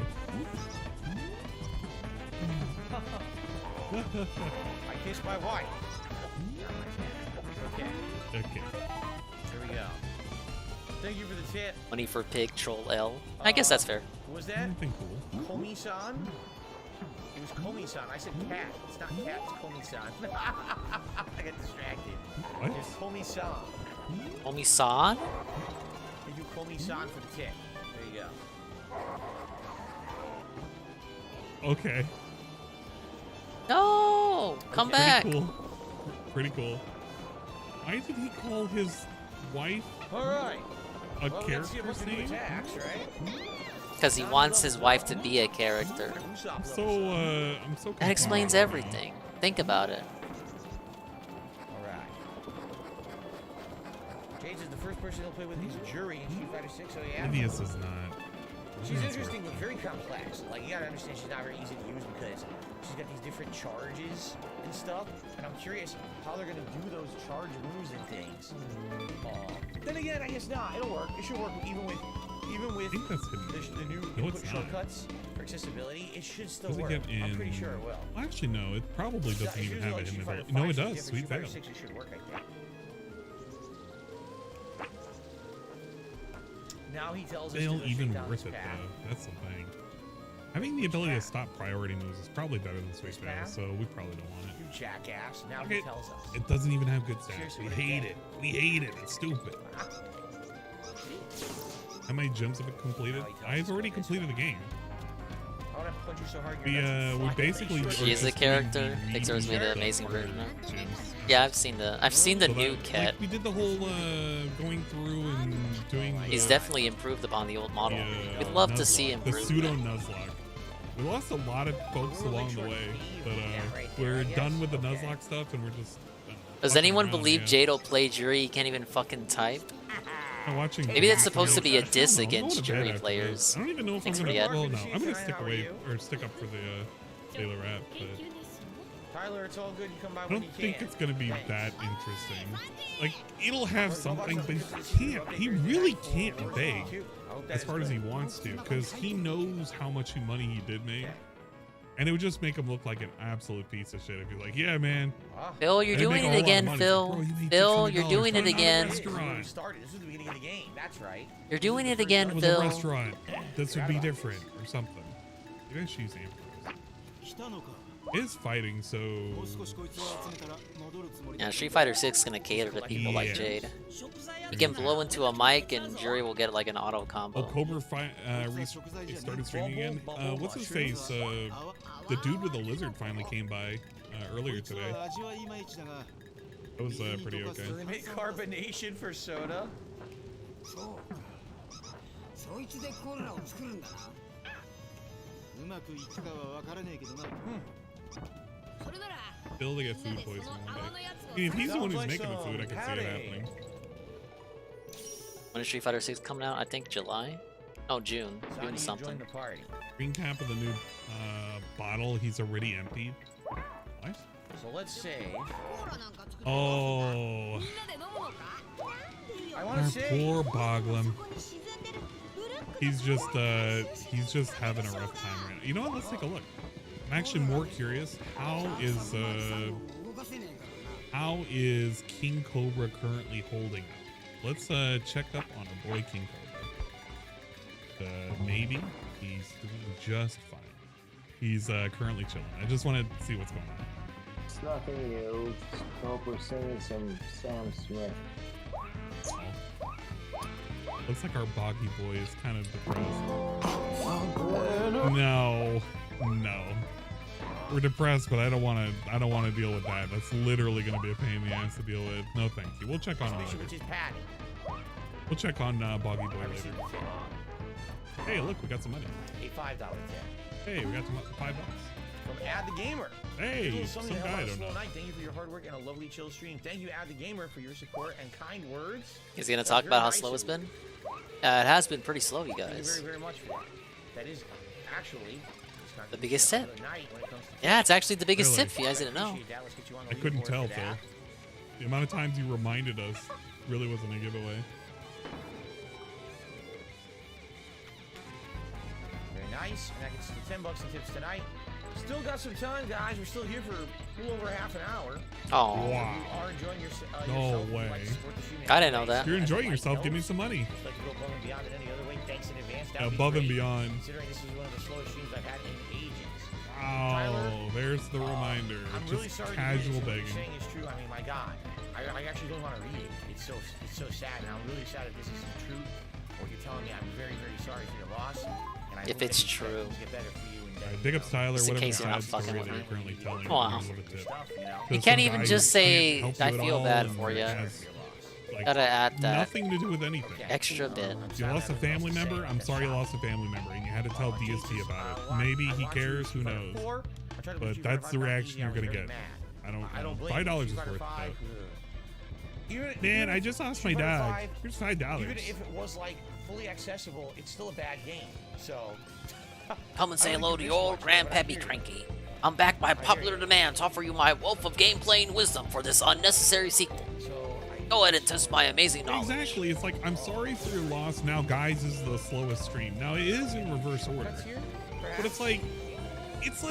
I kissed my wife. Okay.
Okay.
Here we go. Thank you for the tip.
Money for pig troll L. I guess that's fair.
What was that?
Anything cool.
Komi-san? It was Komi-san. I said cat. It's not cat, it's Komi-san. I got distracted.
What?
It's Komi-san.
Komi-san?
They do Komi-san for the tip. There you go.
Okay.
No! Come
Pretty
back!
Cool. Pretty cool. Why did he call his wife
Alright.
a
Well, let's see if we
character's
can do
name?
attacks, right?
Because he wants his wife to be a character.
I'm so
That explains everything. Think about it.
Alright. James is the first person he'll play with his jury in Street Fighter 6, so yeah.
Envious is not.
She's interesting but very complex. Like, you gotta understand she's not very easy to use because she's got these different charges and stuff. And I'm curious how they're gonna do those charge moves and things. Then again, I guess not. It'll work. It should work even with the new input shortcuts for accessibility. It should still
Does it
work.
get in?
I'm pretty sure it will.
Well, actually, no. It probably doesn't even have it in the.
Fighter
No, it
5,
does. Sweet
Street Fighter
Veil.
6, it should work, I think. Now he tells us
Veil
to
even
down
worth
this
it
path.
though. That's the thing. Having the ability to stop priority moves is probably better than Sweet Veil, so we probably don't want it.
You jackass. Now
Okay.
he tells us.
It doesn't even have good stats.
Seriously,
We
what do you
hate
get?
it. We hate it. It's stupid. How many gems have it completed? I've already completed the game.
I would have to punch you so hard
We
you're
we basically.
She is a character. Pixar's made an amazing version of it. Yeah, I've seen the
So
new
that-
cat.
like, we did the whole going through and doing.
He's
the-
definitely improved upon the old model. We'd love to see
the
improvement.
pseudo Nuzlocke. We lost a lot of folks along the way, but we're done with the Nuzlocke stuff, and we're just.
Does
fucking
anyone
around
believe
again.
Jado played jury? He can't even fucking type.
I'm watching.
Maybe that's supposed to be a
I don't
diss
know. I'm going
against
to bed
jury
after
players.
this. I don't even know if
Thanks
I'm
for
gonna.
the
Well,
ad.
no, I'm gonna stick away or stick up for the Sailor Rap, but
Tyler, it's all good. You come by
I
when
don't
you
think
can.
it's gonna be that interesting. Like, it'll have something, but he can't. He really can't beg as hard as he wants to, because he knows how much money he did make. And it would just make him look like an absolute piece of shit if you're like, yeah, man.
Phil, you're doing it again, Phil. Phil, you're doing it again.
Started. This was the beginning of the game. That's right.
You're doing it again,
It was
Phil.
a restaurant. This would be different or something. You guys use Ambrose. Is fighting, so...
Yeah, Street Fighter 6 is gonna cater to people like Jade. You can blow into a mic and Jury will get like an auto combo.
Oh, Cobra started streaming again. What's his face? The dude with the lizard finally came by earlier today. That was pretty okay.
They make carbonation for soda.
Still to get food poisoning one day. I mean, if he's the one who's making the food, I can see it happening.
When is Street Fighter 6 coming out? I think July? Oh, June. June something.
Green cap of the new bottle, he's already emptied. What?
So let's say...
Oh.
I want to say...
Poor Boglum. He's just having a rough time right now. You know what? Let's take a look. I'm actually more curious. How is King Cobra currently holding up? Let's check up on our boy King Cobra. Maybe he's doing just fine. He's currently chilling. I just want to see what's going on.
It's nothing new. Cobra singing some Sam Smith.
Looks like our boggy boy is kind of depressed. No. We're depressed, but I don't want to deal with that. That's literally going to be a pain in the ass to deal with. No, thank you. We'll check on him later. We'll check on Boggy Boy later. Hey, look, we got some money.
A $5 tip.
Hey, we got some $5.
From Ad the Gamer.
Hey, some guy I don't know.
Thank you for your hard work and a lovely chill stream. Thank you, Ad the Gamer, for your support and kind words.
He's gonna talk about how slow it's been. It has been pretty slow, you
Thank you
guys.
very, very much for that. That is actually
The biggest tip. Yeah, it's actually the biggest tip. If you guys didn't know.
I couldn't tell, Phil. The amount of times you reminded us really wasn't a giveaway.
Very nice. And that gets the $10 in tips tonight. Still got some time, guys. We're still here for a little over half an hour.
Oh.
Wow.
If you are enjoying yourself,
No way.
I didn't know that.
If you're enjoying yourself, give me some money.
Like to go above and beyond in any other way. Thanks in advance.
Above and beyond.
Considering this is one of the slowest streams I've had in ages.
Oh, there's the reminder.
I'm
Just
really sorry
casual
to hear
begging.
this. What you're saying is true. I mean, my God, I actually don't want to read it. It's so sad, and I'm really sad that this isn't true. What you're telling me, I'm very, very sorry for your loss. And I
If
hope
it's
that
true.
things get better for you. And
Alright, big ups Tyler.
Just in
Whatever
case you're not
sad
fucking
story
with
that
me.
you're currently telling.
Wow.
Give him a tip.
You
To
can't
some
even
guy
just
who
say,
can't help you
I
at
feel
all
bad
and
for you.
has, like,
Gotta add that
nothing to do with anything.
extra bit.
You lost a family member? I'm sorry you lost a family member, and you had to tell DSP about it. Maybe he cares, who knows? But that's the reaction you're gonna get. I don't know. $5 is worth it. Man, I just lost my dog. Here's $5.
Even if it was like fully accessible, it's still a bad game. So
Come and say hello to your old grandpappy Cranky. I'm back by popular demand to offer you my wealth of gameplay and wisdom for this unnecessary sequel. Go ahead and test my amazing knowledge.
Exactly. It's like, I'm sorry for your loss. Now, guys, is the slowest stream. Now, it is in reverse order. But it's like,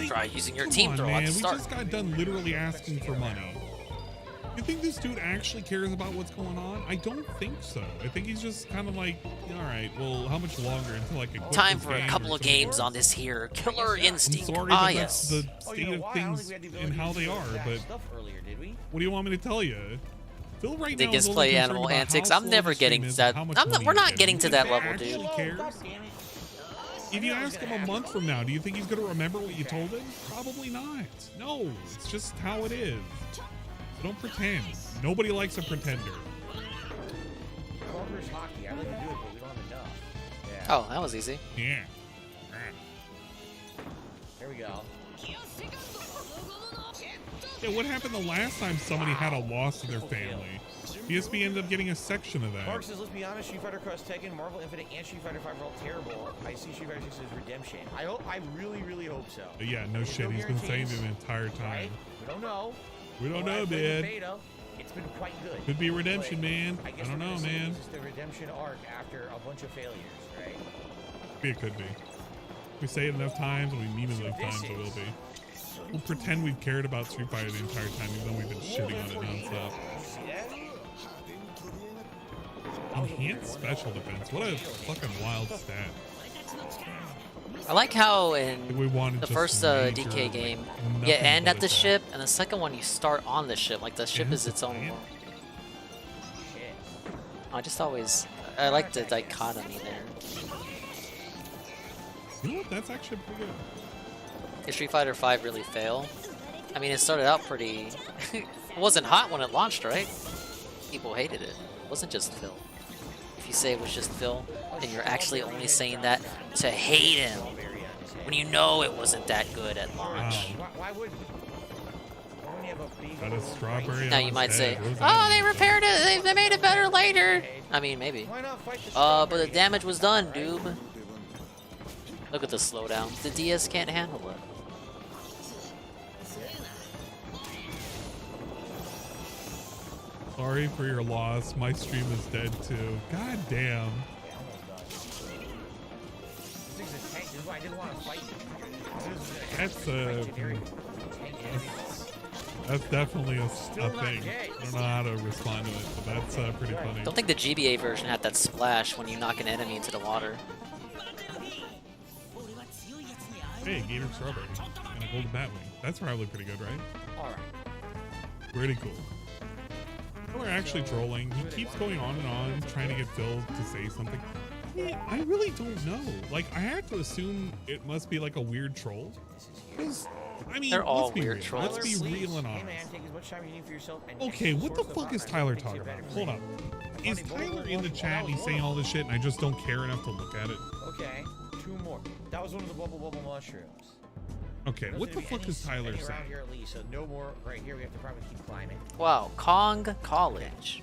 try using your
come
team
on,
throw
man.
at the
We
start.
just got done literally asking for money. You think this dude actually cares about what's going on? I don't think so. I think he's just kind of like, all right, well, how much longer until I can quit
Time
this
for a
game
couple
or
of
something?
games on this here Killer Instinct.
I'm sorry
Ah,
that
yes.
that's the state of things and how they are, but what do you want me to tell you? Phil right now
Biggest
is
play
only concerned
animal
about
antics.
how
I'm
slow
never
the stream
getting
is
to
and
that.
how much
I'm not,
money
we're
you're
not
getting.
getting to
If
that
he
level,
actually
dude.
cares, if you ask him a month from now, do you think he's going to remember what you told him? Probably not. No, it's just how it is. So don't pretend. Nobody likes a pretender.
Conquer's hockey. I like to do it, but we don't have enough. Yeah.
Oh, that was easy.
Yeah.
Here we go.
Yeah, what happened the last time somebody had a loss to their family? DSP ended up getting a section of that.
Mark says, let's be honest, Street Fighter Cross Tekken, Marvel Infinite, and Street Fighter 5 are all terrible. I see Street Fighter 6 as redemption. I really, really hope so.
But yeah, no shit. He's been saying it the entire time.
Right? We don't know.
We don't
When I
know,
played
man.
the beta, it's been quite good.
Could be redemption, man.
I
I
guess
don't
we're
know,
gonna see
man.
This is the redemption arc after a bunch of failures, right?
It could be. We say it enough times, and we mean it enough times, it will be. We'll pretend we've cared about Street Fighter the entire time, even though we've been shitting on it nonstop. Enhanced special defense. What a fucking wild stat.
I like how in
We wanted
the
just
first
major,
DK game,
nothing
you end
but
at the ship, and the second one you start on the ship. Like the ship is its own world. I like the dichotomy there.
You know what? That's actually pretty good.
Did Street Fighter V really fail? I mean, it started out pretty... it wasn't hot when it launched, right? People hated it. It wasn't just Phil. If you say it was just Phil, then you're actually only saying that to hate him. When you know it wasn't that good at launch.
Why would
Got a strawberry.
Now you might say, oh, they repaired it, they made it better later. I mean, maybe. But the damage was done, dude. Look at the slowdown. The DS can't handle it.
Sorry for your loss. My stream is dead too. God damn. That's definitely a thing. I don't know how to respond to it, but that's pretty funny.
Don't think the GBA version had that splash when you knock an enemy into the water.
Hey, Gator Strawberry and a golden batwing. That's probably pretty good, right?
Alright.
Pretty cool. We're actually trolling. He keeps going on and on, trying to get Phil to say something. I really don't know. Like, I have to assume it must be like a weird troll. Because, I mean,
they're all
let's be
weird
real.
trolls.
Let's be real and honest. Okay, what the fuck is Tyler talking about? Hold up. Is Tyler in the chat and he's saying all this shit and I just don't care enough to look at it?
Okay, 2 more. That was one of the bubble mushrooms.
Okay, what the fuck is Tyler saying?
Here at least, so no more right here. We have to probably keep climbing.
Wow, Kong College.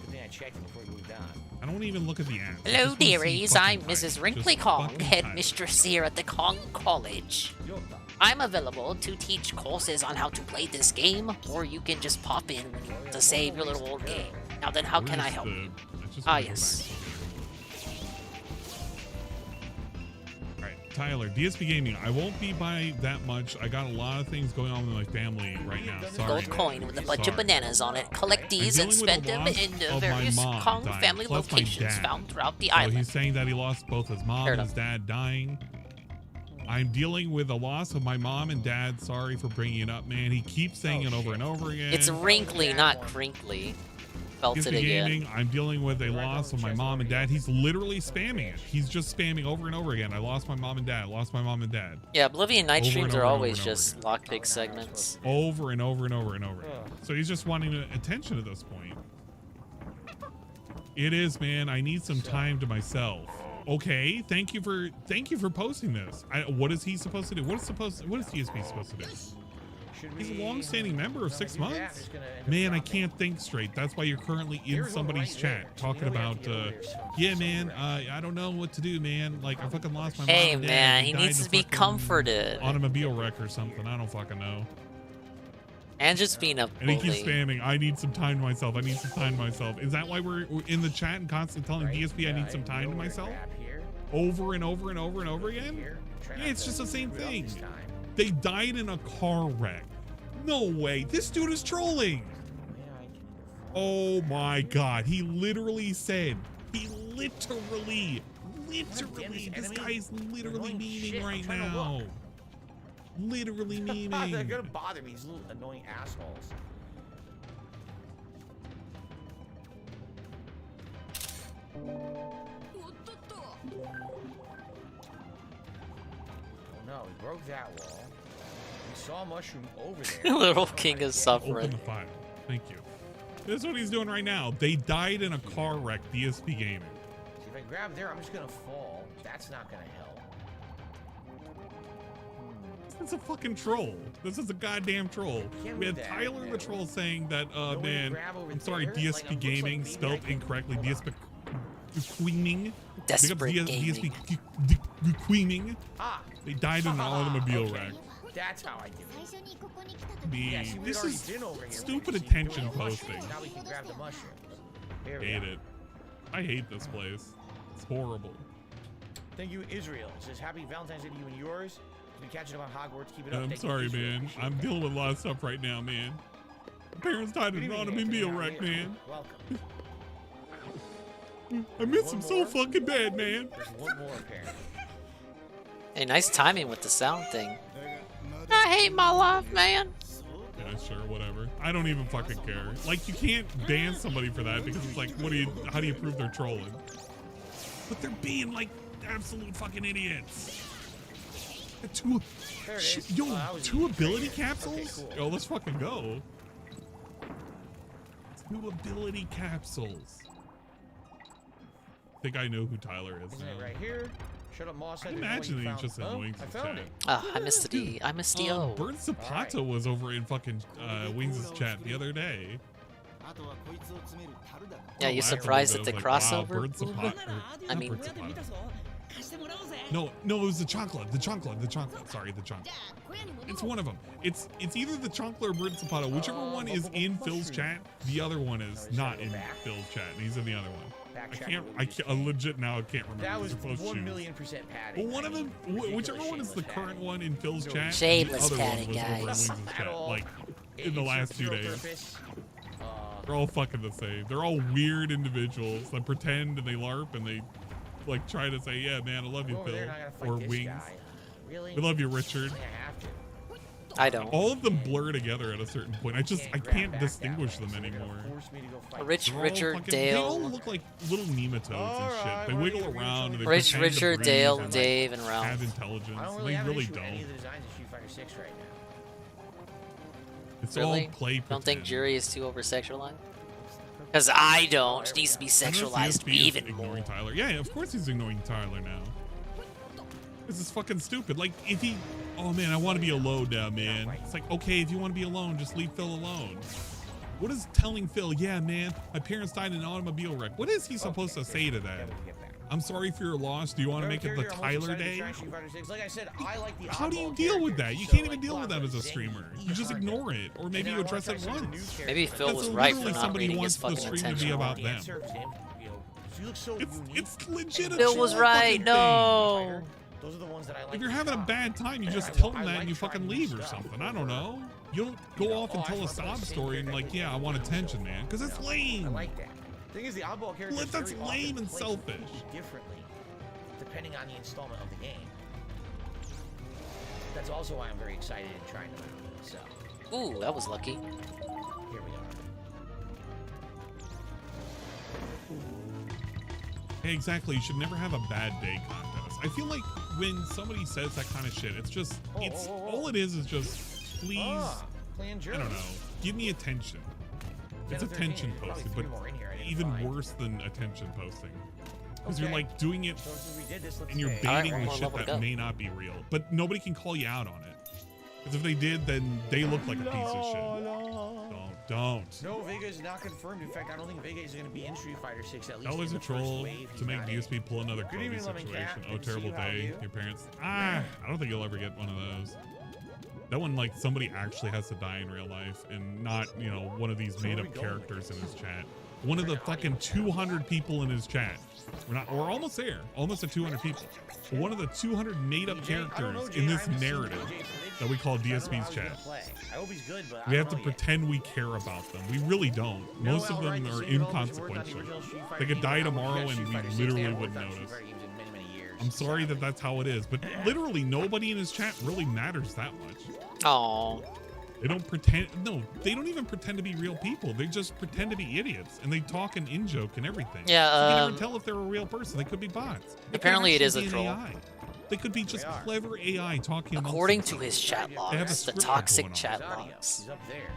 Good thing I checked it before we moved on.
I don't even look at the ads.
Hello, dearies. I'm Mrs. Wrinkly Kong, headmistress here at the Kong College. I'm available to teach courses on how to play this game, or you can just pop in to save your little old game. Now then, how can I help you? Ah, yes.
Tyler, DSP Gaming, I won't be by that much. I got a lot of things going on with my family right now. Sorry.
Gold coin with a bunch of bananas on it. Collect these and spend them in the various Kong family locations found throughout the island.
So he's saying that he lost both his mom and his dad dying. I'm dealing with the loss of my mom and dad. Sorry for bringing it up, man. He keeps saying it over and over again.
It's wrinkly, not crinkly. Felt it again.
Gaming, I'm dealing with a loss of my mom and dad. He's literally spamming it. He's just spamming over and over again. I lost my mom and dad. I lost my mom and dad.
Yeah, Oblivion night streams are always just lockpick segments.
Over and over and over and over. So he's just wanting attention at this point. It is, man. I need some time to myself. Okay, thank you for posting this. What is he supposed to do? What is DSP supposed to do? He's a long-standing member of 6 months. Man, I can't think straight. That's why you're currently in somebody's chat talking about, yeah, man, I don't know what to do, man. Like, I fucking lost my mom and dad.
Hey, man, he needs to be comforted.
Automobile wreck or something. I don't fucking know.
And just being a bully.
And he keeps spamming, I need some time to myself. I need some time to myself. Is that why we're in the chat and constantly telling DSP I need some time to myself? Over and over and over and over again? Yeah, it's just the same thing. They died in a car wreck. No way. This dude is trolling. Oh my god. He literally said, this guy is literally memeing right now. Literally memeing.
They're gonna bother me, these little annoying assholes. Oh no, we broke that wall. We saw a mushroom over there.
Little King is suffering.
Open the file. Thank you. This is what he's doing right now. They died in a car wreck, DSP Gaming.
See, if I grab there, I'm just gonna fall. That's not gonna help.
It's a fucking troll. This is a goddamn troll. We had Tyler the troll saying that, man, I'm sorry, DSP Gaming spelled incorrectly. DSP Queeming.
Desperate
DSP Queeming. They died in an automobile wreck.
That's how I do it.
This is stupid attention posting.
Now we can grab the mushrooms.
Hate it. I hate this place. It's horrible.
Thank you, Israel. It says, happy Valentine's Day to you and yours. Been catching up on Hogwarts. Keep it up.
I'm
Thank you,
sorry,
Israel.
man.
Appreciate
I'm
that.
dealing with a lot of stuff right now, man. My parents died in an automobile wreck, man.
Welcome.
I miss him so fucking bad, man.
There's one more, apparently.
Hey, nice timing with the sound thing. I hate my life, man.
Yeah, sure, whatever. I don't even fucking care. Like, you can't ban somebody for that because it's like, how do you prove they're trolling? But they're being like absolute fucking idiots. Two ability capsules?
Okay, cool.
Yo, let's fucking go. 2 ability capsules. I think I know who Tyler is
Isn't
now.
it right here? Shut up, Moss.
I imagine he's just annoying
I
to
found
chat.
it.
Ah, I missed the D. I missed the O.
Bird Zapata was over in fucking Wings' chat the other day.
Yeah, you surprised at the crossover?
Wow, Bird Zapata.
I mean,
No, it was the chocolate. Sorry, the chocolate. It's one of them. It's either the chocolate or Bird Zapata. Whichever one is in Phil's chat, the other one is not in Phil's chat. And he's in the other one. I can't legit now. I can't remember.
That was
They're both
1,000,000%
shoes.
padding.
Well, one of them, whichever one is the current one in Phil's chat,
Shameless
the other
padding,
one was over in
guys.
Wings' chat, like in the last 2 days.
Uh,
They're all fucking the same. They're all weird individuals that pretend and they LARP and they like try to say, yeah, man, I love you,
Go over there
Phil.
and I gotta fight
Or
this
Wings.
guy. Really?
We love you, Richard.
I have to.
I don't.
All of them blur together at a certain point. I can't distinguish them anymore.
Richard,
They all
Dale.
look like little nematodes and shit. They wiggle around and they
Richard,
pretend to breathe
Dale,
and, like,
Dave, and Ralph.
have intelligence.
I don't
and
really
they
have an
really
issue with any
don't.
of the designs of Street Fighter 6 right now.
It's
Really?
all play
Don't think
pretend.
Jury is too over sexualized? Because I don't. It needs to be sexualized
CSP is
even
ignoring
more.
Tyler. Yeah, of course he's ignoring Tyler now. This is fucking stupid. Like, if he... Oh, man, I want to be alone now, man. It's like, okay, if you want to be alone, just leave Phil alone. What is telling Phil, yeah, man, my parents died in an automobile wreck? What is he supposed to say to that? I'm sorry for your loss. Do you want to make it the Tyler day?
Like I said, I like the
How do you
oddball
deal with
characters,
that? You
so,
can't
like,
even deal with that as a
Black
streamer.
Widow,
You just ignore it, or maybe
And
you
then I
address
wanna
it
try some new
once.
characters.
Maybe Phil
That's
was right for
literally
not
somebody
reading
wants
his
the
fucking
stream to be
attention.
about
The
them.
answer to him, you know, you look so unique.
It's legit. a
Phil was
troll
right.
fucking thing.
No.
Those are the ones that I like.
If you're having a bad time, you just
I
tell them that
like
and you
trying
fucking
new
leave or
stuff.
something. I don't know. You don't go off and
I
tell a
fuck with
sob
the same
story and
character
like, yeah, I want attention, man, because it's
I
lame.
like that. Thing is, the oddball characters
Well, that's
very
lame
often
and
play
selfish.
differently, depending on the installment of the game. That's also why I'm very excited and trying to learn. So,
Ooh, that was lucky.
here we are.
Hey, exactly. You should never have a bad day contest. I feel like when somebody says that kind of shit, it's just, all it is just, please,
Playing
I don't know, give me attention. It's attention posting, but even worse than attention posting. Because you're like doing it and you're baiting with shit that may not be real. But nobody can call you out on it. Because if they did, then they look like a piece of shit. Don't.
No, Vega is not confirmed. In fact, I don't think Vega is going to be in Street Fighter 6 at least.
That was
in
a
the first
troll
wave.
to make DSP pull another
Good
Kobe
evening, Lemon
situation.
Cat.
Oh,
Good to see
terrible
you. How are
day.
you?
Your parents. I don't think you'll ever get one of those. That one, like, somebody actually has to die in real life and not, you know, one of these made up characters in his chat. One of the fucking 200 people in his chat. We're almost there. Almost at 200 people. But one of the 200 made up characters in this narrative that we call DSP's chat.
I hope he's good, but
We have to pretend we care about them. We really don't. Most of them are inconsequential. They could die tomorrow and we literally wouldn't notice. I'm sorry that that's how it is, but literally nobody in his chat really matters that much.
Oh.
They don't pretend. No, they don't even pretend to be real people. They just pretend to be idiots, and they talk an in-joke and everything.
Yeah,
So you can never tell if they're a real person. They could be bots. They could
Apparently it is
actually
a
be an
troll.
AI. They could be just clever AI talking amongst
According to
themselves.
his chat
They have a
logs, the
script
toxic
going on.
chat logs.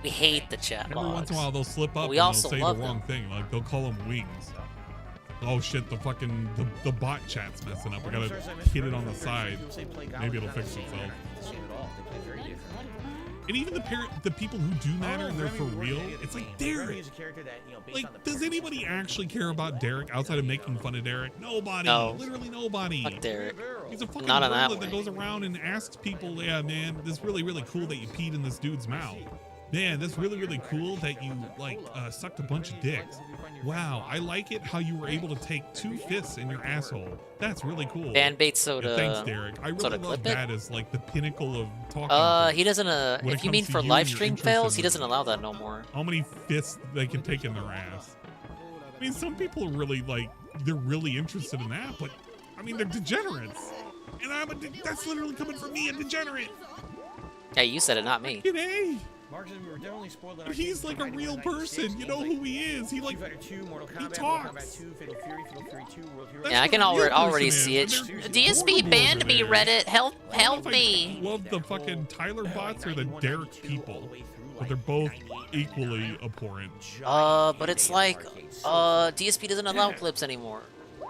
We hate the chat
Every
logs.
once in a while they'll slip up
But we
and they'll
also
say the
love
wrong
them.
thing. Like they'll call them wings. Oh shit, the fucking the bot chat's messing up. I gotta hit it on the side. Maybe it'll fix itself. And even the people who do matter and they're for real, it's like Derek. Like, does anybody actually care about Derek outside of making fun of Derek? Nobody.
No.
Literally nobody.
Fuck Derek.
He's a fucking
Not in that
bullet that
way.
goes around and asks people, yeah, man, this is really, really cool that you peed in this dude's mouth. Man, that's really, really cool that you, like, sucked a bunch of dicks. Wow, I like it how you were able to take 2 fists in your asshole. That's really cool.
Band-Bait soda.
Yeah, thanks, Derek. I really
soda
love
clip
that as, like, the pinnacle of talking.
He doesn't,
When it
if you
comes
mean
to
for
you
live
and your
stream
interest
fails,
in
he
this.
doesn't allow that no more.
How many fists they can take in their ass. I mean, some people are really, like, they're really interested in that, but, I mean, they're degenerates. And that's literally coming from me, a degenerate.
Hey, you said it, not me.
Hey.
Marcus, we were definitely spoiled in
But he's like a real person. You know who he is. He like
Street Fighter 2, Mortal
he
Kombat,
talks.
Mortal Kombat 2, Fatal Fury, Fatal Fury 2, World Heroes.
Yeah, I can already see it.
They're
DSP banned me, Reddit. Help
I
me.
love the fucking Tyler bots or the Derek people, but they're both equally abhorrent.
But it's like, DSP doesn't allow clips anymore.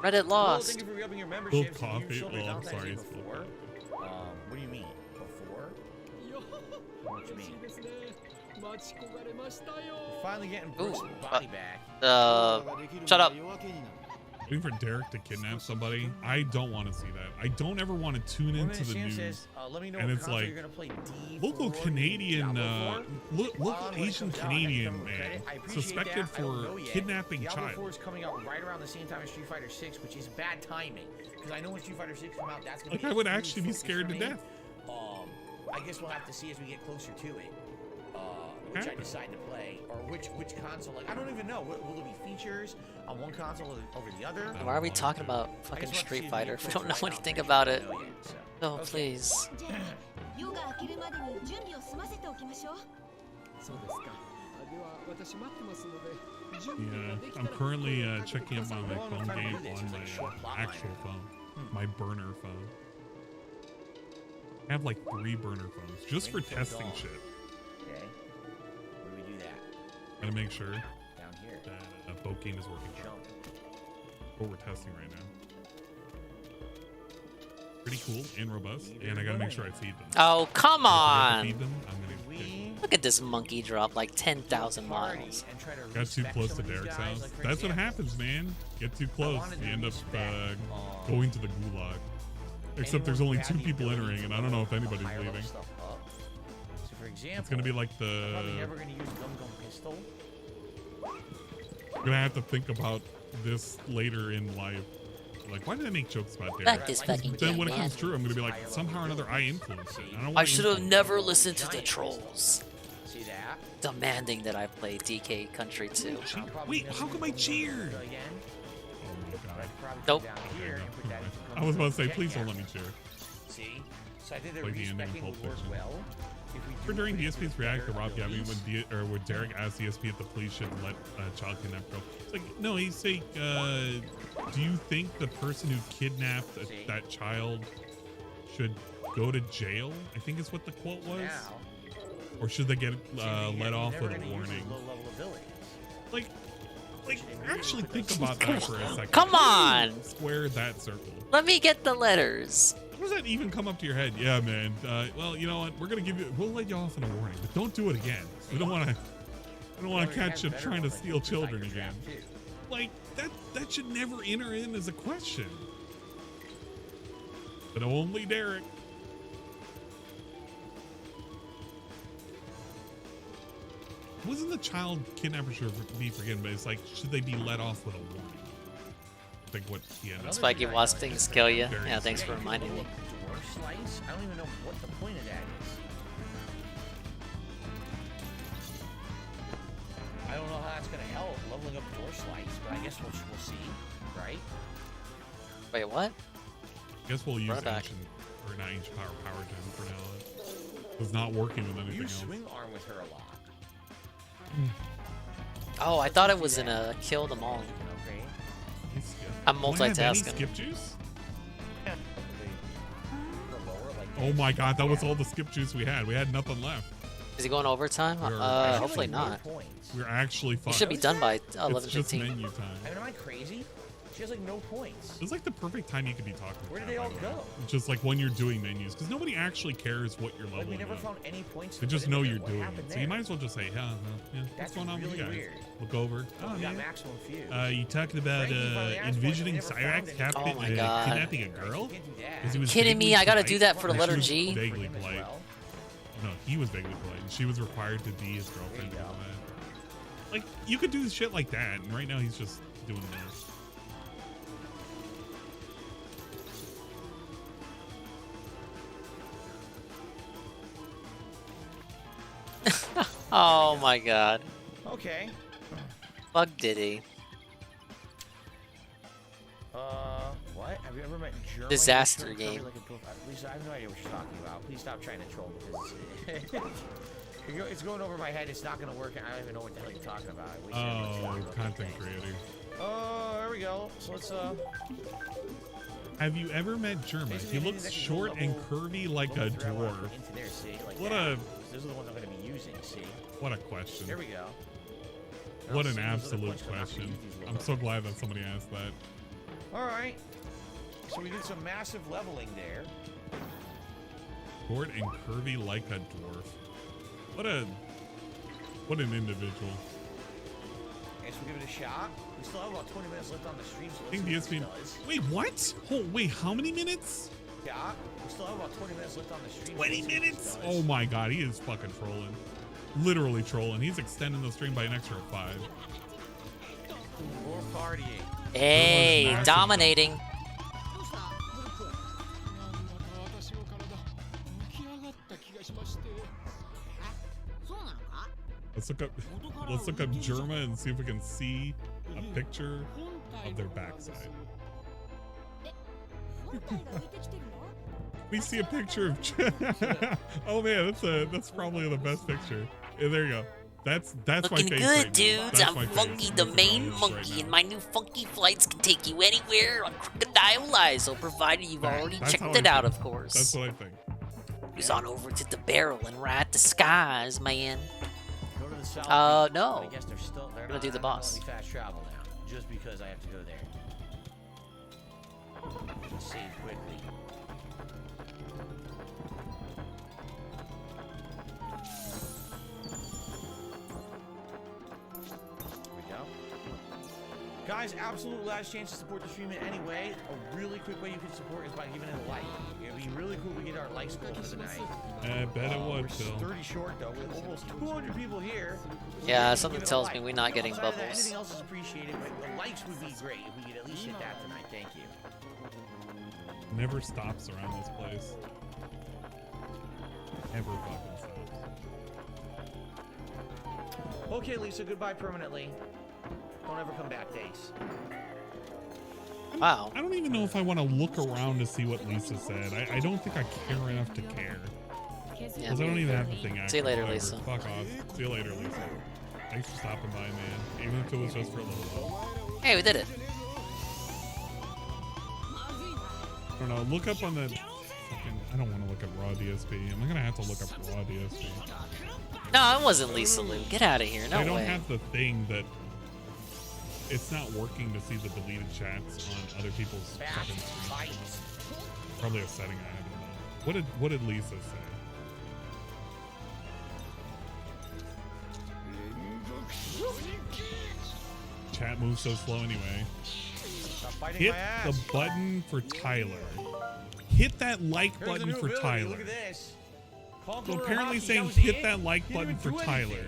Reddit lost.
Thank you for re-upping your
Spilled
membership.
coffee.
You
Oh, I'm
Valentine's
sorry.
Day before. What do you mean? Before? What do you mean? We're finally getting Bruce's body back.
Shut up.
Waiting for Derek to kidnap somebody. I don't want to see that. I don't ever want to tune into the news. And it's like local Canadian, local Asian Canadian man suspected for kidnapping
Diablo
child.
4 is coming out right around the same time as Street Fighter 6, which is bad timing. Because I know when Street Fighter 6 comes out, that's going to
Like, I would actually be scared to death.
I guess we'll have to see as we get closer to it. Which I decide to play, or which console. Like, I don't even know. Will there be features on one console over the other?
Why are we talking about fucking Street Fighter if we don't know anything about it? No, please.
Yeah, I'm currently checking out my phone game on my actual phone, my burner phone. I have like 3 burner phones just for testing shit.
Okay. Where do we do that?
Gotta make sure
Down here.
that boat game is working. What we're testing right now. Pretty cool and robust, and I gotta make sure I feed them.
Oh, come
If I
on.
feed them, I'm gonna
Look at this monkey drop like 10,000 miles.
got too close to Derek's house. That's what happens, man. Get too close, you end up going to the gulag. Except there's only 2 people entering, and I don't know if anybody's leaving.
So for example,
It's gonna be like the.
probably never gonna use Gum Gum Pistol.
I'm gonna have to think about this later in life. Like, why did I make jokes about Derek?
Fuck this fucking
Then
game,
when it
man.
comes true, I'm gonna be like, somehow or another, I influenced it. I don't
I
want
should have never listened to the trolls.
See that?
Demanding that I play DK Country 2.
Wait, how come I cheered?
Nope.
I was about to say, please don't let me cheer.
See? So I did the
Like the ending of
respecting
Pulp
will work
Fiction.
well. If we
For
do
during
things
DSP's
with
react to
better
Rob Gabby
police,
when Derek asked DSP if the police should let child kidnap girl. It's like, no, he's saying, do you think the person who kidnapped that child should go to jail? I think is what the quote was. Or should they get let off with a warning? Like, actually think about that for a second.
Come on!
Square that circle.
Let me get the letters.
How does that even come up to your head? Yeah, man. Well, you know what? We're gonna we'll let you off in a warning, but don't do it again. We don't want to catch you trying to steal children again. Like that should never enter in as a question. But only Derek. Wasn't the child kidnapper should be forgiven, but it's like, should they be let off with a warning? I think what he ended up.
Spiky Wasp things kill you. Yeah, thanks for reminding me.
Dwarf slice? I don't even know what the point of that is. I don't know how that's gonna help leveling up dwarf slice, but I guess we'll see, right?
Wait, what?
I guess we'll use
Throwback.
ancient, or not ancient power gen for now. It's not working with anything
You
else.
swing arm with her a lot.
Oh, I thought it was in a kill them all. I'm
Do I have any
multitasking.
skip juice? Oh my god, that was all the skip juice we had. We had nothing left.
Is he going overtime?
We're-
Hopefully not.
We're actually
He
fucked.
should be done by
It's
11:15.
just menu time.
I mean, am I crazy? She has like no points.
It's like the perfect time you could be talking.
Where did
about,
they all
by the way.
go?
Just like when you're doing menus, because nobody actually cares what you're
Like,
leveling
we never
up.
found any points.
They
to
just
put
know
in
you're
there. What
doing it.
happened
So you
there?
might as well just say, yeah, what's
That's
going on with
really
you guys?
weird.
Look over.
Oh,
Oh,
we got
yeah.
maximum fuse.
You talking about
Frankie finally asked for it,
envisioning
they never
Cyrax
found it.
Oh my God.
kidnapping a girl?
Can't do that.
Because he was
Kidding me?
vaguely
I gotta
polite?
do that for the
Or she
letter
was
G?
Vaguely polite. No, he was vaguely polite, and she was required to be his girlfriend. And all that. Like, you could do shit like that, and right now he's just doing this.
Oh my god.
Okay.
Fuck Diddy.
What? Have you ever met German?
Disaster game.
Lisa, I have no idea what you're talking about. Please stop trying to troll because it's going over my head. It's not going to work. I don't even know what the hell you're talking about.
Oh, content creator.
Oh, there we go. So let's
Have you ever met German? He looks short and curvy like a dwarf.
into there, see? Like
What
that.
a
Those are the ones I'm going to be using, see?
what a question.
There we go.
What an absolute question. I'm so glad that somebody asked that.
All right. So we did some massive leveling there.
Short and curvy like a dwarf. What an individual.
Okay, so we'll give it a shot. We still have about 20 minutes left on the stream. So
I think DSP. Wait, what? Oh, wait, how many minutes?
Yeah, we still have about 20 minutes left on the stream.
20 minutes? Oh my god, he is fucking trolling. Literally trolling. He's extending the stream by an extra 5.
More partying.
Hey, dominating.
Let's look up Germa and see if we can see a picture of their backside. We see a picture of oh man, that's probably the best picture. Yeah, there you go. That's
Looking
my face
good,
right
dudes.
Now.
I'm Funky, the main monkey, and my new funky flights can take you anywhere on Crocodile ISO, provided you've already
That's how
checked it
I
out,
think.
of course.
That's what I think.
Who's on over to the barrel and ride the skies, man?
Go to the south.
No.
I guess they're still. They're
I'm gonna
not,
do the
I'm
boss.
gonna be fast travel now, just because I have to go there. Just save quickly. Guys, absolute last chance to support the stream in any way. A really quick way you can support is by giving it a like. It'd be really cool if we get our likes goal for the night.
I bet it would,
We're
Phil.
30 short though. We're almost 200 people here.
Yeah, something tells me we're not getting
Outside of that,
bubbles.
anything else is appreciated, but the likes would be great if we could at least hit that tonight. Thank you.
Never stops around this place. Never fucking stops.
Okay, Lisa, goodbye permanently. Don't ever come back, thanks.
Wow.
I don't even know if I want to look around to see what Lisa said. I don't think I care enough to care. Because I don't even have the thing active.
See you later,
Whatever.
Lisa.
Fuck off. See you later, Lisa. Thanks for stopping by, man. Even if it was just for a little bit.
Hey, we did it.
I don't know. Look up on the fucking. I don't want to look up raw DSP. Am I gonna have to look up raw DSP?
No, it wasn't Lisa Lou. Get out of here. No
I don't
way.
have the thing that. It's not working to see the deleted chats on other people's fucking streams. Probably a setting I haven't done. What did Lisa say? Chat moves so slow anyway. Hit the button for Tyler. Hit that like button for Tyler.
Look at this.
So apparently saying hit that like button for Tyler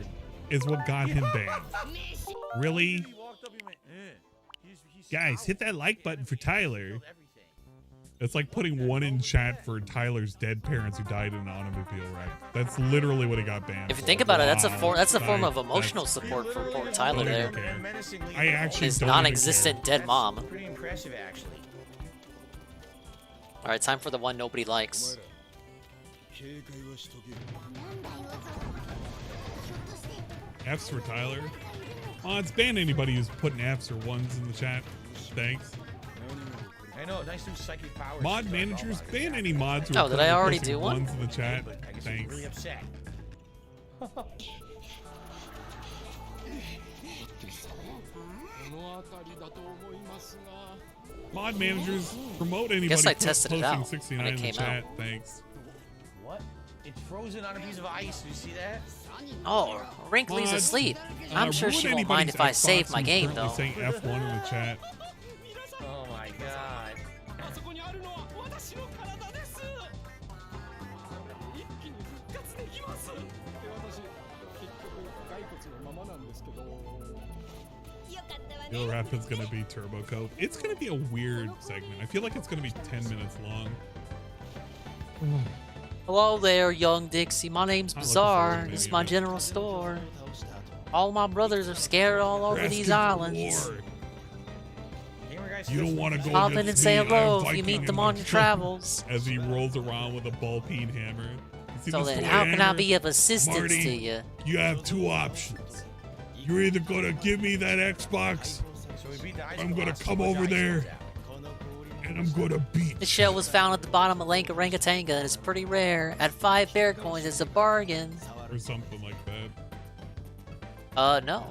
is what got him banned. Really? Guys, hit that like button for Tyler. It's like putting one in chat for Tyler's dead parents who died in an automobile wreck. That's literally what he got banned.
If you
for.
think about it, that's a
Wow.
form of
That's-
emotional support for poor Tyler
don't
there.
even care. I actually
His
don't even
non-existent dead mom.
Pretty impressive, actually.
All right, time for the one nobody likes.
F's for Tyler. Mods, ban anybody who's putting F's or ones in the chat. Thanks.
I know, nice new psychic powers.
Mod managers, ban any mods who
Oh,
are
did I already
posting
do one?
ones in the chat.
I guess
Thanks.
really upset.
Mod managers, promote anybody
Guess I tested it
posting
out
69
when it
in the
came
chat.
out.
Thanks.
What? It's frozen on a piece of ice. Do you see that?
Oh, Wrinkly's
Mods,
asleep. I'm sure
ruin
she won't mind
anybody's
if I
Xbox
save my
who's
game,
currently
though.
saying F1 in the chat.
Oh my god.
You know what rapid's gonna be Turbo Cope. It's gonna be a weird segment. I feel like it's gonna be 10 minutes long.
Hello there, young Dixie. My name's
Not looking
Bizarre.
forward to
This is
maybe
my
a-
general store. All my brothers are scared all over these islands.
You don't want to go
Hop in
against
and say
me.
hello
I'm
if you
Viking
meet them
in
on
my
your
truck.
travels.
As he rolls around with a ball peen hammer. You see
So
this
then,
little
how can I
hammer?
be of assistance
Marty,
to you?
You have two options. You're either gonna give me that Xbox, or I'm gonna come over there and I'm gonna beat.
The shell was found at the bottom of Lake Orangatanga and it's pretty rare. At 5 bear coins, it's a bargain.
Or something like that.
No.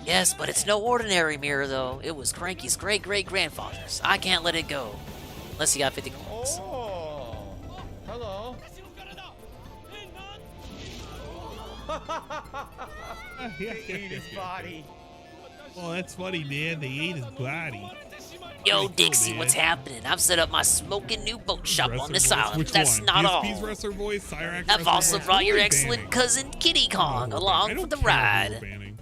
Yes, but it's no ordinary mirror, though. It was Cranky's great-great-grandfather's. I can't let it go. Unless you got 50 coins.
Oh, hello. They ate his body.
Well, that's funny, man. They ate his body.
Yo,
Pretty cool,
Dixie,
man.
what's happening? I've set up my smoking new boat shop on this
Wrestler voice?
island.
Which
That's
one?
not all.
DSP's wrestler voice, Cyrax
I've
wrestler
also
voice?
brought your
Who are we
excellent
banning?
cousin Kitty Kong
I
along for
don't
the
care who
ride.
we're banning.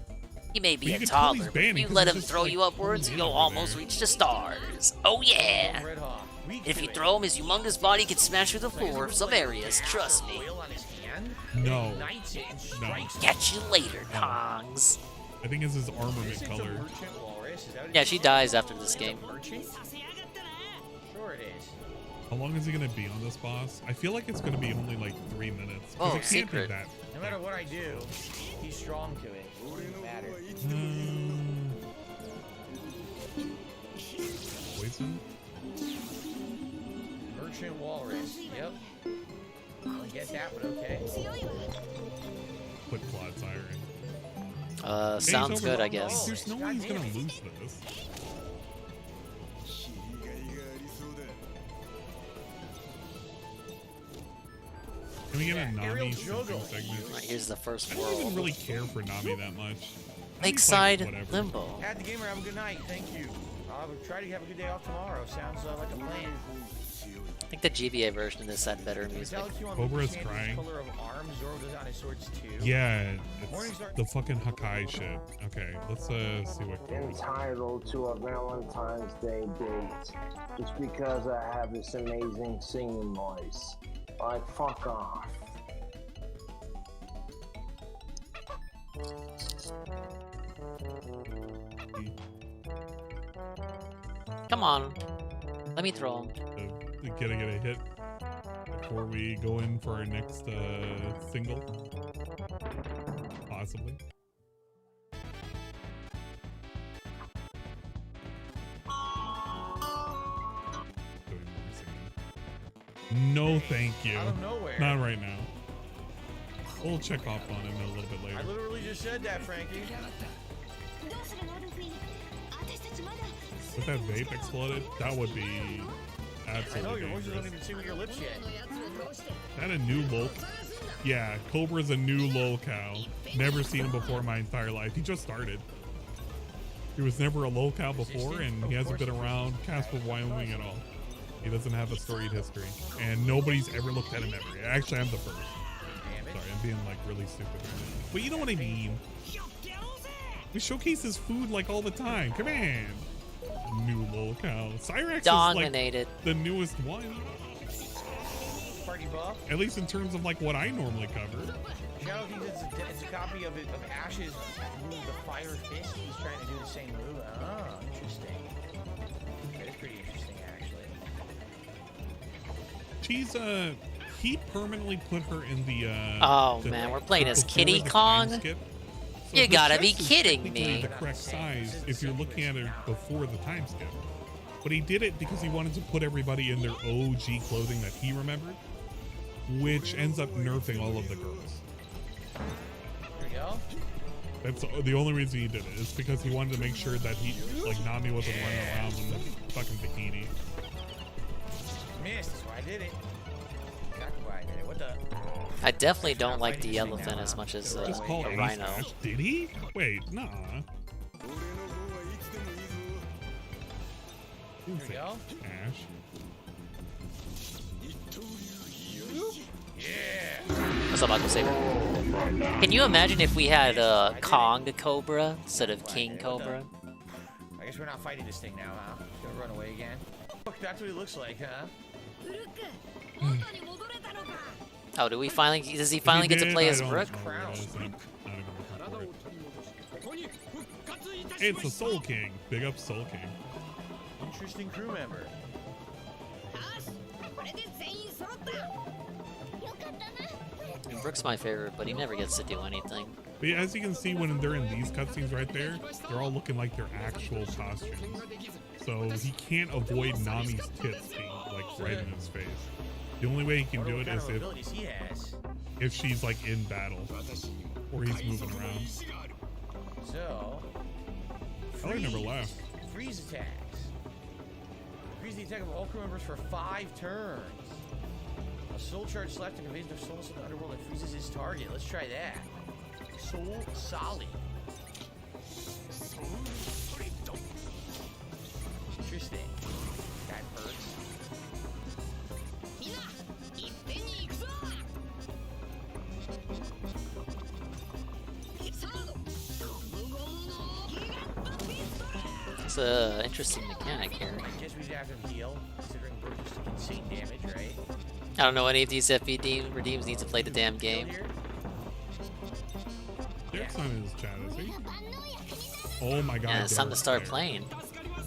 He may be
But
a
you can tell he's
toddler, but
banning
if you
'cause
let
he's
him
just,
throw
like,
you upwards,
holding
you'll
over
almost
there.
reach the stars. Oh yeah! If you throw him, his humongous body can smash through the floor of some areas, trust me.
No. No.
Catch you later, Kongs.
I think it's his armament color.
Yeah, she dies after this game.
Sure it is.
How long is he gonna be on this boss? I feel like it's gonna be only like 3 minutes. 'cause
Oh,
it can't
secret.
be that.
No matter what I do, he's strong to it. It doesn't matter.
Poison?
Merchant Walrus. Yep. I get that, but okay.
Put Claude Siren.
Sounds good, I guess.
There's no way he's gonna lose this. Can we get a Nami shooting segment?
Alright, here's the first
I don't even
world.
really care for Nami that much.
Lakeside
whatever.
Limbo.
At the gamer, have a good night. Thank you. I'll try to have a good day off tomorrow. Sounds like a plan.
I think the GBA version of this had better music.
Cobra's crying.
Color of arms, Zoro does on his swords too.
Yeah, it's the fucking Hakai shit. Okay, let's see what Cobra's.
Entitled to a Valentine's Day date just because I have this amazing singing voice. Like, fuck off.
Come on. Let me throw him.
Gotta get a hit before we go in for our next single. Possibly. No, thank you.
Out of nowhere.
Not right now. We'll check off on him a little bit later.
I literally just said that, Frankie.
If that vape exploded, that would be
I know
absolutely
your voices don't
dangerous.
even see with your lips yet.
Is that a new lol? Yeah, Cobra's a new lolcow. Never seen him before in my entire life. He just started. He was never a lolcow before, and he hasn't been around Casper, Wyoming at all. He doesn't have a storied history, and nobody's ever looked at him ever. Actually, I'm the first. Sorry, I'm being like really stupid right now. But you know what I mean. We showcase his food like all the time. Come on. New lolcow. Cyrax
Dominated.
is like the newest one.
Party buff.
At least in terms of like what I normally cover.
Shadow thinks it's a copy of Ash's move, the Fire Fist. He's trying to do the same move. Oh, interesting. That is pretty interesting, actually.
She's he permanently put her in the
Oh
the-
man, we're playing as
before
Kitty
the
Kong?
time skip. So
You
the
gotta be
chest is
kidding
technically
me.
the correct size if you're looking at it before the time skip. But he did it because he wanted to put everybody in their OG clothing that he remembered, which ends up nerfing all of the girls.
There we go.
That's the only reason he did it. Is because he wanted to make sure that he, like, Nami wasn't running around in the fucking bikini.
Missed, that's why I did it. Exactly why I did it. What the?
I definitely don't like the elephant as much as
It's called
a
Ace
rhino.
Ash. Did he? Wait, nah.
There we go.
Ash.
What's up, Uncle Saber? Can you imagine if we had Kong Cobra instead of King Cobra?
I guess we're not fighting this thing now, huh? It's gonna run away again. Look, that's what he looks like, huh?
Oh, does he finally get to play as Brook?
It's a Soul King. Big up Soul King.
Interesting crew member.
And Brook's my favorite, but he never gets to do anything.
But yeah, as you can see when they're in these cutscenes right there, they're all looking like their actual costumes. So he can't avoid Nami's tits being like right in his face. The only way he can do it is if she's like in battle or he's moving around.
So,
I never left.
Freeze attacks. Freeze the attack of all crew members for 5 turns. A soul charge slapstick invades their souls in the underworld and freezes his target. Let's try that. Soul Solid. Interesting. That hurts.
It's an interesting mechanic here.
I guess we'd have him heal, considering Brook just took insane damage, right?
I don't know any of these FB redeems need to play the damn game.
Derek's not in his chat, is he? Oh my god.
Yeah, it's time to start playing.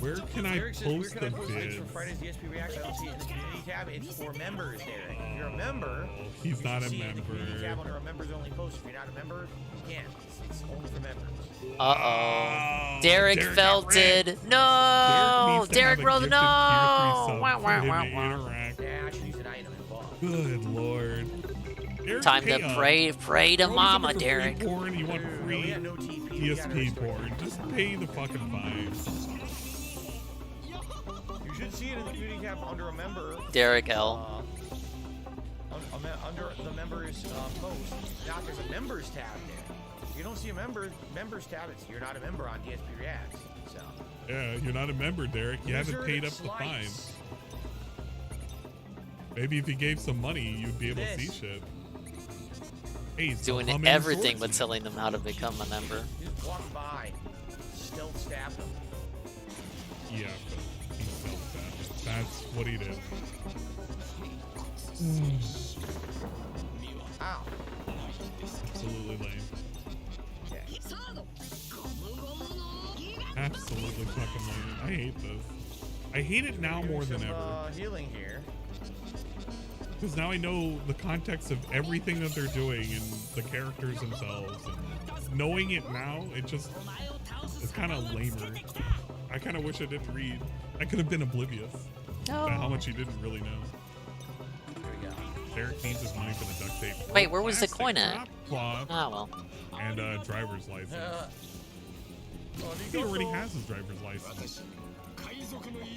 Where can I post the bids?
For Friday's DSP Reaction, I don't see it in the community tab. It's for members, Derek. If you're a member,
he's not a
see it in the
member.
community tab under a members only post. If you're not a member, you can't. It's only for members.
Uh-oh. Derek felted. No! Derek Rose, no! Wow, wow, wow, wow.
Yeah, I should use an item involved.
Good lord. Derek,
Time to pray to mama, Derek.
Porn, you want free DSP porn. Just pay the fucking fine.
You should see it in the community tab under a member.
Derek L.
Under the members post. Now there's a members tab there. If you don't see a members tab, you're not a member on DSP Reacts. So.
Yeah, you're not a member, Derek. You haven't paid up the fine. Maybe if you gave some money, you'd be able to see shit. Hey, he's
doing everything but telling them how to become a member.
Just walk by, stealth stab them.
Yeah, he stealth stabbed. That's what he did.
Ow.
Absolutely lame. Absolutely fucking lame. I hate this. I hate it now more than ever.
Healing here.
Because now I know the context of everything that they're doing and the characters themselves. And knowing it now, it's kind of lamer. I kind of wish I didn't read. I could have been oblivious about how much he didn't really know. Derek needs his money for the duct tape.
Wait, where was the coin at?
Cloth,
oh, well.
And driver's license. He already has his driver's license.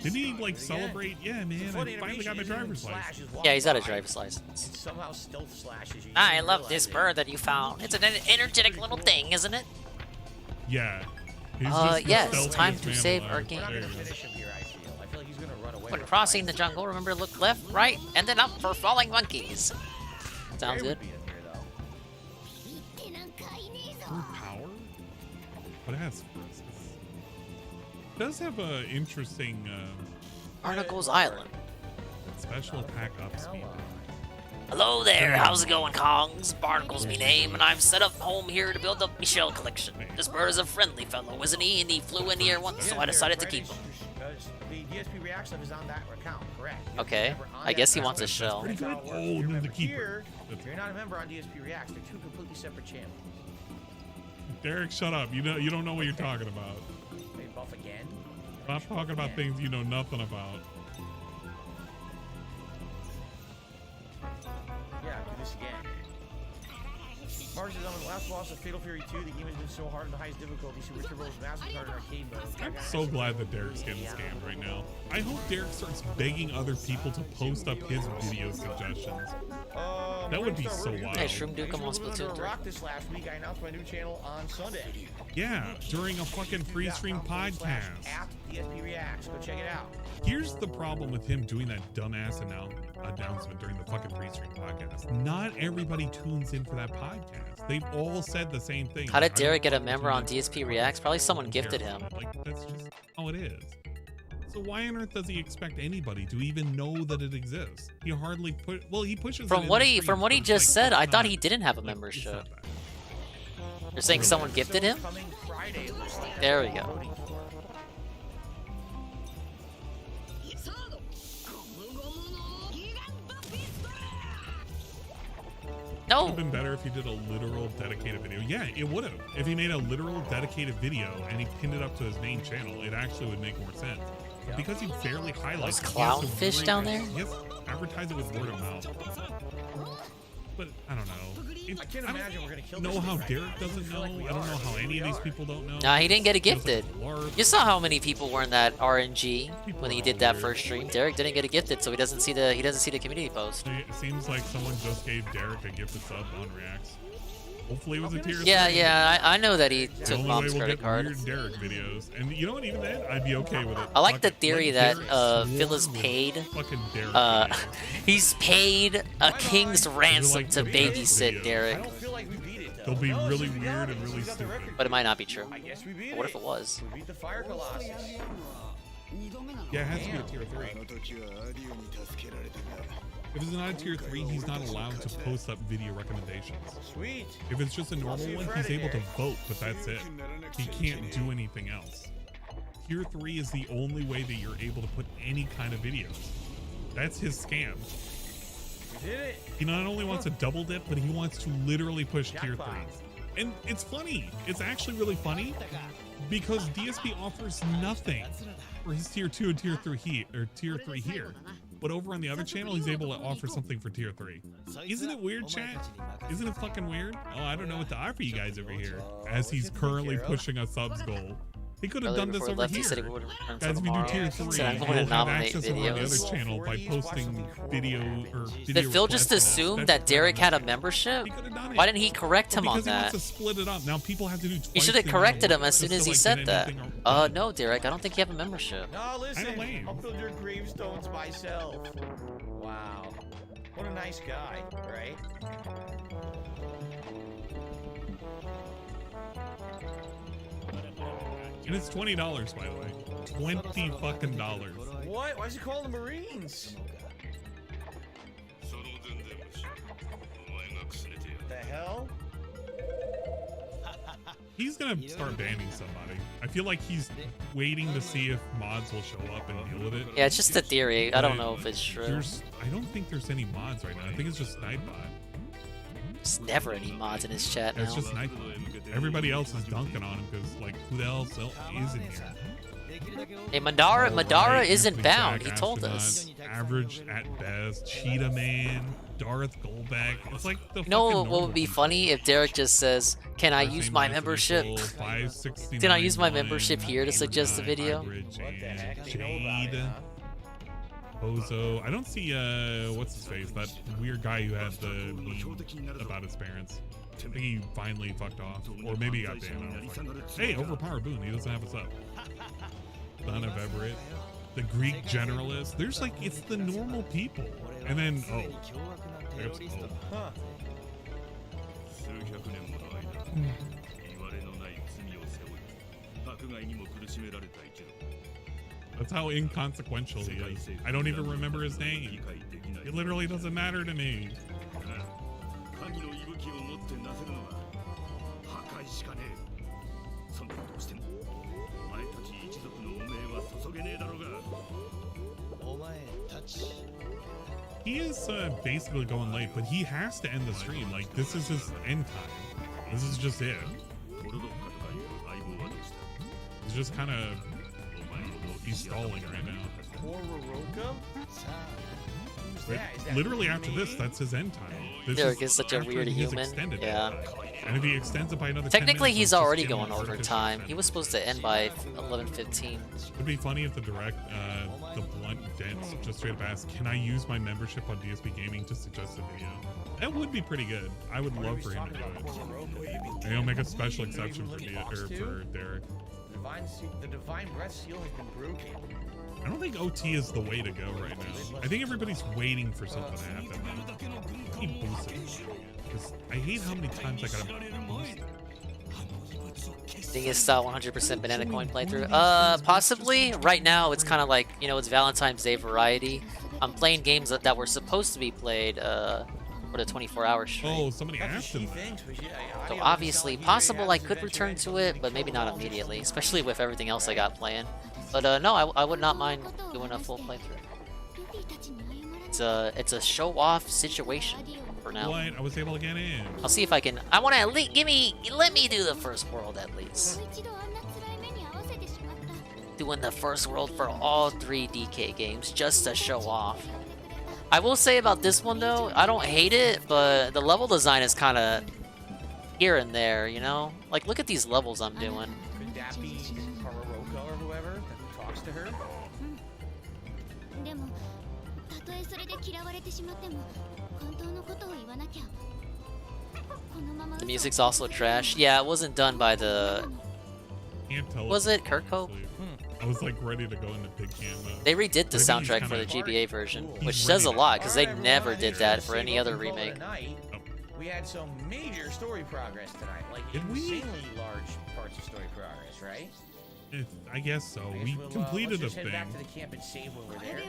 Didn't he, like, celebrate? Yeah, man, I finally got my driver's license.
Yeah, he's got a driver's license.
It somehow stealth slashes you.
I love this bird that you found. It's an energetic little thing, isn't it?
Yeah.
Yes, time to save our game. When crossing the jungle, remember to look left, right, and then up for falling monkeys. Sounds good.
Power? But it has frisks. It does have an interesting
Barnacle's Island.
Special attack up speed.
Hello there, how's it going, Kongs? Barnacle's me name, and I've set up home here to build up my shell collection. This bird is a friendly fellow, isn't he? And he flew in here once, so I decided to keep him.
The DSP React stuff is on that account, correct?
Okay, I guess he wants a shell.
Oh, then the keeper.
If you're not a member on DSP Reacts, they're two completely separate channels.
Derek, shut up. You don't know what you're talking about.
They buff again?
Stop talking about things you know nothing about.
Yeah, do this again. Mark says, on the last boss of Fatal Fury 2, the game has been so hard in the highest difficulty, Super Turbo's massive card in arcade mode.
I'm so glad that Derek's getting scammed right now. I hope Derek starts begging other people to post up his video suggestions. That would be so wild.
Hey, Shroom Duke, I'm on Splatoon 3.
Rock this last week. I announced my new channel on Sunday.
Yeah, during a fucking free stream podcast.
At DSP Reacts. Go check it out.
Here's the problem with him doing that dumbass announcement during the fucking free stream podcast. Not everybody tunes in for that podcast. They've all said the same thing.
How did Derek get a member on DSP Reacts? Probably someone gifted him.
Like, that's just how it is. So why on earth does he expect anybody to even know that it exists? He hardly he pushes
From what he just said, I thought he didn't have a membership. You're saying someone gifted him? There we go. No.
It would have been better if he did a literal dedicated video. Yeah, it would have. If he made a literal dedicated video and he pinned it up to his main channel, it actually would make more sense. But because he barely highlights
those clownfish down there?
Yes, advertise it with word of mouth. But I don't know.
I can't imagine we're gonna kill
know how Derek doesn't know. I don't know how any of these people don't know.
Nah, he didn't get it gifted. You saw how many people were in that RNG when he did that first stream. Derek didn't get it gifted, so he doesn't see the community post.
It seems like someone just gave Derek a gifted sub on Reacts. Hopefully it was a tier 3.
Yeah, I know that he took Mom's credit card.
Weird Derek videos, and you know what? Even then, I'd be okay with it.
I like the theory that Phil is paid. He's paid a king's ransom to babysit Derek.
They'll be really weird and really stupid.
But it might not be true. But what if it was?
We beat the Fire Colossus.
Yeah, it has to be a tier 3. If it's not a tier 3, he's not allowed to post up video recommendations.
Sweet.
If it's just a normal one, he's able to vote, but that's it. He can't do anything else. Tier 3 is the only way that you're able to put any kind of videos. That's his scam.
We did it.
He not only wants a double dip, but he wants to literally push tier 3. And it's funny. It's actually really funny because DSP offers nothing for his tier 2 and tier 3 here. But over on the other channel, he's able to offer something for tier 3. Isn't it weird, chat? Isn't it fucking weird? Oh, I don't know what to offer you guys over here. As he's currently pushing a subs goal. He could have done this over here. Guys, if you do tier 3, you'll have access over on the other channel by posting video or video.
Did Phil just assume that Derek had a membership? Why didn't he correct him on that?
Because he wants to split it up. Now people have to do twice.
He should have corrected him as soon as he said that. No, Derek, I don't think you have a membership.
No, listen, I'll build your gravestones myself. Wow. What a nice guy, right?
And it's $20, by the way. $20 fucking dollars.
What? Why is he calling the Marines? The hell?
He's gonna start banning somebody. I feel like he's waiting to see if mods will show up and deal with it.
Yeah, it's just a theory. I don't know if it's true.
I don't think there's any mods right now. I think it's just Nightbot.
There's never any mods in his chat now.
It's just Nightbot. Everybody else is dunking on him because, like, who else is in here?
Hey, Madara isn't bound. He told us.
Average at best. Cheetah Man. Darth Golbeck. It's like the
what would be funny if Derek just says, "Can I use my membership? Can I use my membership here to suggest a video?"
Jade. Bozo. I don't see what's his face? That weird guy who had the meme about his parents. I think he finally fucked off. Or maybe he got banned. Hey, Overpower Boone. He doesn't have us up. Son of Everett. The Greek generalist. There's like, it's the normal people. And then, That's how inconsequential he is. I don't even remember his name. It literally doesn't matter to me. He is basically going late, but he has to end the stream. Like, this is his end time. This is just it. He's just kind of... He's stalling right now.
Who's
But literally after this, that's his end time. This
Derek
is
is such a
after
weird
he's
human.
extended it.
Yeah.
And if he extends it by another 10
Technically,
minutes,
he's
it's just
already
getting
going
more
over
efficient.
time. He was supposed to end by 11:15.
It'd be funny if the direct, the blunt dents just straight up asked, "Can I use my membership on DSP Gaming to suggest a video?" That would be pretty good. I would love for him to do it. And he'll make a special exception for Derek.
The divine breath seal has been broken.
I don't think OT is the way to go right now. I think everybody's waiting for something to happen. Keep boosting. Because I hate how many times I gotta boost.
Think it's style 100% banana coin playthrough? Possibly. Right now, it's kind of like, you know, it's Valentine's Day variety. I'm playing games that were supposed to be played for the 24-hour stream.
Oh, somebody asked him that.
So obviously, possible I could return to it, but maybe not immediately, especially with everything else I got playing. But no, I would not mind doing a full playthrough. It's a show-off situation for now.
What? I was able to get in.
I'll see if I can. I want to at least let me do the first world at least. Doing the first world for all 3 DK games just to show off. I will say about this one though, I don't hate it, but the level design is kind of here and there, you know? Like, look at these levels I'm doing.
Could that be Karoroka or whoever that who talks to her?
The music's also trash. Yeah, it wasn't done by the...
Can't tell.
Was it Kirko?
I was like ready to go into big cam mode.
They redid the soundtrack for the GBA version, which says a lot because they never did that for any other remake.
We had some major story progress tonight, like insanely large parts of story progress, right?
I guess so. We completed
let's
a
just head
thing.
back to the camp and save when we're there.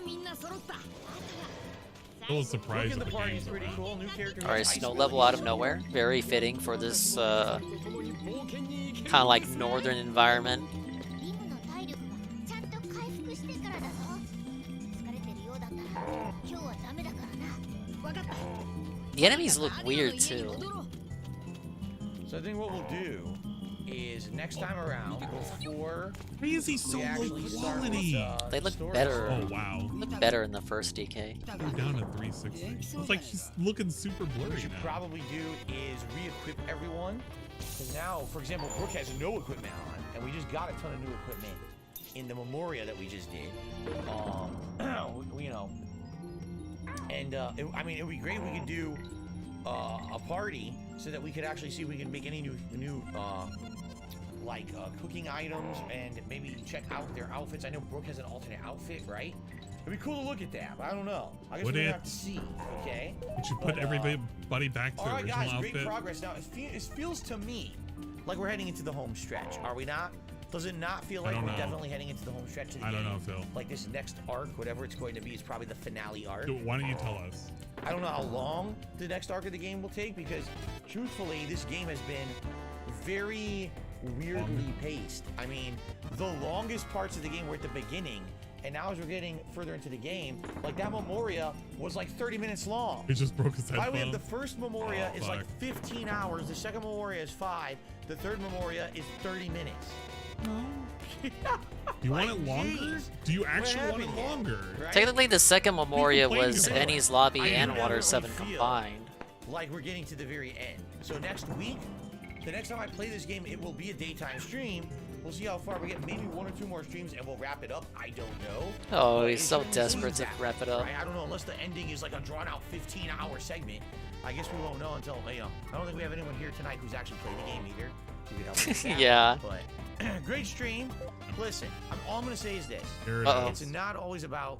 Still a surprise
Looking
at
the
the
party's
game's
pretty
around.
cool. New character.
Alright, snow level out of nowhere. Very fitting for this kind of like northern environment. The enemies look weird too.
So I think what we'll do is next time around, before
why is he so low quality?
They look better.
Oh wow.
Look better in the first DK.
Go down to 360. It's like he's looking super blurry
What we should
now.
probably do is re-equip everyone. Because now, for example, Brooke has no equipment on, and we just got a ton of new equipment in the Memoria that we just did. You know, and I mean, it would be great if we could do a party so that we could actually see if we can make any new like cooking items and maybe check out their outfits. I know Brooke has an alternate outfit, right? It'd be cool to look at that, but I don't know. I guess
Would
we're gonna
it?
have to see, okay?
Would you put everybody back to
All
the
right,
original
guys,
outfit?
great progress. Now, it feels to me like we're heading into the home stretch, are we not? Does it not feel like we're definitely heading into the home stretch of the game?
I don't know, Phil.
Like this next arc, whatever it's going to be, is probably the finale arc.
Why don't you tell us?
I don't know how long the next arc of the game will take because, truthfully, this game has been very weirdly paced. I mean, the longest parts of the game were at the beginning, and now as we're getting further into the game, like that Memoria was like 30 minutes long.
He just broke his
By the way,
headphone.
the first Memoria is like
fuck.
15 hours, the second Memoria is 5, the third Memoria is 30 minutes.
Do you want it longer? Do you actually want it longer?
Technically, the second Memoria was
about it.
Ennie's Lobby
I
and
never
Water
really
7
feel
combined.
Like we're getting to the very end. So next week, the next time I play this game, it will be a daytime stream. We'll see how far we get. Maybe 1 or 2 more streams, and we'll wrap it up. I don't know.
Oh,
But
he's
it's
so
gonna
desperate
be
to
that,
wrap it up.
right? I don't know, unless the ending is like a drawn-out 15-hour segment. I guess we won't know until, you know, I don't think we have anyone here tonight who's actually played the game either. Who could help us with that.
Yeah.
But great stream. Listen, all I'm going to say is this.
Here it
Uh-oh.
It's not always about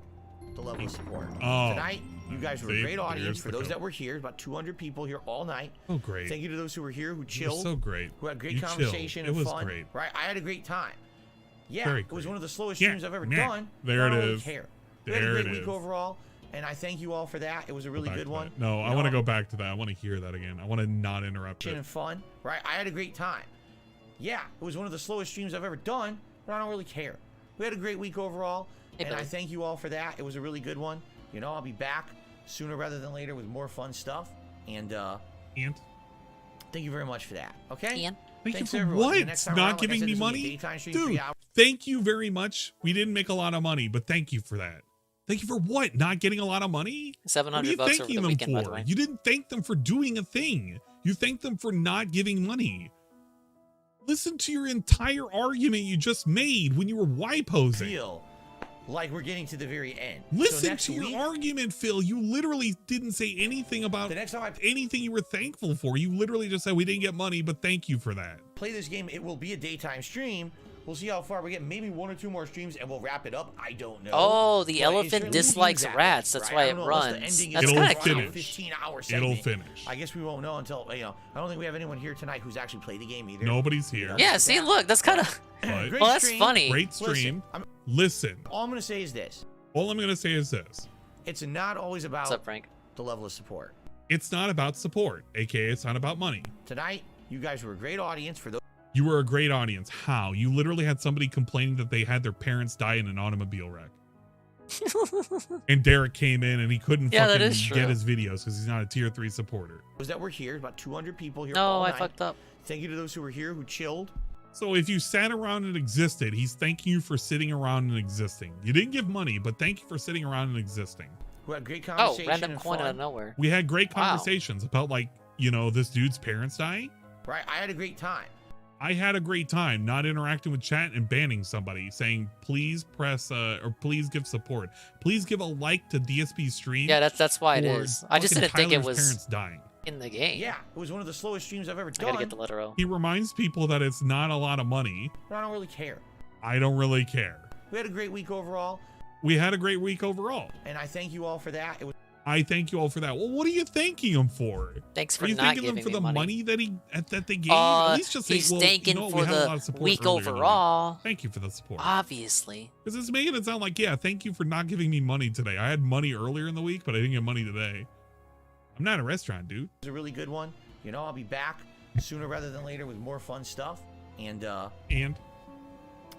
the level of support.
Oh.
Tonight, you guys were a
See,
great audience.
here's
For
the
those
code.
that were here, about 200 people here all night.
Oh, great.
Thank you to those who were here, who
You're
chilled.
so great.
Who had great
You chilled.
conversation
It
and
was
fun.
great.
Right? I had a great time. Yeah,
Very
it was
great.
one of the slowest
Yeah,
streams I've ever
yeah.
done.
There
but I
it
don't really
is.
care. We had a
There
great
it
week
is.
overall, and I thank you all for that. It was a really
Back
good
to
one.
that. No, I
You
want to
know,
go back to that. I want to hear that again. I want to not interrupt it.
and fun, right? I had a great time. Yeah, it was one of the slowest streams I've ever done, but I don't really care. We had a great week overall, and I thank you all for that. It was a really good one. You know, I'll be back sooner rather than later with more fun stuff. And thank you very much for that. Okay?
Thank
Thanks,
you for
everyone. The
what?
next time
Not
around, like I
giving
said,
me
this will be a
money?
daytime stream, 3
Dude,
hours.
thank you very much. We didn't make a lot of money, but thank you for that. Thank you for what? Not getting a lot of money? What are you
$700 over
thanking
the
them
weekend, by the
for?
way.
You didn't thank them for doing a thing. You thanked them for not giving money. Listen to your entire argument you just made when you were Y-posing.
Feel like we're getting to the very end.
Listen to your argument, Phil. You literally didn't say anything about anything you were thankful for. You literally just said we didn't get money, but thank you for that.
Play this game. It will be a daytime stream. We'll see how far we get. Maybe 1 or 2 more streams, and we'll wrap it up. I don't know.
Oh, the
But it
elephant
certainly
dislikes
seems that
rats.
way,
That's
right?
why
I
it
don't know unless the
runs.
ending
That's
is
kind
a
of cute.
15-hour
It'll
segment.
finish.
I guess we won't know until, I don't think we have anyone here tonight who's actually played the game either.
Nobody's here.
Yeah, see, look, that's kind of.
But
Well, that's funny.
Great stream. Listen.
All I'm going to say is this.
All I'm going to say is this.
It's not always about
What's up, Frank?
the level of support.
It's not about support, aka it's not about money.
Tonight, you guys were a great audience for those.
You were a great audience. How? You literally had somebody complaining that they had their parents die in an automobile wreck. And Derek came in and he couldn't
Yeah, that
fucking
is true.
get his videos because he's not a tier 3 supporter.
Those that were here, about 200 people here.
No,
all
I
night.
fucked up.
Thank you to those who were here, who chilled.
So if you sat around and existed, he's thanking you for sitting around and existing. You didn't give money, but thank you for sitting around and existing.
Who had great
Oh,
conversation
random
and
coin
fun.
out of nowhere.
We had great
Wow.
conversations about, like, you know, this dude's parents dying.
Right, I had a great time.
I had a great time not interacting with chat and banning somebody, saying please press or please give support. Please give a like to DSP stream.
Yeah, that's why it
or
is. I just
fucking
didn't think it
Tyler's
was
parents dying.
in the game.
Yeah, it was one of the slowest streams I've ever
I
done.
gotta get the letter O.
He reminds people that it's not a lot of money.
But I don't really care.
I don't really care.
We had a great week overall,
We had a great week overall.
and I thank you all for that. It was
I thank you all for that. Well, what are you thanking him for?
Thanks for
Are you
not
thanking
giving
them for
me
the
money.
that they gave? At least just say,
he's
well,
thanking
you know what,
for
we had a lot
the
of support
week
earlier in the week.
overall.
Thank you for the support.
Obviously.
Because it's making it sound like, yeah, thank you for not giving me money today. I had money earlier in the week, but I didn't get money today. I'm not a restaurant, dude.
a really good one. You know, I'll be back sooner rather than later with more fun stuff. And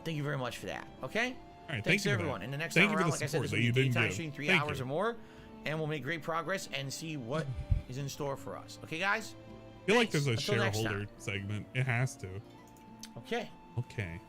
thank you very much for that. Okay?
All right,
Thanks
thank you for
everyone.
that.
And the next
Thank
time
you for
around,
the
like I said,
support
this
that
will
you
be
didn't
daytime
give.
stream, 3
Thank
hours
you.
or more, and we'll make great progress and see what is in store for us. Okay, guys?
I feel like there's a
Until next
shareholder
time.
segment. It has to.
Okay.
Okay.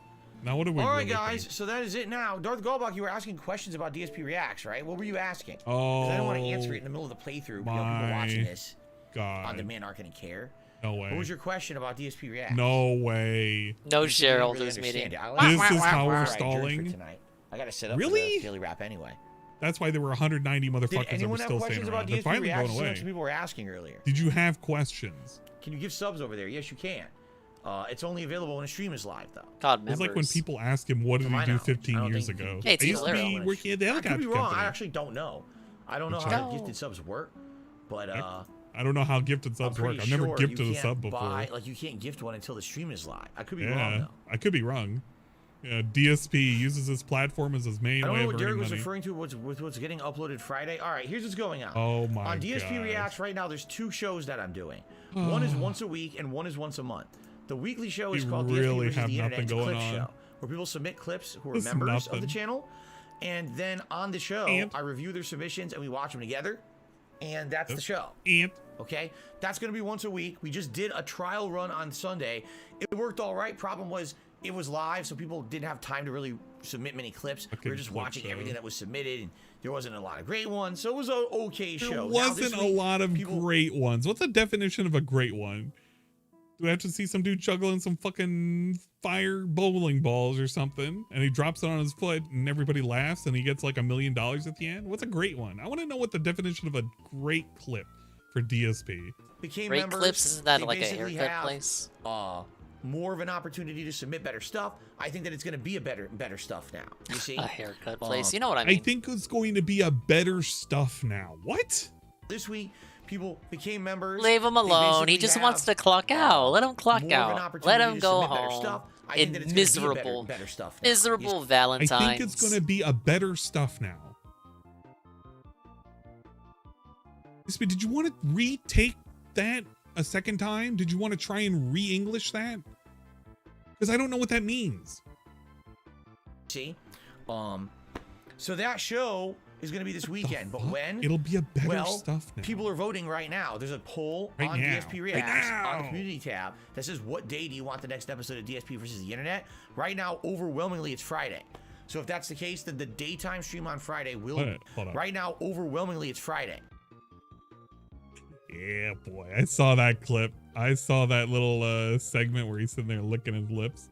Now what do we
All right,
really
guys.
think?
So that is it now. Darth Goldbach, you were asking questions about DSP Reacts, right? What were you asking? 'Cause I didn't want to answer it in the middle of the playthrough. You know, people watching this
God.
on demand aren't going to care.
No way.
What was your question about DSP Reacts?
No way.
No
You didn't
shareholders
really
meeting.
understand it.
This is how
All
we're
right, adjourned for
stalling?
tonight. I got to set up for
Really?
the daily wrap anyway.
That's why there were 190 motherfuckers
Did
that were
anyone have
still
questions
staying
about
around. They're
DSP
finally
Reacts?
going
Some
away.
people were asking earlier.
Did you have questions?
Can you give subs over there? Yes, you can. It's only available when a stream is live, though.
God,
It's like when people ask him, what did he do 15 years ago?
Hey, it's
I used to be
hilarious.
working at the
I could be
helicopter
wrong.
company.
I actually don't know. I don't know
Which
how
I-
gifted subs work, but
I don't know how gifted subs
I'm
work.
pretty
I've never
sure
gifted
you
a
can't
sub before.
Like you can't gift one until the stream is live. I could be wrong
Yeah,
though.
I could be wrong. Yeah, DSP uses his platform as his main
I don't
way
know
of
what
earning
Derek was
money.
referring to with what's getting uploaded Friday. All right, here's what's going on.
Oh my
On DSP
gosh.
Reacts right now, there's 2 shows that I'm doing. One is once a week and one is once a month. The weekly show is
We
called
really
DSP versus
have
the Internet.
nothing
It's a
going
clip
on.
show where people submit clips who are
It's
members of the
nothing.
channel, and then on the show,
And-
I review their submissions and we watch them together, and that's the show.
And
Okay, that's going to be once a week. We just did a trial run on Sunday. It worked all right. Problem was it was live, so people didn't have time to really submit many clips. We were just
clip
watching
show.
everything that was submitted, and there wasn't a lot of great ones, so it was an okay
There
show. Now,
wasn't
this
a
week,
lot of great ones. What's the definition of a great one? Do I have to see some dude juggling some fucking fire bowling balls or something, and he drops it on his foot, and everybody laughs, and he gets like $1 million at the end? What's a great one? I want to know what the definition of a great clip for DSP.
became
Great
members.
clips, isn't that
They
like a
basically
haircut
have,
place?
More of an opportunity to submit better stuff. I think that it's going to be a better stuff now. You see,
A haircut place. You know what I mean?
I think it's going to be a better stuff now. What?
This week, people became members.
Leave him
They
alone. He
basically
just
have
wants to clock out. Let him clock
more of an
out. Let
opportunity
him
to
go
submit better
home.
stuff. I think that it's gonna be a
Miserable,
better stuff now.
miserable
I
Valentine's.
think it's going to be a better stuff now. DSP, did you want to retake that a second time? Did you want to try and re-English that? Because I don't know what that means.
See, so that show is going to be this weekend, but when?
It'll be a better
well,
stuff now.
people are voting right now. There's a poll
Right
on
now.
DSP
Right
Reacts on the
now.
community tab that says, what day do you want the next episode of DSP versus the Internet? Right now, overwhelmingly, it's Friday. So if that's the case, then the daytime stream on Friday will.
Hold on.
Right now, overwhelmingly, it's Friday.
Yeah, boy. I saw that clip. I saw that little segment where he's sitting there licking his lips.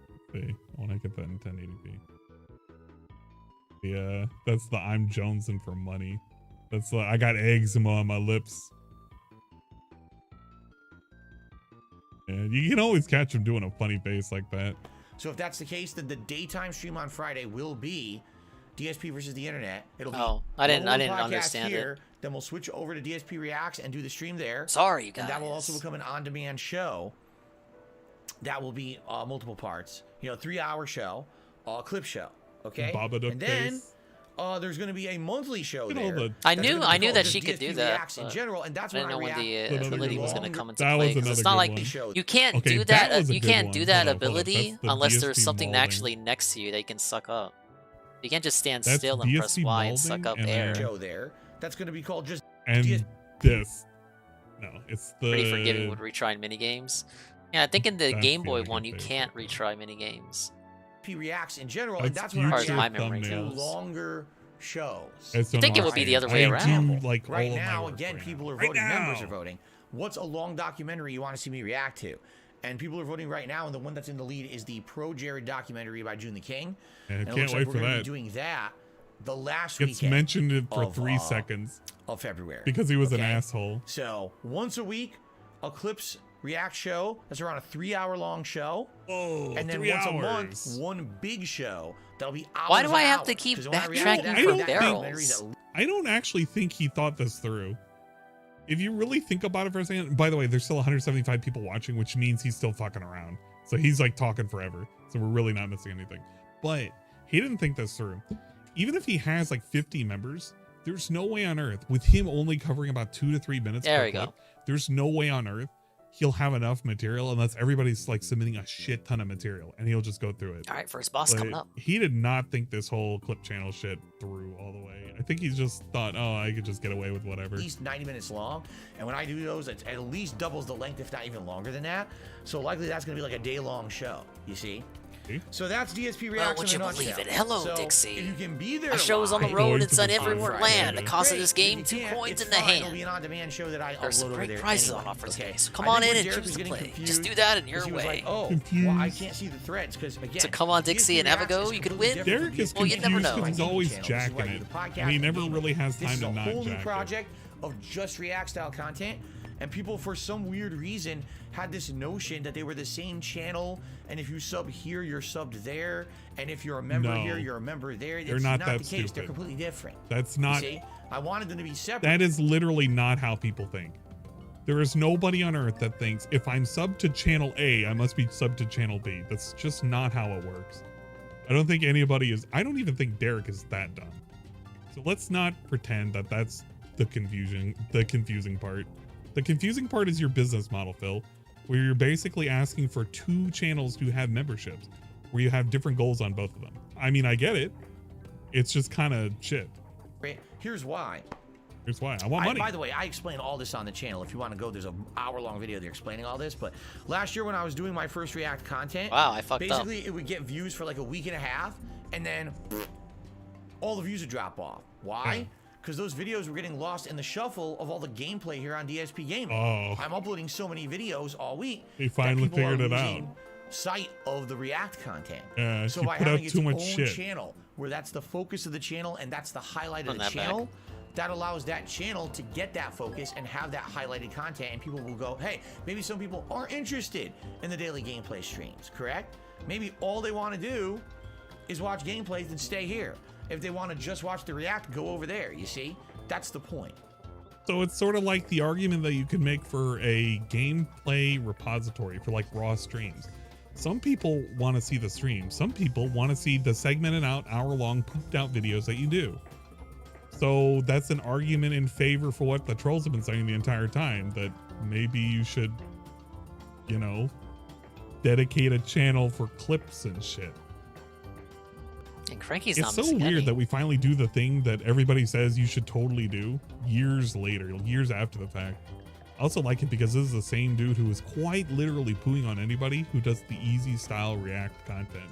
Let's see. I want to get that in 1080p. Yeah, that's the I'm jonesing for money. That's the I got eczema on my lips. And you can always catch him doing a funny face like that.
So if that's the case, then the daytime stream on Friday will be DSP versus the internet. It'll be
I didn't
podcast
understand
here,
it.
Then we'll switch over to DSP Reacts and do the stream there.
Sorry, you guys.
And that will also become an on-demand show. That will be multiple parts. 3-hour show, clip show. Okay.
And
then there's going to be a monthly show there.
I knew that she could do that.
Reacts in general, and that's
I didn't know when the ability was going to come into
That
play.
was
'Cause it's
another
not
good
like
one.
you can't
Okay,
do
that
that.
was a
You
good
can't
one.
do that
Hold up.
ability
That's the
unless there's
DSP
something
molding.
actually next to you that you can suck up. You can't just stand
That's
still and press
DSP
Y and
molding
suck up
and
air.
Show there. That's going to be called just
And this. No, it's the
Pretty forgiving with retrying minigames. Yeah, I think in the
That's
Game
the
Boy
only
one
good
you
thing.
can't retry minigames.
DSP Reacts in general,
That's
and that's when
As far as
future
my memory
thumbnails.
goes.
longer shows.
It's
You think it would be the other way
I
around?
do like
Right
all of my
now,
work
again,
right
people
now.
are
Right
voting. Members
now.
are voting. What's a long documentary you want to see me react to? And people are voting right now, and the one that's in the lead is the Pro Jared documentary by June the King.
Yeah,
And it
can't
looks
wait
like we're
for
gonna
that.
be doing that the last
Gets
weekend
mentioned for
of,
3 seconds
of February
because he was an
okay?
asshole.
So once a week, a Clips React show. That's around a 3-hour long show.
Oh,
and then
3
once
hours.
a month, one big show that'll be hours.
Why do I
and
have to
hours.
keep
'Cause when I react to
backtracking
that,
for
that documentary
barrels?
that
I don't actually think he thought this through. If you really think about it for a second, by the way, there's still 175 people watching, which means he's still fucking around. So he's like talking forever. So we're really not missing anything. But he didn't think this through. Even if he has like 50 members, there's no way on earth with him only covering about 2 to 3 minutes.
There
per
we go.
clip, there's no way on earth he'll have enough material unless everybody's like submitting a shit ton of material and he'll just go through it.
All right, first boss
But
coming up.
he did not think this whole clip channel shit through all the way. I think he's just thought, oh, I could just get away with whatever.
at least 90 minutes long. And when I do those, it's at least doubles the length, if not even longer than that. So likely that's going to be like a day-long show, you see? So that's DSP
Well,
Reaction
would you
in a
believe
nutshell.
it? Hello,
So
Dixie.
if you can be there
Our show is on the
live
road. It's on
on
everywhere
Friday,
land. The cost of this
great.
game,
If you
2
can't,
coins
it's
in the
fine. It'll be
hand.
an on-demand show that I
There's some
upload over
great
there
prizes
anyway.
on offer
Okay.
today, so come
I
on
think
in
what
and
Derek
choose
was
to
getting
play.
confused
Just do that in
is
your
he was
way.
like, oh, well, I can't see the threads because again.
So come on,
DSP
Dixie and
Reacts
Avago,
is
you could
completely
win.
different
Derek
from
is
DSP
Well, you never
confused
know.
because he's always jacking it. And he never really has
This
time
is
to
a
not
whole new
jack it.
project of just React style content, and people for some weird reason had this notion that they were the same channel, and if you sub here, you're subbed there, and if you're a member
No.
here, you're a member there.
They're
It's
not
not
that
the case. They're
stupid.
completely different.
That's
You
not.
see? I wanted them to be separate.
That is literally not how people think. There is nobody on earth that thinks if I'm subbed to channel A, I must be subbed to channel B. That's just not how it works. I don't think anybody is. I don't even think Derek is that dumb. So let's not pretend that that's the confusing part. The confusing part is your business model, Phil, where you're basically asking for 2 channels to have memberships, where you have different goals on both of them. I mean, I get it. It's just kind of shit.
Here's why.
Here's why. I want money.
By the way, I explain all this on the channel. If you want to go, there's an hour-long video there explaining all this. But last year when I was doing my first React content,
Wow, I fucked up.
basically it would get views for like a week and a half, and then all the views would drop off. Why? Because those videos were getting lost in the shuffle of all the gameplay here on DSP Gaming.
Oh.
I'm uploading so many videos all week.
He finally
that people are
figured it out.
losing sight of the React content.
Yeah,
so
he
by
put out
having its
too much
own
shit.
channel, where that's the focus of the channel and that's the highlight of
Run
the
that back.
channel, that allows that channel to get that focus and have that highlighted content, and people will go, hey, maybe some people are interested in the daily gameplay streams, correct? Maybe all they want to do is watch gameplays and stay here. If they want to just watch the React, go over there, you see? That's the point.
So it's sort of like the argument that you could make for a gameplay repository for like raw streams. Some people want to see the stream. Some people want to see the segmented out, hour-long, pooped-out videos that you do. So that's an argument in favor for what the trolls have been saying the entire time, that maybe you should, you know, dedicate a channel for clips and shit.
And Cranky's
It's
not
so
missing
weird
any.
that we finally do the thing that everybody says you should totally do years later, years after the fact. I also like it because this is the same dude who is quite literally pooing on anybody who does the easy style React content.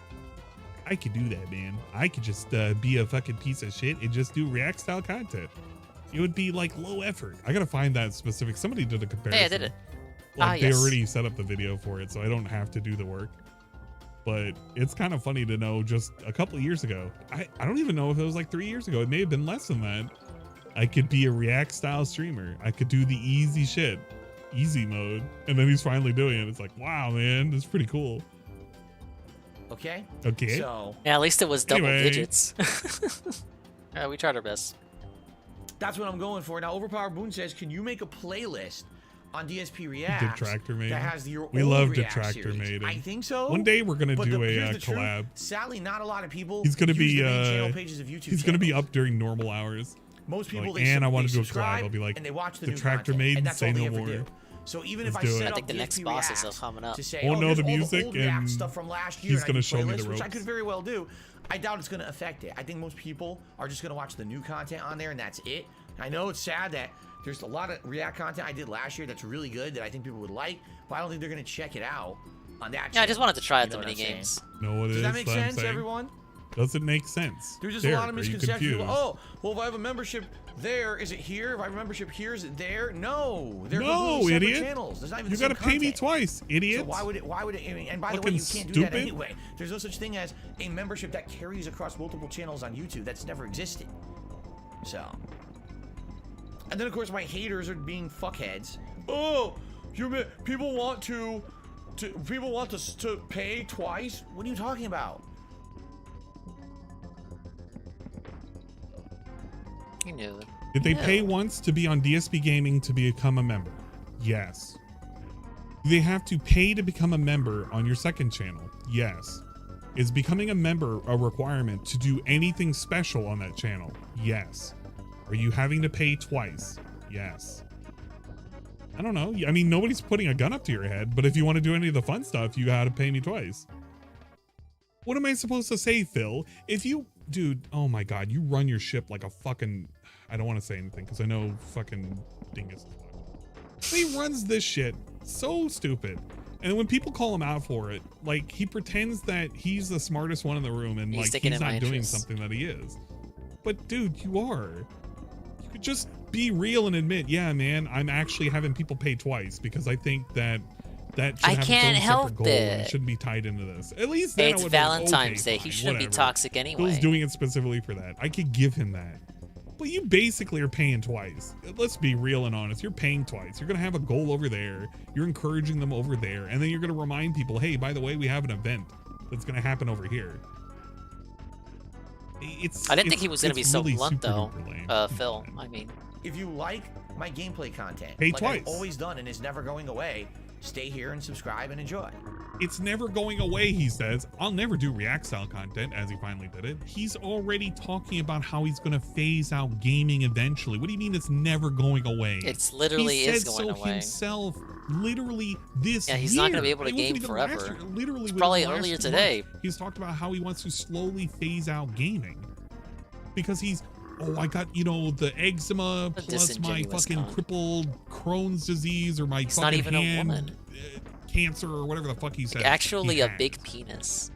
I could do that, man. I could just be a fucking piece of shit and just do React style content. It would be like low effort. I gotta find that specific. Somebody did a comparison.
Hey, I did it.
Like they
yes.
already set up the video for it, so I don't have to do the work. But it's kind of funny to know just a couple of years ago. I don't even know if it was like 3 years ago. It may have been less than that. I could be a React style streamer. I could do the easy shit, easy mode. And then he's finally doing it. It's like, wow, man, that's pretty cool.
Okay.
Okay.
So
Yeah, at least it was double
Anyway.
digits. Yeah, we tried our best.
that's what I'm going for. Now, Overpowered Boone says, can you make a playlist on DSP React
Detractor Made.
that has your
We
old
love
React
Detractor
series?
Made.
I think so.
One day we're gonna
But
do
here's
a
the truth.
collab.
Sadly, not a lot of people.
He's gonna
use
be
the main channel pages of YouTube
he's gonna be
channels.
up during normal hours.
Most people,
Like, and I want to do a collab.
subscribe
I'll be like,
and they watch the new
Detractor
content,
Made,
and that's
say
all they
no
ever
more.
do. So even
Let's
if I
do
set
it.
I
up
think the next
DSP
boss
React
is coming up.
to say,
We'll
oh,
know
here's
the
all
music
old React
and
stuff from last year,
he's
and I
gonna
do
show me the
playlists, which I
ropes.
could very well do. I doubt it's going to affect it. I think most people are just going to watch the new content on there, and that's it. I know it's sad that there's a lot of React content I did last year that's really good that I think people would like, but I don't think they're going to check it out on that.
Yeah, I just wanted to try out
You
the
know what
mini
I'm saying?
games.
Know what it
Does
is?
that make
what I'm
sense,
saying?
everyone?
Doesn't make sense.
There's just
Derek,
a lot of
are you
misconceptions. People,
confused?
oh, well, if I have a membership there, is it here? If I have a membership here, is it there? No, they're
No,
completely separate
idiot.
channels. There's not even
You
the same
gotta pay me
content.
twice, idiot.
So why would it? I mean, and by the way,
Fucking
you can't do that
stupid.
anyway. There's no such thing as a membership that carries across multiple channels on YouTube. That's never existed. So, and then of course my haters are being fuckheads. Oh, people want to pay twice. What are you talking about?
You knew it.
Did they pay once to be on DSP Gaming to become a member? Yes. Do they have to pay to become a member on your second channel? Yes. Is becoming a member a requirement to do anything special on that channel? Yes. Are you having to pay twice? Yes. I don't know. I mean, nobody's putting a gun up to your head, but if you want to do any of the fun stuff, you gotta pay me twice. What am I supposed to say, Phil? If you, dude, oh my God, you run your ship like a fucking, I don't want to say anything because I know fucking dingus. He runs this shit so stupid. And when people call him out for it, like he pretends that he's the smartest one in the room and like
sticking
he's
in my
not doing
interests.
something that he is. But dude, you are. You could just be real and admit, yeah, man, I'm actually having people pay twice because I think that should
I
have
can't
its own separate
help
goal and
it.
it shouldn't be tied into this. At least then I
It's
would be like,
Valentine's
okay,
Day. He
fine,
shouldn't be
whatever.
toxic
Phil's
anyway.
doing it specifically for that. I could give him that. But you basically are paying twice. Let's be real and honest. You're paying twice. You're going to have a goal over there. You're encouraging them over there. And then you're going to remind people, hey, by the way, we have an event that's going to happen over here.
I didn't think he was going to be so
really
blunt,
super
though,
duper lame.
Phil. I mean,
If you like my gameplay content,
Pay
like
twice.
I've always done and is never going away, stay here and subscribe and enjoy.
It's never going away, he says. I'll never do React style content, as he finally did it. He's already talking about how he's going to phase out gaming eventually. What do you mean it's never going away?
It's literally
he
is
said
going
so
away.
himself, literally this
Yeah, he's
year.
not gonna be able to
It wasn't
game
even
forever.
last year. Literally
It's
within
probably
the last
earlier
2
today.
months, he's talked about how he wants to slowly phase out gaming. Because he's, oh, I got, you know, the eczema plus my
disingenuous
fucking
con.
crippled Crohn's disease or my
He's
fucking
not even a
hand,
woman.
Cancer or whatever the fuck he said.
actually
he
a
had.
big penis.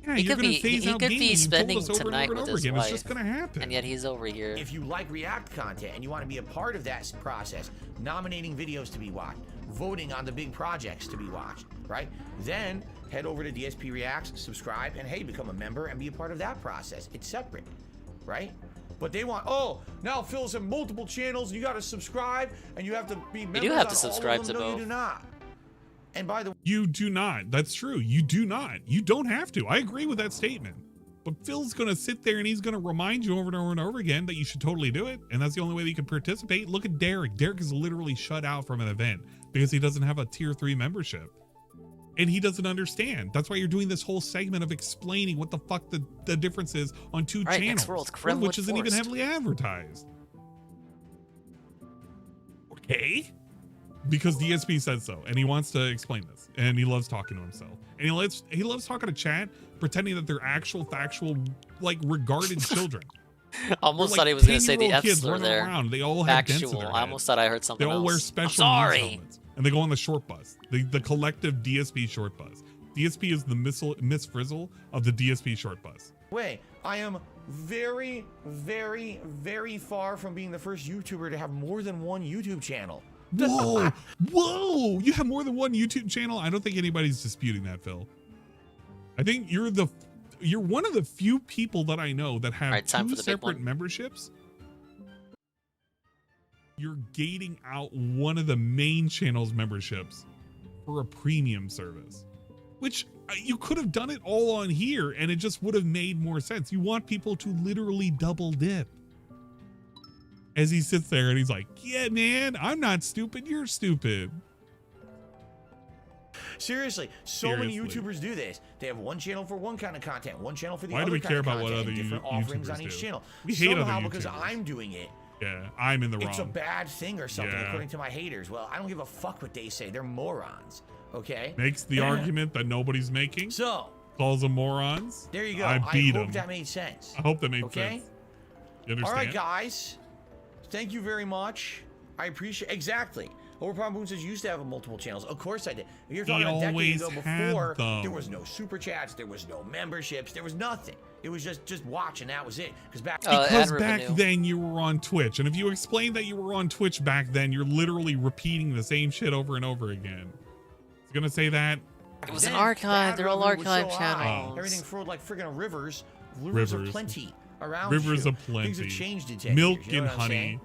Yeah,
he
you're
could
gonna
be.
phase
He
out
could
gaming.
be
You've told
spending
us over and
tonight
over and
with
over
his
again.
wife.
It's just gonna happen.
And yet he's over here.
If you like React content and you want to be a part of that process, nominating videos to be watched, voting on the big projects to be watched, right? Then head over to DSP Reacts, subscribe, and hey, become a member and be a part of that process. It's separate, right? But they want, oh, now Phil's in multiple channels, and you got to subscribe, and you have to be members
do have
on
to
all of
subscribe
them.
to
No,
both.
you do not. And by the way,
You do not. That's true. You do not. You don't have to. I agree with that statement. But Phil's going to sit there and he's going to remind you over and over and over again that you should totally do it. And that's the only way that you can participate. Look at Derek. Derek is literally shut out from an event because he doesn't have a tier 3 membership. And he doesn't understand. That's why you're doing this whole segment of explaining what the fuck the difference is on 2
Right,
channels.
next world,
one of which
Kremwood
isn't even
Forest.
heavily advertised. Okay? Because DSP said so, and he wants to explain this, and he loves talking to himself, and he loves talking to chat, pretending that they're actual, factual, like regarded children.
Almost
They're
thought
like
he was going to say the
10-year-old
F
kids
slur
running
there.
around. They all have dents in
Factual.
their
I
head.
almost thought I heard something
They all
else.
wear
I'm
special needs
sorry.
helmets, and they go on the short bus, the collective DSP short bus. DSP is the Miss Frizzle of the DSP short bus.
Way, I am very, very, very far from being the first YouTuber to have more than one YouTube channel.
Whoa, whoa! You have more than one YouTube channel? I don't think anybody's disputing that, Phil. I think you're one of the few people that I know that have two separate memberships. You're gating out one of the main channel's memberships for a premium service, which you could have done it all on here and it just would have made more sense. You want people to literally double dip. As he sits there and he's like, yeah, man, I'm not stupid. You're stupid.
Seriously, many YouTubers do this. They have one channel for one kind of content, one channel for the
Why
other
do we
kind
care
of
about
content,
what other
and different offerings
YouTubers
on each
do?
channel.
We hate other
Somehow, because
YouTubers.
I'm doing it,
Yeah, I'm in the wrong.
it's a bad thing or something,
Yeah.
according to my haters. Well, I don't give a fuck what they say. They're morons. Okay?
Makes the argument that nobody's making.
So,
calls them morons.
there you go.
I beat
hope
them.
that made sense.
I hope that made
Okay?
sense. You understand?
All right, guys. Thank you very much. I appreciate exactly. Overpowered Boom says you used to have multiple channels. Of course I did. You're talking a decade
always
ago
had
before
them.
there was no super chats, there was no memberships, there was nothing. It was just watch and that was it. Because back
then you were on Twitch, and if you explained that you were on Twitch back then, you're literally repeating the same shit over and over again. It's gonna say that.
It was an archive. They're all archive channels.
Everything flowed like friggin' rivers. Rivers are plenty around
Rivers
you.
of plenty.
Things have changed in 10
Milk
years, you know
and
what I'm
honey.
saying?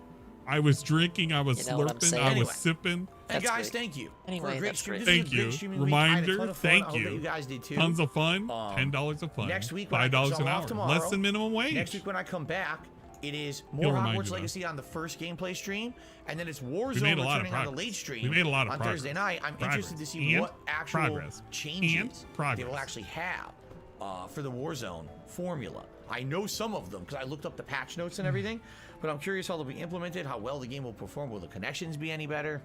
I was drinking, I was
You know what I'm
slurping,
saying?
I
Anyway.
was sipping.
And guys, thank you. for a
Anyway,
great
that's
stream.
great.
This was
Thank
a great
you.
streaming week. I had a ton
Reminder,
of fun. I
thank
hope that
you.
you guys did too.
Tons of fun. $10 of fun.
Next week, when I
$5 an
I'm
hour.
off tomorrow,
Less than minimum wage.
Next week when I come back, it is
He'll
more
remind
Hogwarts
you, though.
Legacy on the first gameplay stream, and then it's
We
Warzone
made a lot of
returning on the
progress.
late stream.
We made a lot of
on
progress.
Thursday night. I'm interested to see
And
what actual
progress.
changes
And
they
progress.
will actually have for the Warzone formula. I know some of them because I looked up the patch notes and everything, but I'm curious how they'll be implemented, how well the game will perform. Will the connections be any better?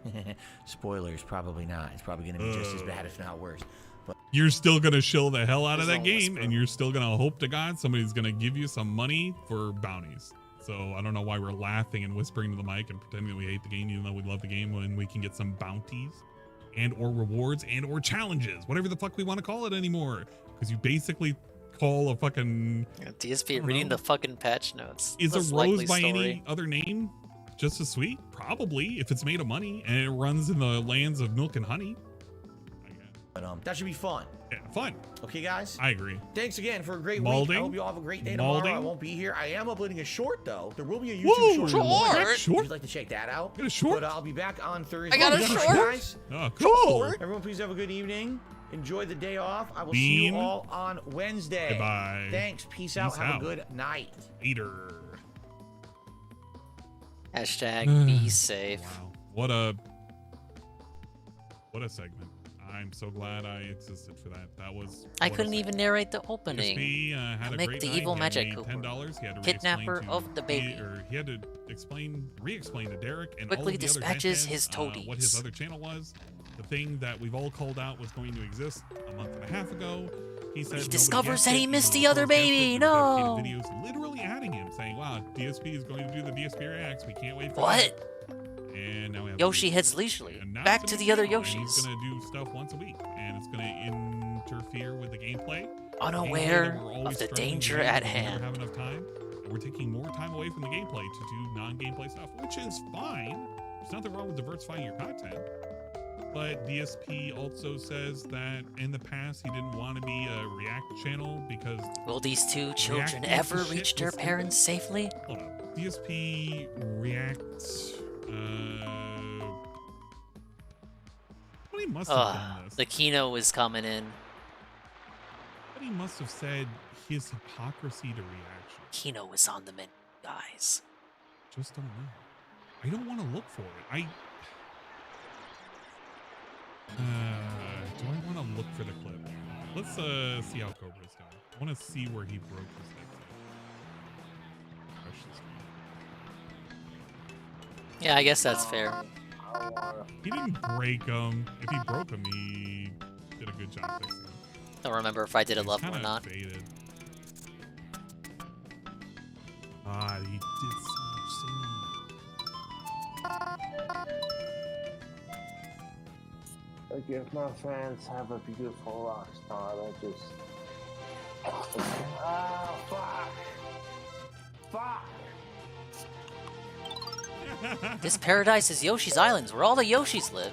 Spoilers, probably not. It's probably going to be just as bad, if not worse. But
You're still gonna shill the hell out of
There's
that
no
game,
whisper.
and you're still gonna hope to God somebody's gonna give you some money for bounties. So I don't know why we're laughing and whispering to the mic and pretending that we hate the game, even though we love the game, when we can get some bounties and or rewards and or challenges, whatever the fuck we want to call it anymore. Because you basically call a fucking
DSP reading the fucking patch notes.
is
That's
a
likely
rose by
story.
any other name just as sweet? Probably, if it's made of money and it runs in the lands of milk and honey.
that should be fun.
Yeah, fun.
Okay, guys?
I agree.
Thanks again for a great
Malding?
week. I hope you all have a great day tomorrow.
Malding?
I won't be here. I am uploading a short, though. There will be a YouTube
Whoa,
short. in the
short?
morning.
Short?
If you'd like to check that out.
Got a short?
But I'll be back on Thursday.
I got a
Thanks,
short?
Guys.
Oh, cool.
Everyone, please have a good evening. Enjoy the day off. I will see
Bean.
you all on Wednesday.
Goodbye.
Thanks. Peace out.
Peace
Have
out.
a good night.
Later.
Hashtag be safe.
What a segment. I'm so glad I existed for that. That was.
I
what a
couldn't
segment.
even narrate the opening.
DSP, had a
Make
great
the
night.
evil
He
magic
made
Cooper.
$10. He had to
Kidnapper
re-explain
of the baby.
He had to re-explain to Derek and
Quickly
all of the other
dispatches
Deadheads,
his
what his
toadies.
other channel was. The thing that we've all called out was going to exist a month and a half ago. He said
He
nobody
discovers
gets
that
it.
he missed
He
the other
gets it.
baby.
There were
No.
dedicated videos literally adding him, saying, "Wow, DSP is going to do the DSP reacts. We can't wait for
What?
that." And now we have
Yoshi heads leisurely.
And now
Back
it's
to
a
the
new
other
channel, and He's
Yoshis.
gonna do stuff once a week, and it's gonna interfere with the gameplay.
Unaware
Gameplay that we're always
of the
struggling
danger
with,
at
we never
hand.
have enough time. And we're taking more time away from the gameplay to do non-gameplay stuff, which is fine. There's nothing wrong with diversifying your content. But DSP also says that in the past he didn't want to be a React channel because.
Will these two children
React
ever
piece of
reach
shit
their
was
parents
stupid.
safely?
Hold on. DSP React. Somebody must have done this.
The Kino is coming in.
Somebody must have said his hypocrisy to reaction.
Kino is on the menu, guys.
Just don't know. I don't want to look for it. Do I want to look for the clip? Let's see how Cobra's doing. I want to see where he broke his headset. Refresh this one.
Yeah, I guess that's fair.
He didn't break them. If he broke them, he did a good job fixing them.
Don't remember if I did a
He's
level or
kinda
not.
Faded. He did so much singing.
Like, if my fans have a beautiful rock star, that just... Ah, fuck! Fuck!
This paradise is Yoshi's Islands, where all the Yoshis live.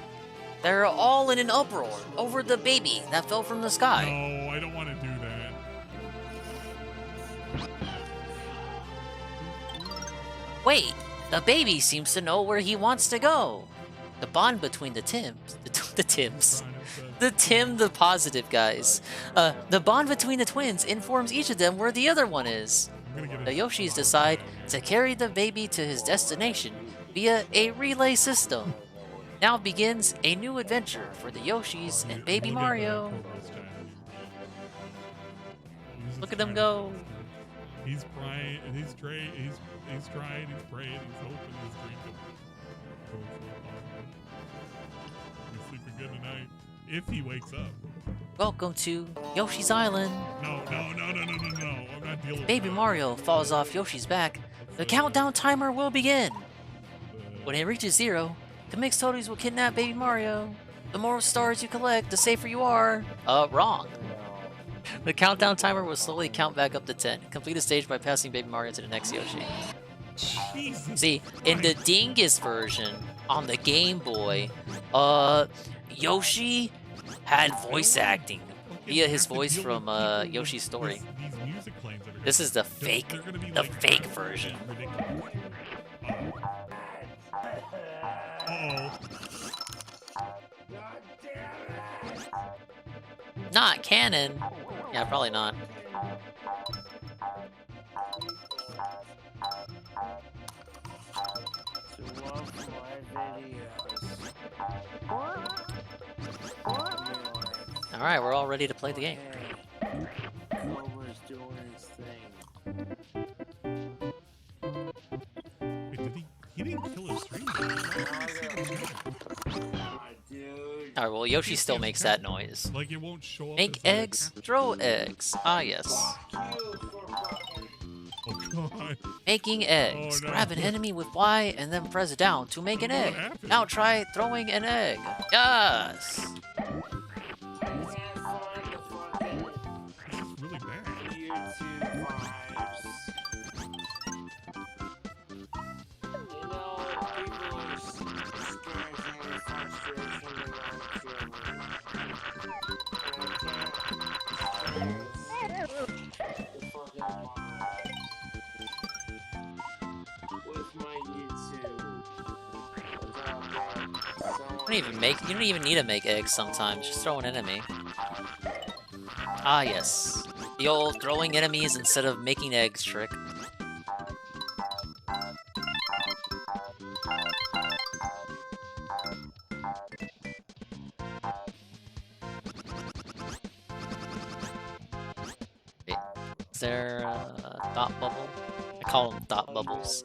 They're all in an uproar over the baby that fell from the sky.
No, I don't want to do that.
Wait, the baby seems to know where he wants to go. The bond between the Tims, the Tim, the positive guys. The bond between the twins informs each of them where the other one is. The Yoshis decide to carry the baby to his destination via a relay system. Now begins a new adventure for the Yoshis and Baby Mario. Look at them go.
He's praying, he's trying, he's trying, he's praying, he's hoping, he's drinking. He's sleeping good tonight. If he wakes up.
Welcome to Yoshi's Island.
No. I'm not dealing with
Baby
that.
Mario falls off Yoshi's back. The countdown timer will begin. When it reaches 0, the mixed toadies will kidnap Baby Mario. The more stars you collect, the safer you are. Wrong. The countdown timer will slowly count back up to 10. Complete a stage by passing Baby Mario to the next Yoshi.
Jesus.
See, in the Dingus version on the Game Boy, Yoshi had voice acting via his voice from Yoshi's Story. This is the fake version. Not canon. Yeah, probably not. Alright, we're all ready to play the game.
Wait, he didn't kill his stream.
Alright, well, Yoshi still makes that noise.
Like it won't show up.
Make eggs, throw eggs. Ah, yes.
Oh, God.
Making eggs.
Oh, no.
Grab an enemy with Y and then press down to make an egg. Now try throwing an egg. Yes!
Really bad.
You don't even need to make eggs sometimes. Just throw an enemy. Ah, yes. The old throwing enemies instead of making eggs trick. Wait, is there a thought bubble? I call them thought bubbles.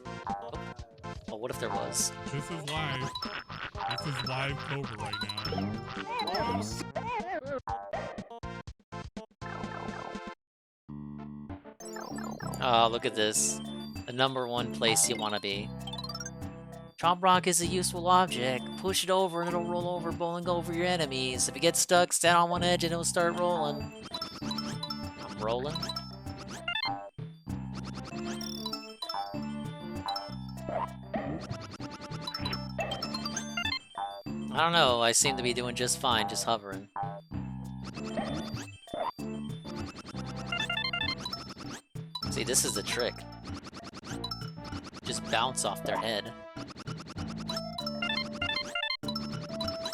Oh, what if there was?
This is live. This is live Cobra right now.
Oh, look at this. The #1 place you want to be. Chomp Rock is a useful object. Push it over and it'll roll over, bowling over your enemies. If it gets stuck, stand on one edge and it'll start rolling. I'm rolling. I don't know, I seem to be doing just fine, just hovering. See, this is the trick. Just bounce off their head.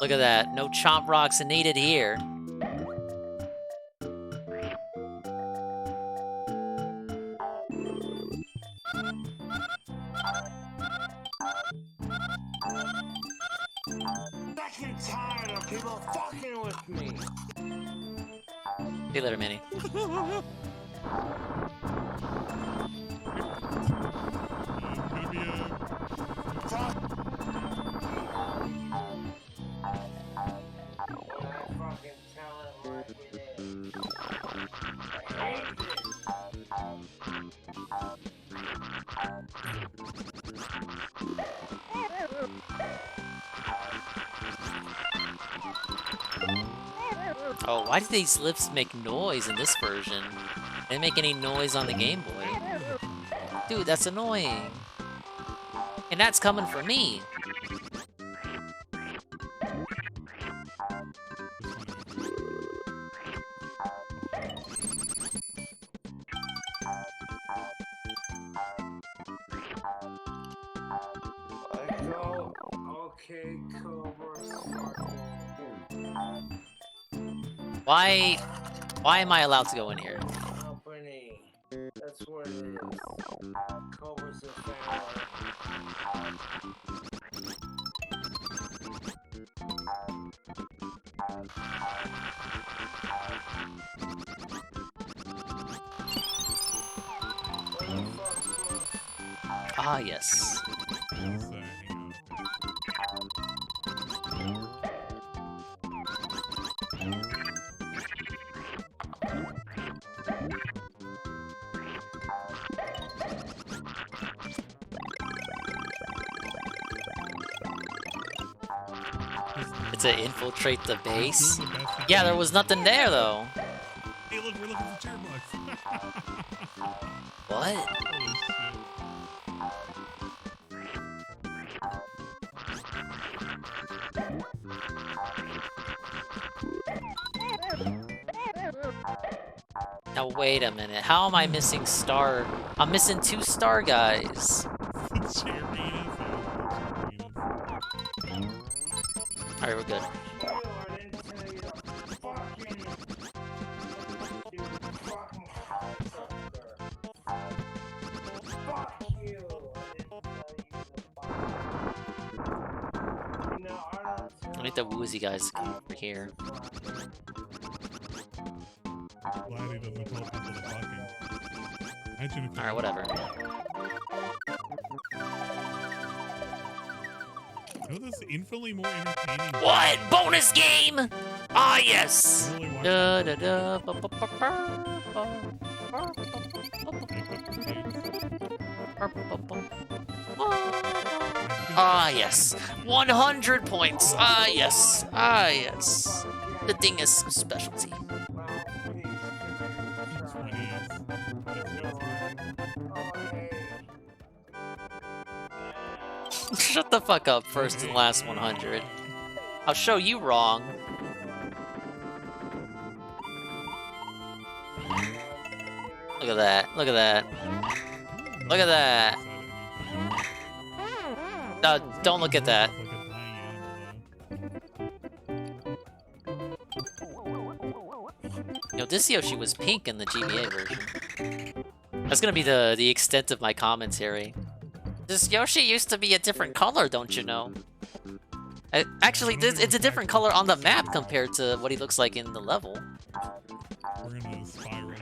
Look at that, no chomp rocks needed here.
Tired of people fucking with me.
See you later, Manny. Oh, why do these lips make noise in this version? They didn't make any noise on the Game Boy. Dude, that's annoying. And that's coming from me.
Okay,
Why am I allowed to go in here?
Company. That's what it is. Cobra's a family.
Ah, yes. To infiltrate the base? Yeah, there was nothing there though.
Hey, look, we're looking for chair blocks.
What? Now wait a minute. How am I missing star? I'm missing 2 star guys. Alright, we're good. I need the woozy guys to come over here.
Glad he doesn't call people the fucking.
Alright, whatever.
You know this infinitely more entertaining.
What? Bonus game? Ah, yes! Da, da, da, ba, ba, ba, ba, ah, yes. 100 points. Ah, yes. Ah, yes. The dingus specialty. Shut the fuck up, first and last 100. I'll show you wrong. Look at that. Look at that. Look at that. Don't look at that. Yo, this Yoshi was pink in the GBA version. That's gonna be the extent of my commentary. This Yoshi used to be a different color, don't you know? Actually, it's a different color on the map compared to what he looks like in the level.
We're in a spiral.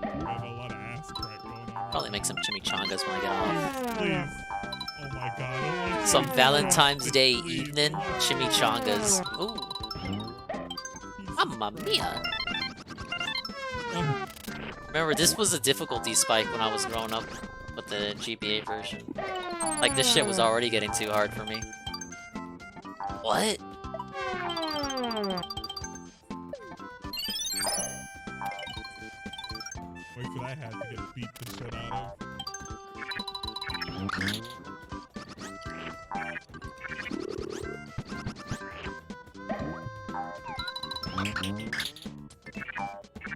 We have a lot of ass crack going on.
Probably make some chimichangas when I get off.
Please. Oh my god.
Some Valentine's Day evening chimichangas. Ooh. Mamma mia. Remember, this was a difficulty spike when I was growing up with the GBA version. Like, this shit was already getting too hard for me. What?
Wait for that hat to get beat the shit out of.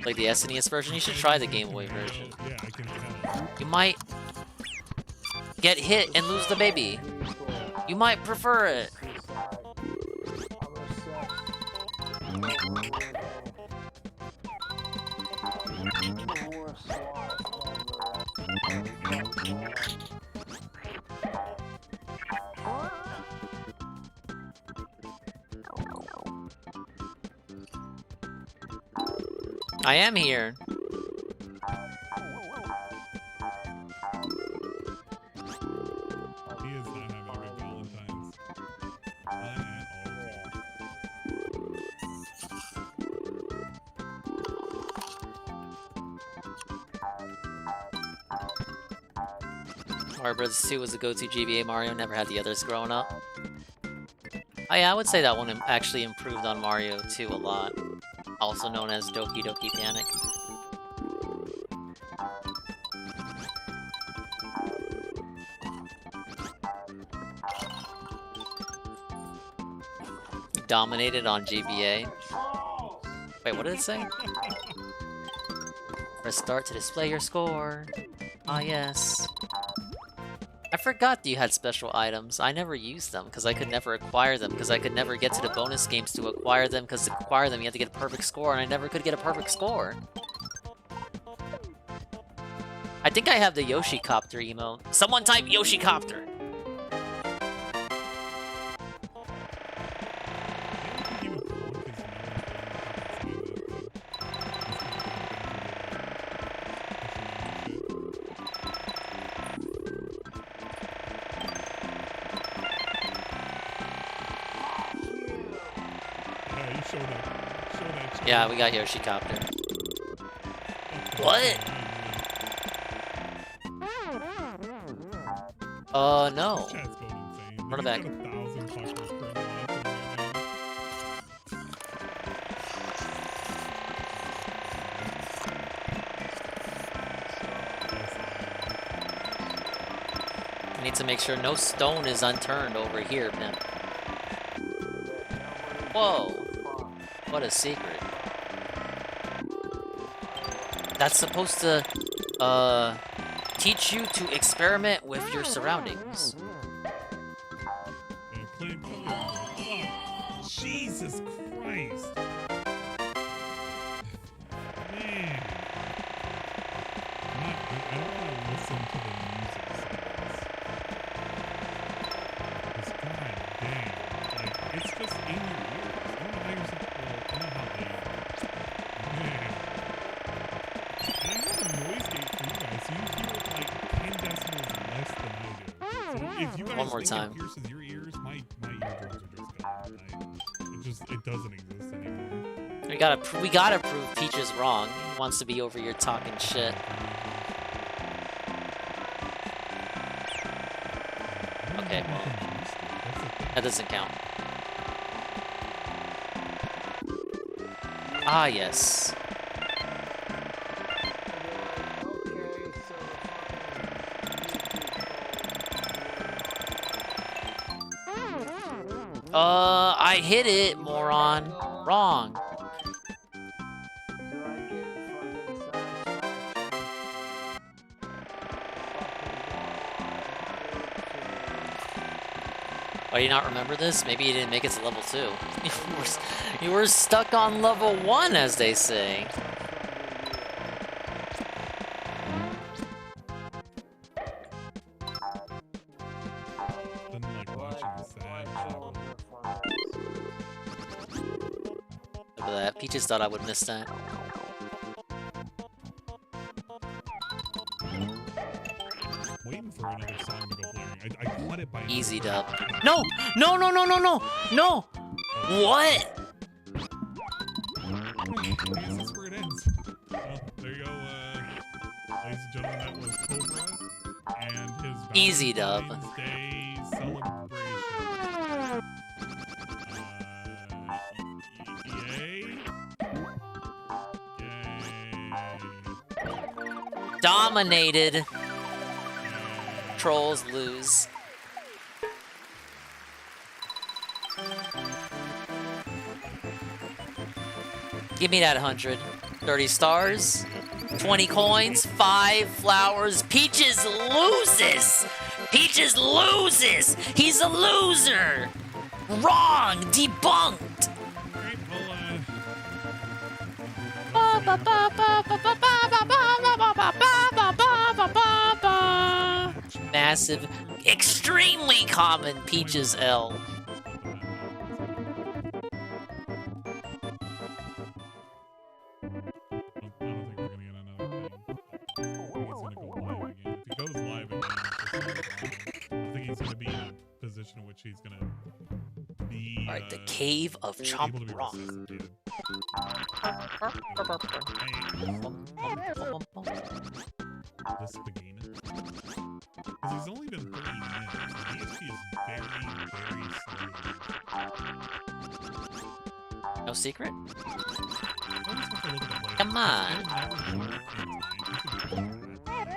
Like the SNES version? You should try the Game Boy version.
Yeah, I can tell.
You might get hit and lose the baby. You might prefer it. I am here.
He is not having a good Valentine's. Not at
Mario Bros. 2 was the go-to GBA Mario, never had the others growing up. Oh, yeah, I would say that one actually improved on Mario 2 a lot. Also known as Doki Doki Panic. Dominated on GBA. Wait, what did it say? Press start to display your score. Ah, yes. I forgot that you had special items. I never used them because I could never acquire them because I could never get to the bonus games to acquire them because to acquire them you had to get a perfect score and I never could get a perfect score. I think I have the Yoshi Copter emote. Someone type Yoshi Copter. Yeah, we got Yoshi Copter. What? No. Run it back. I need to make sure no stone is unturned over here, man. Whoa. What a secret. That's supposed to, teach you to experiment with your surroundings.
Jesus Christ. Man. I don't want to listen to the music songs. Because god dang. Like, it's just in your ears. I don't know how you're supposed to, I don't know how they... Man. And I have a noise gate for you guys, so you hear it like 10 decibels less than I do. So if you guys
One more
think
time.
it pierces your ears, my eardrums are just gone. It doesn't exist anymore.
We gotta prove Peach is wrong. He wants to be over here talking shit. Okay, well, that doesn't count. Ah, yes. I hit it, moron. Wrong. Why do you not remember this? Maybe you didn't make it to level 2. You were stuck on level 1, as they say. Look at that. Peaches thought I would miss that.
Waiting for another song to go blaring. I caught it by
Easy dub. No! No, no, no, no, no! No! What?
I guess that's where it ends. Well, there you go, ladies and gentlemen, that was Cobra and his
Easy dub.
Valentine's Day celebration. Yay?
Dominated. Trolls lose. Give me that 100. 30 stars. 20 coins. 5 flowers. Peaches loses! Peaches loses! He's a loser! Wrong! Debunked! Massive, extremely common Peaches L.
He's gonna be
Alright, the Cave of Chomp Rock.
The Spagina. Because he's only been 30 minutes. The DSP is very, very slow.
No secret?
I always have to look at the layout.
Come on.
It'll never work in time.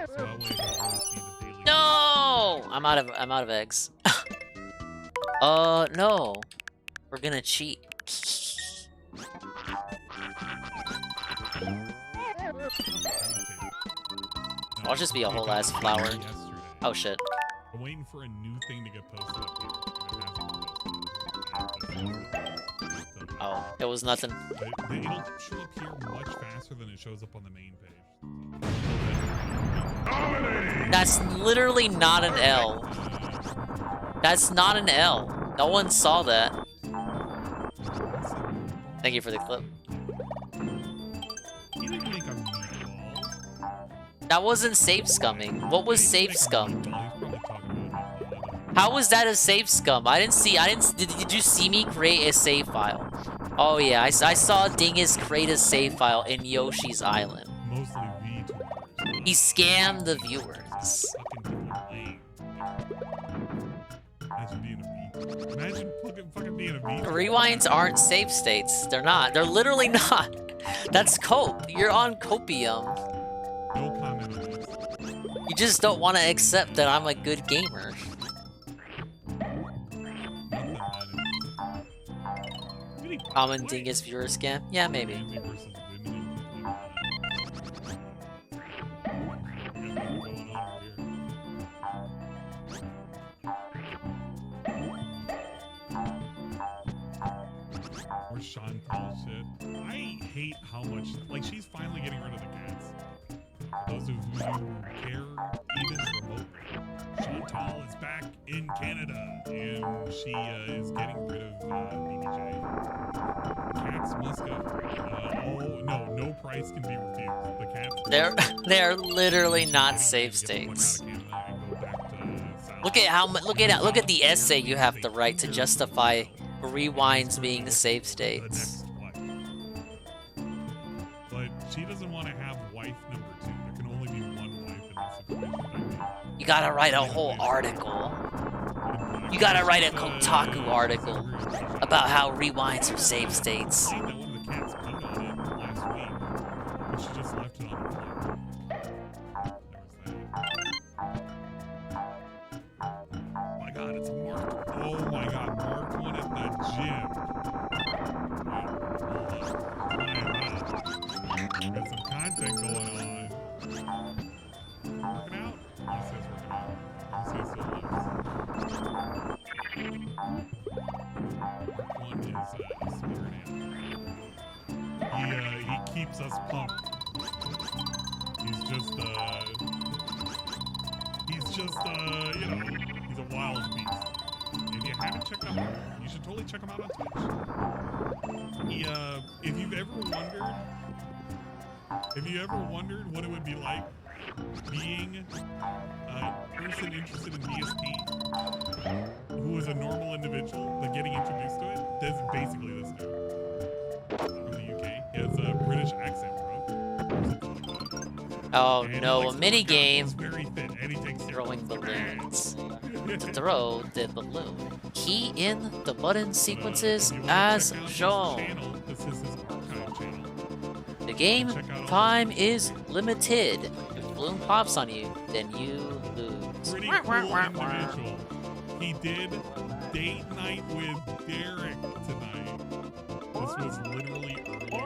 So that way I can really see the daily.
No! I'm out of eggs. No. We're gonna cheat. I'll just be a whole ass flower. Oh shit.
I'm waiting for a new thing to get posted up here.
Oh, it was nothing.
It'll show up here much faster than it shows up on the main page.
That's literally not an L. That's not an L. No one saw that. Thank you for the clip. That wasn't save scumming. What was save scum? How was that a save scum? Did you see me create a save file? Oh yeah, I saw Dingus create a save file in Yoshi's Island. He scammed the viewers.
Imagine fucking being a VTuber.
Rewinds aren't save states. They're not. They're literally not. That's cope. You're on copium.
No comment on this.
You just don't want to accept that I'm a good gamer. Common Dingus viewer scam? Yeah, maybe.
Or Sean Paul shit. I hate how much, like, she's finally getting rid of the cats. For those of you who care, even remotely, Chantal is back in Canada, and she is getting rid of BBJ. Cats must go. No price can be refused. The cats.
They're literally not save states. Look at the essay you have to write to justify rewinds being save states.
But she doesn't want to have wife number 2. There can only be one wife in this situation.
You gotta write a whole article. You gotta write a Kotaku article about how rewinds are save states.
One of the cats peed on it last week, but she just left it on the floor. Oh my god, it's a Mark. Oh my god, Mark one at the gym. Got some content going on. Working out? He says working out. He says still lives. Mark one is spirit animal. He keeps us pumped. He's just you know, he's a wild beast. If you haven't checked out Mark, you should totally check him out on Twitch. If you ever wondered what it would be like being a person interested in DSP who is a normal individual but getting introduced to it, that's basically this dude from the UK. He has a British accent, bro.
Oh
And
no,
he
a
likes to
mini
work out.
game.
He's very fit, and he takes
Throwing balloons. To throw the balloon. Key in the button sequences as shown.
This is his archive channel.
The game time is limited. If the balloon pops on you, then you lose.
Pretty cool individual. He did date night with Derek tonight. This was literally earlier in the day.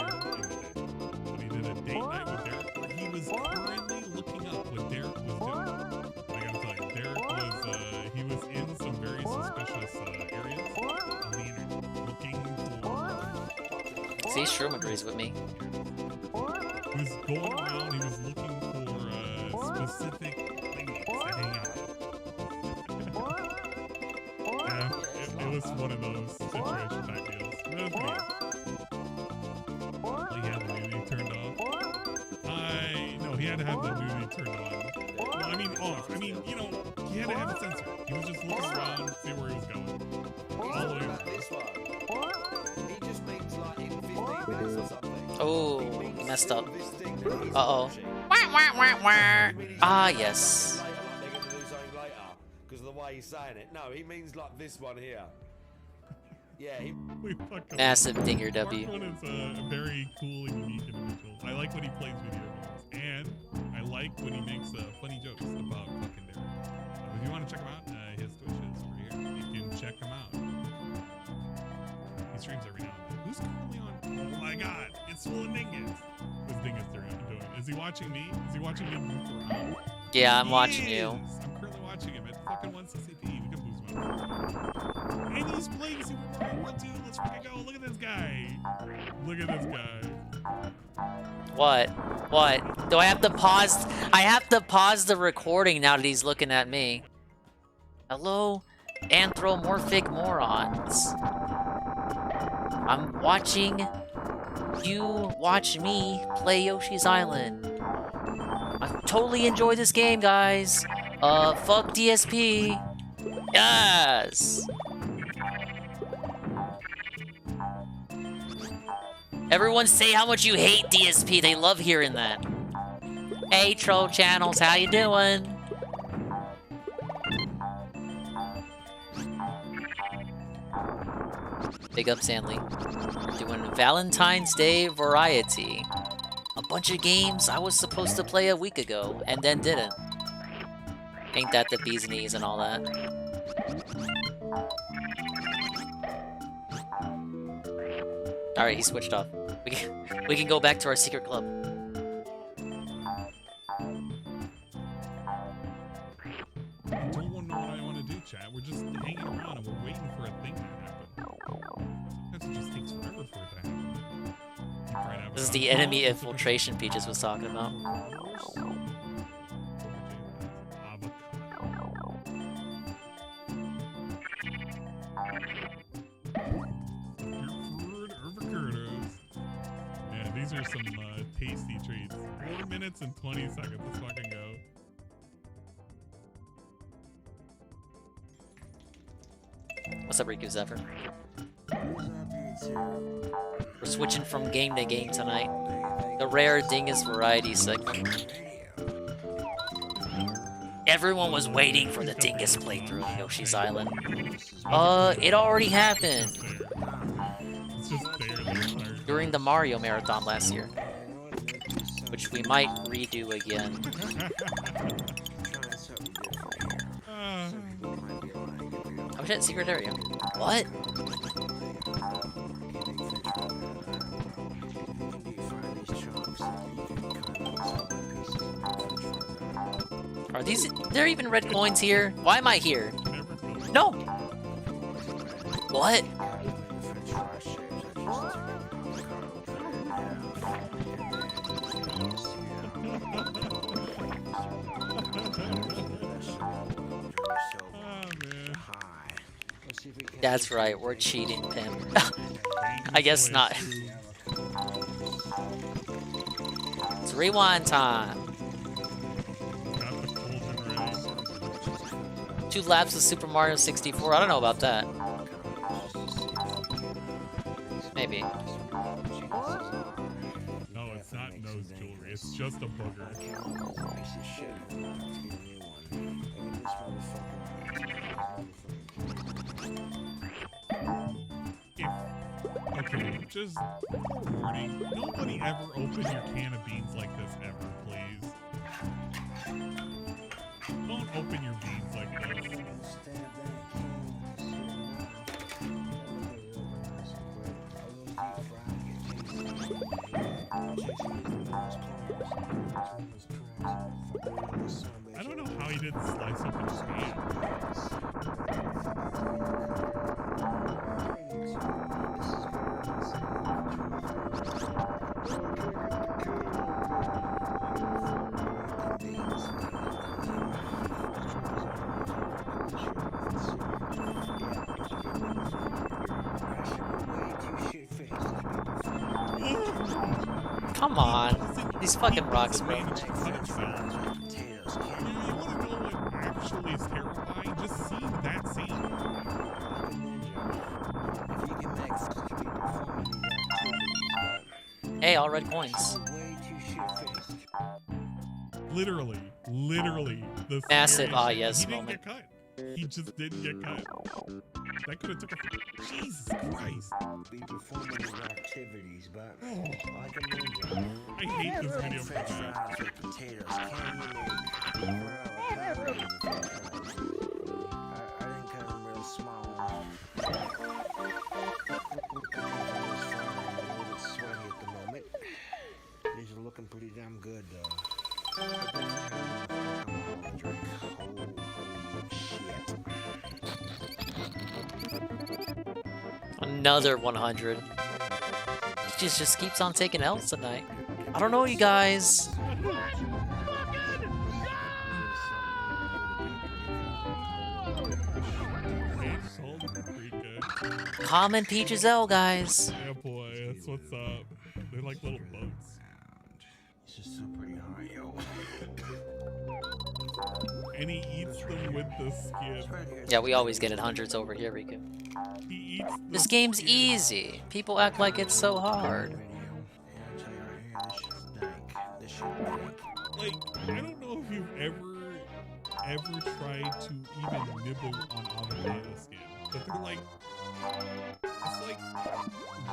But he did a date night with Derek where he was currently looking up what Derek was doing. I gotta tell you, Derek was, he was in some very suspicious areas on the internet looking for...
See, Shroom agrees with me.
He was going around, he was looking for specific things to hang out with. Yeah, it was one of those situation type deals. It was pretty good. Like, he had the nudity turned off. No, he had to have the nudity turned on. Well, I mean, off. I mean, you know, he had to have it censored. He was just looking around, see where he was going. All the way around.
Oh, messed up. Uh-oh. Ah, yes.
why he's saying it. No, he means like this one here. Yeah, he...
Massive dinger W.
Mark is a very cool and unique individual. I like when he plays video games, and I like when he makes funny jokes about fucking Derek. If you want to check him out, his Twitch is over here. You can check him out. He streams every now and then. Who's currently on? Oh my god, it's full of dingus. What's dingus doing? Is he watching me? Is he watching me move around?
Yeah, I'm watching you.
I'm currently watching him at fucking 160p. We can boost him up. And he's playing Super Mario World 2. Let's freaking go. Look at this guy. Look at this guy.
What? Do I have to pause? I have to pause the recording now that he's looking at me. Hello, anthropomorphic morons. I'm watching you watch me play Yoshi's Island. I totally enjoy this game, guys. Fuck DSP. Yes. Everyone say how much you hate DSP. They love hearing that. Hey, troll channels, how you doing? Big up, Stanley. We're doing Valentine's Day variety. A bunch of games I was supposed to play a week ago, and then didn't. Ain't that the bee's knees and all that? Alright, he switched off. We can go back to our secret club.
I don't want to know what I want to do, chat. We're just hanging around and we're waiting for a thing to happen. Sometimes it just takes forever for it to happen.
This is the enemy infiltration Peaches was talking about.
Yeah, these are some tasty treats. 4 minutes and 20 seconds. Let's fucking go.
What's up, Riku Zephyr? We're switching from game to game tonight. The rare dingus variety segment. Everyone was waiting for the dingus playthrough of Yoshi's Island. It already happened. During the Mario Marathon last year. Which we might redo again. Oh shit, secret area. What? Are these... there even red coins here? Why am I here? No! What? That's right, we're cheating, pimp. I guess not. It's rewind time. 2 laps of Super Mario 64. I don't know about that. Maybe.
No, it's not nose jewelry. It's just a booger. Okay, just warning. Nobody ever open your can of beans like this ever, please. Don't open your beans like this. I don't know how he didn't slice up his
Come on. These fucking rocks, bro.
You want to know what actually is terrifying? Just seeing that scene.
Hey, all red coins.
Literally, the
Massive
scary
ah
shit.
yes
He didn't
moment.
get cut. he just didn't get cut. That could have took a... Jesus Christ.
Be performing his activities, but like a ninja.
I hate this video for
French
that.
fries with potatoes. Can you make I didn't cut them real small. A little sweaty at the moment. These are looking pretty damn good, though. Drink. Holy shit.
Another 100. He just keeps on taking L's tonight. I don't know, you guys. Common Peaches L, guys.
Yeah, boy, that's what's up. They're like little boats.
It's just so pretty high, yo.
And he eats them with the skin.
Yeah, we always get in hundreds over here, Riku.
He eats
This game's easy. People act like it's so hard.
Like, I don't know if you've ever tried to even nibble on avocado skin, but they're like, it's like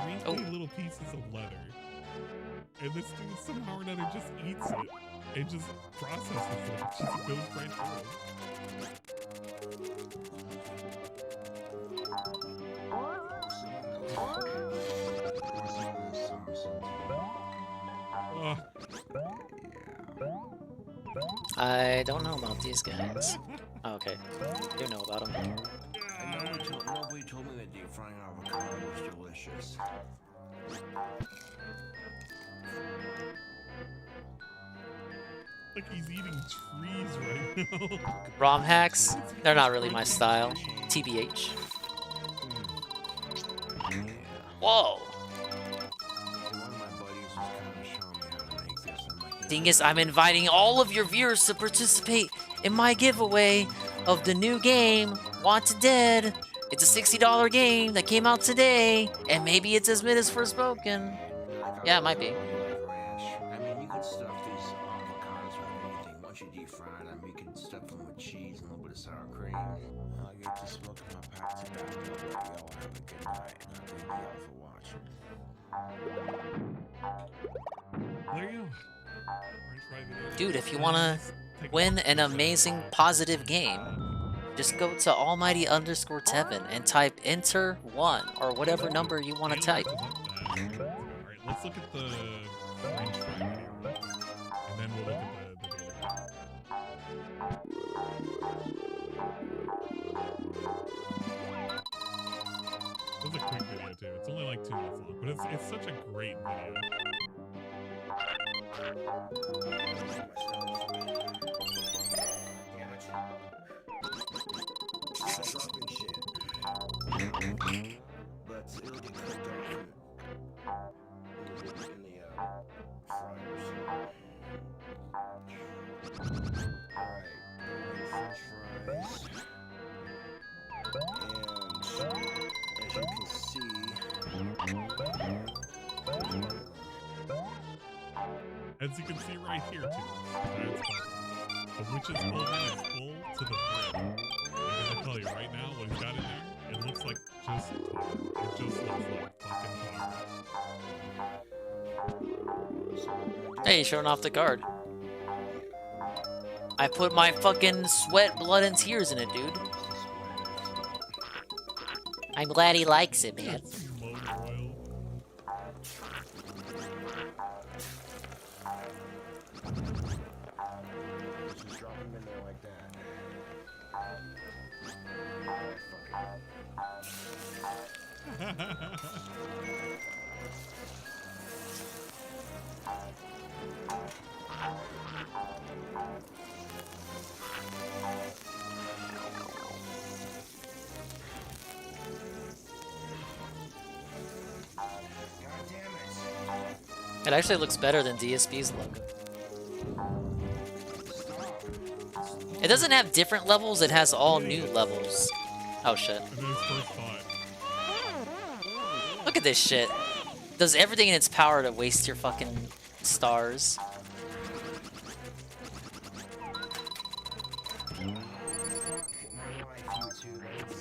wrinkly little pieces of leather, and this dude somehow or another just eats it and just processes it. It just goes right through it.
I don't know about these guys. Oh, okay, do know about them.
Nobody told me that deep frying avocado was delicious.
Like he's eating trees right now.
ROM hacks? They're not really my style. TBH. Whoa! Thing is, I'm inviting all of your viewers to participate in my giveaway of the new game, Wanted Dead. It's a $60 game that came out today, and maybe it's as mid as Forspoken. Yeah, it might be.
I mean, you could stuff these avocados with anything. Once you deep fry them, you can stuff them with cheese and a little bit of sour cream. I get to smoke my pack tobacco. Y'all have a good night, and I thank y'all for watching.
There you go.
Dude, if you want to win an amazing positive game, just go to almighty_Tevin and type enter 1 or whatever number you want to type.
Alright, let's look at the French fry video. And then we'll look at the It was a quick video too. It's only like 2 minutes long, but it's such a great video.
But it'll get cooked off in the fryers. Alright, French fries. And as you can see,
as you can see right here too, that's the witch's cauldron is full to the brim. I'm gonna tell you right now what he's got in there. It looks like just tar. It just looks like fucking tar.
Hey, showing off the card. I put my fucking sweat, blood, and tears in it, dude. I'm glad he likes it, man.
just drop them in there like that.
It actually looks better than DSP's look. It doesn't have different levels, it has all new levels. Oh shit. Look at this shit. Does everything in its power to waste your fucking stars.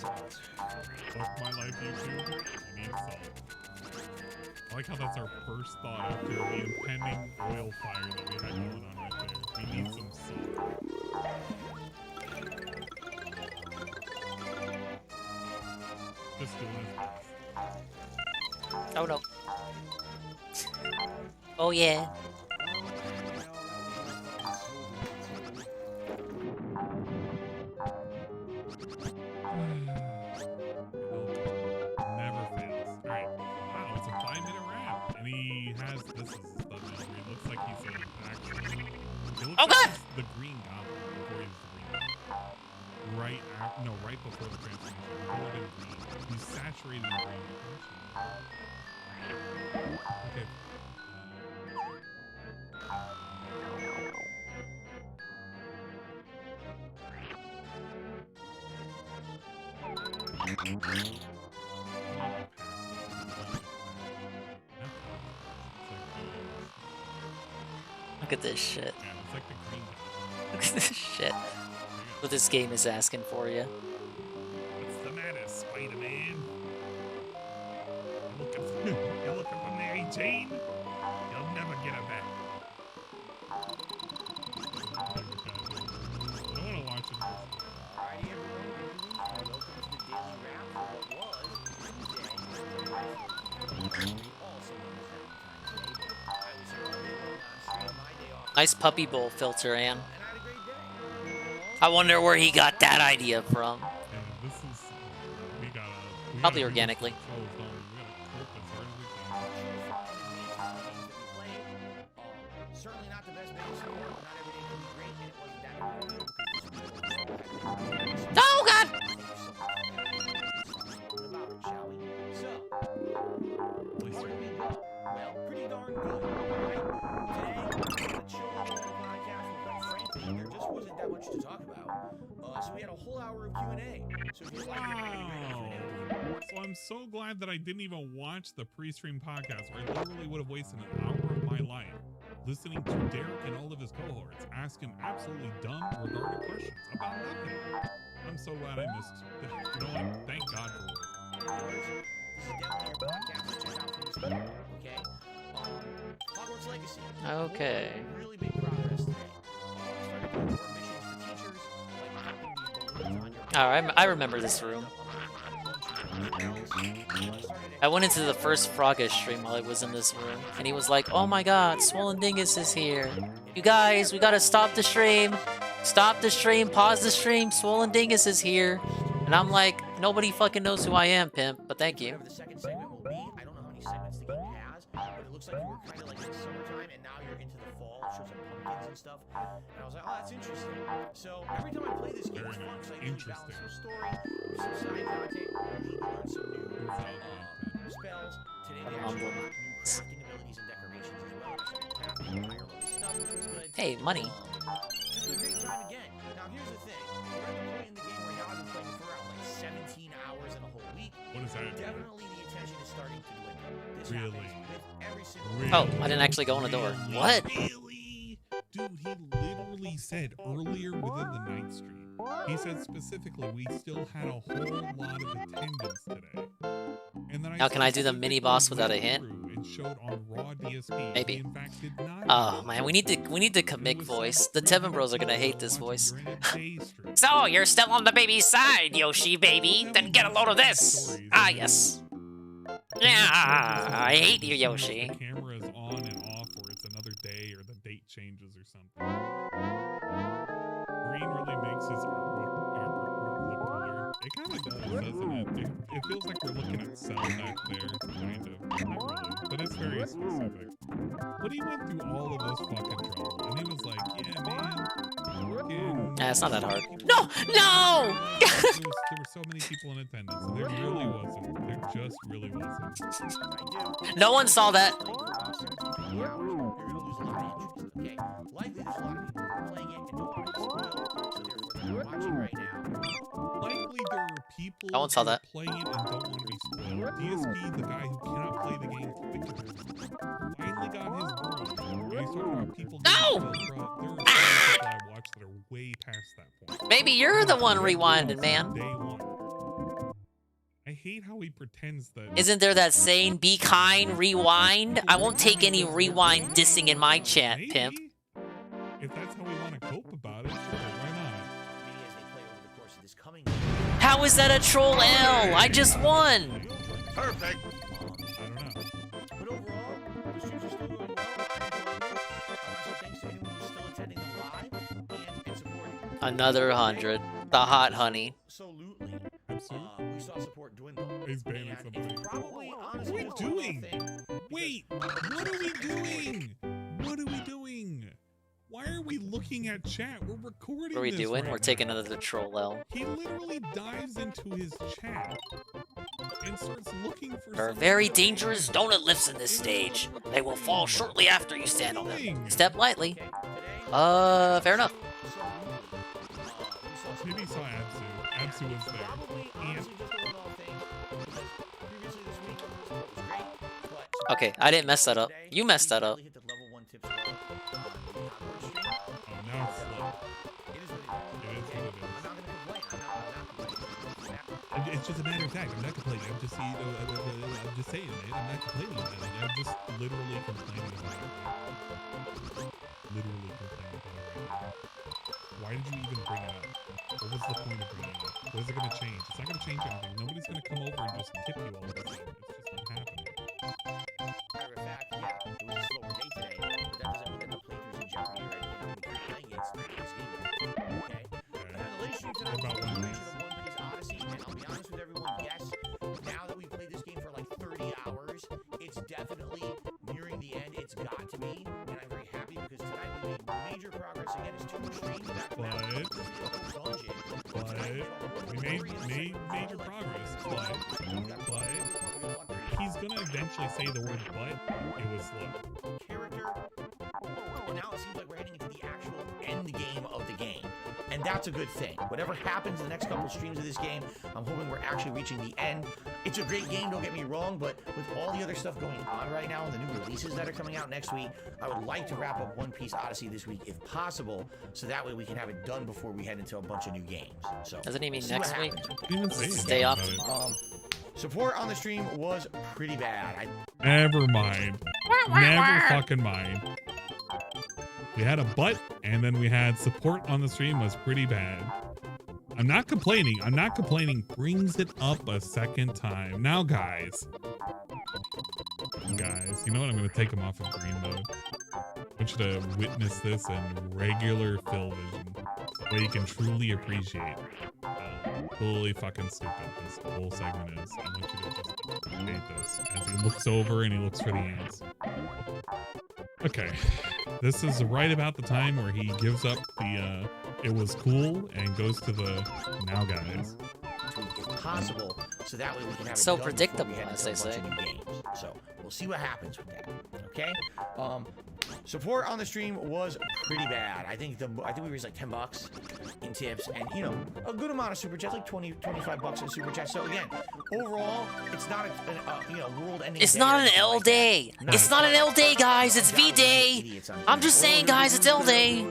Fuck my life, YouTube. I need salt. I like how that's our first thought after the impending oil fire that we had going on right there. We need some salt. Just doing his best.
Oh no. Oh yeah.
Never fails. Alright. Wow, it's a 5-minute rap. And he has this is the thumbnail where he looks like he's in action. He looks
Oh
like
god!
he's the Green Goblin before he's the Green Goblin. Right before the transformation. Before he been green. He's saturated in green. Okay.
Look at this shit.
Yeah, it's like the Green Goblin.
Look at this shit. What this game is asking for you.
What's the matter, Spider-Man? You're looking for Mary Jane? You'll never get her back. I don't want to watch it.
Alrighty, everyone. Welcome to the Daily Wrap for what was Tuesday. Also known as Valentine's Day, but I was here all day long last stream, my day off.
Nice puppy bowl filter, Ann. I wonder where he got that idea from.
Yeah, this is we
Probably
gotta
organically.
do this controls, don't we? We gotta cope as hard as we can.
Certainly not the best base in the world. Not every day can be great, and it wasn't that big of a deal because
Oh god!
shall we? So, where do we go? Well, pretty darn good. Alright, today, the chill level of the podcast, well, frankly, there just wasn't that much to talk about. So we had a whole hour of Q&A. So if you'd like
So I'm so glad that I didn't even watch the pre-stream podcast, where I literally would have wasted an hour of my life listening to Derek and all of his cohorts ask him absolutely dumb, retarded questions about nothing. I'm so glad I missed. You know what? Thank God for it.
This is definitely your podcast to check out from this point, okay? Hogwarts Legacy.
Okay.
Really big progress today. Started doing more missions for teachers, like popping these balloons on your
I remember this room. I went into the first Froggish stream while I was in this room, and he was like, "Oh my god, Swollen Dingus is here. You guys, we gotta stop the stream. Stop the stream, pause the stream, Swollen Dingus is here." And I'm like, nobody fucking knows who I am, pimp, but thank you.
The second segment will be, I don't know how many segments the game has, but it looks like you were kind of like in the summertime, and now you're into the fall. It shows like pumpkins and stuff. And I was like, oh, that's interesting. So every time I play this game, it's fun, because I usually balance some story, some side content, usually learn some new spells. Today they actually got new crafting abilities and decorations as well. I started crafting higher level stuff, which was good.
Hey, money.
Just a great time again. Now here's the thing. We're at the point in the game where now I've been playing for around like 17 hours in a whole week.
What is that?
Definitely the attention is starting to dwindle. This
Really?
happens with every single
Oh, I didn't actually go in the door. What?
Really? Dude, he literally said earlier within the night stream, he said specifically we still had a whole lot of attendance today. And then
Now can I do the mini boss without a hint?
and showed on Raw DSP.
Maybe.
He in fact did not.
Oh man, we need the comic voice. The Tevin Bros are gonna hate this voice. So you're still on the baby's side, Yoshi baby? Then get a load of this. Ah yes. Yeah, I hate you, Yoshi.
The camera is on and off, or it's another day, or the date changes, or something. Green really makes his artwork look cooler. It kind of does, doesn't it? It feels like we're looking at Cell back there, kind of. Not really, but it's very specific. But he went through all of this fucking trouble, and he was like, yeah, man, fucking...
Nah, it's not that hard. No! No!
there were so many people in attendance, and there really wasn't. There just really wasn't.
No one saw that.
Okay, likely there's a lot of people playing it and don't want to be spoiled, so therefore they're watching right now.
Likely there are people
No one saw that.
playing it and don't want to be spoiled. DSP, the guy who cannot play the game quickly, finally got his bro. And he's talking about people
No!
there are people I watched that are way past that point.
Maybe you're the one rewinding, man.
Day one. hate how he pretends that.
Isn't there that saying, be kind, rewind? I won't take any rewind dissing in my chat, pimp.
If that's how we want to cope about it, sure, why not?
How is that a troll L? I just won.
Perfect.
I don't know.
But overall, the streams are still going well. So thanks to anyone who's still attending live and supporting.
Another 100. The hot honey.
Absolutely. We saw support dwindle.
He's banning somebody.
Probably, honestly,
What are we doing? Wait, what are we doing? What are we doing? Why are we looking at chat? We're recording.
What are we
this
doing?
right
We're taking another troll L.
He literally dives into his chat and starts looking for.
There are very dangerous donut lifts in this stage. They will fall shortly after you stand on them. Step lightly. Fair enough.
Maybe he saw Absu. Absu was there. And
Okay, I didn't mess that up. You messed that up.
oh, now it's slow. It is what it is. It's just a matter of fact. I'm not complaining. I'm just saying, man. I'm not complaining about it. I'm just literally complaining about it. Literally complaining about it right now. Why did you even bring it up? What was the point of bringing it up? What is it going to change? It's not going to change anything. Nobody's going to come over and just tip you all of a sudden. It's just not happening.
Matter of fact, yeah, it was a slower day today, but that doesn't mean that the playthrough's in jeopardy or anything. I'm playing it. It's the biggest game. Okay? And the latest stream tonight was a celebration of One Piece Odyssey, and I'll be honest with everyone, yes, now that we've played this game for like 30 hours, it's definitely nearing the end. It's got to be, and I'm very happy because tonight we made major progress. Again, it's 2 streams back to back.
We made major progress, but he's gonna eventually say the word "but." It was slow.
Character, and now it seems like we're heading into the actual end game of the game, and that's a good thing. Whatever happens in the next couple streams of this game, I'm hoping we're actually reaching the end. It's a great game, don't get me wrong, but with all the other stuff going on right now and the new releases that are coming out next week, I would like to wrap up One Piece Odyssey this week if possible, so that way we can have it done before we head into a bunch of new games. So
Doesn't he mean
we'll see
next
what
week?
happens.
Stay off.
Support on the stream was pretty bad.
Never mind. Never fucking mind. We had a butt, and then we had support on the stream was pretty bad. I'm not complaining. I'm not complaining. Brings it up a second time. Now, guys, you know what? I'm going to take him off of green mode. I want you to witness this in regular fill vision, so you can truly appreciate how totally fucking stupid this whole segment is. I want you to just hate this as he looks over and he looks for the ants. Okay, this is right about the time where he gives up the it was cool and goes to the now guys.
If possible, so that way we can have
So
it done
predictable,
before we head
as
into
they
a bunch
say.
of new games. So we'll see what happens with that. Okay. Support on the stream was pretty bad. I think we raised like $10 in tips, and you know, a good amount of super chats, like 25 bucks in super chats. So again, overall, it's not a world-ending.
It's not an L day. It's not an L day, guys. It's V day. I'm just saying, guys, it's L day.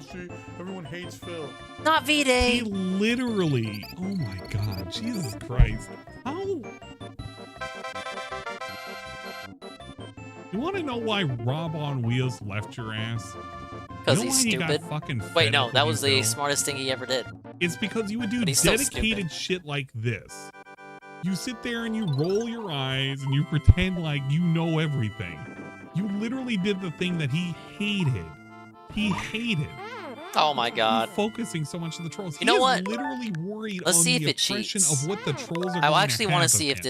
Everyone hates Phil.
Not V day.
He literally, oh my god, Jesus Christ. How? You want to know why Rob on Wheels left your ass?
Because
You know
he's
why he got
stupid.
fucking fed
Wait, no,
up
that
with
was
you,
the
Phil?
smartest thing he ever did.
It's because you would do
But he's still
dedicated shit like this. You sit there and you roll your eyes and you pretend like you know everything. You literally did the thing that he hated. He hated.
Oh my god.
Focusing so much on the trolls.
You know what?
He is literally worried
Let's
on
see if
the
it
oppression
cheats.
of what the trolls are
I
going
actually
want to
see
have
if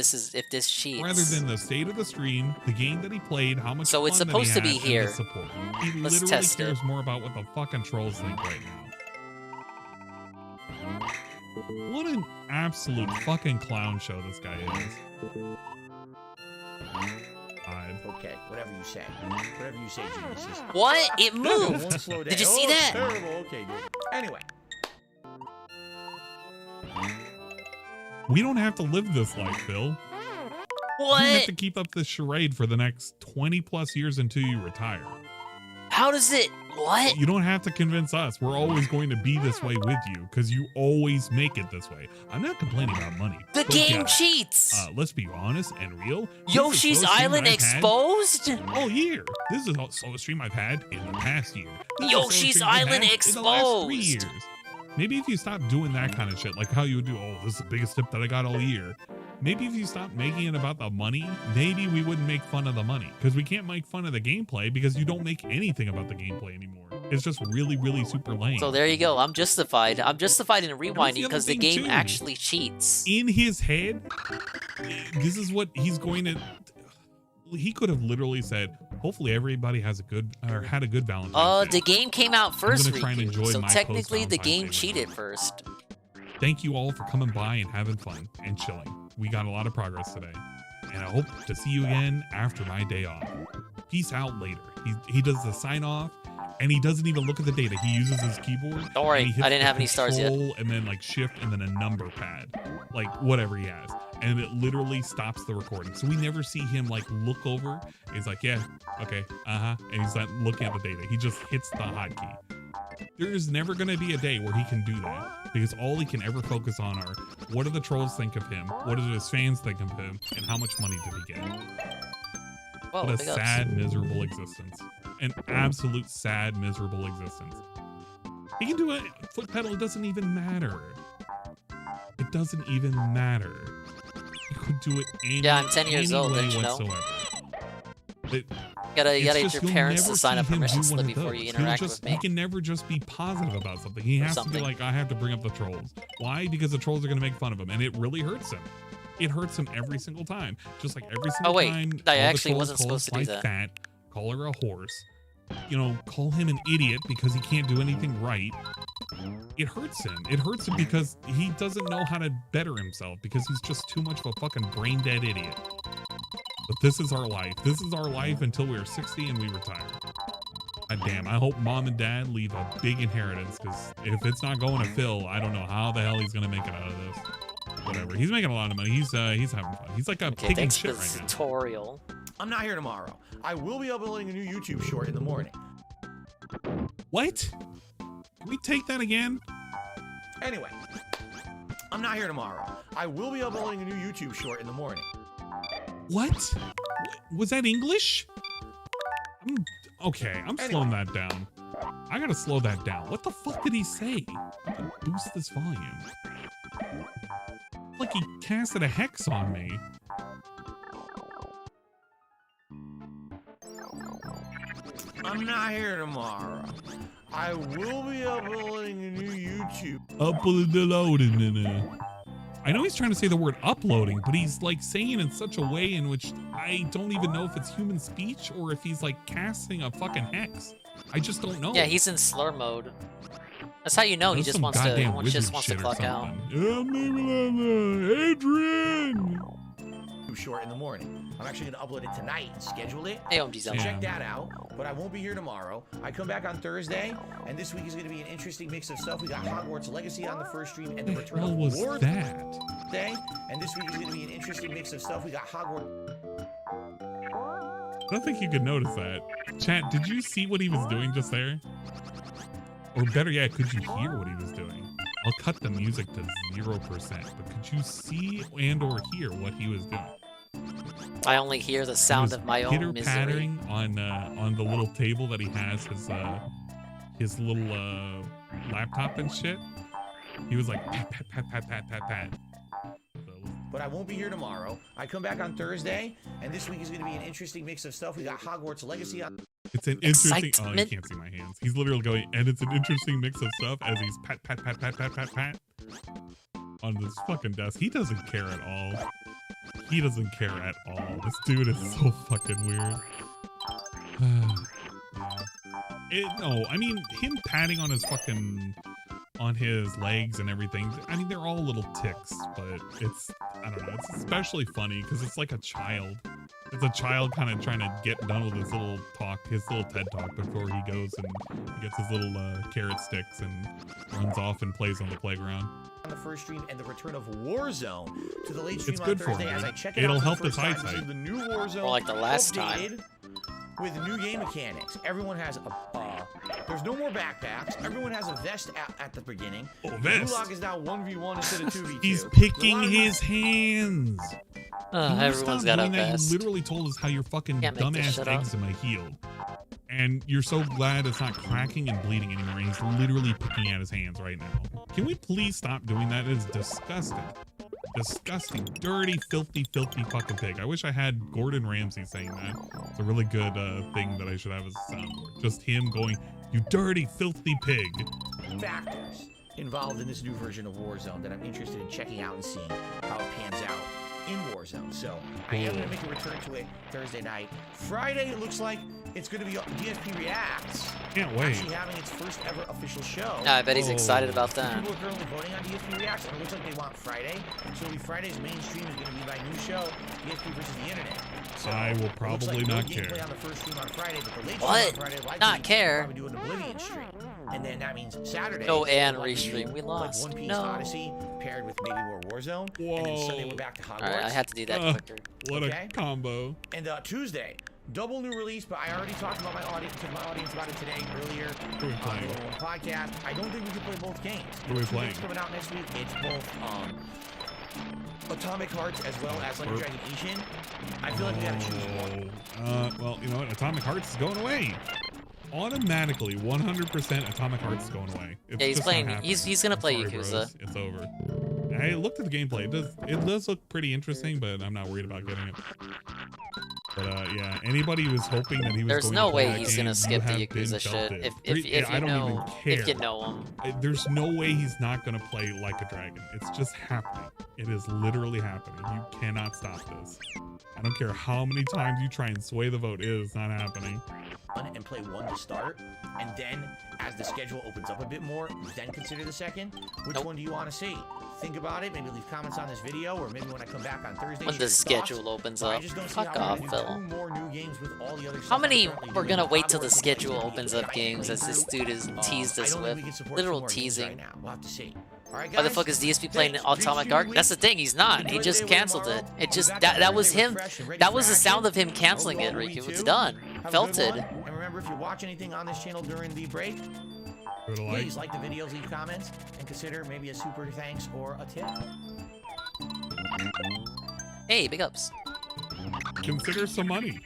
this cheats.
rather than the state of the stream, the game that he played, how much
So it's
fun that
supposed
he
to be
had, and
here.
the support. He
Let's
literally
test
cares
it.
more about what the fucking trolls think right now. What an absolute fucking clown show this guy is.
Okay, whatever you say. Whatever you say, geniuses.
What? It
One
moved.
slow day.
Did you see
Oh,
that?
Terrible. Okay, dude. Anyway.
We don't have to live this life, Phil. You
What?
have to keep up this charade for the next 20 plus years until you retire.
How does it? What?
You don't have to convince us. We're always going to be this way with you because you always make it this way. I'm not complaining about money.
The game cheats.
Let's be honest and real.
Yoshi's Island exposed?
All year. This is the slowest stream I've had in the past year.
Yoshi's Island exposed.
In the last 3 years. Maybe if you stop doing that kind of shit, like how you would do, oh, this is the biggest tip that I got all year. Maybe if you stop making it about the money, maybe we wouldn't make fun of the money. Because we can't make fun of the gameplay because you don't make anything about the gameplay anymore. It's just really, really super lame.
So there you go. I'm justified. I'm justified in rewinding because the game
too.
actually cheats.
In his head, this is what he's going to... He could have literally said, hopefully everybody has a good, or had a good Valentine's Day.
The game came out first,
I'm gonna try and enjoy
so
my
technically the
post-Valentine's
game
Day
cheated first.
Thank you all for coming by and having fun and chilling. We got a lot of progress today. And I hope to see you again after my day off. Peace out later. He does the sign off and he doesn't even look at the data. He uses his keyboard.
Don't worry,
and he hits
I didn't
the
have any stars yet.
Control and then like shift and then a number pad. Like whatever he has. And it literally stops the recording. So we never see him like look over. He's like, yeah, okay, and he's not looking at the data. He just hits the hotkey. There is never going to be a day where he can do that because all he can ever focus on are what do the trolls think of him, what do his fans think of him, and how much money did he get.
Whoa,
what a sad, miserable existence. An absolute sad, miserable existence. He can do a foot pedal. It doesn't even matter. It doesn't even matter. He could do it
I'm 10 years old, didn't you know?
You
gotta get your parents to sign a permission slip before you interact with me.
He can never just be positive about something. He has to be like, I have to bring up the trolls. Why? Because the trolls are going to make fun of him. And it really hurts him. It hurts him every single time. Just like every single time.
I actually wasn't supposed to do that.
Fat, call her a horse. You know, call him an idiot because he can't do anything right. It hurts him. It hurts him because he doesn't know how to better himself because he's just too much of a fucking brain dead idiot. But this is our life. This is our life until we're 60 and we retire. God damn, I hope mom and dad leave a big inheritance because if it's not going to Phil, I don't know how the hell he's going to make it out of this. Whatever. He's making a lot of money. He's having fun. He's like a pig in shit right now.
Tutorial.
I'm not here tomorrow. I will be uploading a new YouTube short in the morning.
What? Can we take that again?
Anyway, I'm not here tomorrow. I will be uploading a new YouTube short in the morning.
What? Was that English? Okay, I'm slowing that down. I gotta slow that down. What the fuck did he say? I'm gonna boost this volume. Like he casted a hex on me.
I'm not here tomorrow. I will be uploading a new YouTube.
Uploading. I know he's trying to say the word uploading, but he's like saying it in such a way in which I don't even know if it's human speech or if he's like casting a fucking hex. I just don't know.
Yeah, he's in slur mode. That's how you know he just wants to clock out.
Adrian! Short in the morning. I'm actually going to upload it tonight and schedule it. So check that out. But I won't be here tomorrow. I come back on Thursday, and this week is going to be an interesting mix of stuff. We got Hogwarts Legacy on the first stream and the Return of Wars Day. And this week is going to be an interesting mix of stuff. We got Hogwarts.
I don't think you could notice that. Chat, did you see what he was doing just there? Or better yet, could you hear what he was doing? I'll cut the music to 0%, but could you see and or hear what he was doing?
I only hear the sound of my own misery.
Pitter-pattering on the little table that he has his little laptop and shit. He was like pat pat pat pat pat pat pat.
But I won't be here tomorrow. I come back on Thursday, and this week is going to be an interesting mix of stuff. We got Hogwarts Legacy on.
It's an interesting. Oh, you can't see my hands. He's literally going, and it's an interesting mix of stuff as he's pat pat pat pat pat pat pat on this fucking desk. He doesn't care at all. He doesn't care at all. This dude is so fucking weird. No, I mean him patting on his fucking legs and everything. I mean they're all little ticks, but I don't know. It's especially funny because it's like a child. It's a child kind of trying to get done with his little TED talk before he goes and gets his little carrot sticks and runs off and plays on the playground.
On the first stream and the Return of Warzone to the late stream
it's
on
good
Thursday
for him,
as I check it
It'll
out
help
for the
his
first time.
eyesight.
This is the new Warzone
or like the last
updated
time
with new game mechanics. Everyone has a There's no more backpacks. Everyone has a vest at the beginning.
Oh,
The
vest.
gulag is now 1v1 instead of 2v2.
He's picking his hands. Can you
everyone's
stop
got a
doing that?
vest.
You literally told us how your fucking
Can't make this
dumbass
shit up.
eczema healed. And you're so glad it's not cracking and bleeding anymore. And he's literally picking at his hands right now. Can we please stop doing that? It is disgusting. Disgusting. Dirty, filthy, filthy fucking pig. I wish I had Gordon Ramsay saying that. It's a really good thing that I should have as a soundboard. Just him going, you dirty, filthy pig.
Factors involved in this new version of Warzone that I'm interested in checking out and seeing how it pans out in Warzone. So I am going to make a return to it Thursday night. Friday, it looks like it's going to be DSP Reacts.
Can't wait.
Actually having its first ever official show.
Yeah, I bet he's excited about that.
People are currently voting on DSP Reacts, and it looks like they want Friday. So Friday's mainstream is going to be my new show, DSP versus the Internet. So
I will probably not care.
On the first stream on Friday, but the late
What?
stream on Friday, likely
Not care?
Probably do an Oblivion stream. And then that means Saturday.
Go and
we'll likely
restream.
do,
We lost.
Like One Piece
No.
Odyssey paired with maybe more Warzone. And then Sunday we're back to Hogwarts.
Alright, I had to do that quicker.
What a combo.
And Tuesday, double new release, but I already talked about my audience about it today earlier
What are we
on
playing?
the One podcast. I don't think we can play both games.
What are we
Two games
playing?
coming out next week. It's both Atomic Hearts as well as Like a Dragon Ishin. I feel like we gotta choose one.
Well, you know what? Atomic Hearts is going away. Automatically, 100% Atomic Hearts is going away. It's
Yeah, he's
just not
playing.
happening.
He's gonna play
Sorry,
Yakuza.
bros. It's over. I looked at the gameplay. It does look pretty interesting, but I'm not worried about getting it. But yeah, anybody who was hoping that he was
There's
going
no
to play
way
that
he's
game,
gonna
you
skip the
have been
Yakuza shit.
jilted.
If
I
you
don't
know,
even care.
if you know him.
There's no way he's not gonna play Like a Dragon. It's just happening. It is literally happening. You cannot stop this. I don't care how many times you try and sway the vote. It is not happening.
And play one to start, and then as the schedule opens up a bit more, then consider the second. Which one do you want to see? Think about it. Maybe leave comments on this video, or maybe when I come back on Thursday.
When
share
the
your
schedule
thoughts.
opens
But I
up.
just don't see
Fuck
how
off,
we're gonna
Phil.
do 2 more new games with all the other
How
stuff
many
I'm currently
we're
doing.
gonna wait till the
Hogwarts
schedule
and
opens
Diddy
up
that I can't
games
play
as this
through.
dude has teased
I
us
don't
with?
think we can support
Literal
2 more games
teasing.
right now. We'll have to see. All right,
Why the
guys?
fuck is DSP playing
Thanks.
Atomic
Big
Arc?
stream
That's the thing, he's not. He
Enjoy
just
the day
canceled it.
tomorrow.
It just
We'll be back on
that was
Thursday
him.
refreshed and ready
That
for
was the sound of
action.
him canceling it,
Overall,
Riku.
week
It's
2.
done.
Have a good
Felted.
one. And remember, if you watch anything on this channel during the break,
Give it a like.
please like the videos, leave comments, and consider maybe a super thanks or a tip.
Hey, big ups.
Consider some money.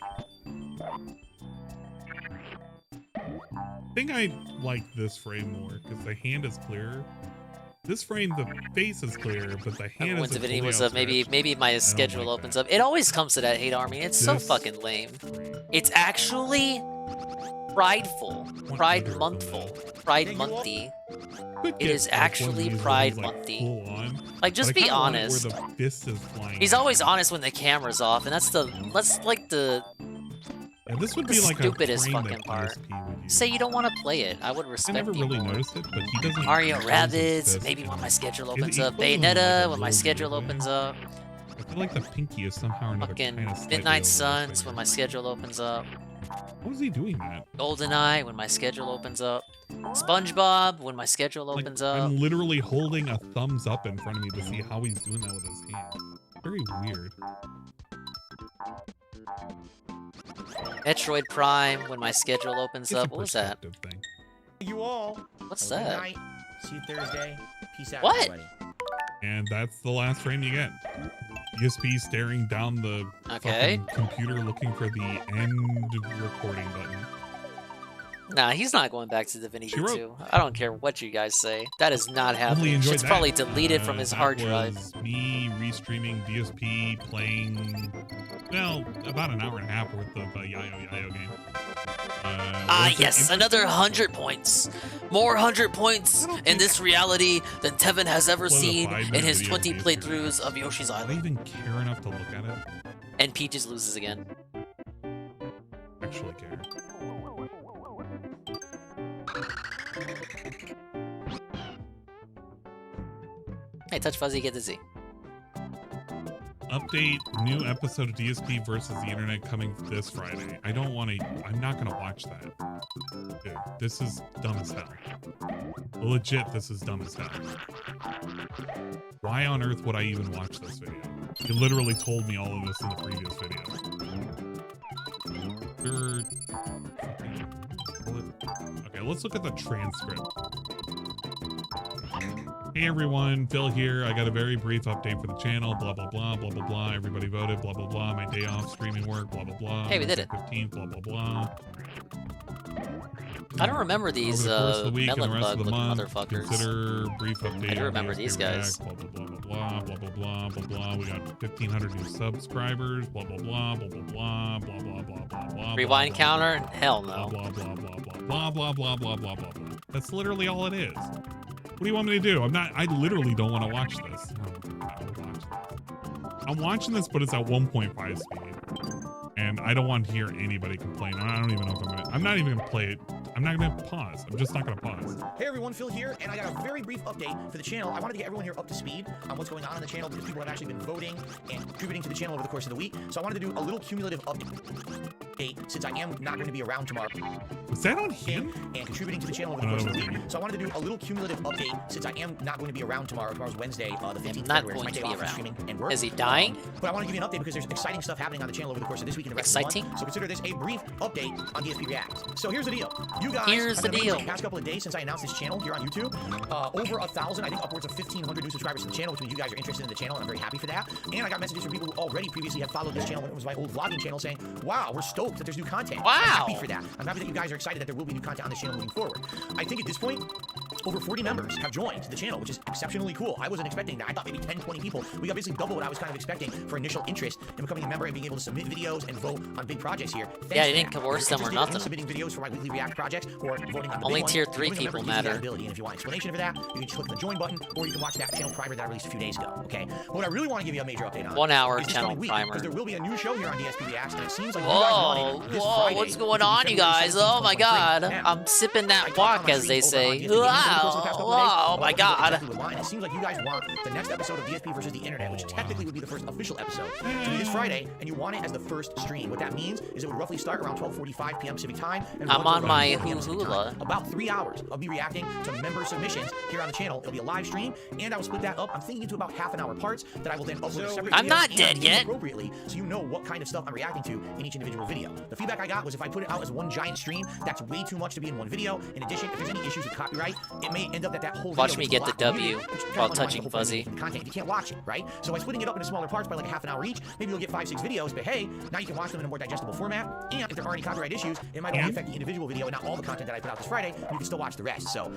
I think I like this frame more because the hand is clearer. This frame, the face is clear, but the hand
When
is
Divinity was up, maybe my schedule opens up. It always comes to that hate army. It's so
This-
fucking lame. It's actually prideful, pride monthful, pride monthy. It is actually pride monthy. Like, just be honest.
Where the fist is flying.
He's always honest when the camera's off, and that's like the
Yeah, this would
the
be like
stupidest
a frame
fucking
that
part.
DSP would use.
Say you don't want to play it. I would
I
respect
never
you
really
more.
noticed it, but he doesn't.
Mario
use his
Rabbids,
fist.
maybe when my schedule
He-
opens
he
up.
plays them
Bayonetta,
like a
when my
little
schedule
weird way.
opens up.
I feel like the pinky is somehow or another
Fucking
kind of slightly
Midnight
over his
Suns,
finger.
when my schedule opens up.
How is he doing that?
GoldenEye, when my schedule opens up. SpongeBob, when my schedule opens up.
I'm literally holding a thumbs up in front of me to see how he's doing that with his hand. Very weird.
Metroid Prime, when my schedule opens
It's a
up. What was that?
perspective thing.
You all.
What's
Have a good
that?
night. See you Thursday. Peace out,
What?
everybody.
And that's the last frame you get. ESP staring down the
Okay.
fucking computer looking for the end recording button.
Nah, he's not going back to Divinity
She wrote-
2. I don't care what you guys say. That is not
Only
happening.
enjoyed
It's
that.
probably deleted from his
That
hard drive.
was me restreaming DSP, playing, well, about an hour and a half worth of Yayo game.
Ah,
was it
yes, another 100 points. More 100 points in this reality than Tevin has ever
Was a
seen in
5-minute
his
video
20
game.
playthroughs of Yoshi's
Do I
Island.
even care enough to look at it?
And Peaches loses again.
Actually care.
Hey, Touch Fuzzy, get the Z.
Update, new episode of DSP versus the internet coming this Friday. I don't want to, I'm not going to watch that. Dude, this is dumb as hell. Legit, this is dumb as hell. Why on earth would I even watch this video? You literally told me all of this in the previous video. Okay, let's look at the transcript. Hey everyone, Phil here. I got a very brief update for the channel. Blah blah blah blah blah blah. Everybody voted. Blah blah blah. My day off streaming work. Blah blah blah.
Hey, we did it.
15th. Blah blah blah.
I don't remember these melon bug looking motherfuckers.
Consider brief update.
I do remember these guys.
Blah blah blah blah blah blah blah blah blah. We got 1,500 new subscribers. Blah blah blah blah blah blah blah blah blah blah blah.
Rewind counter? Hell no.
Blah blah blah blah blah blah blah blah blah blah. That's literally all it is. What do you want me to do? I literally don't want to watch this. I'm watching this, but it's at 1.5 speed. And I don't want to hear anybody complain. I don't even know if I'm not even gonna play it. I'm not gonna pause. I'm just not gonna pause.
Hey everyone, Phil here, and I got a very brief update for the channel. I wanted to get everyone here up to speed on what's going on in the channel because people have actually been voting and contributing to the channel over the course of the week. So I wanted to do a little cumulative update since I am not going to be around tomorrow.
Was that on him?
And contributing to the channel over the course of the week. So I wanted to do a little cumulative update since I am not going to be around tomorrow. Tomorrow's Wednesday, the 15th.
Not
February.
going
It's
to
my
be
day off from
around.
streaming and work.
Is he dying?
But I want to give you an update because there's exciting stuff happening on the channel over the course of this week and the rest
Exciting?
of the month. So consider this a brief update on DSP React. So here's the deal. You guys
Here's
have
the
been
deal.
the past couple of days since I announced this channel here on YouTube. Over 1,000, I think upwards of 1,500 new subscribers to the channel, which means you guys are interested in the channel, and I'm very happy for that. And I got messages from people who already previously had followed this channel when it was my old vlogging channel saying, wow, we're stoked that there's new content.
Wow.
I'm happy for that. I'm happy that you guys are excited that there will be new content on this channel moving forward. I think at this point, over 40 members have joined the channel, which is exceptionally cool. I wasn't expecting that. I thought maybe 10, 20 people. We got basically double what I was kind of expecting for initial interest in becoming a member and being able to submit videos and vote on big projects here.
Yeah, you didn't coerce them or nothing.
Submitting videos for my weekly React projects or voting on the
Only
big
tier
one.
3
Becoming a member
people
gives you that
matter.
ability, and if you want explanation for that, you can just click the join button, or you can watch that channel primer that I released a few days ago. Okay. But what I really want to give you a major update on
1 hour
is this
channel
coming week,
primer.
because there will be a new show here on DSP Reacts, and it seems like you guys want
Whoa,
it this
whoa,
Friday,
what's going
which will be
on, you
February
guys?
17th,
Oh my god.
2023. Now,
I'm sipping that
I talked on
walk,
my
as they
stream over on
say.
DSP over the course of the past couple of days
Wow,
about
my
what people
god.
exactly would want, and it seems like you guys want the next episode of DSP versus the Internet, which technically would be the first official episode, to be this Friday, and you want it as the first stream. What that means is it would roughly start around 12:45 p.m. Pacific time, and
I'm
run
on
to
my
around 4 p.m. Pacific
hula.
time. About 3 hours of me reacting to member submissions here on the channel. It'll be a live stream, and I will split that up. I'm thinking into about half-an-hour parts that I will then upload a separate
I'm
video
not
and
dead yet.
appropriately, so you know what kind of stuff I'm reacting to in each individual video. The feedback I got was if I put it out as one giant stream, that's way too much to be in one video. In addition, if there's any issues with copyright, it may end up that whole
Watch
video
me
gets
get the
blocked
W
immediately, which kind
while
of undermines
touching
the whole point of
Fuzzy.
the content if you can't watch it, right? So by splitting it up into smaller parts by like a half an hour each, maybe you'll get 5-6 videos, but hey, now you can watch them in a more digestible format, and if there are any copyright issues, it might only affect the individual video and not all the content that I put out this Friday, and you can still watch the rest. So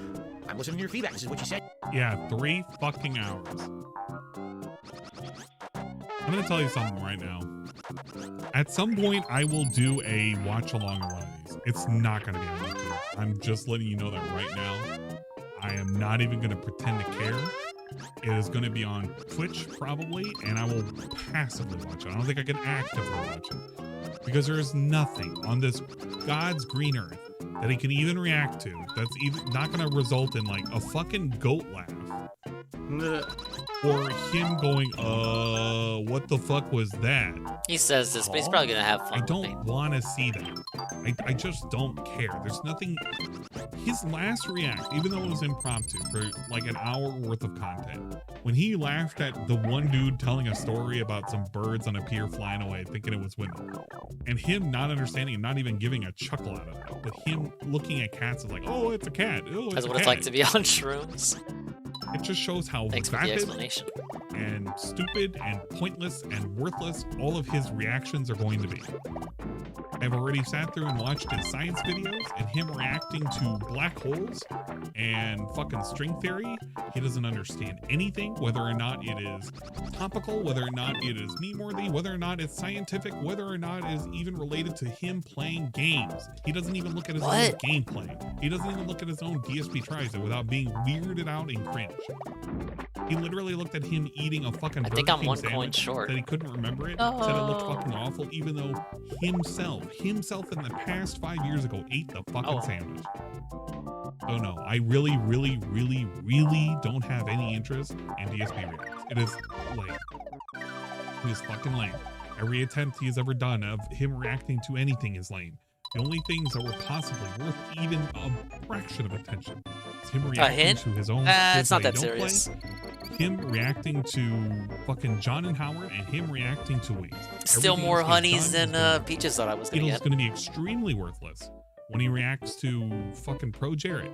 I'm listening to your feedback. This is what you said.
Yeah, 3 fucking hours. I'm gonna tell you something right now. At some point, I will do a watch along of one of these. It's not gonna be on YouTube. I'm just letting you know that right now. I am not even gonna pretend to care. It is gonna be on Twitch probably, and I will passively watch it. I don't think I can actively watch it because there is nothing on this God's green earth that he can even react to that's either not gonna result in like a fucking goat laugh. Or him going, what the fuck was that?
He says this, but he's probably gonna have fun.
I don't want to see that. I just don't care. There's nothing. His last react, even though it was impromptu for like an hour worth of content, when he laughed at the one dude telling a story about some birds on a pier flying away, thinking it was women, and him not understanding and not even giving a chuckle out of it, but him looking at cats is like, oh, it's a cat. Oh, it's
That's
a
what it's
cat.
like to be on shrooms.
It just shows how
Thanks for the
vapid
explanation.
and stupid and pointless and worthless all of his reactions are going to be. I've already sat through and watched his science videos and him reacting to black holes and fucking string theory. He doesn't understand anything, whether or not it is topical, whether or not it is meme-worthy, whether or not it's scientific, whether or not it is even related to him playing games. He doesn't even look at his own gameplay. He doesn't even look at his own DSP tries it without being weirded out and cringe. He literally looked at him eating a fucking
I think
Burger
I'm
King
1 coin
sandwich,
short.
said he couldn't remember it, said it looked fucking awful, even though himself in the past 5 years ago ate the fucking sandwich. So no, I really don't have any interest in DSP reacts. It is lame. It is fucking lame. Every attempt he has ever done of him reacting to anything is lame. The only things that were possibly worth even a fraction of attention is him reacting to his own.
It's not
kids
that
he don't
serious.
play, him reacting to fucking John and Howard, and him reacting to Wings.
Still
Everything
more
else he's
honeys
done
than Peaches thought I was gonna
is
get.
going to be extremely worthless. when he reacts to fucking Pro Jared.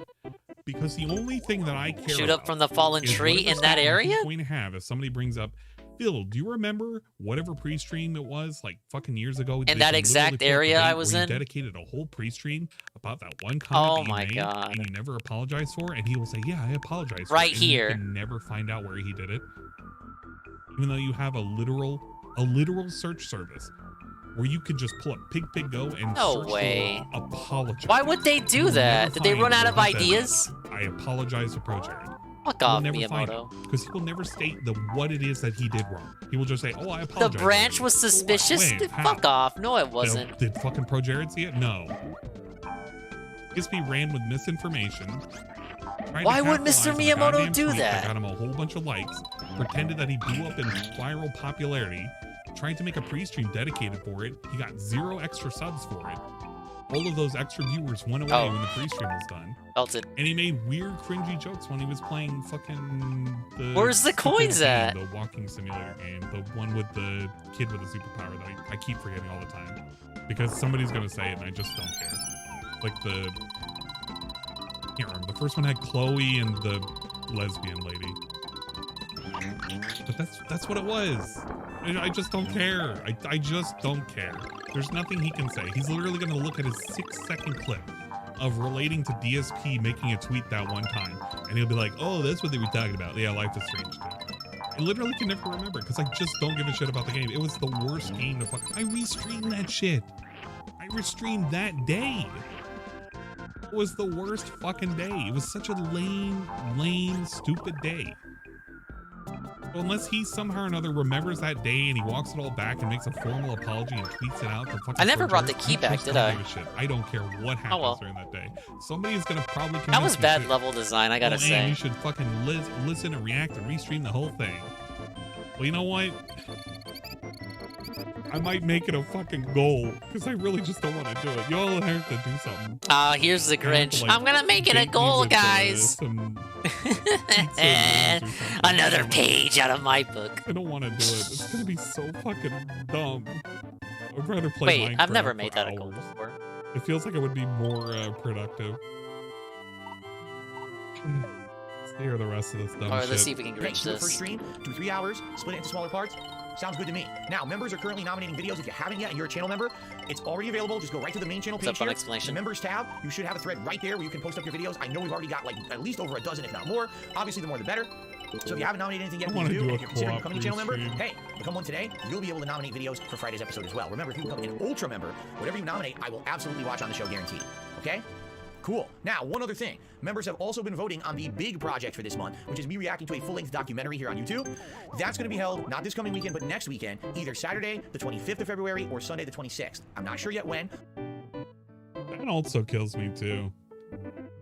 Because the only thing that I care
Shoot up
about
from the fallen
is
tree
whatever
in that
statement
area?
he's going to have if somebody brings up, Phil, do you remember whatever pre-stream it was like fucking years ago?
In that exact area I was in?
Dedicated a whole pre-stream about that one comment
Oh
that you
my
made
God.
and you never apologized for, and he will say, yeah, I apologize for
Right
it. And
here.
You can never find out where he did it. Even though you have a literal search service where you could just pull up Pig Go and
No
search
way.
for apologize.
Why would they do
You'll
that?
never
Did they
find
run out of
where he says,
ideas?
I apologize to Pro Jared.
Fuck
You'll
off,
never find
Miyamoto.
it because he will never state what it is that he did wrong. He will just say, "Oh, I
The
apologize."
branch was suspicious?
Wait, how?
Fuck off. No, it wasn't.
Did fucking Pro Jared see it? No. DSP ran with misinformation. tried to
Why would
capitalize
Mr.
on a
Miyamoto
goddamn
do
tweet
that?
Got him a whole bunch of likes. Pretended that he blew up in viral popularity. Tried to make a pre-stream dedicated for it. He got 0 extra subs for it. All of those extra viewers went away when the pre-stream was done.
Melted.
And he made weird, cringy jokes when he was playing fucking the.
Where's the coins
game,
at?
The walking simulator game, the one with the kid with the superpower that I keep forgetting all the time, because somebody's gonna say it and I just don't care. Like the. I can't remember. The first one had Chloe and the lesbian lady. But that's what it was. I just don't care. I just don't care. There's nothing he can say. He's literally going to look at his 6-second clip of relating to DSP making a tweet that one time, and he'll be like, "Oh, that's what they were talking about. Yeah, Life is Strange too." I literally can never remember because I just don't give a shit about the game. It was the worst game to fuck. I restreamed that shit. I restreamed that day. It was the worst fucking day. It was such a lame, stupid day. Well, unless he somehow or another remembers that day and he walks it all back and makes a formal apology and tweets it out.
I never brought the key back, did I?
I don't care what happens
well.
during that day. Somebody's gonna probably.
That was
convince me
bad
to-
level design, I gotta
Oh,
say.
and you should fucking listen and react and restream the whole thing. Well, you know what? I might make it a fucking goal because I really just don't want to do it. Y'all have to do something.
Here's the
I have to,
Grinch.
like,
I'm gonna make it a
bait me
goal,
with,
guys.
some pizza and wings or something.
Another page out of my book.
I don't want to do it. It's gonna be so fucking dumb. I'd rather play
Wait,
Minecraft
I've never
for
made that a goal
hours.
before.
It feels like it would be more productive. Let's hear the rest of this dumb
Alright,
shit.
let's see if we can
Okay,
Grinch
do it for
this.
stream, do 3 hours, split it into smaller parts. Sounds good to me. Now, members are currently nominating videos. If you haven't yet and you're a channel member, it's already available. Just go right to the main channel
What's up,
page
fun
here.
explanation?
The members tab, you should have a thread right there where you can post up your videos. I know we've already got like at least over a dozen, if not more. Obviously, the more the better. So if you haven't nominated anything yet,
I
please
wanna
do.
do a
If you're considering
co-op
becoming a channel member,
restream.
hey, become one today. You'll be able to nominate videos for Friday's episode as well. Remember, if you become an ultra member, whatever you nominate, I will absolutely watch on the show, guaranteed. Okay? Cool. Now, one other thing. Members have also been voting on the big project for this month, which is me reacting to a full-length documentary here on YouTube. That's going to be held not this coming weekend, but next weekend, either Saturday, the 25th of February, or Sunday, the 26th. I'm not sure yet when.
That also kills me too.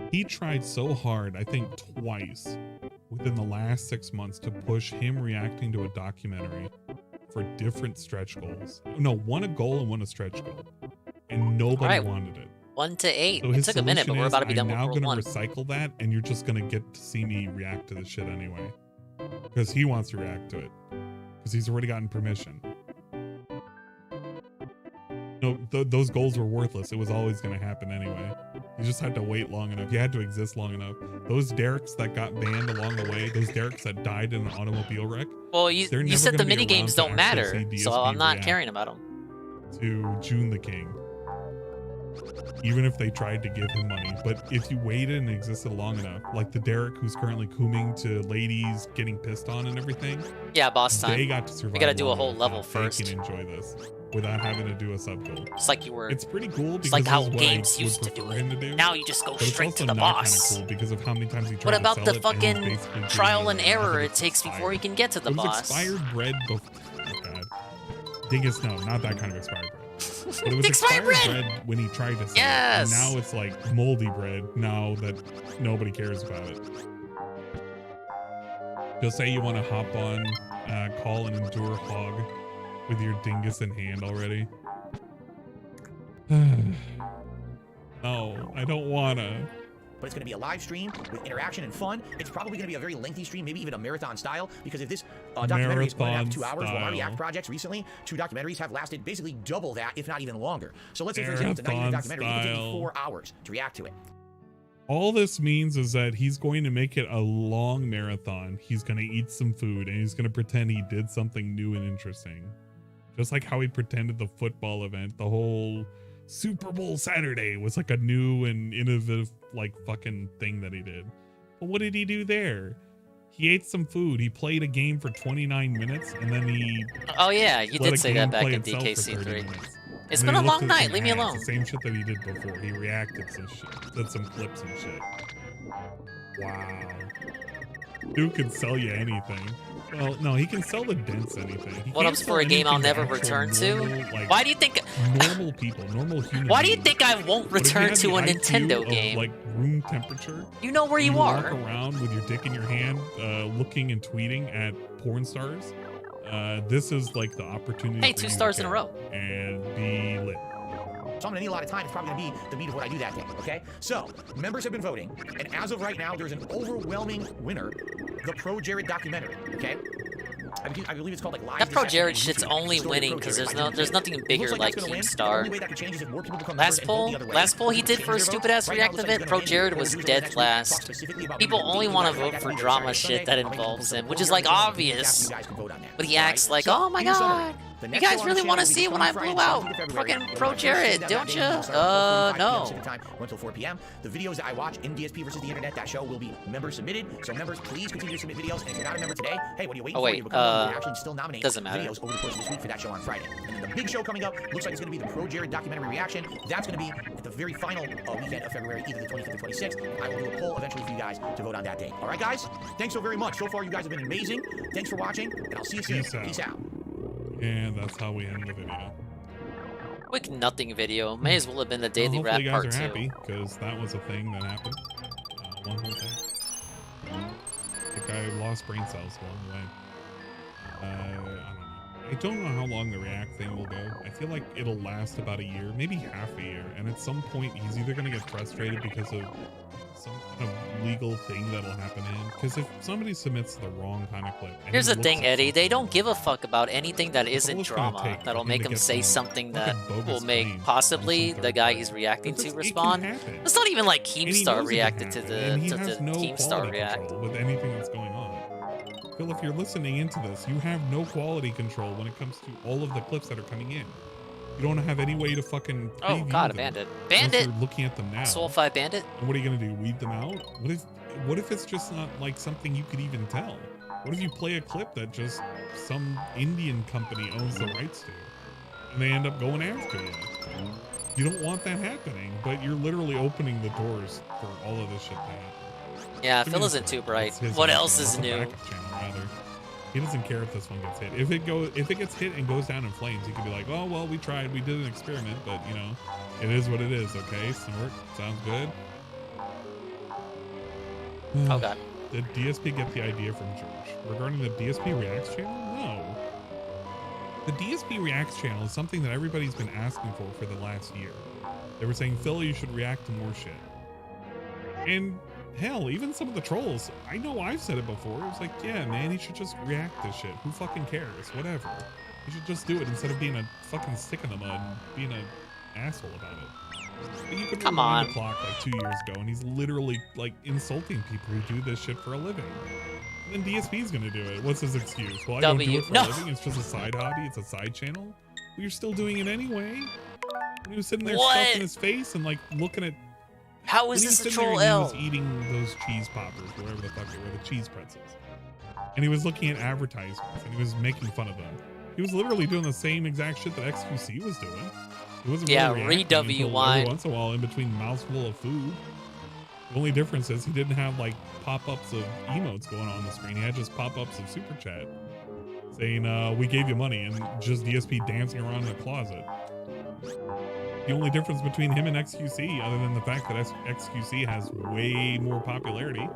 He tried so hard, I think twice, within the last 6 months to push him reacting to a documentary for different stretch goals. No, one a goal and one a stretch goal. And nobody
Alright.
wanted it.
1 to 8.
So
It
his
took a minute, but
solution
we're
is,
about to be done with
I'm now
World
gonna
1.
recycle that, and you're just gonna get to see me react to this shit anyway. Because he wants to react to it. Because he's already gotten permission. No, those goals were worthless. It was always gonna happen anyway. You just had to wait long enough. You had to exist long enough. Those derricks that got banned along the way, those derricks that died in an automobile wreck.
Well,
they're
you
never
said the
gonna be
mini games
around
don't
to actually
matter,
see
so
DSP
I'm not
react
caring about them.
to June the King. Even if they tried to give him money. But if you waited and existed long enough, like the Derek who's currently cooming to ladies getting pissed on and everything.
Yeah, boss time.
They got to survive.
We gotta do a
long
whole
enough
level
that
first.
They can enjoy this without having to do a sub goal.
It's like you were.
It's pretty cool because
It's like how
this is what I
games
would
used to do
prefer
it.
him to do.
Now you just go
But it's
straight
also
to the
not
boss.
Kinda cool because of how many times he tried
What
to
about
sell
the
it and
fucking
he's basically doing
trial and
nothing
error
but
it takes
expired.
before you can get to the
It was
boss?
expired bread. Oh God. Dingus, no, not that kind of expired bread. But it was
Expired
expired bread when he tried to sell
Yes.
it. And now it's like moldy bread now that nobody cares about it. You'll say you want to hop on, call and endure hog with your dingus in hand already. No, I don't wanna.
but it's going to be a live stream with interaction and fun. It's probably going to be a very lengthy stream, maybe even a marathon style, because if this documentary is 1.5 to 2 hours, well, our React projects recently, 2 documentaries have lasted basically double that, if not even longer. So let's say, for example, it's a 90-minute documentary, it could take me 4 hours to react to it.
All this means is that he's going to make it a long marathon. He's going to eat some food and he's going to pretend he did something new and interesting. Just like how he pretended the football event, the whole Super Bowl Saturday was like a new and innovative like fucking thing that he did. But what did he do there? He ate some food. He played a game for 29 minutes and then he...
Oh yeah, you did say that back in DKC3. It's been a long night. Leave me alone.
It's the same shit that he did before. He reacted to shit. Did some clips and shit. Wow. Dude can sell you anything. Well, no, he can sell the dents anything.
What up for a game I'll never return to?
Like,
why do you think...
normal people, normal humans.
Why do you think I won't return to a Nintendo game?
Like room temperature.
You know where you are.
Walk around with your dick in your hand, looking and tweeting at porn stars. This is like the opportunity.
Hey, 2 stars in a row.
And be lit.
So I'm gonna need a lot of time. It's probably gonna be the meat of what I do that day, okay? So, members have been voting, and as of right now, there's an overwhelming winner, the Pro Jared documentary, okay? I believe it's called like Live.
That Pro Jared shit's only winning because there's nothing bigger like Keemstar. Last poll he did for a stupid ass React event, Pro Jared was dead last. People only want to vote for drama shit that involves him, which is like obvious. But he acts like, oh my god, you guys really want to see when I blew out fucking Pro Jared, don't you? No.
Until 4 p.m. The videos that I watch in DSP versus the internet, that show will be member submitted. So members, please continue to submit videos. And if you're not a member today, hey, what are you waiting for? You become a member. We're actually still nominate videos over the course of this week for that show on Friday. And then the big show coming up looks like it's going to be the Pro Jared documentary reaction. That's going to be at the very final weekend of February, either the 25th or 26th. I will do a poll eventually for you guys to vote on that day. All right, guys? Thanks so very much. So far, you guys have been amazing. Thanks for watching, and I'll see you soon. Peace out.
And that's how we end the video.
Quick nothing video. May as well have been the Daily Rap
Part 2.
Part 2.
You guys are happy, because that was a thing that happened. One whole thing. The guy lost brain cells along the way. I don't know how long the React thing will go. I feel like it'll last about a year, maybe half a year. And at some point, he's either going to get frustrated because of some kind of legal thing that'll happen to him. Because if somebody submits the wrong kind of clip...
Here's the thing, Eddie. They don't give a fuck about anything that isn't drama. That'll make him say something that will make possibly the guy he's reacting to respond. It's not even like Keemstar reacted to the Keemstar React.
With anything that's going on. Phil, if you're listening into this, you have no quality control when it comes to all of the clips that are coming in. You don't have any way to fucking preview
Oh god, a
them
bandit. Bandit!
You're looking at them now.
Soul5 bandit?
And what are you gonna do? Weed them out? What if it's just not like something you could even tell? What if you play a clip that just some Indian company owns the rights to? And they end up going after you? You don't want that happening, but you're literally opening the doors for all of this shit to happen.
Yeah, Phil isn't too bright. What else is new?
He doesn't care if this one gets hit. If it gets hit and goes down in flames, he could be like, oh well, we tried, we did an experiment, but you know, it is what it is. Okay, Snort, sounds good.
Oh god.
Did DSP get the idea from George regarding the DSP Reacts channel? No. The DSP Reacts channel is something that everybody's been asking for the last year. They were saying, Phil, you should react to more shit. And hell, even some of the trolls, I know I've said it before, it was like, yeah, man, he should just react to shit. Who fucking cares? Whatever. He should just do it instead of being a fucking stick in the mud and being an asshole about it. But you could
Come
rewind
on.
the clock like 2 years ago, and he's literally like insulting people who do this shit for a living. And then DSP's gonna do it. What's his excuse? Well, I don't do it for a living. It's just a side hobby. It's a side channel. Well, you're still doing it anyway. When he was sitting there stuffing his face and like looking at.
How is this a troll L?
He was eating those cheese poppers, whatever the fuck they were, the cheese pretzels. And he was looking at advertisements and he was making fun of them. He was literally doing the same exact shit that XQC was doing. He wasn't really reacting until every once in a while in between mouthful of food. The only difference is he didn't have like pop-ups of emotes going on the screen. He had just pop-ups of super chat saying, we gave you money, and just DSP dancing around in the closet. The only difference between him and XQC, other than the fact that XQC has way more popularity,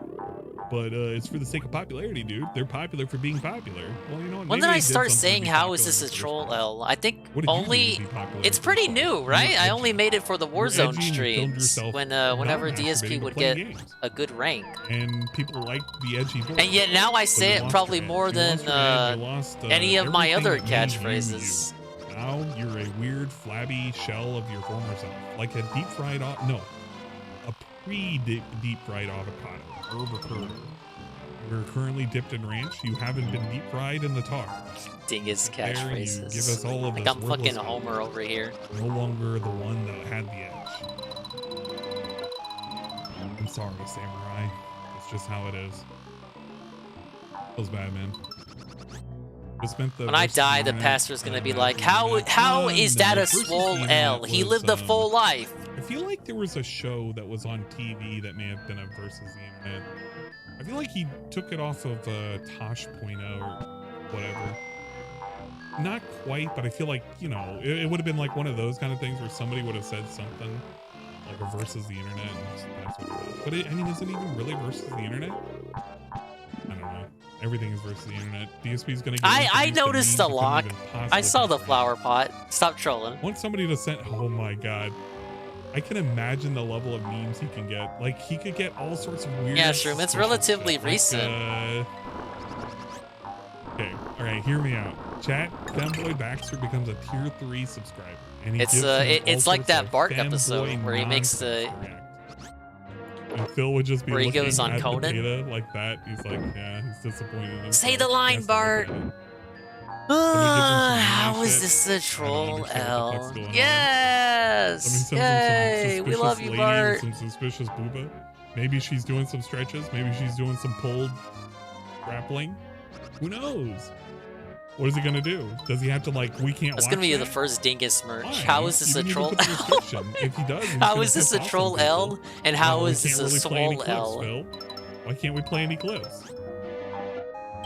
But it's for the sake of popularity, dude. They're popular for being popular. Well, you know what?
When
maybe
did I
they did
start
something to
saying
be
how is
popular
this a
in the first
troll
place.
L? I think
What did you do to
only
be popular
it's
in the
pretty
first place?
new, right?
You're
I only made it for the
You're
Warzone
edgy and you filmed
streams
yourself
when
not
whenever
masturbating,
DSP
but
would
playing
get
games.
a good rank.
And people like the edgy voice.
And yet now I
So
say
you
it
lost
probably
your edge.
more
You
than
lost your edge, you lost,
any of my
everything
other
that made you,
catchphrases.
you. Now you're a weird, flabby shell of your former self. Like a deep fried, no, a pre-deep fried avocado. Herb curd. You're currently dipped in ranch. You haven't been deep fried in the tar.
Dingus
There you
catchphrases.
give us all of
Like
this
I'm fucking
worthless
Homer over here.
No longer the one that had the edge. I'm sorry, Samurai. It's just how it is. Feels bad, man. Just spent the
When I
rest of
die, the
internet,
pastor's gonna be like, how is that
no,
a
versus the
swole
internet
L? He
was,
lived a full life.
I feel like there was a show that was on TV that may have been a versus the internet. I feel like he took it off of Tosh.0 or whatever. Not quite, but I feel like, you know, it would have been like one of those kind of things where somebody would have said something like a versus the internet. And that's what it is. But I mean, is it even really versus the internet? I don't know. Everything is versus the internet. DSP is going to get
I
introduced to
noticed the
memes you couldn't
lock.
even
I
possibly
saw the
comprehend.
flower pot. Stop trolling.
Want somebody to send, oh my god. I can imagine the level of memes he can get. Like, he could get all sorts of weird.
Yeah, Shroom, it's relatively
shit.
recent.
Okay, alright, hear me out. Chat, Femboy Baxter becomes a tier 3 subscriber. And he
It's
gives him all
it's like
sorts
that
of
Bart
Femboy
episode where he makes the
nonsense react. And Phil would just be
where he
looking
goes on
at
Conan.
the data like that. He's like, yeah, he's disappointed in himself.
Say the line,
He has to
Bart.
look at it. Somebody gives him some
How
weird
is
shit.
this a
I don't
troll
understand what the fuck's
L?
going on.
Yes!
Somebody sends him
Yay!
some
We
suspicious
love you,
lady
Bart.
with some suspicious booba. Maybe she's doing some stretches. Maybe she's doing some pulled grappling. Who knows? What is he gonna do? Does he have to like? We can't.
That's
watch
gonna be
that?
the first dingus merch.
Why?
How is this
You
a
didn't even
troll
put the
L?
description. If he does, he's
How
gonna
is this
piss
a
off some
troll
people.
L? And how
Well, we
is this
can't
a
really play any
swole
clips,
L?
Phil. Why can't we play any clips?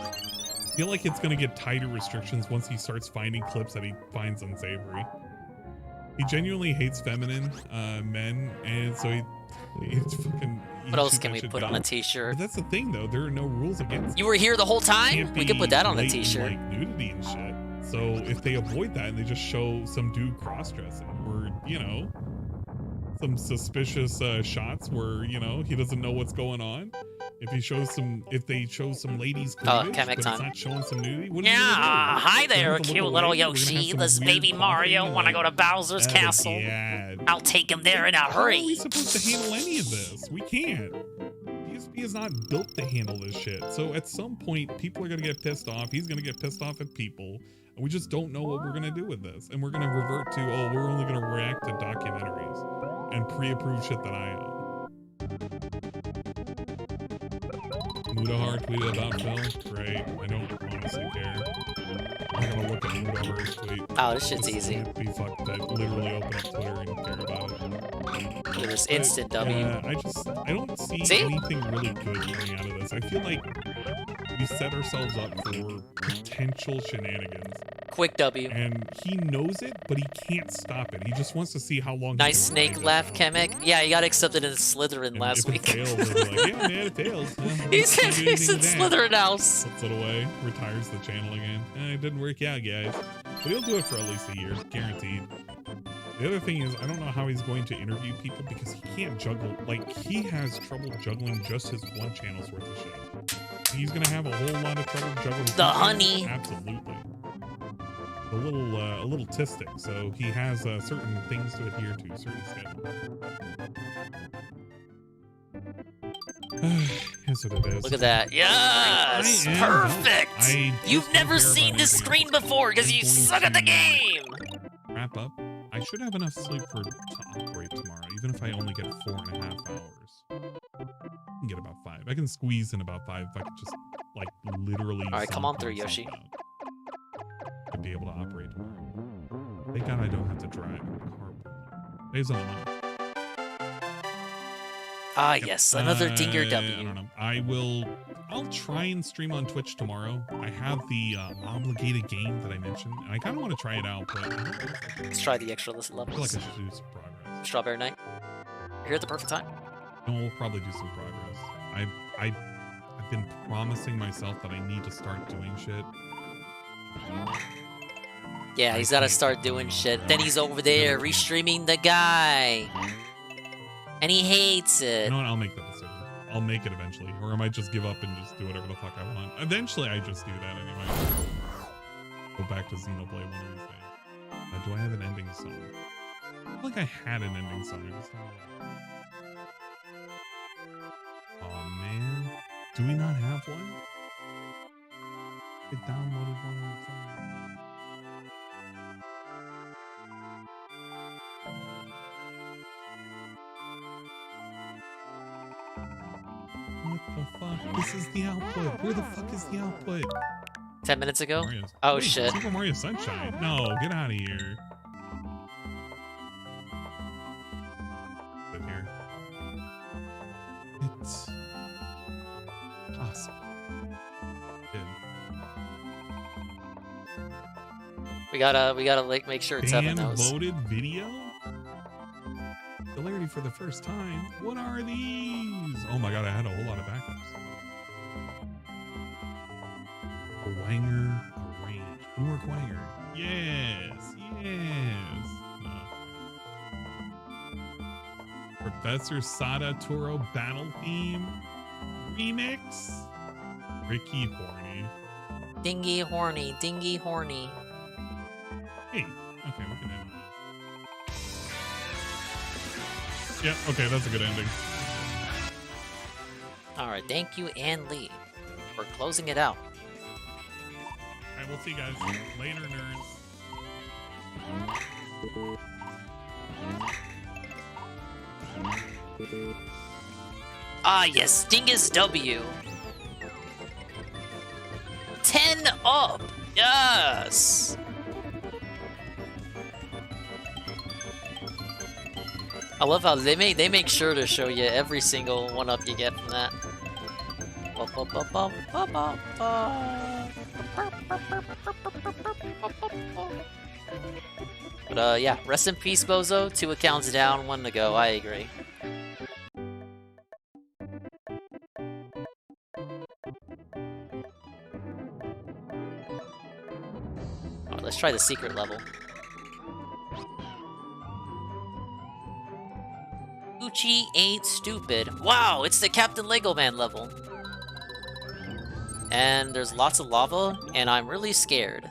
I feel like it's gonna get tighter restrictions once he starts finding clips that he finds unsavory. He genuinely hates feminine men, and so it's fucking.
What else can we put on a t-shirt?
But that's the thing, though. There are no rules against.
You were here the whole time?
Can't
We could
be
put that on a
blatant,
t-shirt.
Like nudity and shit. So if they avoid that and they just show some dude cross-dressing, or you know, some suspicious shots where you know he doesn't know what's going on. If he shows some, if they show some ladies cleavage,
Kamek
but it's
time.
not showing some nudity. What are
Yeah,
you gonna do?
hi
You're
there,
gonna have to
cute
look
little
away? We're gonna have
Yoshi.
some
This
weird
baby Mario
coughing
want to
and
go to Bowser's
Oh,
castle.
yeah.
I'll take him there in a
How are we
hurry.
supposed to handle any of this? We can't. DSP is not built to handle this shit. So at some point, people are gonna get pissed off. He's gonna get pissed off at people. And we just don't know what we're gonna do with this. And we're gonna revert to, oh, we're only gonna react to documentaries and pre-approved shit that I own. Mudahar tweeted about Phil. Great. I don't honestly care. I'm not gonna look at Mudahar's tweet.
Oh, this shit's
Just
easy.
Be fucked that literally open up Twitter and care about it.
There's
But,
instant W.
yeah, I don't see anything really good coming out of this. I feel like we set ourselves up for potential shenanigans.
Quick W.
And he knows it, but he can't stop it. He just wants to see how long.
Nice
he can
snake laugh, Kamek. Yeah, he got accepted in Slytherin last
if it
week.
fails, they'll be like, yeah, man, it fails. Yeah,
He's
can't do
he's in
anything with that.
Slytherin house.
Puts it away, retires the channel again. It didn't work out, guys. But he'll do it for at least a year, guaranteed. The other thing is, I don't know how he's going to interview people because he can't juggle. Like, he has trouble juggling just his one channel's worth of shit. He's gonna have a whole lot of trouble juggling.
The
two channels.
honey.
Absolutely. A little tistic, so he has certain things to adhere to, certain schedules. Here's what it is.
Look at that. Yes!
I am-
Perfect!
I
You've
just
never
don't care
seen
about
this
anything
screen
else.
before because you
I'm going
suck at the
to
game!
Wrap up. I should have enough sleep to operate tomorrow, even if I only get 4.5 hours. I can get about 5. I can squeeze in about 5 if I could just, like, literally.
Alright, come on through,
myself
Yoshi.
out. I'd be able to operate tomorrow. Thank God I don't have to drive in the carpool. Days on the money.
Ah, yes, another dinger
I
W.
don't know. I'll try and stream on Twitch tomorrow. I have the obligated game that I mentioned, and I kind of want to try it out, but
Let's try the extra list
I feel like I
levels.
should do some progress.
Strawberry Night. You're here at the perfect time.
And we'll probably do some progress. I been promising myself that I need to start doing shit.
Yeah, he's gotta start doing shit. Then he's over there restreaming the guy. And he hates it.
You know what? I'll make that decision. I'll make it eventually. Or I might just give up and just do whatever the fuck I want. Eventually, I just do that anyway. Go back to Xenoblade one of these days. Do I have an ending song? I feel like I had an ending song. I just don't know. Oh, man. Do we not have one? I downloaded one on the phone. What the fuck? This is the output. Where the fuck is the output?
10 minutes ago?
Mario's.
Oh,
Wait,
shit.
Super Mario Sunshine. No, get out of here. But here. It's awesome. Good.
We gotta like make sure it's Evan knows.
Voted video? Hilarity for the first time. What are these? Oh my god, I had a whole lot of backups. A Wanger arrange. Boomwork Wanger. Yes, yes. Professor Sada Turo Battle Theme Remix. Ricky Horny.
Dingy horny, dingy horny.
Hey, okay, we can end this. Yeah, okay, that's a good ending.
Alright, thank you, Ann Lee, for closing it out.
Alright, we'll see you guys later, nerds.
Ah, yes, Dingus W. 10 up! Yes! I love how they make sure to show you every single one up you get from that. But yeah, rest in peace, Bozo. 2 accounts down, 1 to go. I agree. Alright, let's try the secret level. Gucci ain't stupid. Wow, it's the Captain Lego Man level. And there's lots of lava, and I'm really scared.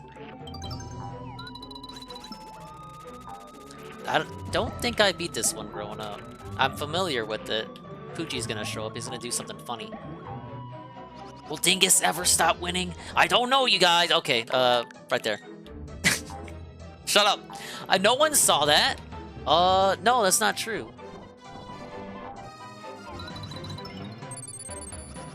I don't think I beat this one growing up. I'm familiar with it. Poochie's gonna show up. He's gonna do something funny. Will Dingus ever stop winning? I don't know, you guys. Okay, right there. Shut up. No one saw that. No, that's not true.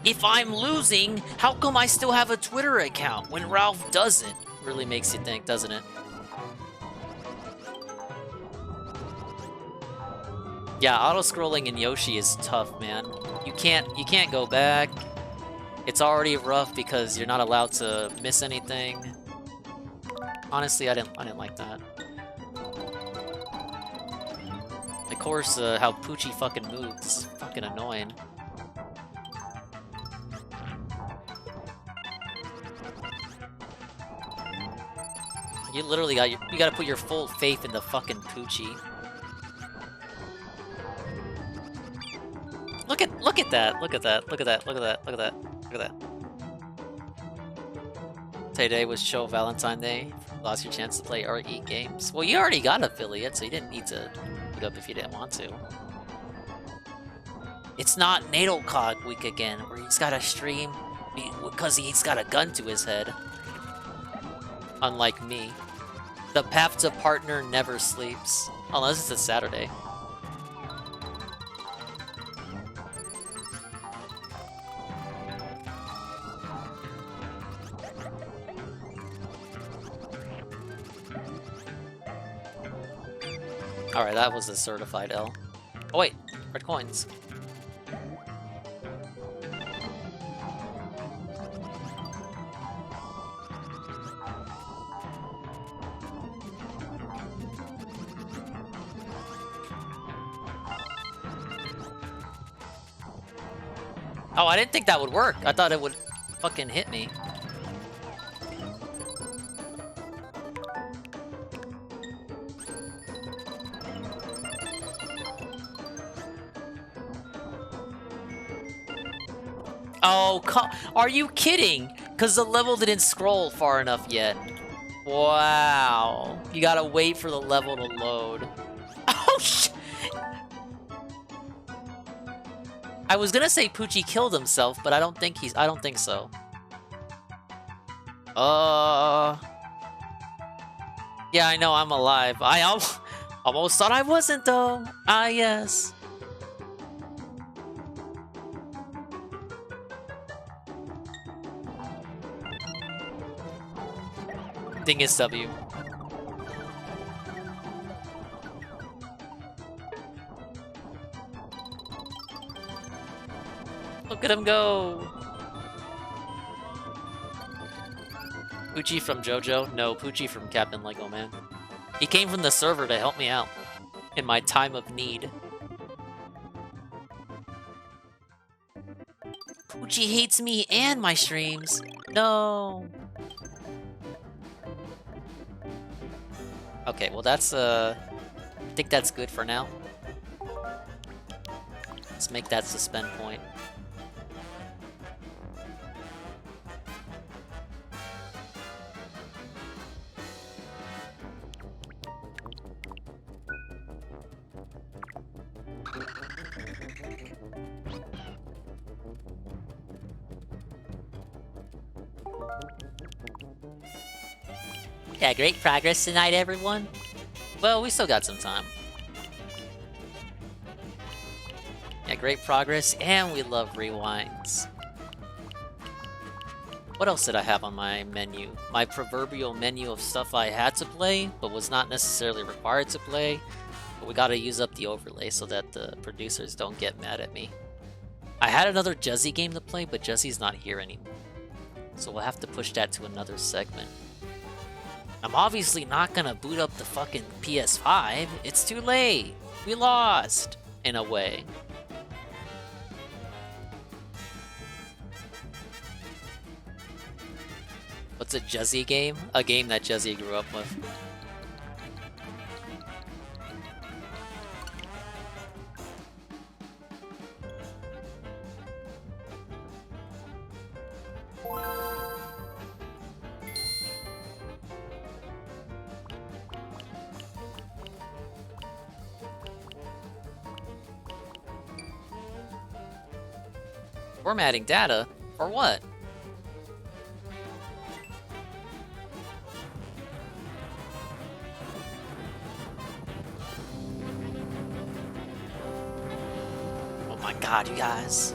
If I'm losing, how come I still have a Twitter account when Ralph doesn't? Really makes you think, doesn't it? Yeah, auto-scrolling in Yoshi is tough, man. You can't go back. It's already rough because you're not allowed to miss anything. Honestly, I didn't like that. Of course, how Poochie fucking moves, fucking annoying. You literally you gotta put your full faith in the fucking Poochie. Look at that! Look at that! Look at that! Look at that! Look at that! Look at that! Today was Show Valentine Day. Lost your chance to play or eat games. Well, you already got affiliate, so you didn't need to pick up if you didn't want to. It's not Natalcog week again, where he's gotta stream because he's got a gun to his head. Unlike me. The path to partner never sleeps. Unless it's a Saturday. Alright, that was a certified L. Oh wait, red coins. Oh, I didn't think that would work. I thought it would fucking hit me. Oh, are you kidding? Because the level didn't scroll far enough yet. Wow. You gotta wait for the level to load. Oh, shit. I was gonna say Poochie killed himself, but I don't think so. Yeah, I know I'm alive. I almost thought I wasn't, though. Ah, yes. Dingus W. Look at him go! Poochie from JoJo? No, Poochie from Captain Lego Man. He came from the server to help me out in my time of need. Poochie hates me and my streams. No. Okay, well that's I think that's good for now. Let's make that suspend point. Yeah, great progress tonight, everyone. Well, we still got some time. Yeah, great progress, and we love rewinds. What else did I have on my menu? My proverbial menu of stuff I had to play, but was not necessarily required to play. But we gotta use up the overlay so that the producers don't get mad at me. I had another Juzzy game to play, but Juzzy's not here anymore. So we'll have to push that to another segment. I'm obviously not gonna boot up the fucking PS5. It's too late. We lost, in a way. What's a Juzzy game? A game that Juzzy grew up with. Formatting data? For what? Oh my god, you guys.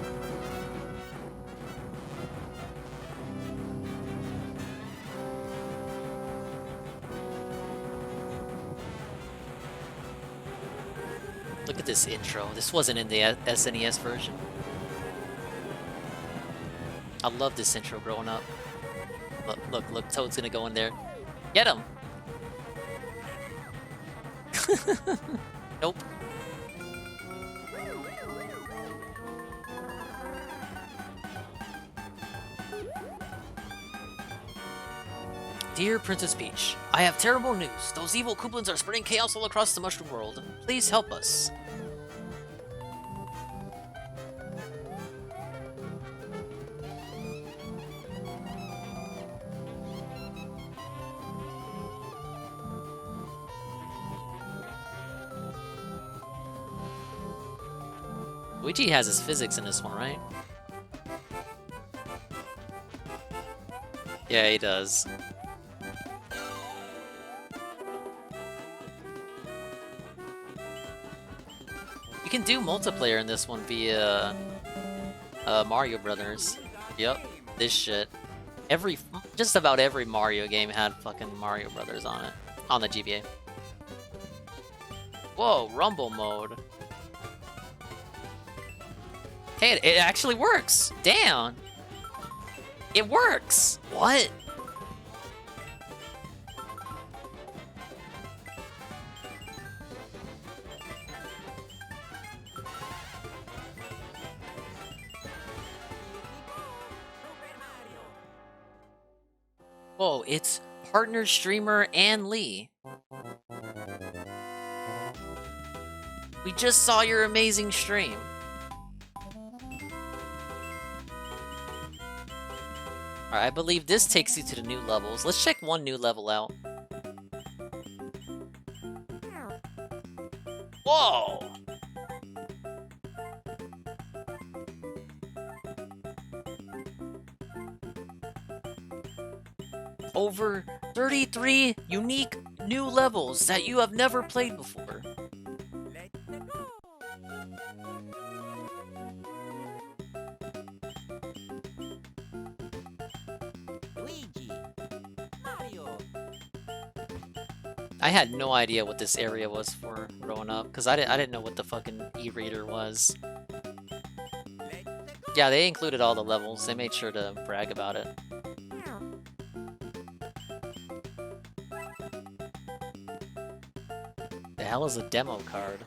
Look at this intro. This wasn't in the SNES version. I love this intro growing up. Look, Toad's gonna go in there. Get him! Nope. Dear Princess Peach, I have terrible news. Those evil Kooplins are spreading chaos all across the mushroom world. Please help us. Luigi has his physics in this one, right? Yeah, he does. You can do multiplayer in this one via Mario Brothers. Yep, this shit. Just about every Mario game had fucking Mario Brothers on it, on the GBA. Whoa, Rumble mode. Hey, it actually works! Damn! It works! What? Whoa, it's partner streamer Ann Lee. We just saw your amazing stream. Alright, I believe this takes you to the new levels. Let's check one new level out. Whoa! Over 33 unique new levels that you have never played before. I had no idea what this area was for growing up, because I didn't know what the fucking e-reader was. Yeah, they included all the levels. They made sure to brag about it. The hell is a demo card?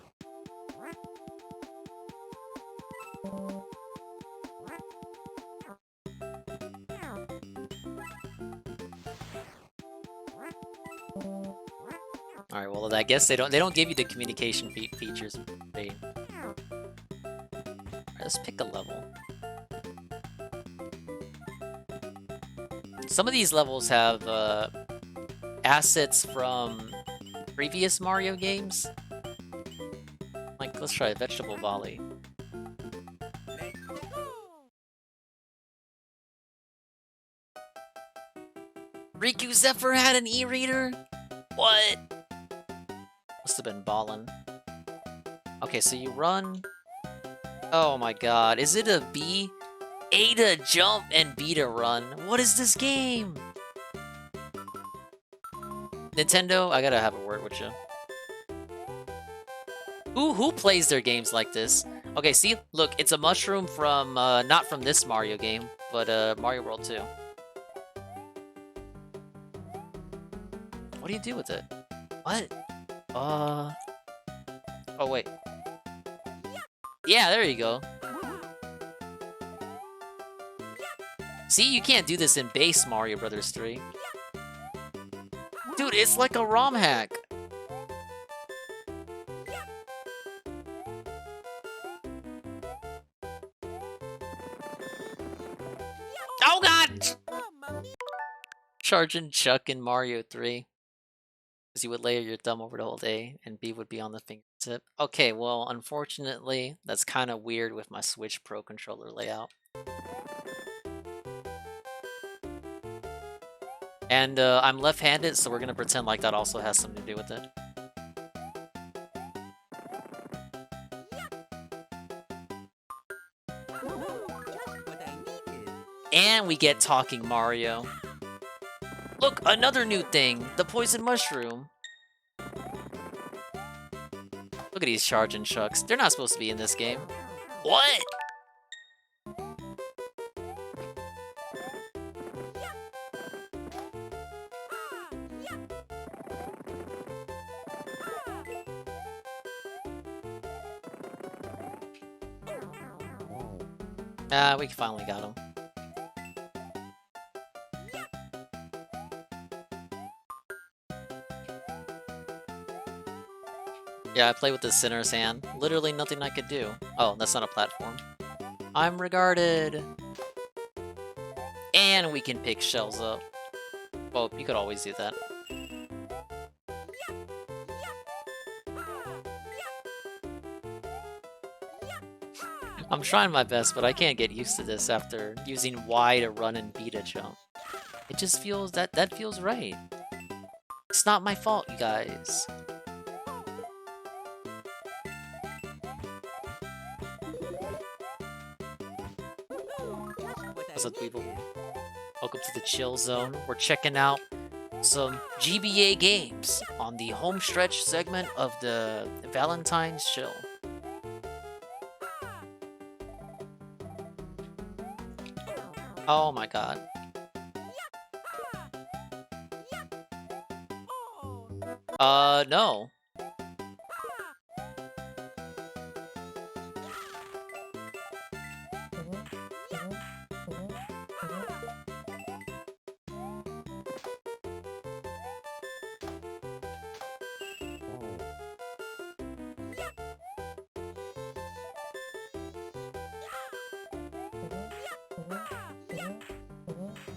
Alright, well, I guess they don't give you the communication features. Alright, let's pick a level. Some of these levels have assets from previous Mario games. Like, let's try Vegetable Volley. Riku Zephyr had an e-reader? What? Must have been ballin'. Okay, so you run. Oh my god, is it a B? A to jump and B to run. What is this game? Nintendo, I gotta have a word with you. Who plays their games like this? Okay, see, look, it's a mushroom from, not from this Mario game, but Mario World 2. What do you do with it? What? Oh, wait. Yeah, there you go. See, you can't do this in base Mario Brothers 3. Dude, it's like a ROM hack. Oh god! Charging Chuck in Mario 3. Because you would layer your thumb over to hold A, and B would be on the fingertip. Okay, well, unfortunately, that's kind of weird with my Switch Pro controller layout. And I'm left-handed, so we're gonna pretend like that also has something to do with it. And we get Talking Mario. Look, another new thing, the Poison Mushroom. Look at these charging chucks. They're not supposed to be in this game. What? We finally got him. Yeah, I play with the Sinner's Hand. Literally nothing I could do. Oh, that's not a platform. I'm regarded. And we can pick shells up. Well, you could always do that. I'm trying my best, but I can't get used to this after using Y to run and B to jump. It just feels that feels right. It's not my fault, you guys. What's up, people? Welcome to the chill zone. We're checking out some GBA games on the home stretch segment of the Valentine's chill. Oh my god. No.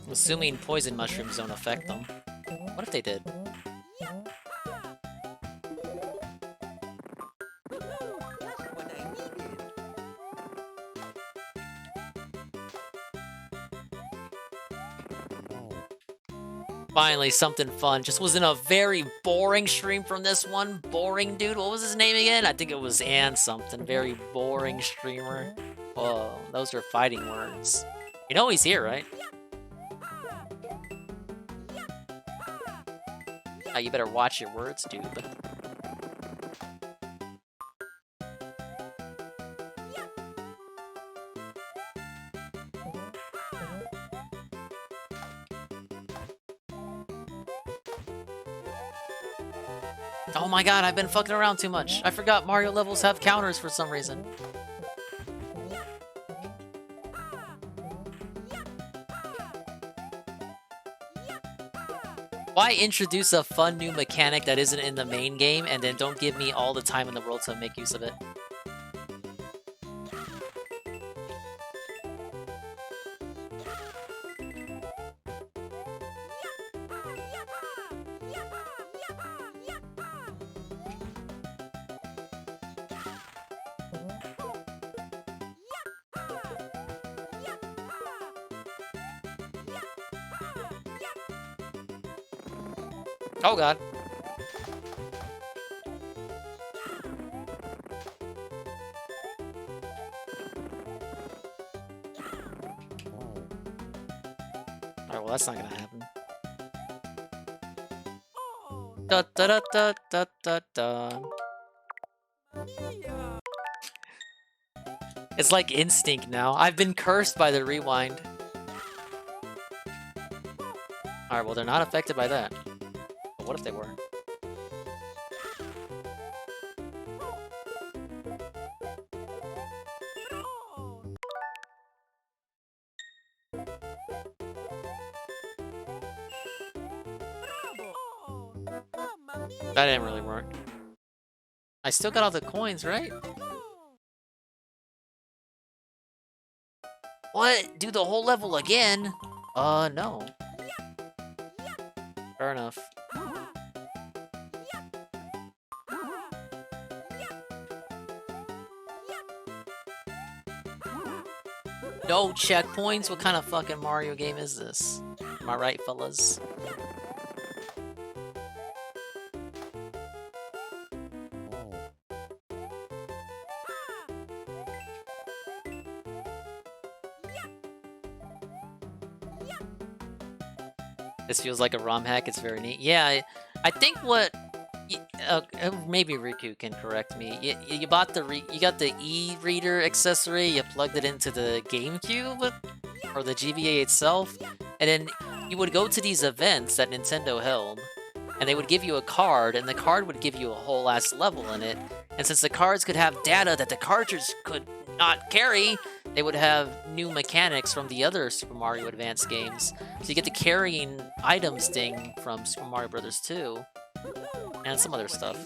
I'm assuming poison mushrooms don't affect them. What if they did? Finally, something fun. Just was in a very boring stream from this one. Boring dude. What was his name again? I think it was Ann something. Very boring streamer. Whoa, those are fighting words. You know he's here, right? Oh, you better watch your words, dude. Oh my god, I've been fucking around too much. I forgot Mario levels have counters for some reason. Why introduce a fun new mechanic that isn't in the main game and then don't give me all the time in the world to make use of it? Oh god. Alright, well that's not gonna happen. Da da da da da da da. It's like instinct now. I've been cursed by the rewind. Alright, well they're not affected by that. But what if they were? That didn't really work. I still got all the coins, right? What? Do the whole level again? No. Fair enough. No checkpoints? What kind of fucking Mario game is this? Am I right, fellas? This feels like a ROM hack. It's very neat. Yeah, I think what... maybe Riku can correct me. You bought you got the e-reader accessory. You plugged it into the GameCube or the GBA itself, and then you would go to these events that Nintendo held, and they would give you a card, and the card would give you a whole ass level in it. And since the cards could have data that the cartridge could not carry, they would have new mechanics from the other Super Mario Advance games. So you get the carrying items thing from Super Mario Bros. 2. And some other stuff.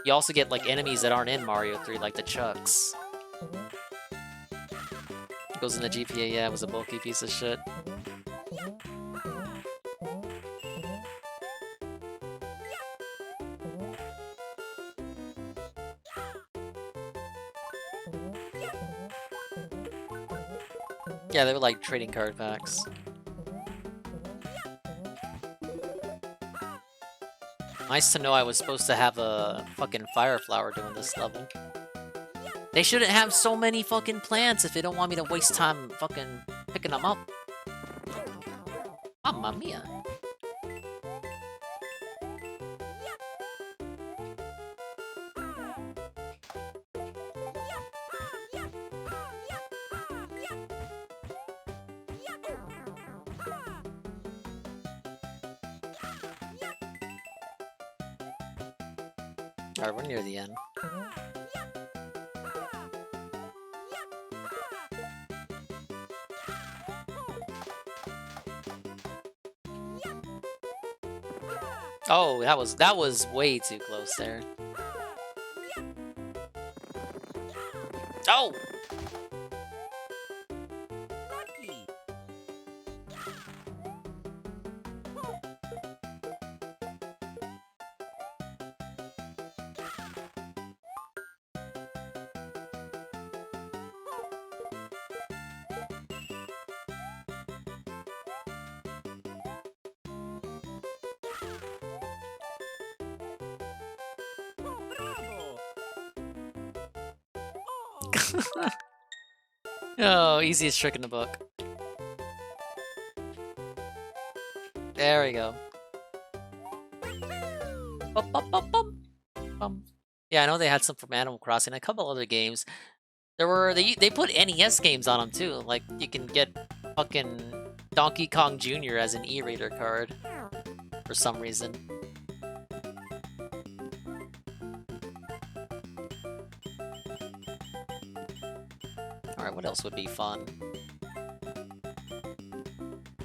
You also get like enemies that aren't in Mario 3, like the Chucks. It goes in the GPA, yeah, it was a bulky piece of shit. Yeah, they were like trading card packs. Nice to know I was supposed to have a fucking fire flower doing this level. They shouldn't have so many fucking plants if they don't want me to waste time fucking picking them up. Mamma mia. Alright, we're near the end. Oh, that was way too close there. Oh! Oh, easiest trick in the book. There we go. Bum, bum, bum, bum. Bum. Yeah, I know they had some from Animal Crossing, a couple other games. They put NES games on them too. Like you can get fucking Donkey Kong Jr. as an E-Raider card for some reason. All right, what else would be fun?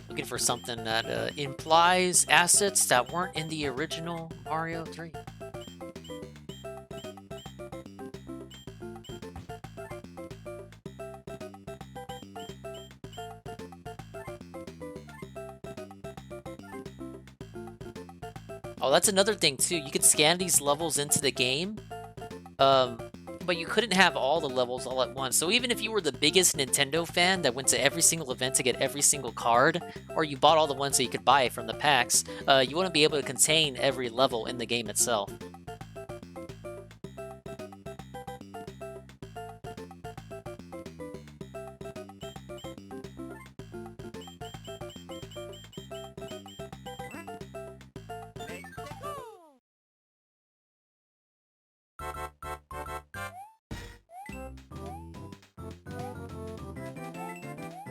Looking for something that implies assets that weren't in the original Mario 3. Oh, that's another thing too. You could scan these levels into the game, but you couldn't have all the levels all at once. So even if you were the biggest Nintendo fan that went to every single event to get every single card, or you bought all the ones that you could buy from the packs, you wouldn't be able to contain every level in the game itself.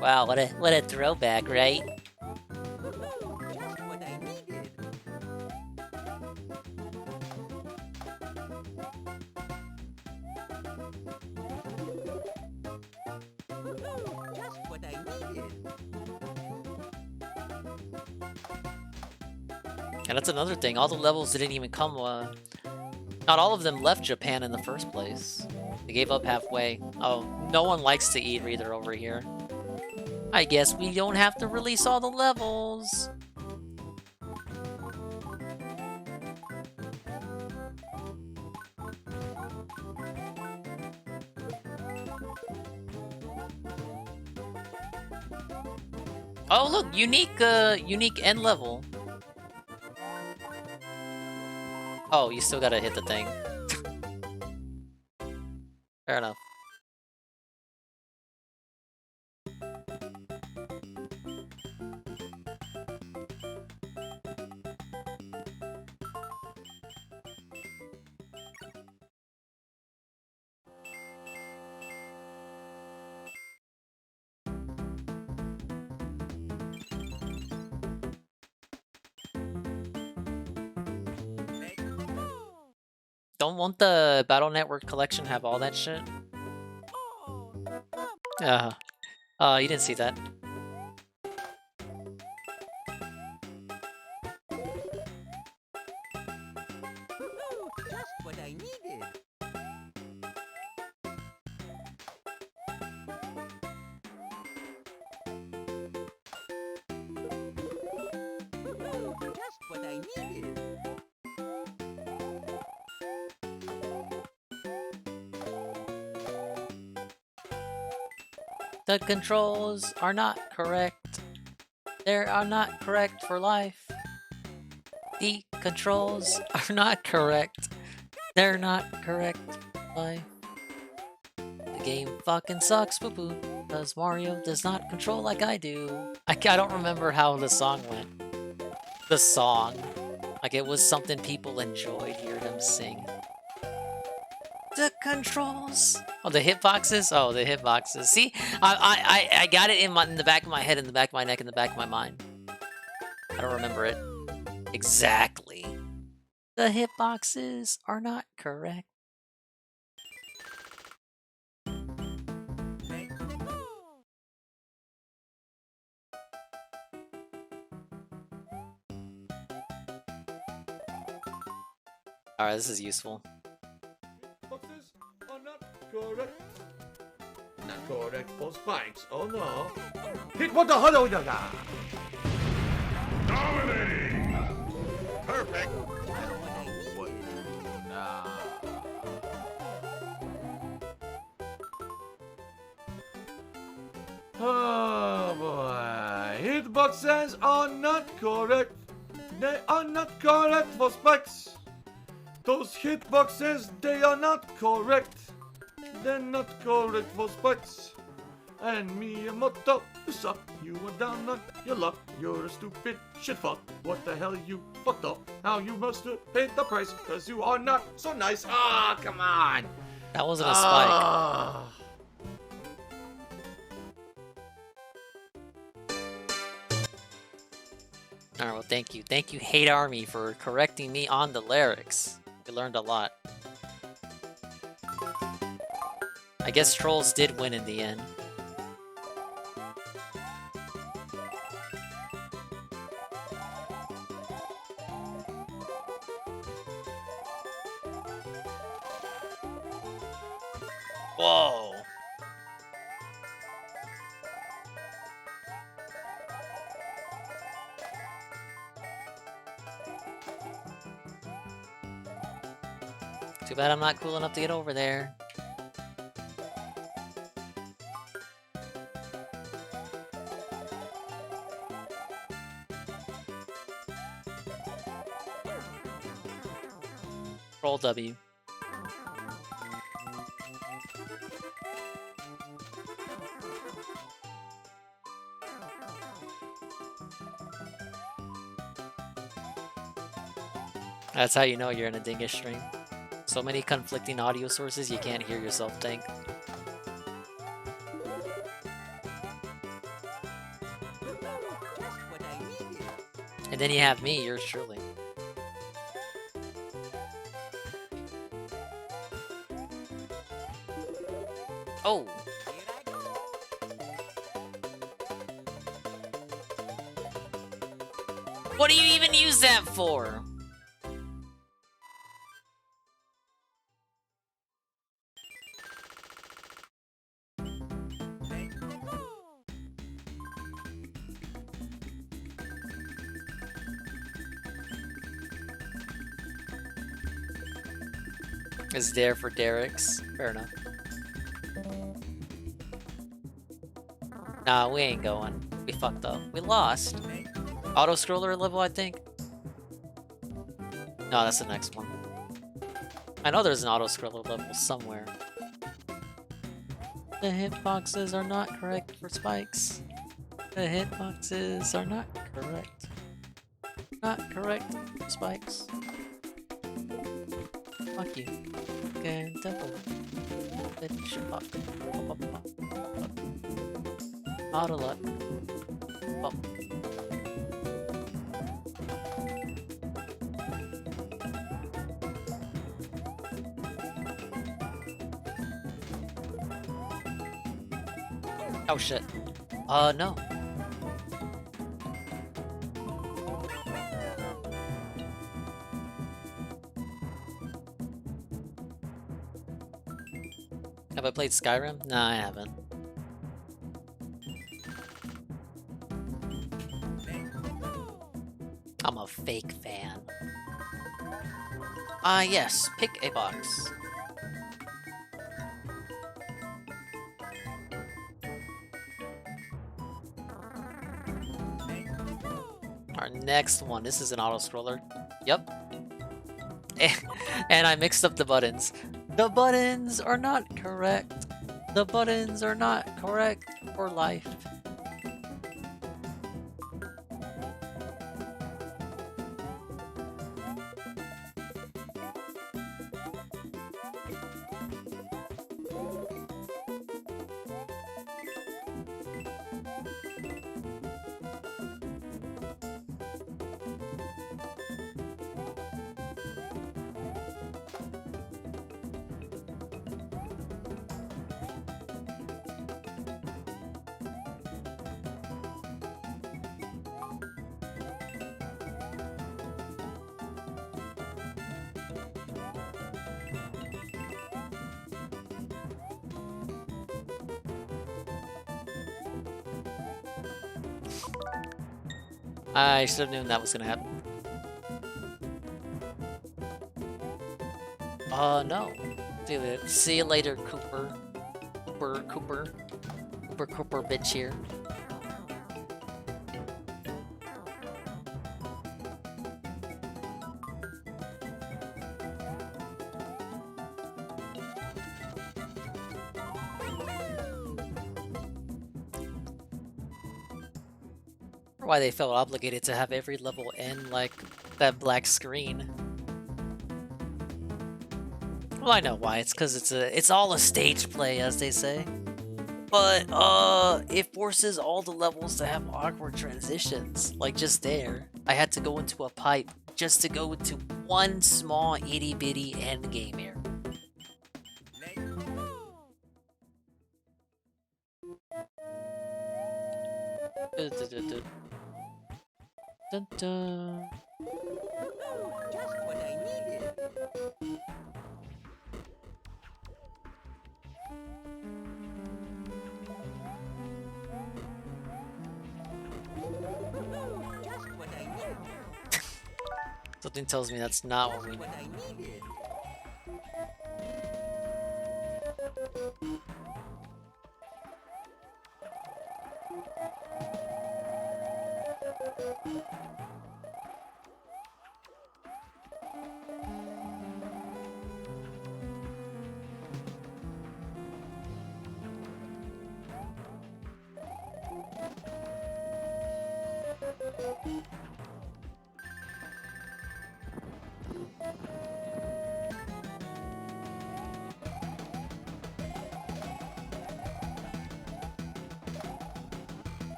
Wow, what a throwback, right? And that's another thing, all the levels didn't even come, not all of them left Japan in the first place. They gave up halfway. Oh, no one likes to eat either over here. I guess we don't have to release all the levels. Oh look, unique end level. Oh, you still gotta hit the thing. Fair enough. Won't the Battle Network collection have all that shit? You didn't see that.
Just what I needed. Just what I needed.
The controls are not correct. They are not correct for life. The controls are not correct. They're not correct for life. The game fucking sucks, boo-boo, because Mario does not control like I do. I don't remember how the song went. The song. Like it was something people enjoyed hearing them sing. The controls. Oh, the hitboxes? Oh, the hitboxes. See, I got it in the back of my head, in the back of my neck, in the back of my mind. I don't remember it exactly. The hitboxes are not correct. Alright, this is useful.
Correct. Not correct for spikes. Oh no. Hit what the hell is that?
Dominating!
Perfect.
What? Oh boy. Hitboxes are not correct. They are not correct for spikes. Those hitboxes, they are not correct. they're not correct for spikes. And Miyamoto, you suck. You are down on your luck. You're a stupid shit fuck. What the hell you fucked up? Now you must have paid the price, cause you are not so nice. Ah, come on.
That wasn't a spike. Alright, well, thank you. Thank you, Hate Army, for correcting me on the lyrics. We learned a lot. I guess Trolls did win in the end. Whoa. Too bad I'm not cool enough to get over there. Roll W. That's how you know you're in a dingus stream. So many conflicting audio sources, you can't hear yourself think. And then you have me, yours truly. Oh! What do you even use that for? Is there for Derek's. Fair enough. Nah, we ain't going. We fucked up. We lost. Auto-scroller level, I think. No, that's the next one. I know there's an auto-scroller level somewhere. The hitboxes are not correct for spikes. The hitboxes are not correct. Not correct for spikes. Fuck you. Okay, devil. Bitch, fuck. Auto luck. Oh. Oh shit. No. Have I played Skyrim? Nah, I haven't. I'm a fake fan. Yes, pick a box. Our next one, this is an auto-scroller. Yep. And I mixed up the buttons. The buttons are not correct. The buttons are not correct for life. I should have known that was gonna happen. No. See you later, Cooper. Cooper, bitch here. Why they felt obligated to have every level end like that black screen. Well, I know why. It's because it's all a stage play, as they say. But it forces all the levels to have awkward transitions. Like just there, I had to go into a pipe just to go into one small itty bitty end game area. Dun, dun.
Just what I needed. Just what I needed.
Something tells me that's not what we
What I needed.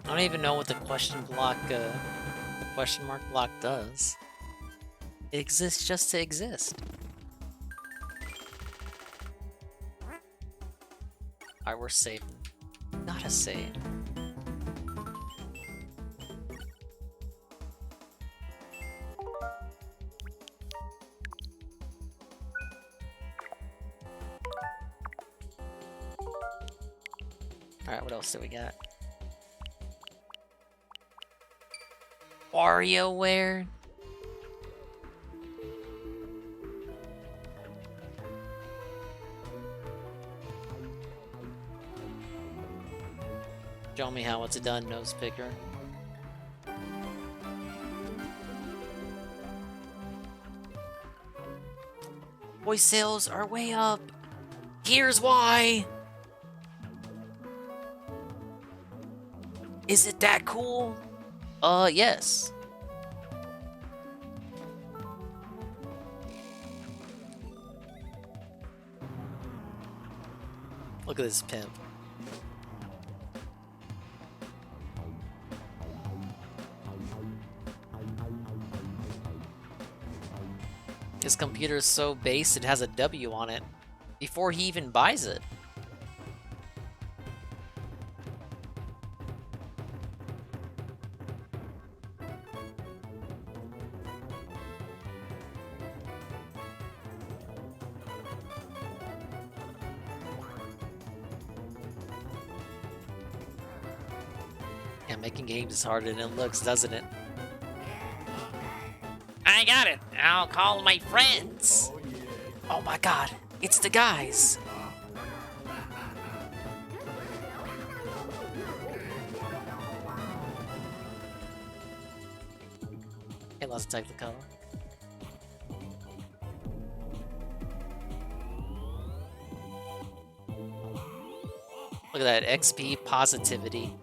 I don't even know what the question mark block does. It exists just to exist. Alright, we're saving. Gotta save. Alright, what else do we got? WarioWare? Show me how it's done, nose picker. Toy sales are way up. Here's why. Is it that cool? Yes. Look at this pimp. His computer is so base it has a W on it before he even buys it. Yeah, making games is harder than it looks, doesn't it? I got it. I'll call my friends. Oh my god, it's the guys. Okay, let's take the color. Look at that XP positivity.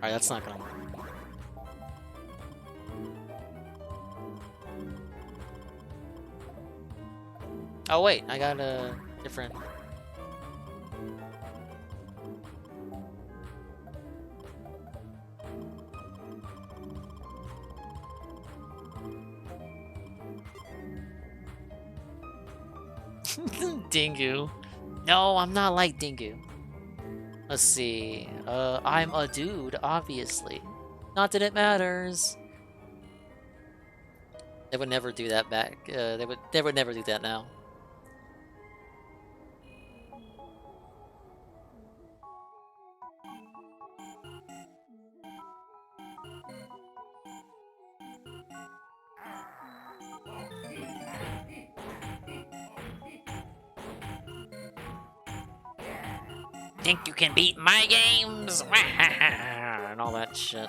Alright, that's not gonna work. Oh wait, I got a different... Dingu. No, I'm not like Dingu. Let's see. I'm a dude, obviously. Not that it matters. They would never do that back. They would never do that now. Think you can beat my games? And all that shit.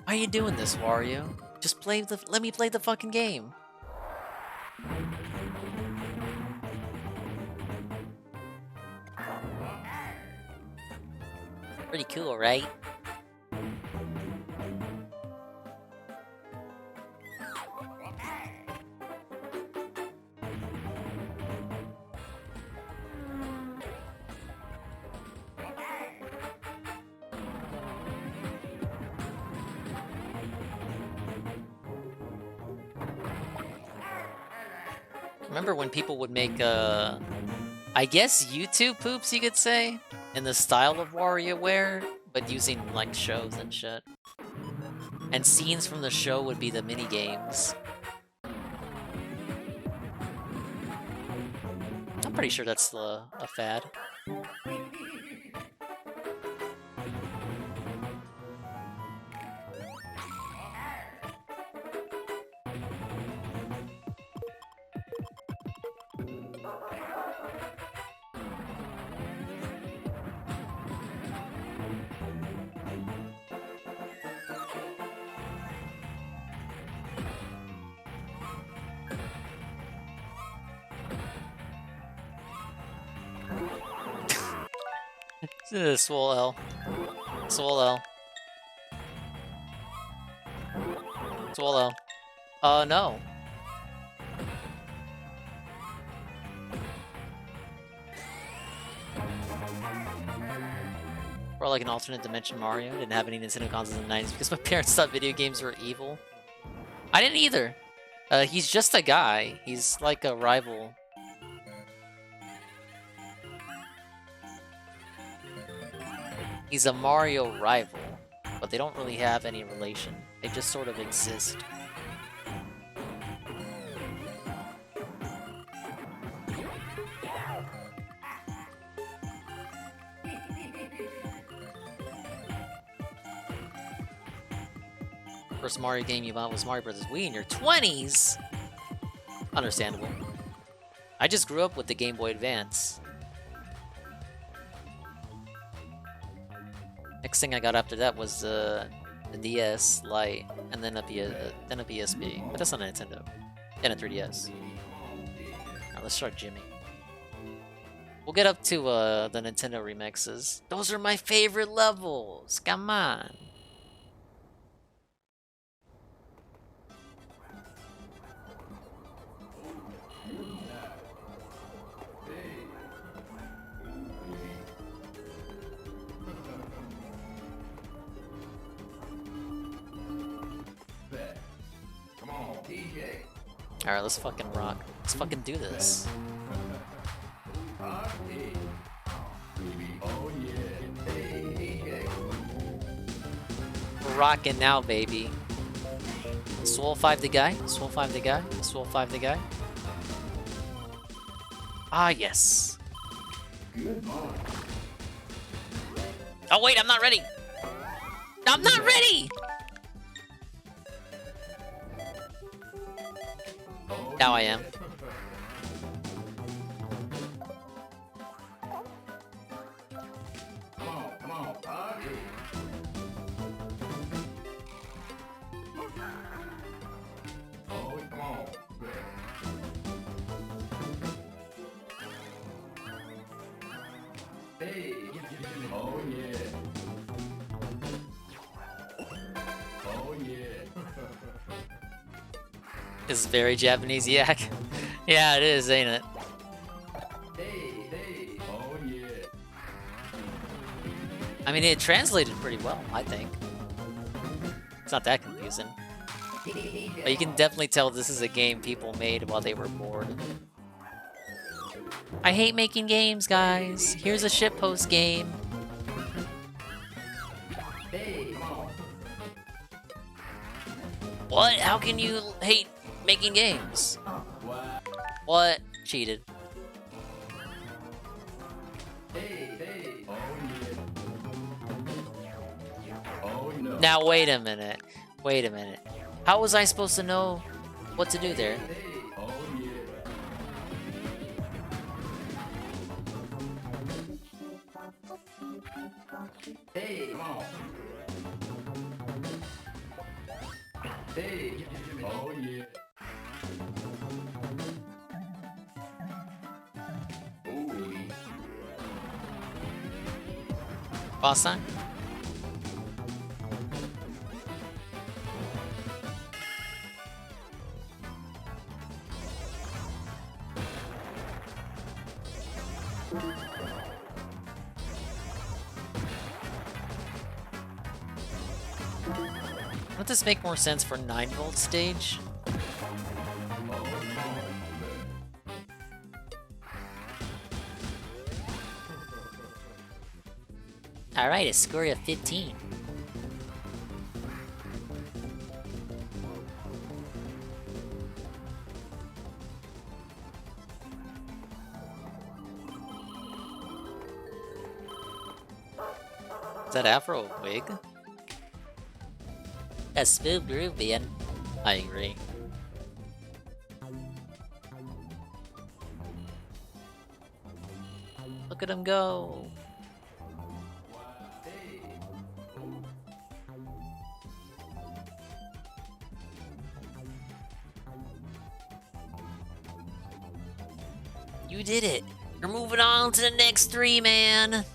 Why are you doing this, Wario? Just let me play the fucking game. Pretty cool, right? Remember when people would make, I guess YouTube poops, you could say? In the style of WarioWare, but using, like, shows and shit. And scenes from the show would be the mini-games. I'm pretty sure that's a fad. Swole L. Swole L. Swole L. No. Or like an alternate dimension Mario. Didn't have any Nintendo consoles in the 90s because my parents thought video games were evil. I didn't either. He's just a guy. He's like a rival. He's a Mario rival, but they don't really have any relation. They just sort of exist. First Mario game you bought was Mario Bros. Wii in your 20s? Understandable. I just grew up with the Game Boy Advance. Next thing I got after that was the DS Lite, and then a PSP. But that's not a Nintendo. And a 3DS. Alright, let's start gymming. We'll get up to the Nintendo remixes. Those are my favorite levels. Come on. Alright, let's fucking rock. Let's fucking do this. We're rocking now, baby. Swole 5 the guy. Swole 5 the guy. Swole 5 the guy. Ah, yes. Oh, wait, I'm not ready. I'm not ready! Now I am. It's very Japanese yak. Yeah, it is, ain't it? I mean, it translated pretty well, I think. It's not that confusing. But you can definitely tell this is a game people made while they were bored. I hate making games, guys. Here's a shitpost game. What? How can you hate making games? What? Cheated. Now wait a minute. Wait a minute. How was I supposed to know what to do there?
Hey, come on. Hey, oh yeah.
Boss time? Would this make more sense for 9-volt stage? Alright, a score of 15. Is that Afro a wig? That's smooth groove, man. I agree. Look at him go. You did it. You're moving on to the next 3, man.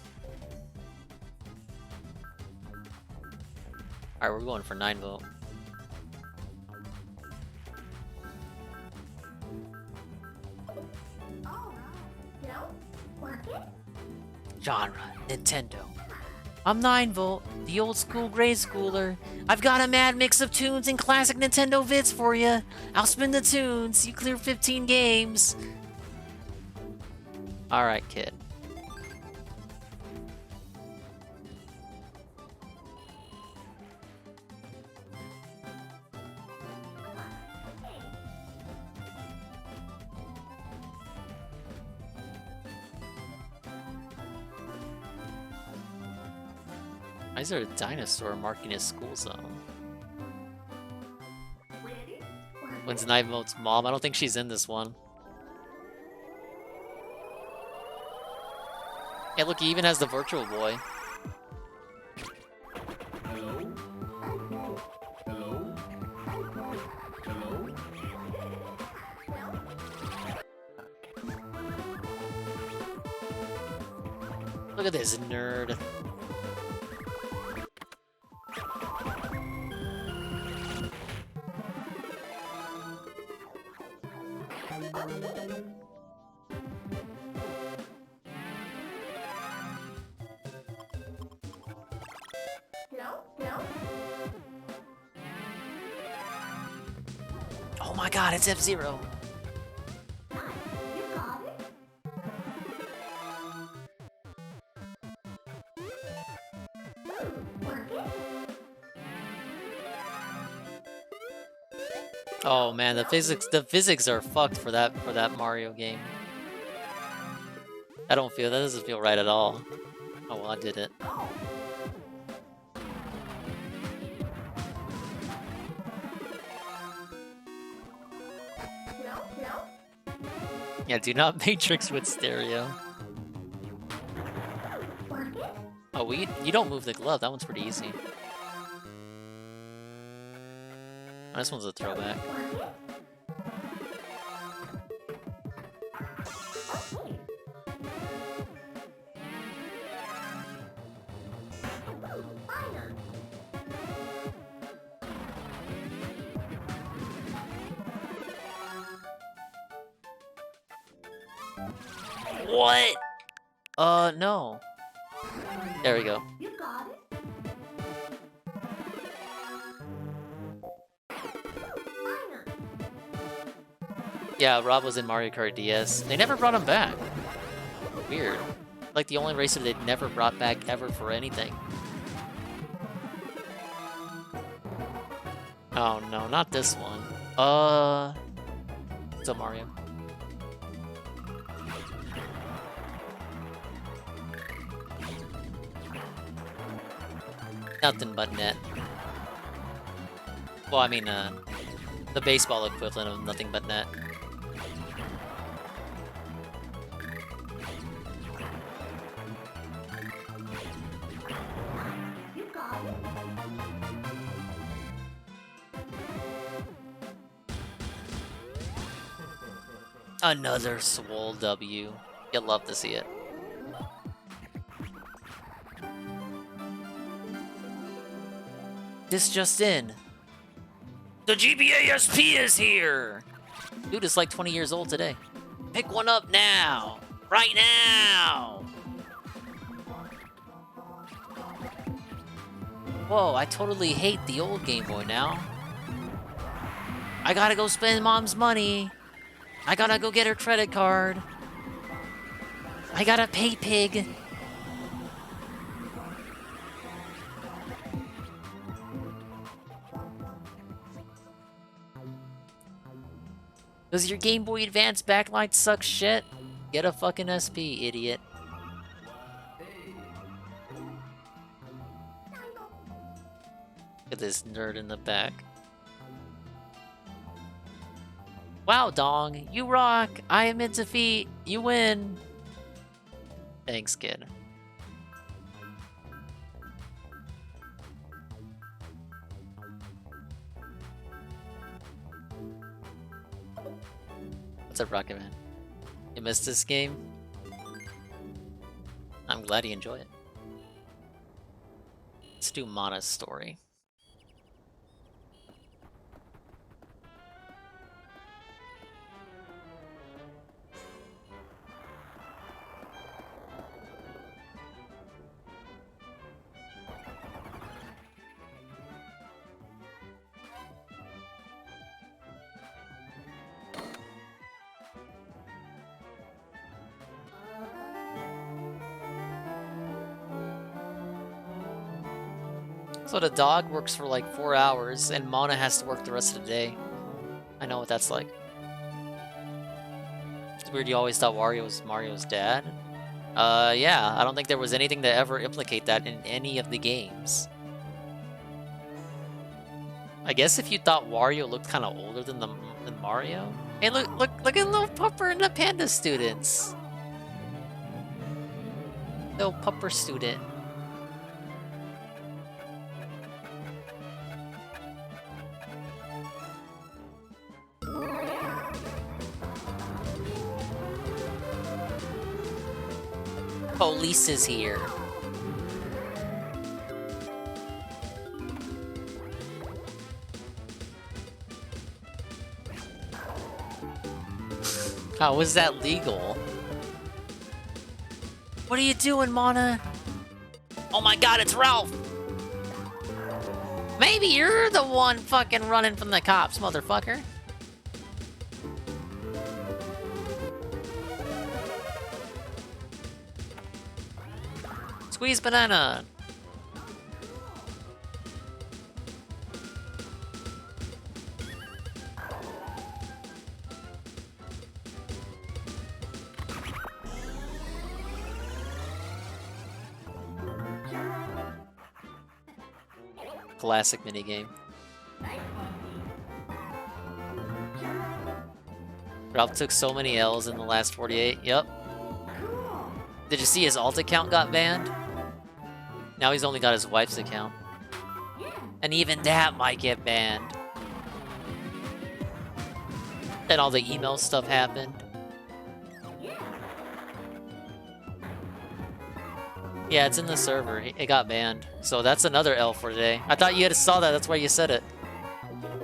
Alright, we're going for 9-volt. Genre, Nintendo. I'm 9-volt, the old school grade schooler. I've got a mad mix of tunes and classic Nintendo vids for you. I'll spin the tunes, you clear 15 games. Alright, kid. Why is there a dinosaur marking his school zone? When's 9-volt's mom? I don't think she's in this one. Hey, look, he even has the virtual boy. Look at this nerd. Oh my god, it's F-Zero. Oh man, the physics are fucked for that Mario game. That doesn't feel right at all. Oh well, I did it. Yeah, do not matrix with stereo. Oh, you don't move the glove. That one's pretty easy. Oh, this one's a throwback. What? No. There we go.
You got it.
Yeah, Rob was in Mario Kart DS. They never brought him back. Weird. Like the only racer they'd never brought back ever for anything. Oh no, not this one. What's up, Mario? Nothing but net.
Well, I mean, the baseball equivalent of nothing but net. Another swole W. You'll love to see it. This just in. The GBASP is here! Dude is like 20 years old today. Pick one up now! Right now! Whoa, I totally hate the old Game Boy now. I gotta go spend Mom's money. I gotta go get her credit card. I gotta pay Pig. Does your Game Boy Advance backlight suck shit? Get a fucking SP, idiot. Look at this nerd in the back. Wow, Dong, you rock! I am in defeat! You win! Thanks, kid. What's up, Rocket Man? You missed this game? I'm glad you enjoy it. Let's do Mana's story. So the dog works for like 4 hours, and Mana has to work the rest of the day. I know what that's like. It's weird you always thought Wario was Mario's dad. Yeah, I don't think there was anything to ever implicate that in any of the games. I guess if you thought Wario looked kind of older than Mario. Hey, look at little Pupper and the Panda students. Little Pupper student. Police is here. How is that legal? What are you doing, Mana? Oh my god, it's Ralph! Maybe you're the one fucking running from the cops, motherfucker. Squeeze banana! Classic minigame. Ralph took so many L's in the last 48, yep. Did you see his alt account got banned? Now he's only got his wife's account. And even that might get banned. Then all the email stuff happened. Yeah, it's in the server. It got banned. So that's another L for today. I thought you had saw that. That's why you said it.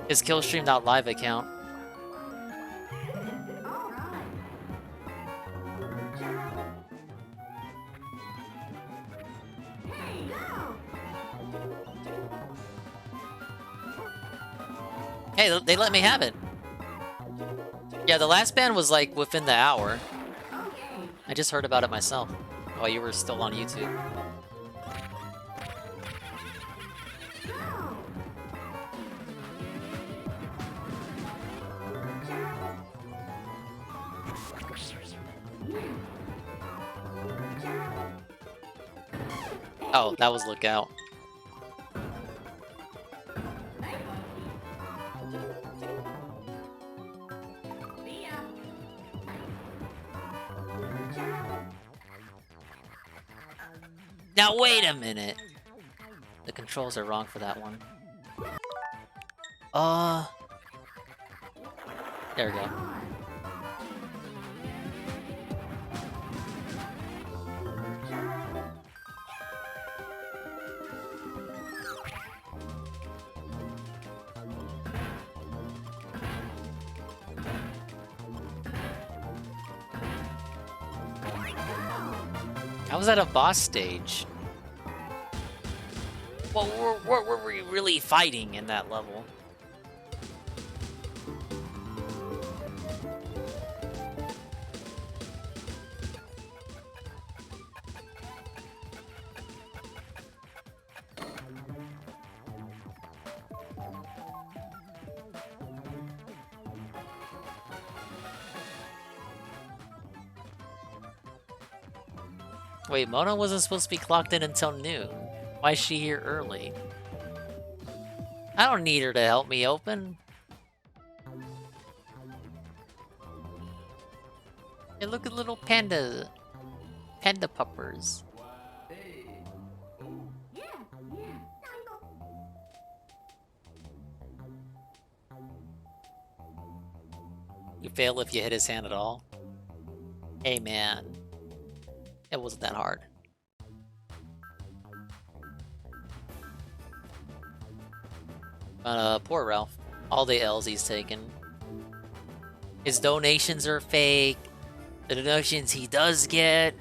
His Killstream.live account. Hey, they let me have it. Yeah, the last ban was like within the hour. I just heard about it myself while you were still on YouTube. Oh, that was Lookout.
Now wait a minute. The controls are wrong for that one. There we go. I was at a boss stage. What were we really fighting in that level? Wait, Mona wasn't supposed to be clocked in until noon. Why is she here early? I don't need her to help me open. Hey, look at little panda puppers. You fail if you hit his hand at all. Hey man, it wasn't that hard. Poor Ralph. All the L's he's taken. His donations are fake. The donations he does get,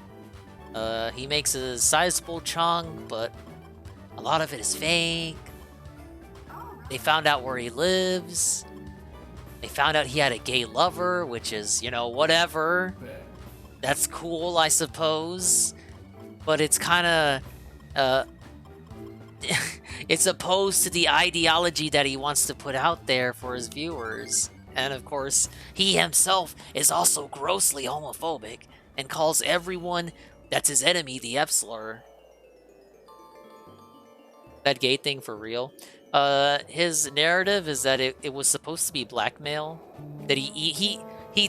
he makes a sizable chunk, but a lot of it is fake. They found out where he lives. They found out he had a gay lover, which is, you know, whatever. That's cool, I suppose. But it's kind of, it's opposed to the ideology that he wants to put out there for his viewers. And of course, he himself is also grossly homophobic and calls everyone that's his enemy the F-slur. That gay thing for real? His narrative is that it was supposed to be blackmail. That he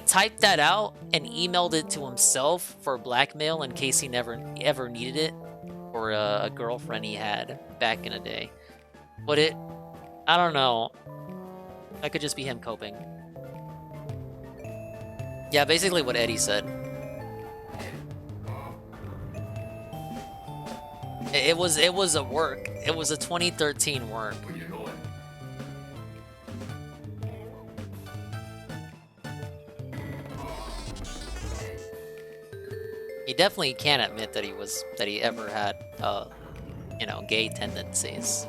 typed that out and emailed it to himself for blackmail in case he never ever needed it for a girlfriend he had back in the day. But I don't know. That could just be him coping. Yeah, basically what Eddie said. It was a work. It was a 2013 work. He definitely can't admit that he ever had you know, gay tendencies.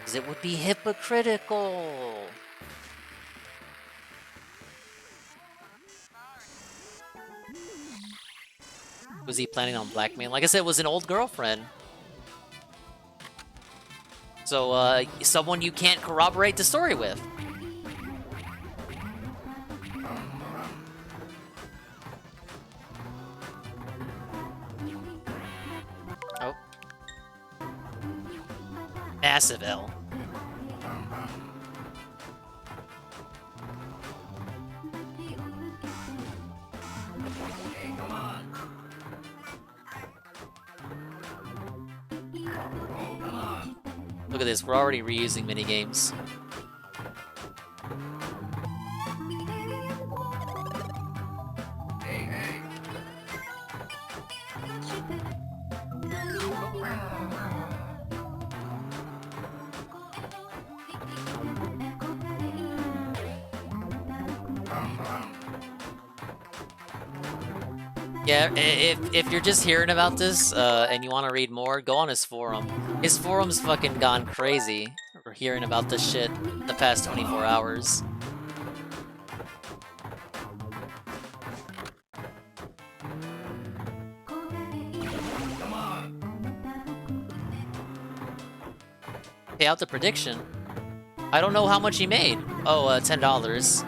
'Cause it would be hypocritical. Was he planning on blackmail? Like I said, it was an old girlfriend. So, someone you can't corroborate the story with. Oh. Massive L. Look at this, we're already reusing minigames. Yeah, if you're just hearing about this and you want to read more, go on his forum. His forum's fucking gone crazy. We're hearing about this shit the past 24 hours. Pay out the prediction. I don't know how much he made. Oh, $10.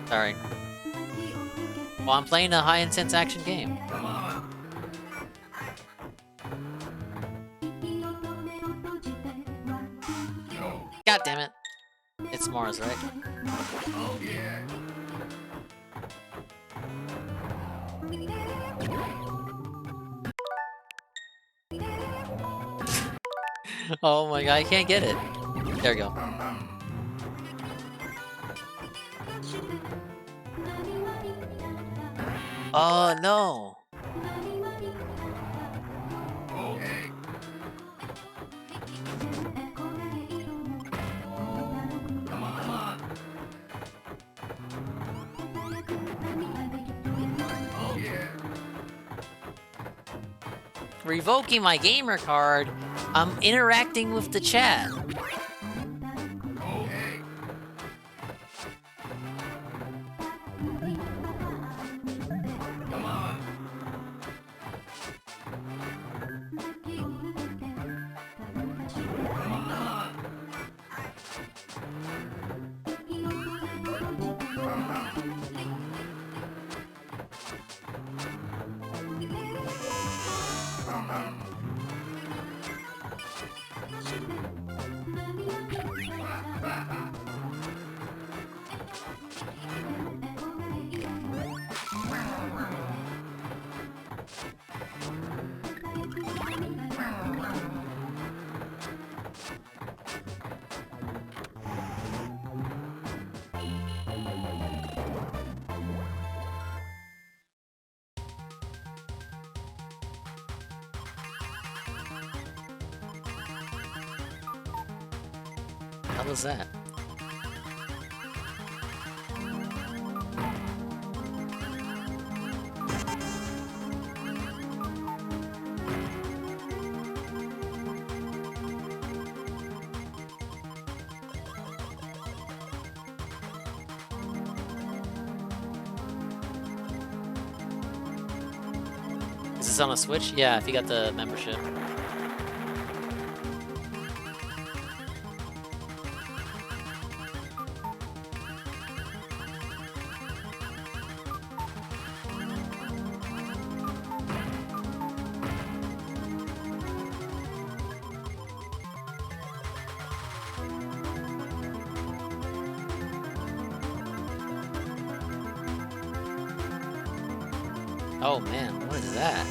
Sorry. Well, I'm playing a high-intense action game. God damn it. It's Mars, right? Oh my god, I can't get it. There we go. Oh no. Revoking my gamer card, I'm interacting with the chat. How was that? Is this on a Switch? Yeah, if you got the membership. Oh man, what is that?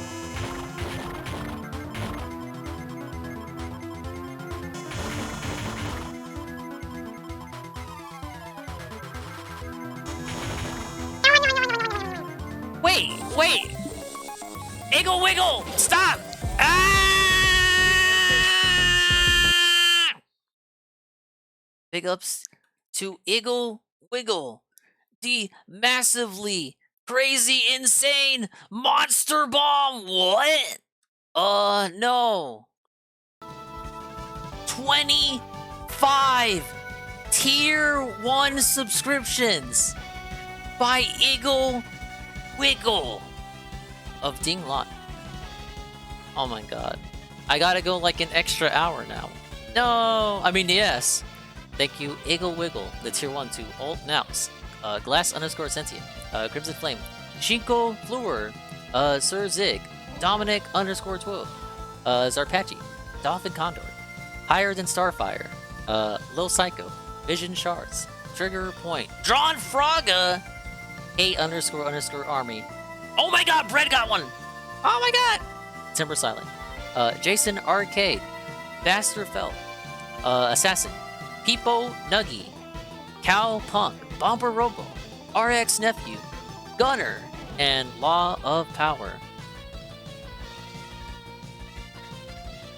Wait! Iggle wiggle! Stop! Ah! Big ups to Iggle Wiggle, the massively crazy, insane monster bomb. What? No. 25 tier 1 subscriptions by Iggle Wiggle of Ding Lot. Oh my god. I gotta go like an extra hour now. No! I mean, yes. Thank you, Iggle Wiggle, the tier 1 to Alt Mouse, Glass_Sentient, Crimson Flame, Shinko Fluor, Sir Zig, Dominic_12, Zarpachi, Dolphin Condor, Higher Than Starfire, Lil Psycho, Vision Shards, Trigger Point, Drawn Frogga, A__Army. Oh my god, Bread got one! Oh my god! Timber Silent, Jason Arcade, Baster Felt, Assassin, Peepo Nuggy, Cow Punk, Bomber Robo, RX Nephew, Gunner, and Law of Power.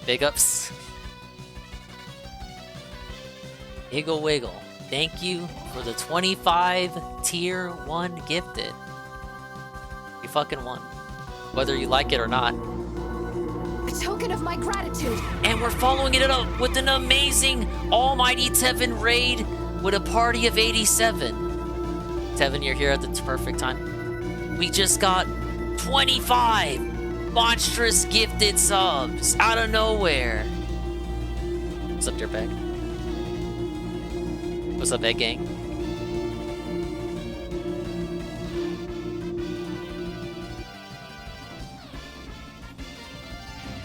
Big ups. Iggle Wiggle, thank you for the 25 tier 1 gifted. You fucking won. Whether you like it or not.
A token of my gratitude.
And we're following it up with an amazing Almighty Tevin raid with a party of 87. Tevin, you're here at the perfect time. We just got 25 monstrous gifted subs out of nowhere. What's up, Dirtbag? What's up, Egg Gang?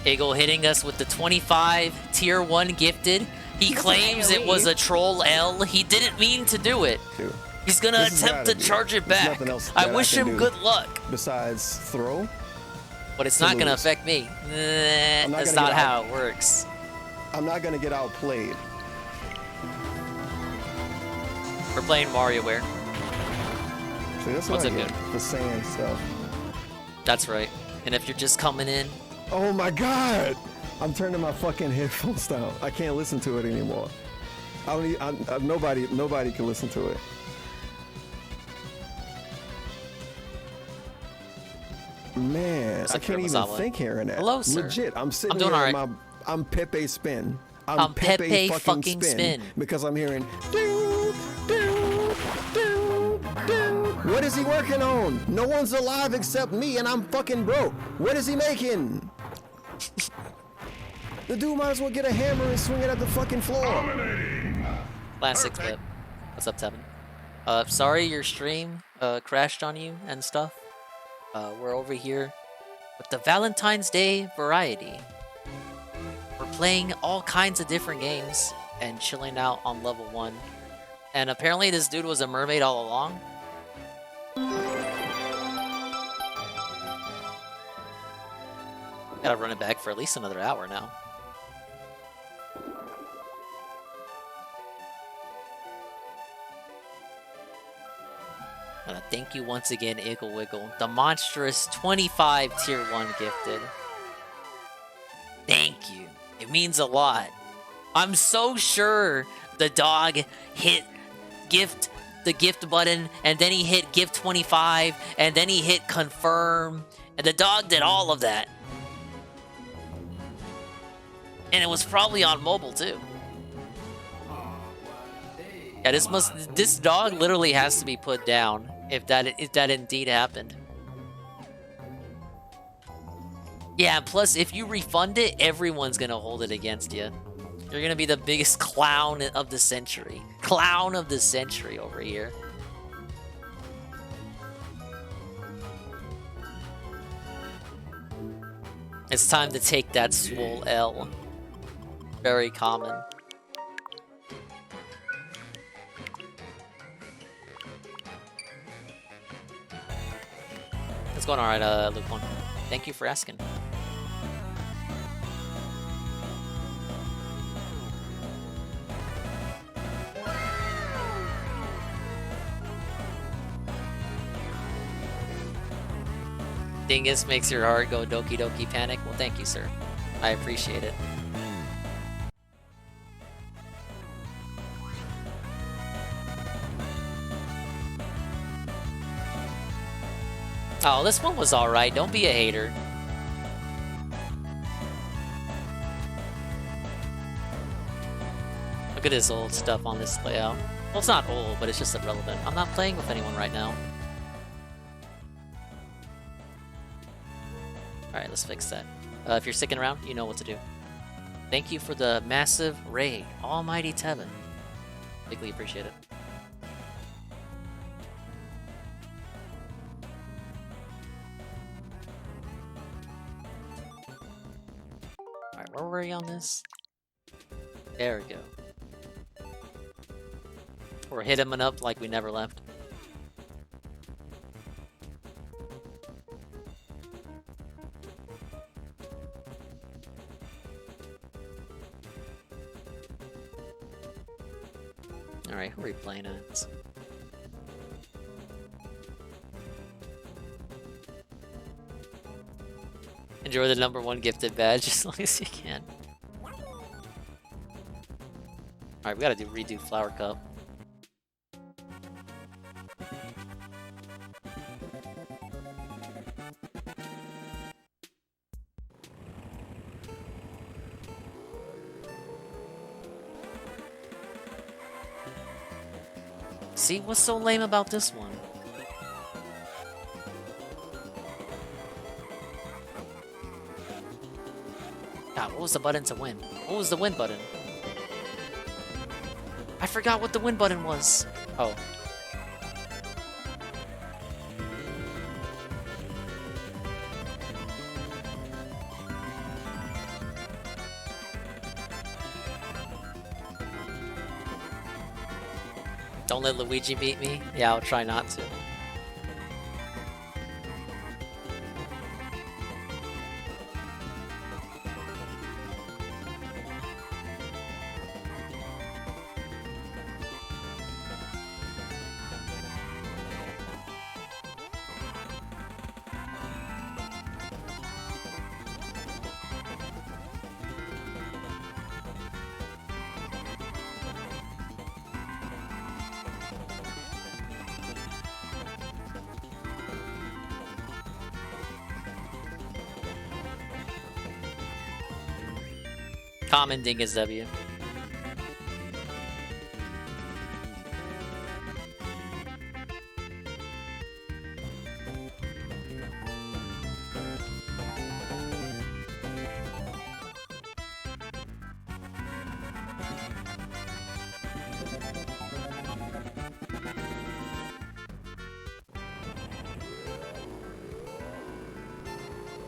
Iggle hitting us with the 25 tier 1 gifted. He claims it was a troll L. He didn't mean to do it. He's gonna attempt to charge it back. I wish him good luck.
Besides throw.
But it's not gonna affect me. That's not how it works.
I'm not gonna get outplayed.
We're playing WarioWare.
See, that's
What's
what
it
I get
do?
for saying stuff.
That's right. And if you're just coming in,
Oh my god! I'm turning my fucking headphones down. I can't listen to it anymore. Nobody can listen to it. Man, I can't even think hearing that.
Hello, sir.
Legit, I'm sitting
doing
here
all right.
I'm Pepe Spin.
I'm Pepe
fucking
fucking spin.
because I'm hearing doo, doo, doo, doo. What is he working on? No one's alive except me and I'm fucking broke. What is he making? The dude might as well get a hammer and swing it at the fucking floor.
Classic clip. What's up, Tevin? Sorry your stream crashed on you and stuff. We're over here with the Valentine's Day variety. We're playing all kinds of different games and chilling out on level 1. And apparently this dude was a mermaid all along. Gotta run it back for at least another hour now. Thank you once again, Iggle Wiggle. The monstrous 25 tier 1 gifted. Thank you. It means a lot. I'm so sure the dog hit the gift button, and then he hit gift 25, and then he hit confirm, and the dog did all of that. And it was probably on mobile too. Yeah, this dog literally has to be put down if that indeed happened. Yeah, plus if you refund it, everyone's gonna hold it against you. You're gonna be the biggest clown of the century. Clown of the century over here. It's time to take that swole L. Very common. It's going alright, Luke 1. Thank you for asking. Dingus makes your heart go doki doki panic. Well, thank you, sir. I appreciate it. Oh, this one was alright. Don't be a hater. Look at this old stuff on this layout. Well, it's not old, but it's just irrelevant. I'm not playing with anyone right now. Alright, let's fix that. If you're sticking around, you know what to do. Thank you for the massive raid, Almighty Tevin. Bigly appreciate it. Alright, where were we on this? There we go. We're hitting him up like we never left. Alright, who are we playing as? Enjoy the #1 gifted badge as long as you can. Alright, we gotta redo Flower Cup. See, what's so lame about this one? God, what was the button to win? What was the win button? I forgot what the win button was. Oh. Don't let Luigi beat me? Yeah, I'll try not to.
Common Dingus W.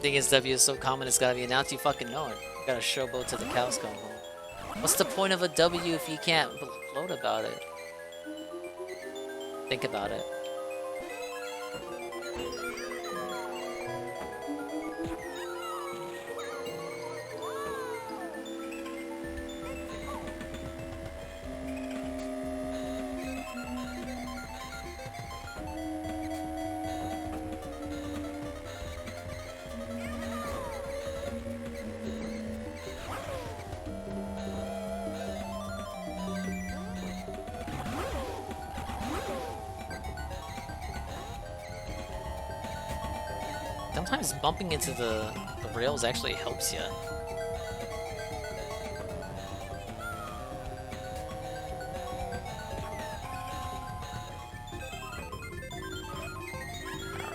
Dingus W is so common it's gotta be announced, you fucking know it. You gotta showboat till the cows come home. What's the point of a W if you can't gloat about it? Think about it. Sometimes bumping into the rails actually helps you.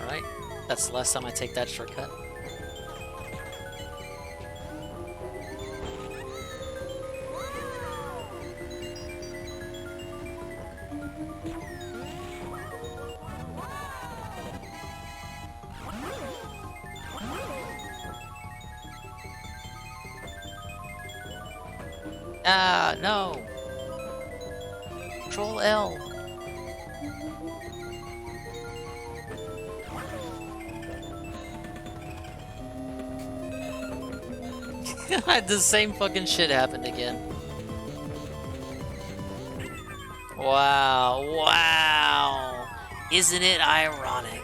Alright, that's the last time I take that shortcut. Ah, no! Control L. The same fucking shit happened again. Wow, wow! Isn't it ironic?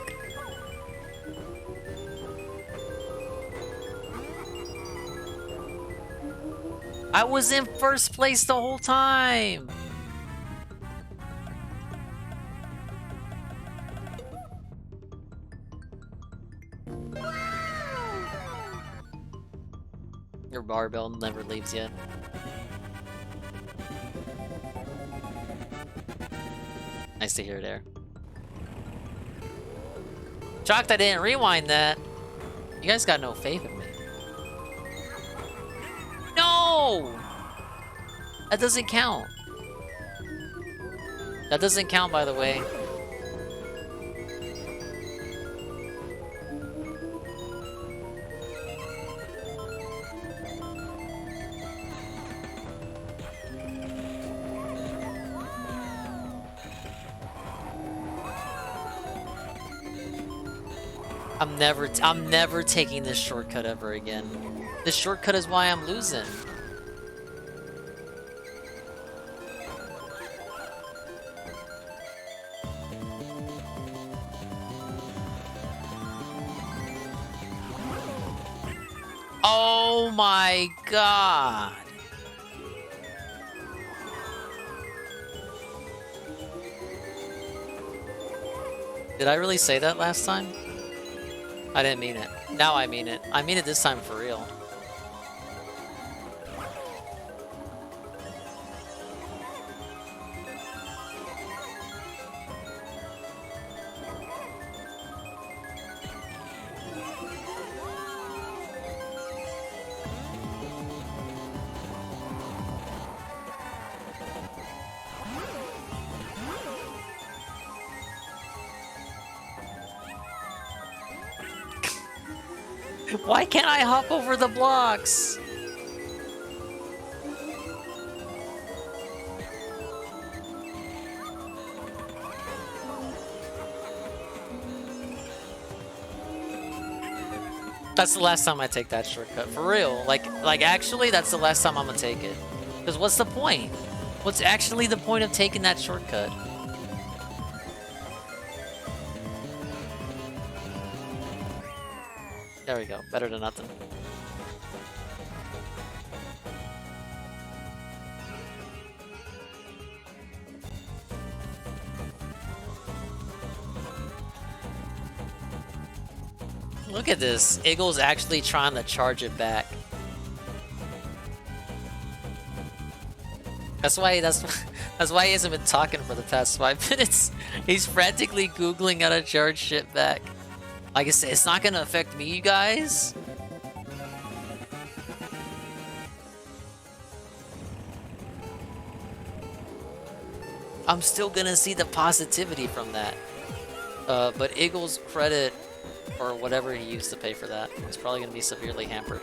I was in first place the whole time! Your barbell never leaves yet. Nice to hear there. Shocked I didn't rewind that. You guys got no faith in me. No! That doesn't count. That doesn't count, by the way. I'm never taking this shortcut ever again. This shortcut is why I'm losing. Oh my god. Did I really say that last time? I didn't mean it. Now I mean it. I mean it this time for real. Why can't I hop over the blocks? That's the last time I take that shortcut, for real. Like actually, that's the last time I'm gonna take it. Because what's the point? What's actually the point of taking that shortcut? There we go. Better than nothing. Look at this. Eagle's actually trying to charge it back. That's why he hasn't been talking for the past 5 minutes. He's frantically Googling how to charge shit back. Like I said, it's not gonna affect me, you guys. I'm still gonna see the positivity from that. But Eagle's credit, or whatever he used to pay for that, is probably gonna be severely hampered.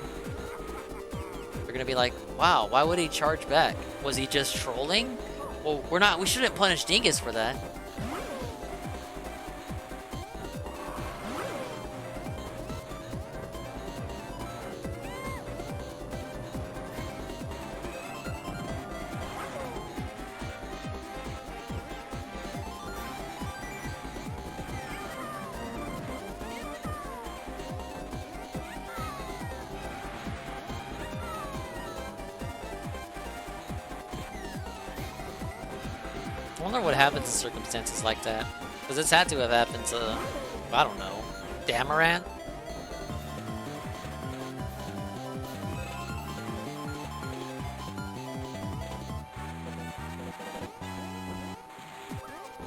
They're gonna be like, wow, why would he charge back? Was he just trolling? Well, we shouldn't punish Dingus for that. I wonder what happens in circumstances like that. Because it's had to have happened to, I don't know, Damarant?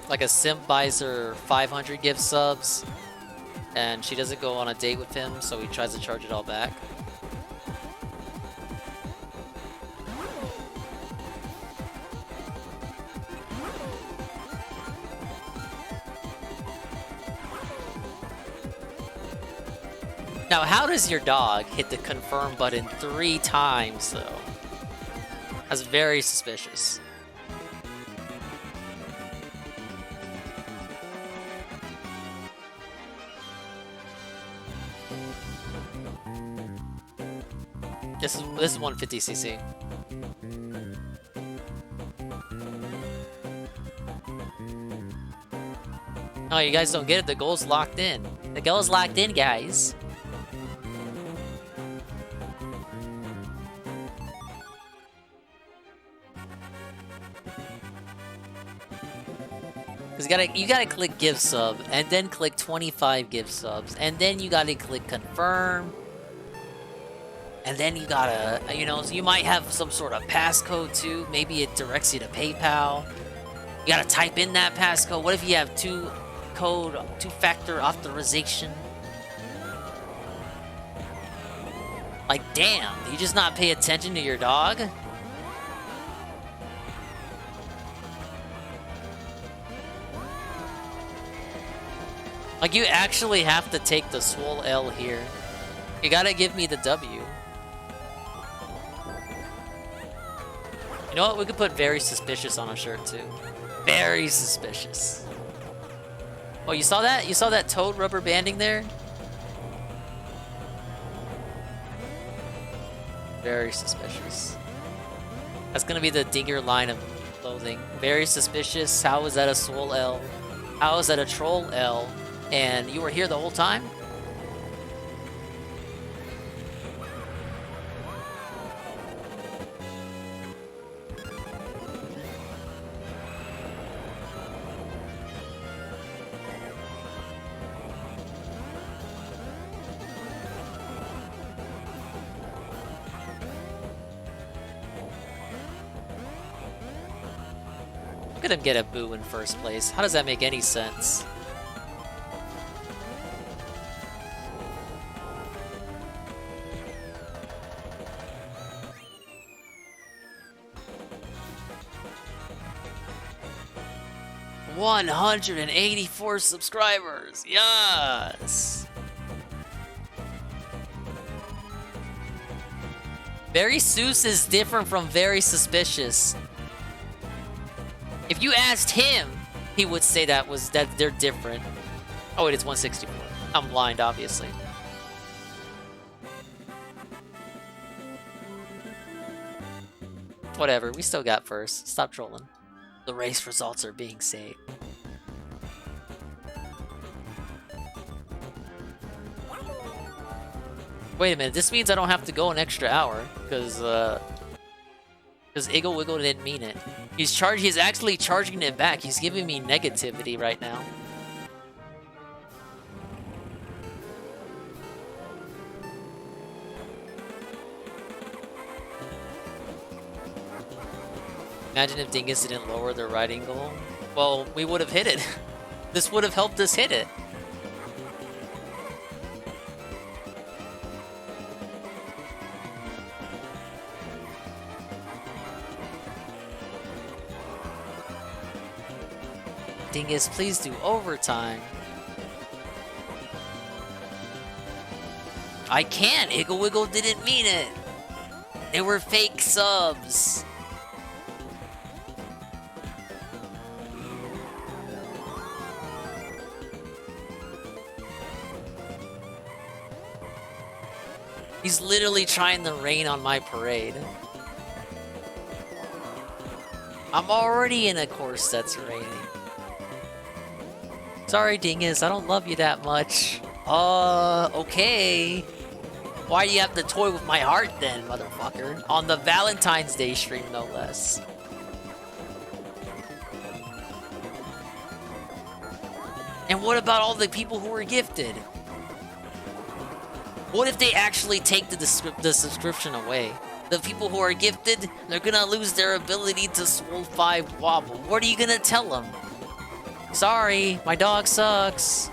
Like a simp buys her 500 gift subs, and she doesn't go on a date with him, so he tries to charge it all back. Now, how does your dog hit the confirm button 3 times, though? That's very suspicious. This is 150cc. Oh, you guys don't get it. The goal's locked in. The goal's locked in, guys. You gotta click give sub, and then click 25 give subs, and then you gotta click confirm, and then you gotta, you know, so you might have some sort of passcode too. Maybe it directs you to PayPal. You gotta type in that passcode. What if you have two-factor authorization? Like, damn, do you just not pay attention to your dog? Like, you actually have to take the swole L here. You gotta give me the W. You know what? We could put very suspicious on a shirt, too. Very suspicious. Oh, you saw that? You saw that toad rubber banding there? Very suspicious. That's gonna be the Digger line of clothing. Very suspicious. How is that a swole L? How is that a troll L? And you were here the whole time? Look at him get a boo in first place. How does that make any sense? $184 subscribers. Yes. Very Seuss is different from very suspicious. If you asked him, he would say that they're different. Oh, wait, it's 164. I'm blind, obviously. Whatever, we still got first. Stop trolling. The race results are being saved. Wait a minute, this means I don't have to go an extra hour, because Iggle Wiggle didn't mean it. He's actually charging it back. He's giving me negativity right now. Imagine if Dingus didn't lower their riding goal. Well, we would have hit it. This would have helped us hit it. Dingus, please do overtime. I can't! Iggle Wiggle didn't mean it! They were fake subs! He's literally trying to rain on my parade. I'm already in a course that's raining. Sorry, Dingus, I don't love you that much. Okay. Why do you have to toy with my heart then, motherfucker? On the Valentine's Day stream, no less. And what about all the people who were gifted? What if they actually take the subscription away? The people who are gifted, they're gonna lose their ability to Swole 5 wobble. What are you gonna tell them? Sorry, my dog sucks.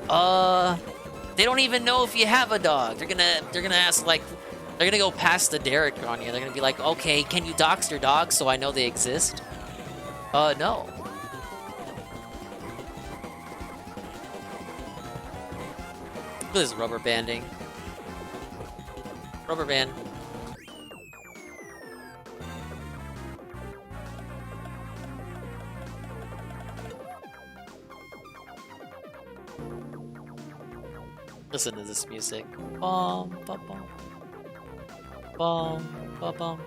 They don't even know if you have a dog. They're gonna ask like, they're gonna go past the Derek on you. They're gonna be like, okay, can you dox your dog so I know they exist? No. Look at this rubber banding. Rubber band. Listen to this music. Bum, bum, bum. Bum, bum, bum.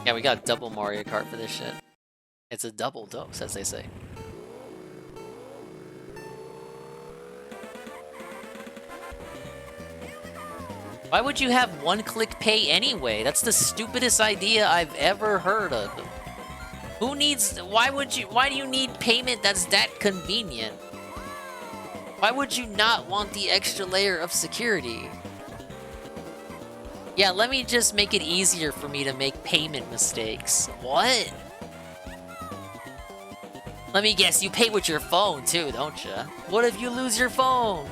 Yeah, we got double Mario Kart for this shit. It's a double dose, as they say. Why would you have one-click pay anyway? That's the stupidest idea I've ever heard of. Who needs... Why do you need payment that's that convenient? Why would you not want the extra layer of security? Yeah, let me just make it easier for me to make payment mistakes. What? Let me guess, you pay with your phone too, don't you? What if you lose your phone?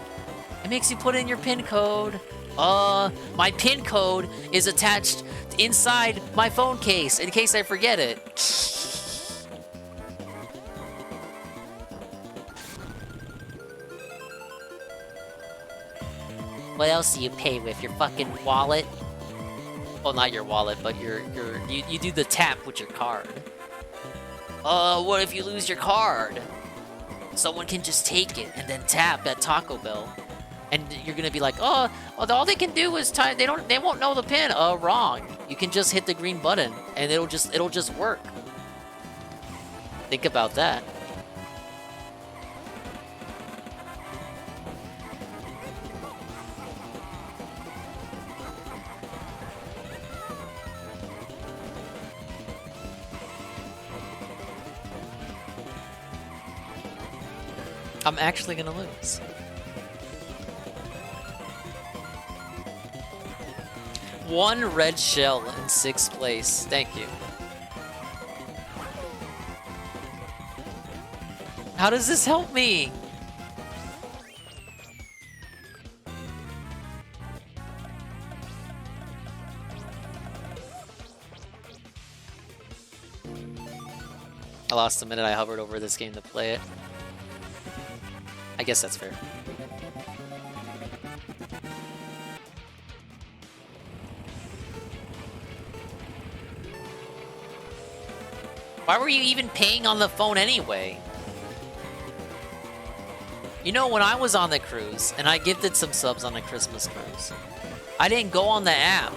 It makes you put in your PIN code. My PIN code is attached inside my phone case in case I forget it. What else do you pay with? Your fucking wallet? Well, not your wallet, but you do the tap with your card. What if you lose your card? Someone can just take it and then tap at Taco Bell. And you're gonna be like, oh, well, all they can do is they won't know the pin. Wrong. You can just hit the green button and it'll just work. Think about that. I'm actually gonna lose. One red shell in 6th place. Thank you. How does this help me? I lost a minute. I hovered over this game to play it. I guess that's fair. Why were you even paying on the phone anyway? You know, when I was on the cruise, and I gifted some subs on the Christmas cruise, I didn't go on the app.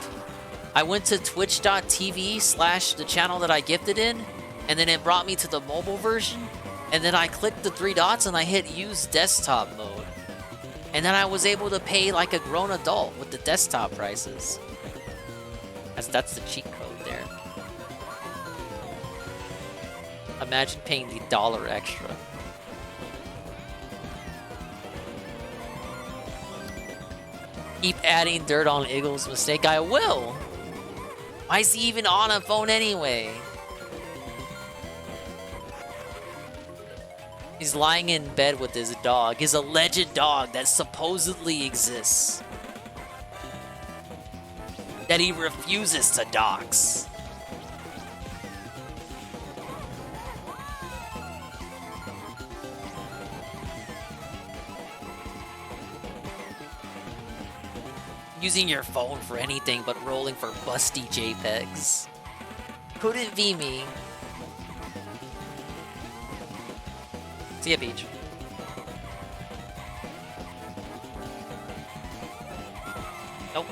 I went to twitch.tv/ the channel that I gifted in, and then it brought me to the mobile version, and then I clicked the 3 dots and I hit use desktop mode. And then I was able to pay like a grown adult with the desktop prices. That's the cheat code there. Imagine paying the $1 extra.
Keep adding dirt on Eagle's mistake. I will. Why is he even on a phone anyway? He's lying in bed with his dog, his alleged dog that supposedly exists. That he refuses to dox. Using your phone for anything but rolling for busty JPEGs. Couldn't be me. See ya, Peach. Nope.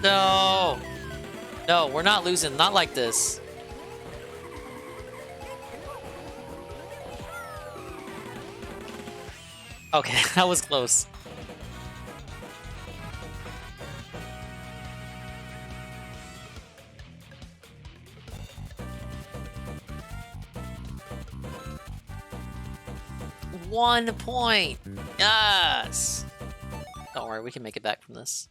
No! No, we're not losing. Not like this. Okay, that was close. One point! Yes! Don't worry, we can make it back from this.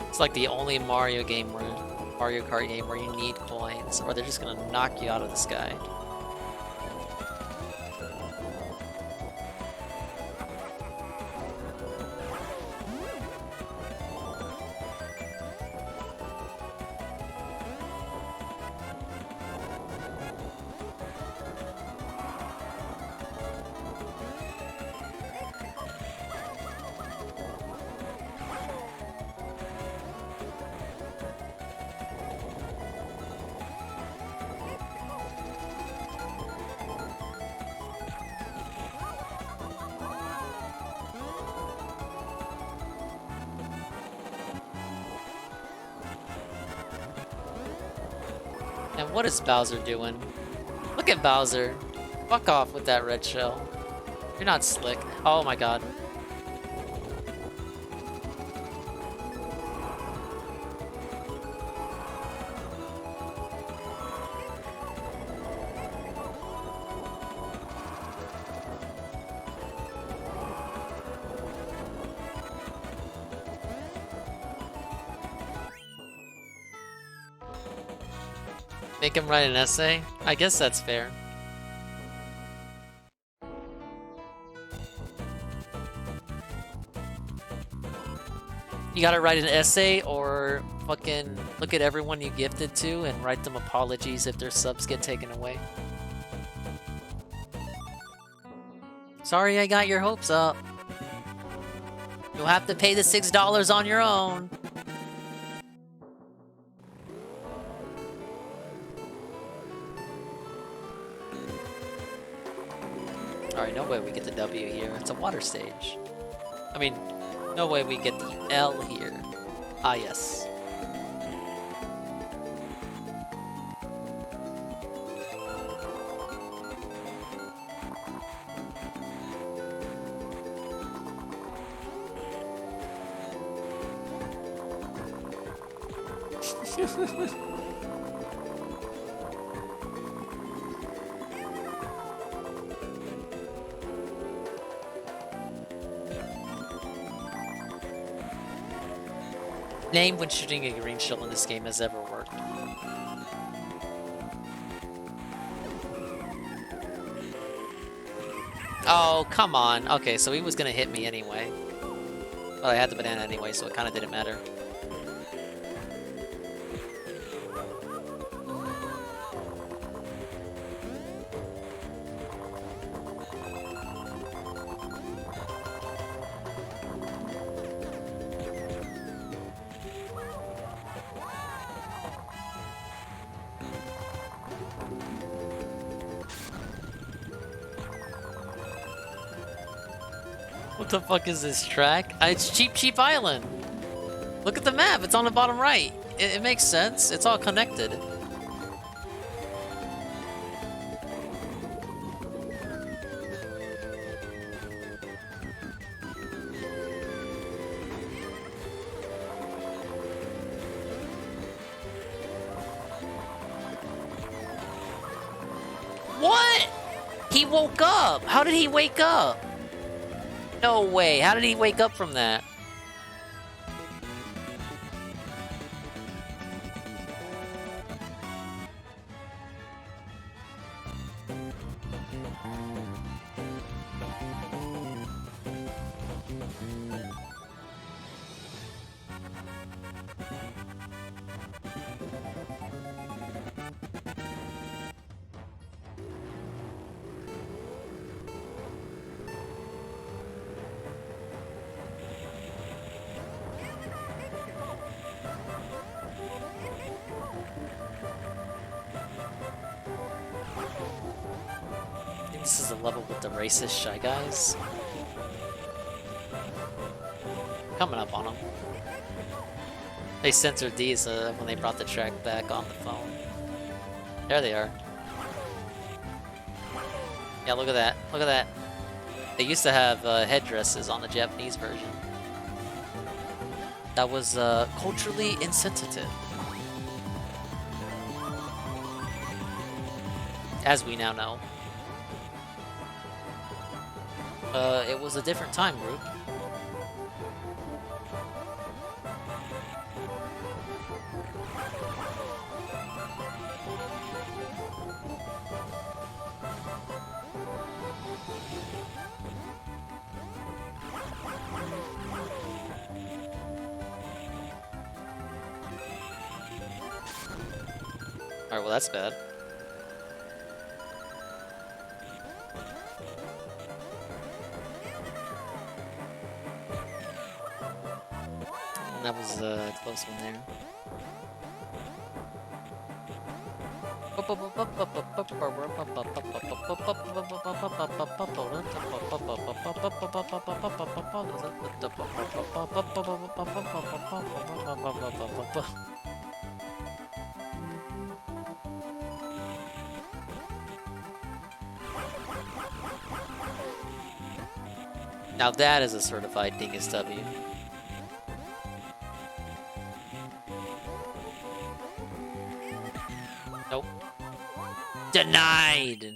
It's like the only Mario Kart game where you need coins, or they're just gonna knock you out of the sky. And what is Bowser doing? Look at Bowser. Fuck off with that red shell. You're not slick. Oh my god. Make him write an essay? I guess that's fair. You gotta write an essay or fucking look at everyone you gifted to and write them apologies if their subs get taken away. Sorry I got your hopes up. You'll have to pay the $6 on your own. Alright, no way we get the W here. It's a water stage. I mean, no way we get the L here. Ah, yes. Name when shooting a green shell in this game has ever worked. Oh, come on. Okay, so he was gonna hit me anyway. Well, I had the banana anyway, so it kind of didn't matter.
What the fuck is this track? It's Cheap Island. Look at the map. It's on the bottom right. It makes sense. It's all connected. What? He woke up. How did he wake up? No way. How did he wake up from that? This is a level with the racist Shy Guys. Coming up on them. They censored these when they brought the track back on the phone. There they are. Yeah, look at that. Look at that. They used to have headdresses on the Japanese version. That was culturally insensitive. As we now know. It was a different time, group. Alright, well that's bad. That was a close one there. Now that is a certified dingus W. Nope. Denied!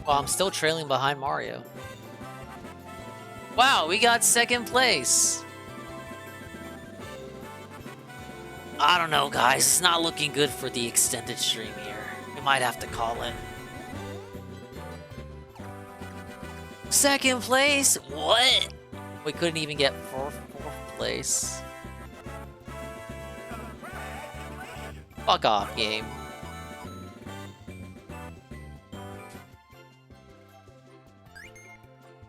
Well, I'm still trailing behind Mario. Wow, we got second place. I don't know, guys. It's not looking good for the extended stream here. We might have to call it. Second place? What? We couldn't even get fourth place. Fuck off, game.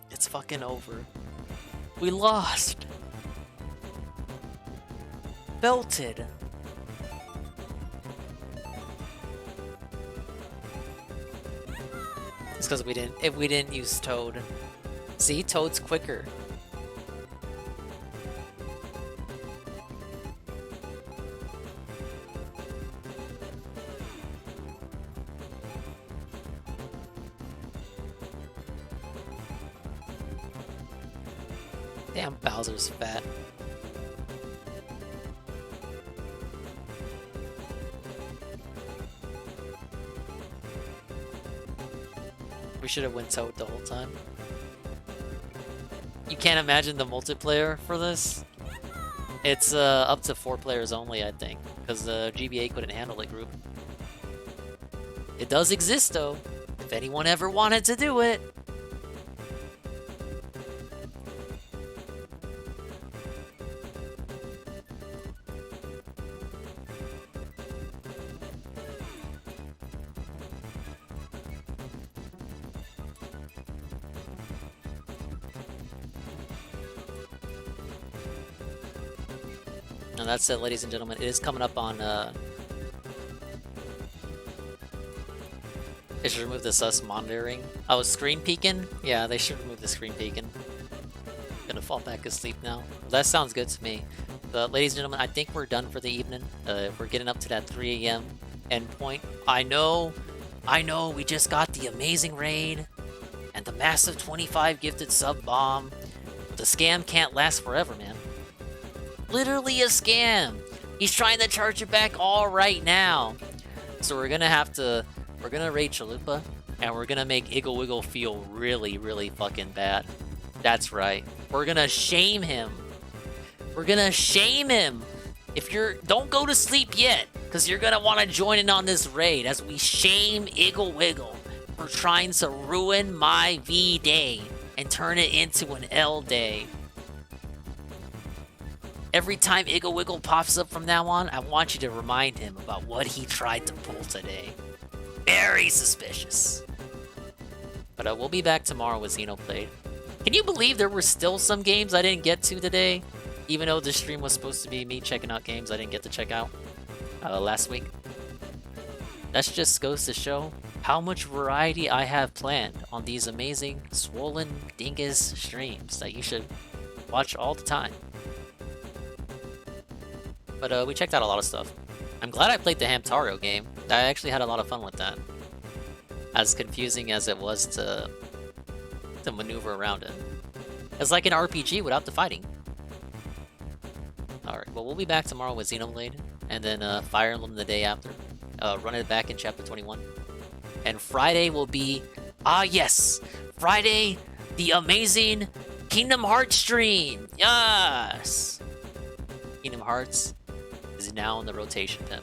It's fucking over. We lost. Belted. It's because we didn't use Toad. See, Toad's quicker. Damn, Bowser's fat. We should have went Toad the whole time. You can't imagine the multiplayer for this. It's up to 4 players only, I think, because the GBA couldn't handle it, group. It does exist, though, if anyone ever wanted to do it.
And that's it, ladies and gentlemen. It is coming up on, They should remove the sus monitoring. Oh, screen peeking? Yeah, they should remove the screen peeking. Gonna fall back asleep now. Well, that sounds good to me. But ladies and gentlemen, I think we're done for the evening. We're getting up to that 3 a.m. endpoint. I know, we just got the amazing raid and the massive 25 gifted sub bomb. But the scam can't last forever, man. Literally a scam. He's trying to charge it back all right now. So we're gonna have to, we're gonna raid Chalupa, and we're gonna make Iggle Wiggle feel really, really fucking bad. That's right. We're gonna shame him. We're gonna shame him. If you're, don't go to sleep yet, because you're gonna want to join in on this raid as we shame Iggle Wiggle for trying to ruin my V day and turn it into an L day. Every time Iggle Wiggle pops up from now on, I want you to remind him about what he tried to pull today. Very suspicious. But we'll be back tomorrow with Xenoplayed. Can you believe there were still some games I didn't get to today? Even though the stream was supposed to be me checking out games I didn't get to check out last week. That just goes to show how much variety I have planned on these amazing swollen dingus streams that you should watch all the time. But we checked out a lot of stuff. I'm glad I played the Hamtaro game. I actually had a lot of fun with that. As confusing as it was to maneuver around it. It's like an RPG without the fighting. Alright, well, we'll be back tomorrow with Xenoblade, and then Fire Emblem the day after. Run it back in Chapter 21. And Friday will be... Ah, yes! Friday, the amazing Kingdom Hearts stream! Yes! Kingdom Hearts is now in the rotation pin.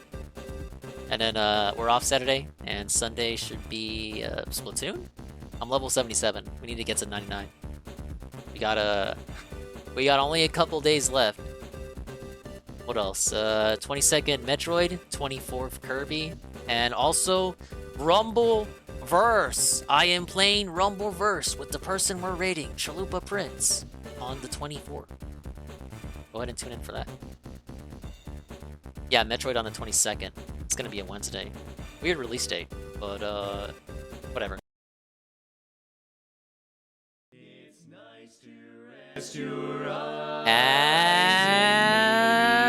And then we're off Saturday, and Sunday should be Splatoon? I'm level 77. We need to get to 99. We got only a couple days left. What else? 22nd Metroid, 24th Kirby, and also Rumbleverse. I am playing Rumbleverse with the person we're rating, Chalupa Prince, on the 24th. Go ahead and tune in for that. Yeah, Metroid on the 22nd. It's gonna be a Wednesday. Weird release date, but whatever.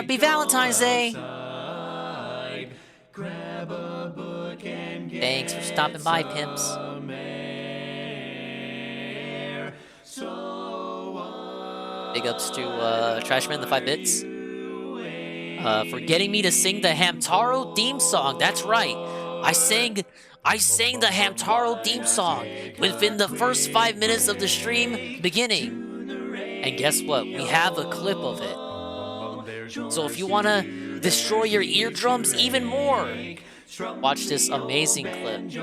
Happy Valentine's Day! Thanks for stopping by, pimps. Big ups to Trashman the 5 Bits for getting me to sing the Hamtaro theme song. That's right. I sang the Hamtaro theme song within the first 5 minutes of the stream beginning. And guess what? We have a clip of it. So if you want to destroy your eardrums even more, watch this amazing clip.
You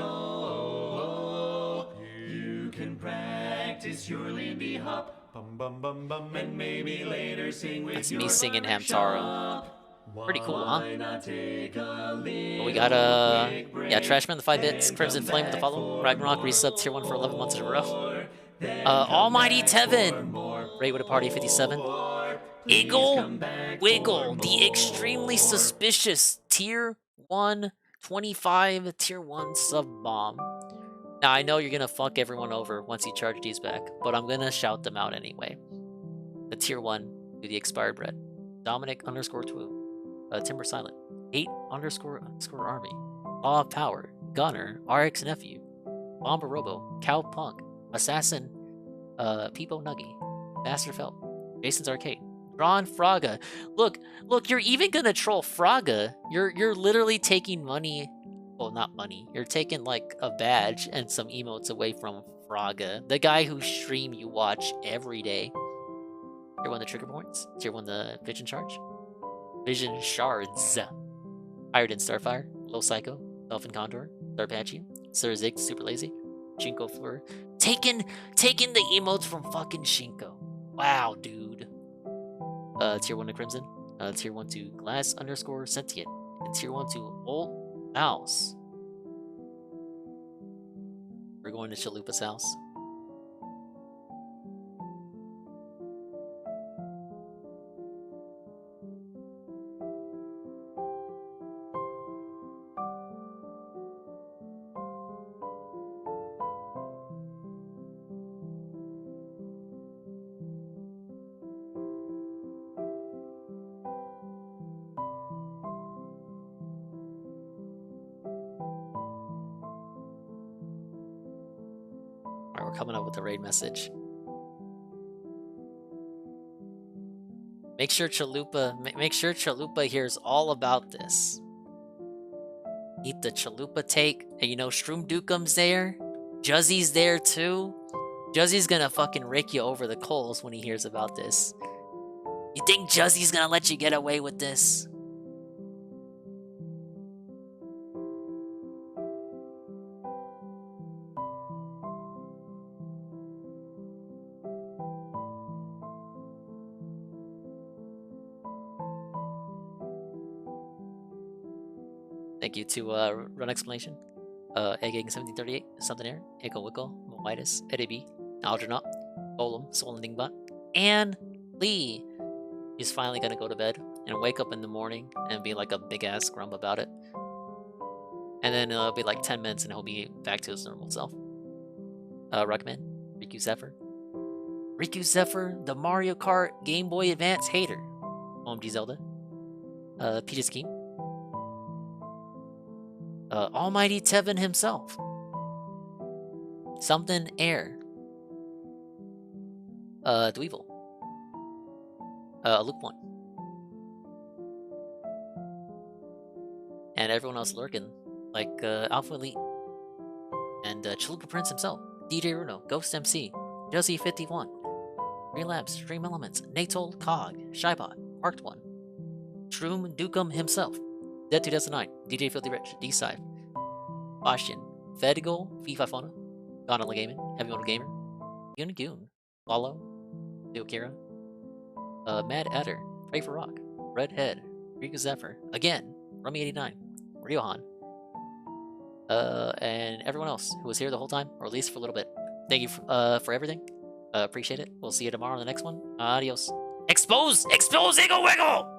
can practice your Lindy Hop. And maybe later sing with
That's me singing Hamtaro. Pretty cool, huh? But we got yeah, Trashman the 5 Bits, Crimson Flame with the follow, Ragnarok resub tier 1 for 11 months in a row. Almighty Tevin, Ray with a party 57. Iggle Wiggle, the extremely suspicious tier 1 25 tier 1 sub bomb. Now I know you're gonna fuck everyone over once you charge these back, but I'm gonna shout them out anyway. The tier 1 to the expired bread. Dominic_2. Timber Silent. 8__Army. Law of Power. Gunner. RX Nephew. Bomber Robo. Cow Punk. Assassin. Peepo Nuggy. Master Felt. Jason's Arcade. Drawn Fraga. Look, you're even gonna troll Fraga. You're literally taking money. Well, not money. You're taking like a badge and some emotes away from Fraga, the guy whose stream you watch every day. Tier 1 the trigger points. Tier 1 the Vision Charge. Vision Shards. Higher than Starfire. Low Psycho. Dolphin Condor. Darpachi. Sir Zig Super Lazy. Shinko Fleur. Taking the emotes from fucking Shinko. Wow, dude. Tier 1 to Crimson. Tier 1 to Glass_Sentient. And Tier 1 to Old Mouse. We're going to Chalupa's house.
coming up with a raid message. Make sure Chalupa hears all about this. Eat the Chalupa take, and you know Shroom Dukum's there. Juzzy's there too. Juzzy's gonna fucking rake you over the coals when he hears about this. You think Juzzy's gonna let you get away with this? Thank you to Run Explanation, Egging 1738, Something Air, Echo Wickle, Moitis, Eddie B, Algernaut, Golem, Swollen Dingbot, and Lee. He's finally gonna go to bed and wake up in the morning and be like a big ass grump about it. And then it'll be like 10 minutes and he'll be back to his normal self. Recommend Riku Zephyr. Riku Zephyr, the Mario Kart Game Boy Advance hater. OMG Zelda. Peach's Scheme. Almighty Tevin himself. Something Air. Dweevil. Luke 1. And everyone else lurking, like Alpha Elite. And Chalupa Prince himself. DJ Runo, Ghost MC, Josie 51, Relapse, Stream Elements, Natol, Cog, Shybot, Marked One, Shroom Dukum himself, Dead 2009, DJ Filthy Rich, D-Side, Bastion, Fedgol, FIFA Fauna, Gonala Gaming, Heavy Metal Gamer, Unigoon, Lalo, Deokira, Mad Adder, Pray for Rock, Redhead, Riku Zephyr, again, Rummy89, Riohan, and everyone else who was here the whole time, or at least for a little bit. Thank you for everything. Appreciate it. We'll see you tomorrow on the next one. Adios. Expose! Expose Eagle Wiggle!